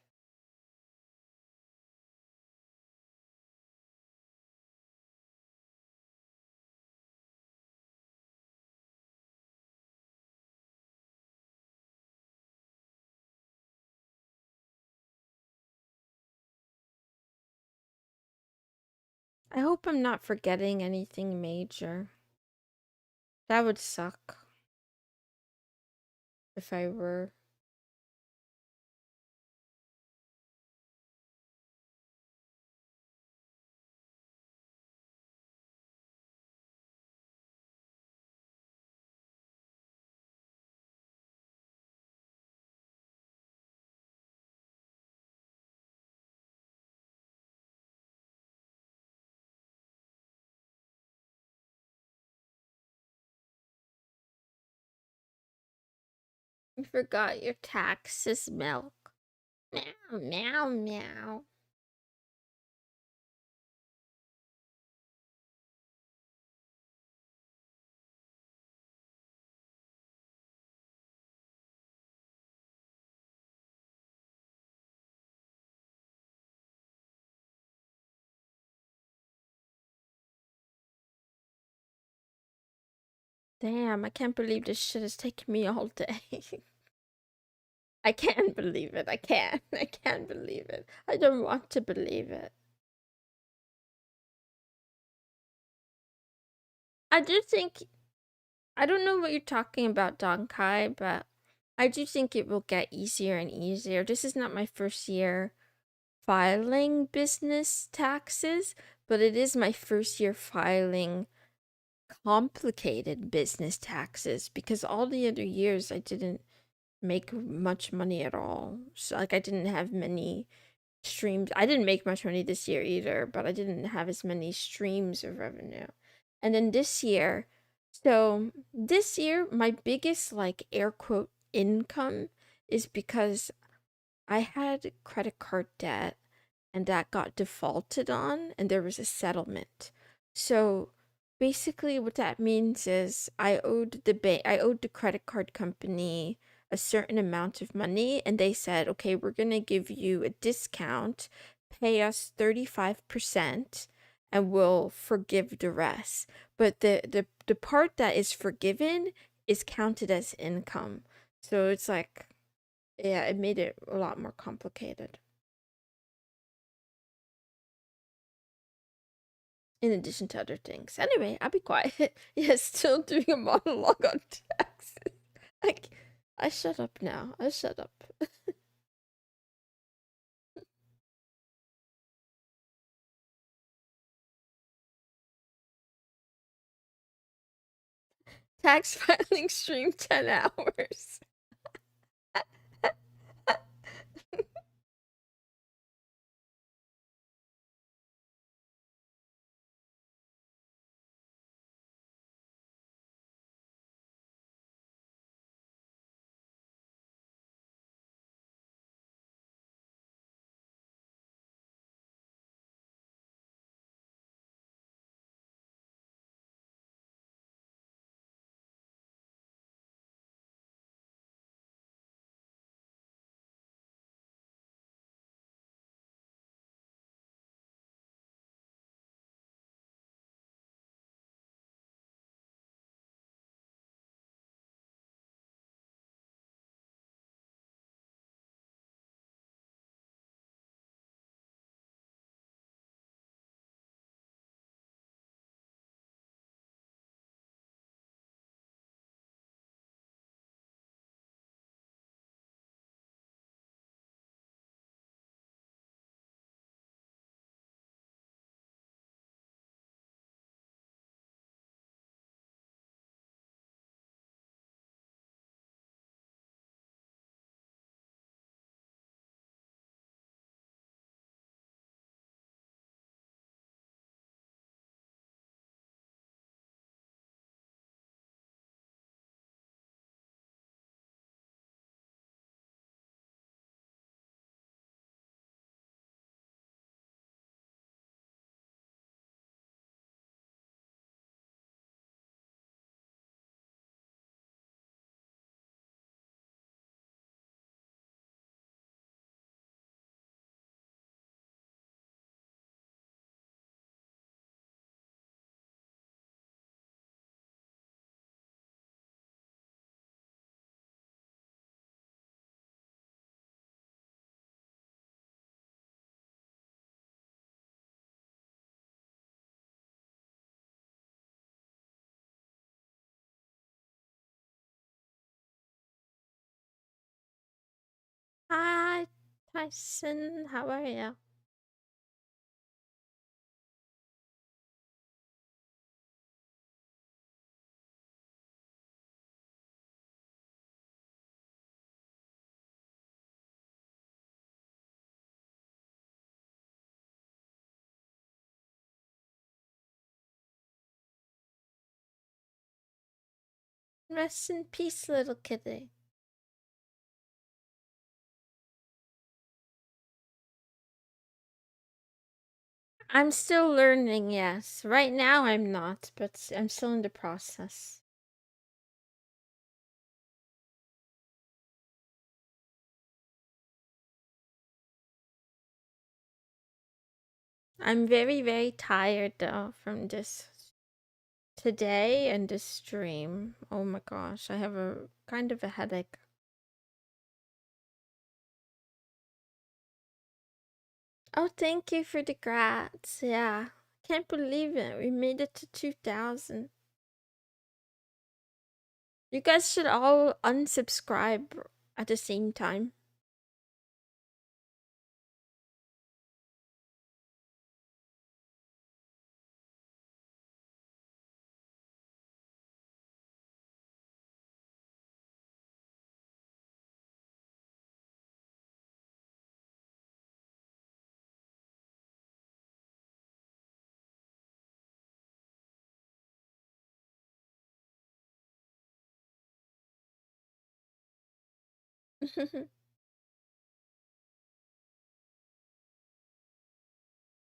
A: I hope I'm not forgetting anything major. That would suck if I were. You forgot your taxes, milk. Meow, meow, meow. Damn, I can't believe this shit is taking me all day. I can't believe it. I can't. I can't believe it. I don't want to believe it. I do think I don't know what you're talking about, Donkai, but I do think it will get easier and easier. This is not my first year filing business taxes, but it is my first year filing complicated business taxes because all the other years I didn't make much money at all. So like I didn't have many streams. I didn't make much money this year either, but I didn't have as many streams of revenue. And then this year my biggest like air quote income is because I had credit card debt and that got defaulted on and there was a settlement. So basically what that means is I owed the credit card company a certain amount of money and they said, "Okay, we're going to give you a discount. Pay us 35% and we'll forgive the rest." But the part that is forgiven is counted as income. So it's like yeah, it made it a lot more complicated. In addition to other things. Anyway, I'll be quiet. Yes, still doing a monologue on taxes. I, I shut up now. I shut up. Tax filing stream 10 hours. Hi, Tyson. How are you? Rest in peace, little kitty. I'm still learning, yes. Right now I'm not, but I'm still in the process. I'm very, very tired though from this today and this stream. Oh my gosh, I have a kind of a headache. Oh, thank you for the grats. Yeah. Can't believe it. We made it to 2000. You guys should all unsubscribe at the same time.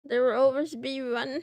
A: There will always be one.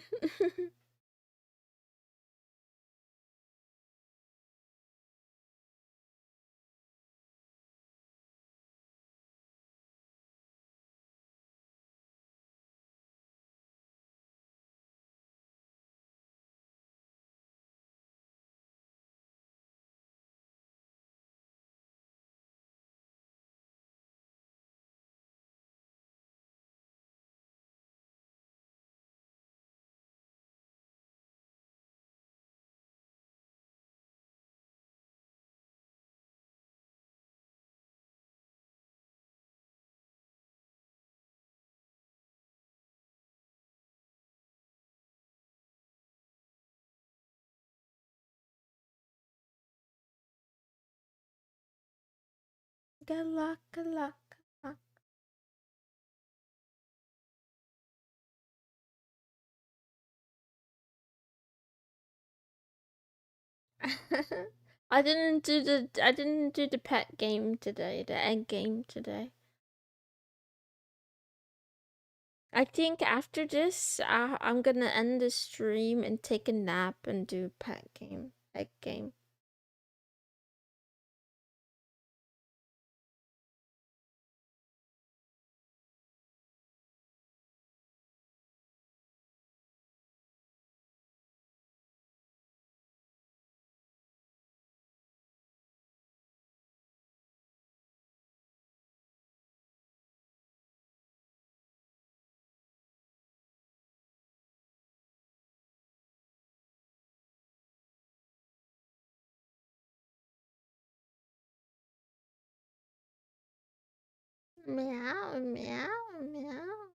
A: Good luck, good luck, good luck. I didn't do the pet game today, the egg game today. I think after this, I'm gonna end the stream and take a nap and do pet game, egg game. Meow, meow, meow.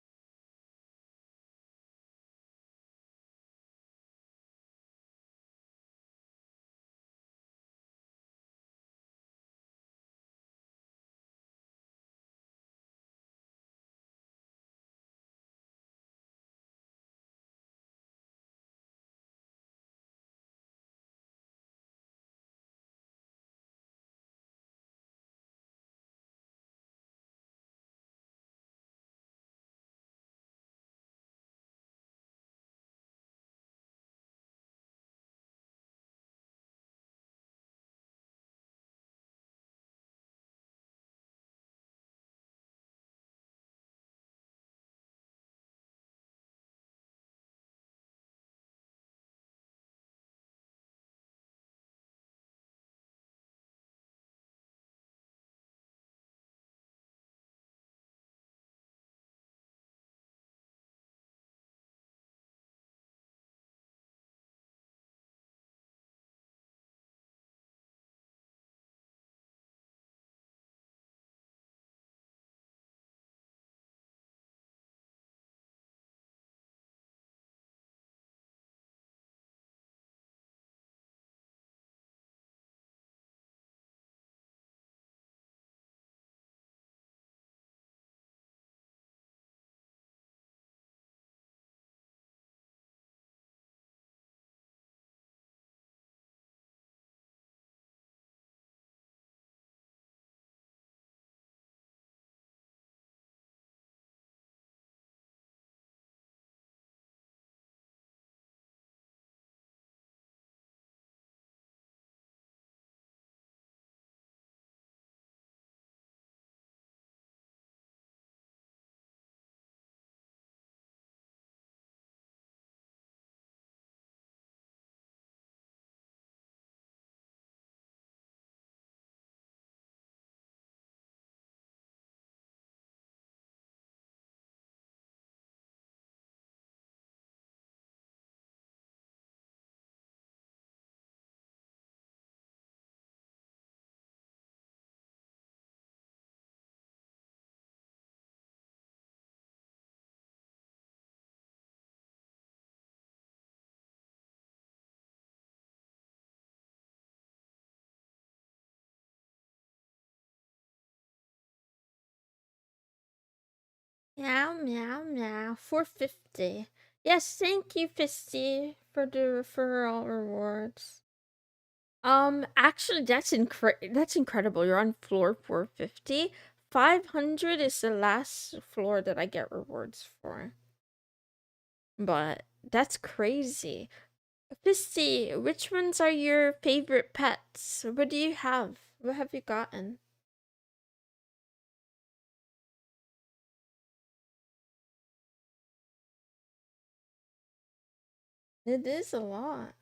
A: Meow, meow, meow. 450. Yes, thank you, Fisty, for the referral rewards. Actually, that's incredible. You're on floor 450. 500 is the last floor that I get rewards for. But that's crazy. Fisty, which ones are your favorite pets? What do you have? What have you gotten? It is a lot.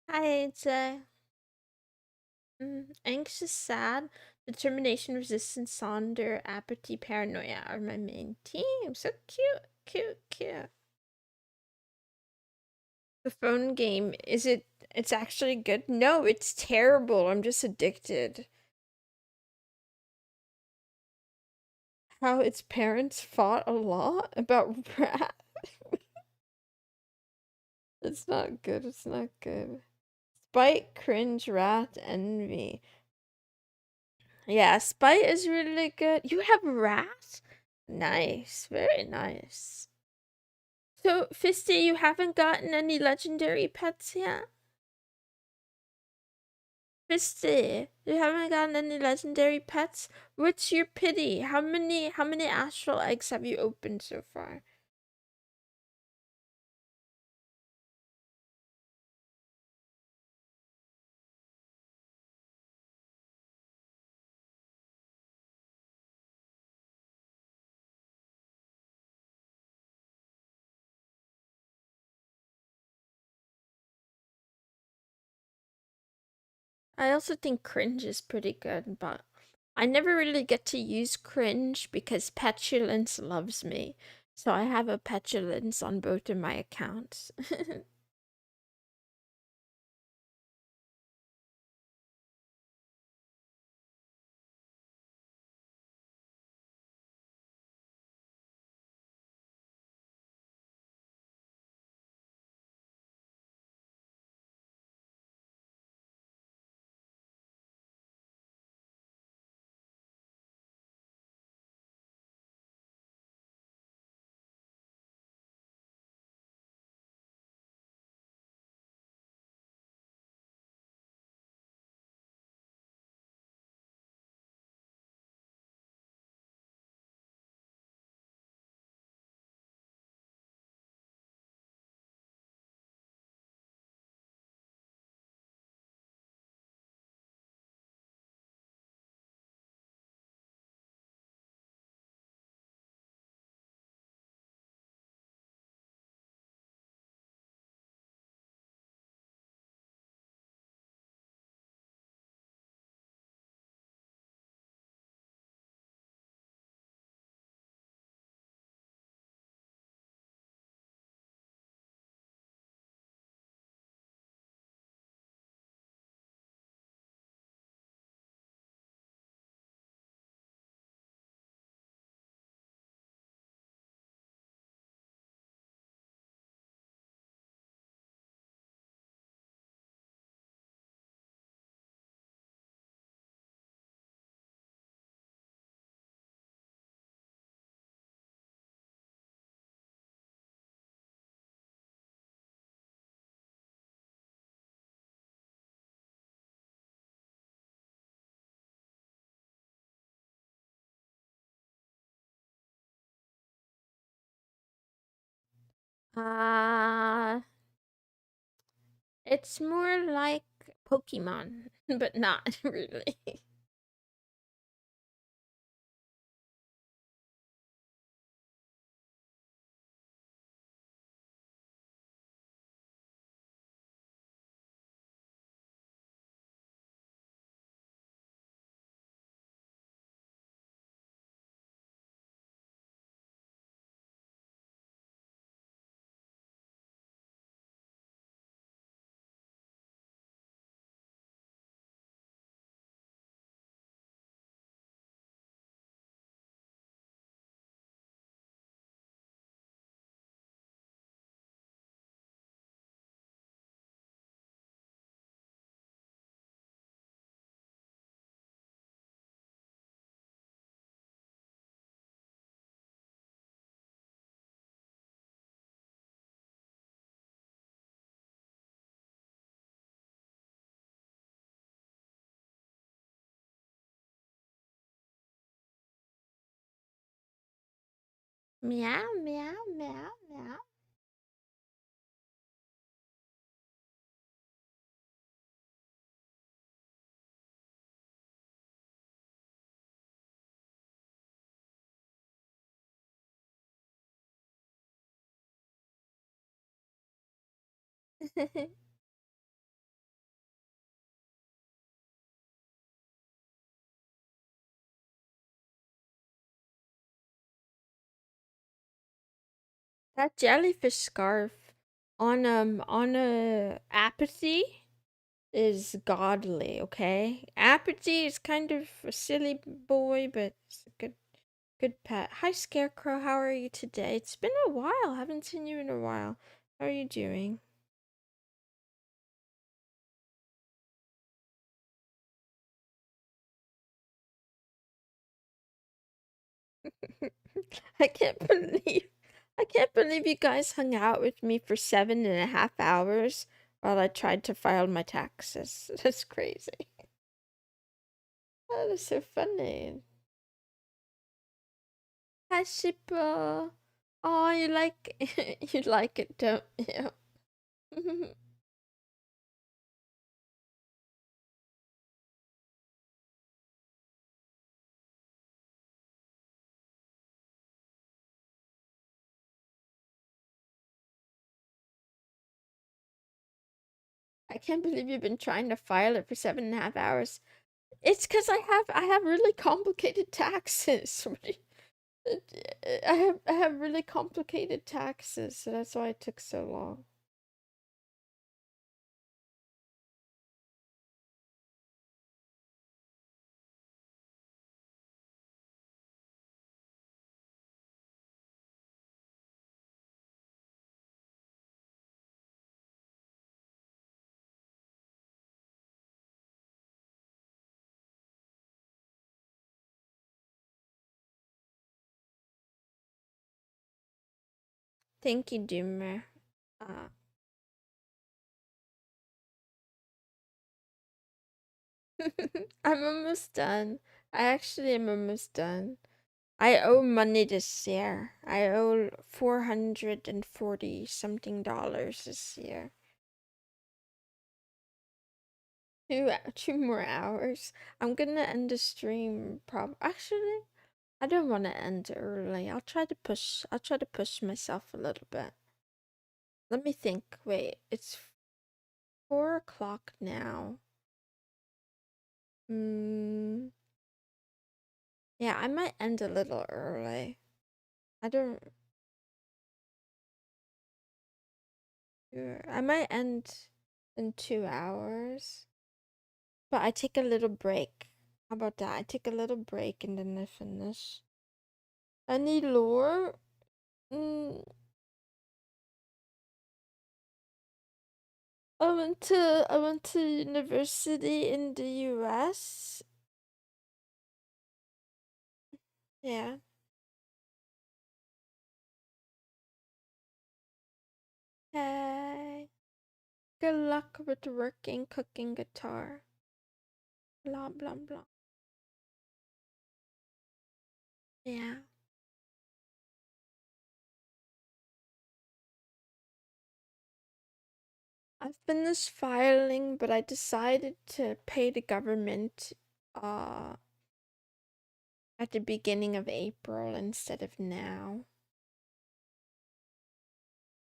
A: Hi, it's anxious, sad, determination, resistance, sonder, apathy, paranoia are my main team. So cute, cute, cute. The phone game, it's actually good? No, it's terrible. I'm just addicted. How its parents fought a lot about rat. It's not good. It's not good. Spite, cringe, wrath, envy. Yeah, spite is really good. You have wrath? Nice. Very nice. So, Fisty, you haven't gotten any legendary pets yet? Fisty, you haven't gotten any legendary pets? What's your pity? How many astral eggs have you opened so far? I also think cringe is pretty good, but I never really get to use cringe because petulance loves me. So I have a petulance on both of my accounts. Uh, it's more like Pokemon, but not really. Meow, meow, meow, meow. That jellyfish scarf on a apathy is godly, okay? Apathy is kind of a silly boy, but it's a good pet. Hi Scarecrow, how are you today? It's been a while. Haven't seen you in a while. How are you doing? I can't believe I can't believe you guys hung out with me for 7.5 hours while I tried to file my taxes. That's crazy. That is so funny. Hi Shippo. Oh, you like you like it, don't you? I can't believe you've been trying to file it for 7.5 hours. It's because I have really complicated taxes. I have really complicated taxes, so that's why it took so long. Thank you, Doomer. Uh, I'm almost done. I actually am almost done. I owe money this year. I owe 440 something dollars this year. 2 more hours. I'm gonna end the stream actually, I don't want to end early. I'll try to push myself a little bit. Let me think. Wait, it's 4 o'clock now. Hmm. Yeah, I might end a little early. I don't. I might end in 2 hours. But I take a little break. How about that? I take a little break and then I finish. Any lore? Mm, I went to university in the US. Yeah. Hey. Good luck with working, cooking guitar. Blah blah blah. Yeah. I finished filing, but I decided to pay the government uh at the beginning of April instead of now,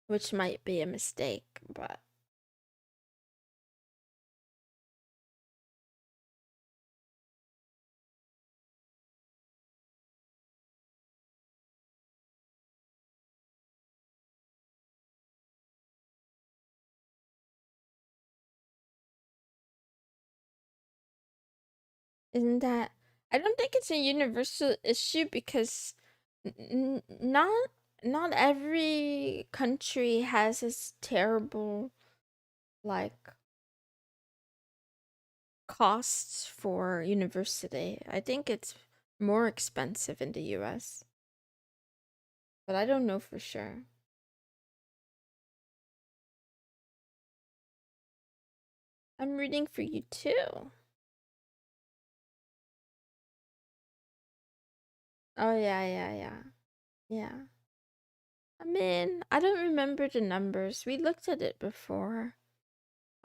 A: which might be a mistake, but isn't that I don't think it's a universal issue because not every country has this terrible like costs for university. I think it's more expensive in the US, but I don't know for sure. I'm reading for you too. Oh yeah. Yeah. I mean, I don't remember the numbers. We looked at it before.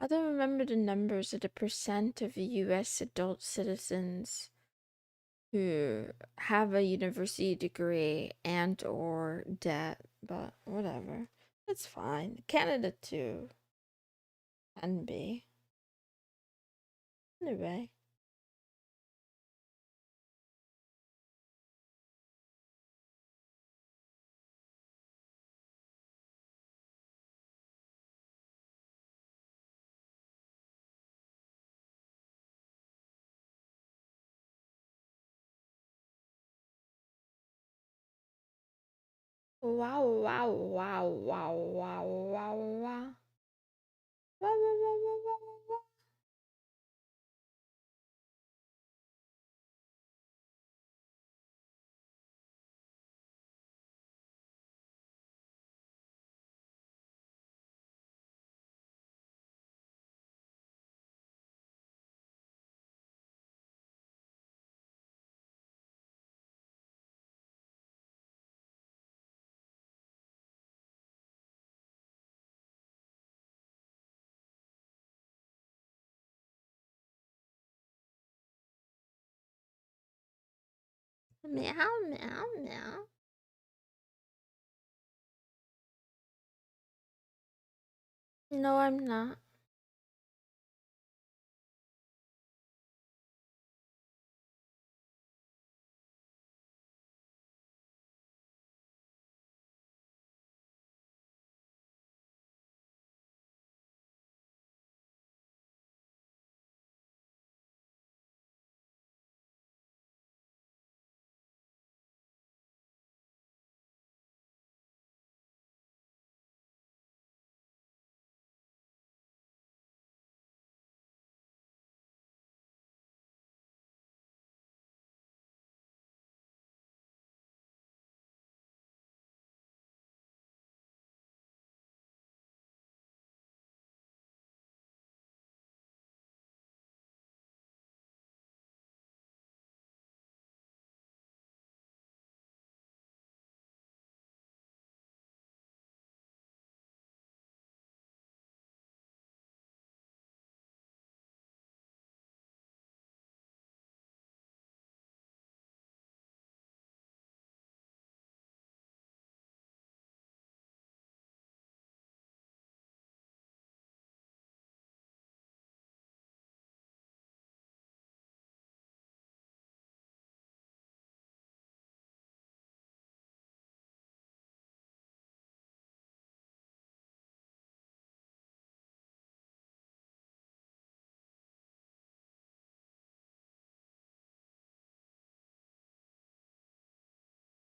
A: I don't remember the numbers of the percent of US adult citizens who have a university degree and or debt, but whatever. It's fine. Canada too can be. Anyway. Wow. Wow. Meow. No, I'm not.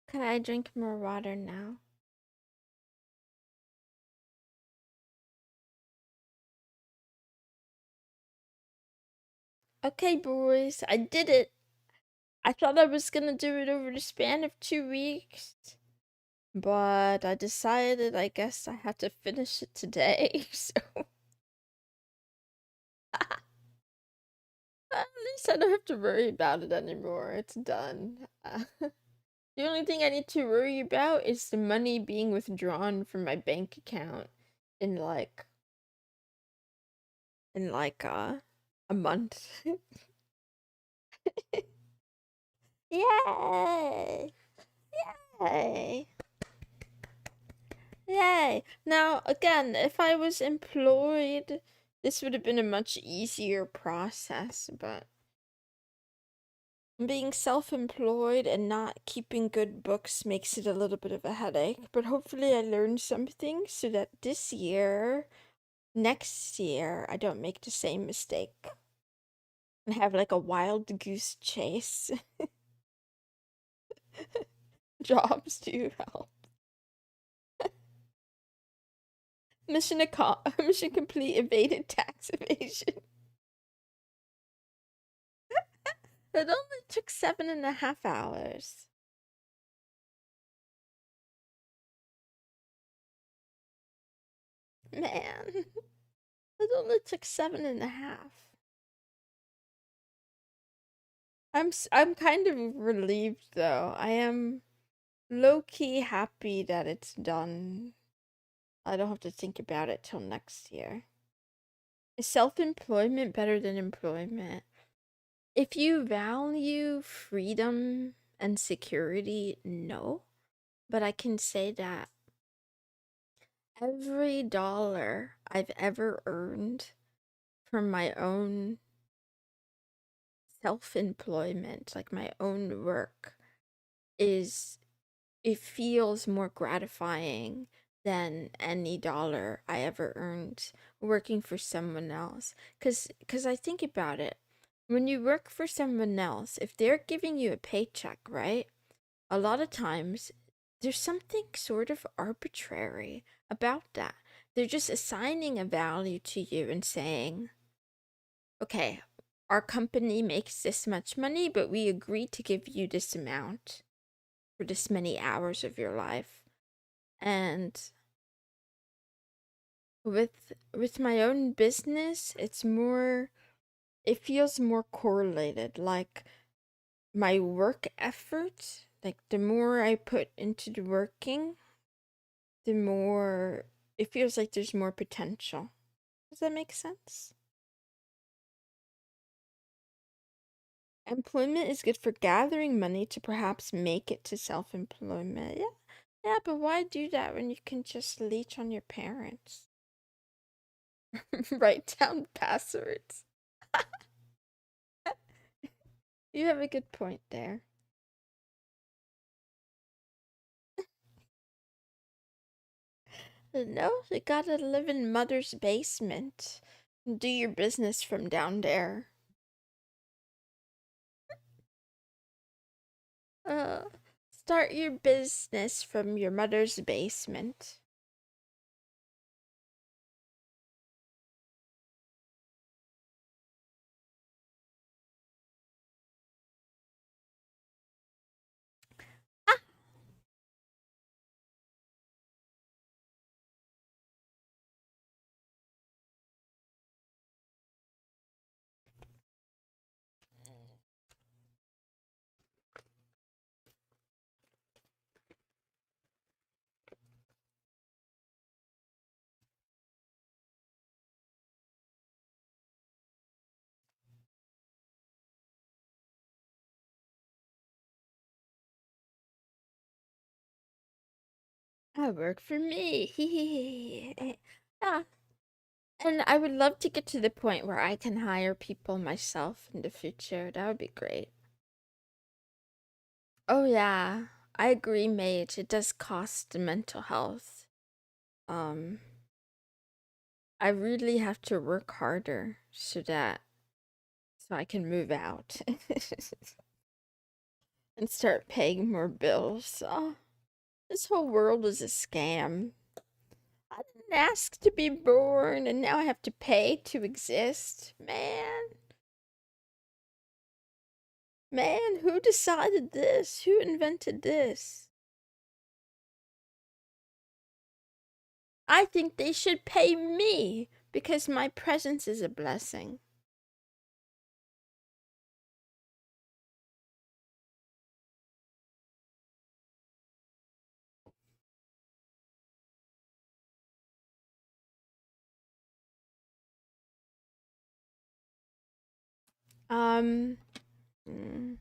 A: Can I drink more water now? Okay, boys, I did it. I thought I was gonna do it over the span of 2 weeks, but I decided I guess I have to finish it today, so at least I don't have to worry about it anymore. It's done. The only thing I need to worry about is the money being withdrawn from my bank account in like in like a month. Yay! Yay! Yay! Now, again, if I was employed, this would have been a much easier process, but being self-employed and not keeping good books makes it a little bit of a headache. But hopefully I learned something so that this year, next year, I don't make the same mistake and have like a wild goose chase. Jobs do help. Mission complete, evaded tax evasion. It only took 7.5 hours. Man, it only took 7.5. I'm kind of relieved though. I am low-key happy that it's done. I don't have to think about it till next year. Is self-employment better than employment? If you value freedom and security, no. But I can say that every dollar I've ever earned from my own self-employment, like my own work, is it feels more gratifying than any dollar I ever earned working for someone else. Cause I think about it. When you work for someone else, if they're giving you a paycheck, right? A lot of times there's something sort of arbitrary about that. They're just assigning a value to you and saying, okay, our company makes this much money, but we agree to give you this amount for this many hours of your life. And with my own business, it feels more correlated. Like my work effort, like the more I put into the working, the more it feels like there's more potential. Does that make sense? Employment is good for gathering money to perhaps make it to self-employment. Yeah. Yeah, but why do that when you can just leech on your parents? Write down passwords. You have a good point there. No, you gotta live in mother's basement. Do your business from down there. Uh, Start your business from your mother's basement. I work for me. Yeah. And I would love to get to the point where I can hire people myself in the future. That would be great. Oh yeah, I agree, mate. It does cost mental health. Um, I really have to work harder so I can move out and start paying more bills. Oh, this whole world is a scam. I didn't ask to be born, and now I have to pay to exist. Man, who decided this? Who invented this? I think they should pay me because my presence is a blessing. Um. mm,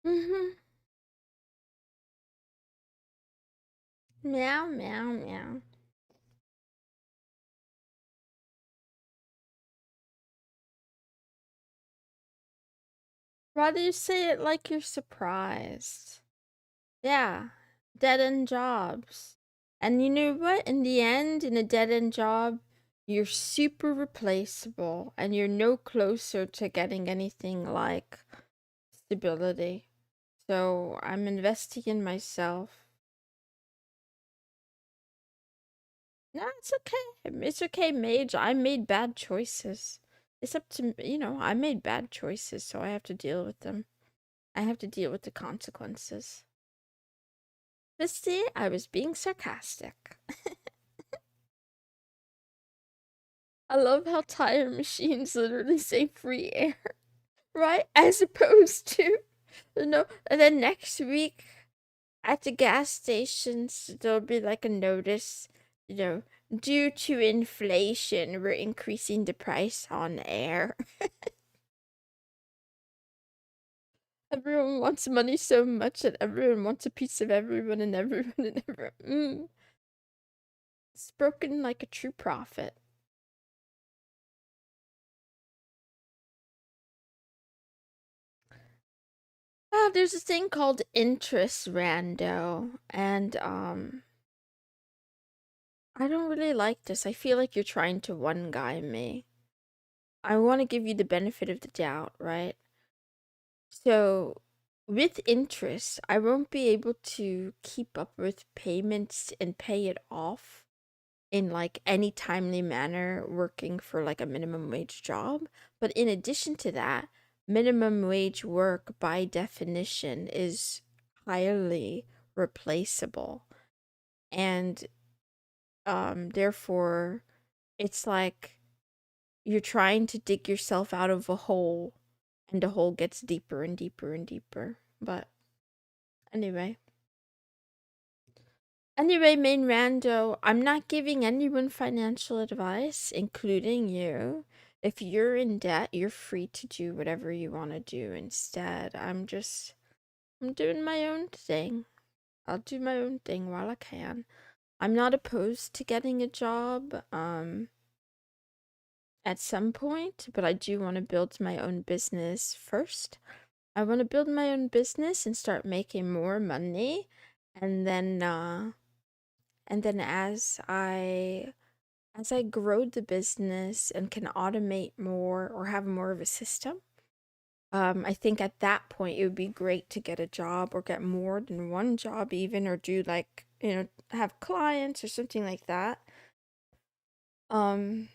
A: mhm. Meow, meow, meow. Why do you say it like you're surprised? Yeah, dead end jobs. And you know what? In the end, in a dead end job, you're super replaceable and you're no closer to getting anything like stability. So I'm investing in myself. No, it's okay. It's okay, Mage. I made bad choices. It's up to, I made bad choices, so I have to deal with them. I have to deal with the consequences. Misty, I was being sarcastic. I love how tire machines literally say free air, right? As opposed to, and then next week at the gas stations, there'll be like a notice, you know, due to inflation, we're increasing the price on air. Everyone wants money so much that everyone wants a piece of everyone and everyone and everyone. Spoken like a true prophet. There's a thing called interest rando, and I don't really like this. I feel like you're trying to one guy me. I want to give you the benefit of the doubt, right? So, with interest, I won't be able to keep up with payments and pay it off in like any timely manner working for like a minimum wage job. But in addition to that, minimum wage work by definition is highly replaceable. And therefore it's like you're trying to dig yourself out of a hole and the hole gets deeper and deeper and deeper. But anyway. Anyway, main rando, I'm not giving anyone financial advice, including you. If you're in debt, you're free to do whatever you want to do instead. I'm doing my own thing. I'll do my own thing while I can. I'm not opposed to getting a job, at some point, but I do want to build my own business first. I want to build my own business and start making more money, and then, as I grow the business and can automate more or have more of a system, I think at that point it would be great to get a job or get more than one job even or do like, have clients or something like that. Um,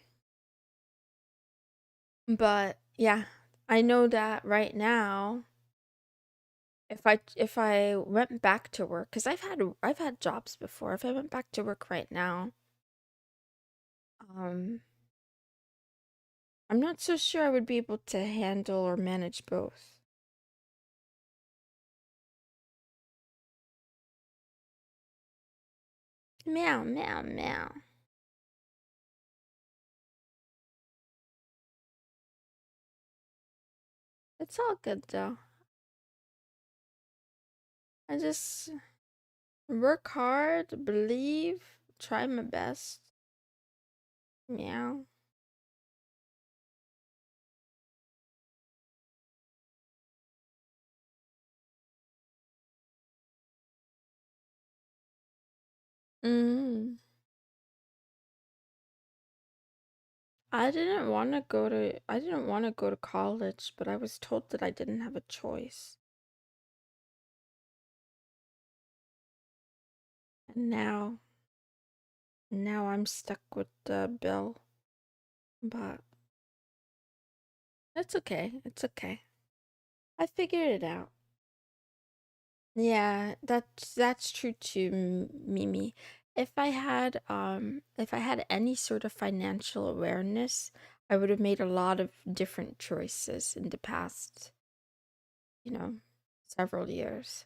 A: but yeah, I know that right now if I went back to work, because I've had jobs before. If I went back to work right now, um, I'm not so sure I would be able to handle or manage both. Meow, meow, meow. It's all good though. I just work hard, believe, try my best. Meow. Mm. I didn't want to go to college, but I was told that I didn't have a choice. And now I'm stuck with the bill. But it's okay. It's okay. I figured it out. Yeah, that's true too, Mimi. If I had any sort of financial awareness, I would have made a lot of different choices in the past, you know, several years.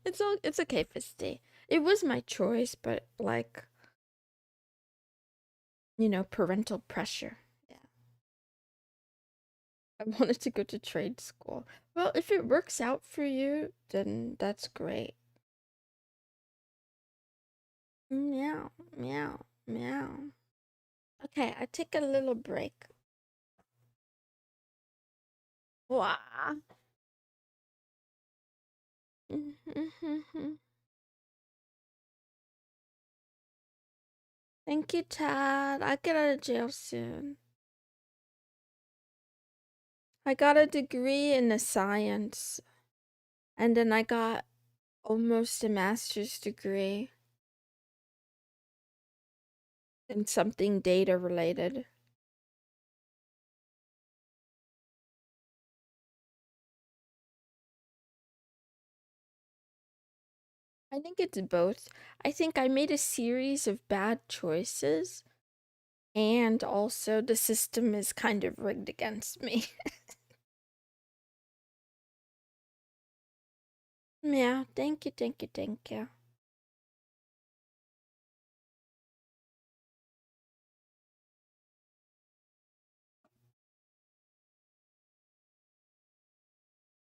A: It's okay, Fisty. It was my choice, but like, parental pressure. Yeah. I wanted to go to trade school. Well, if it works out for you, then that's great. Meow, meow, meow. Okay, I take a little break. Wah. Thank you, Tad. I'll get out of jail soon. I got a degree in the science, and then I got almost a master's degree in something data related. I think it's both. I think I made a series of bad choices, and also the system is kind of rigged against me. Yeah, thank you, thank you, thank you.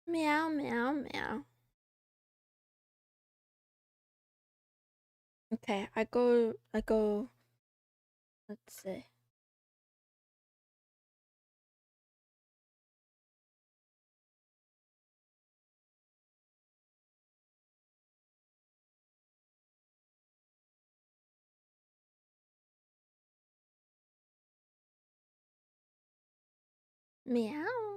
A: Meow, meow, meow. Okay, let's see. Meow.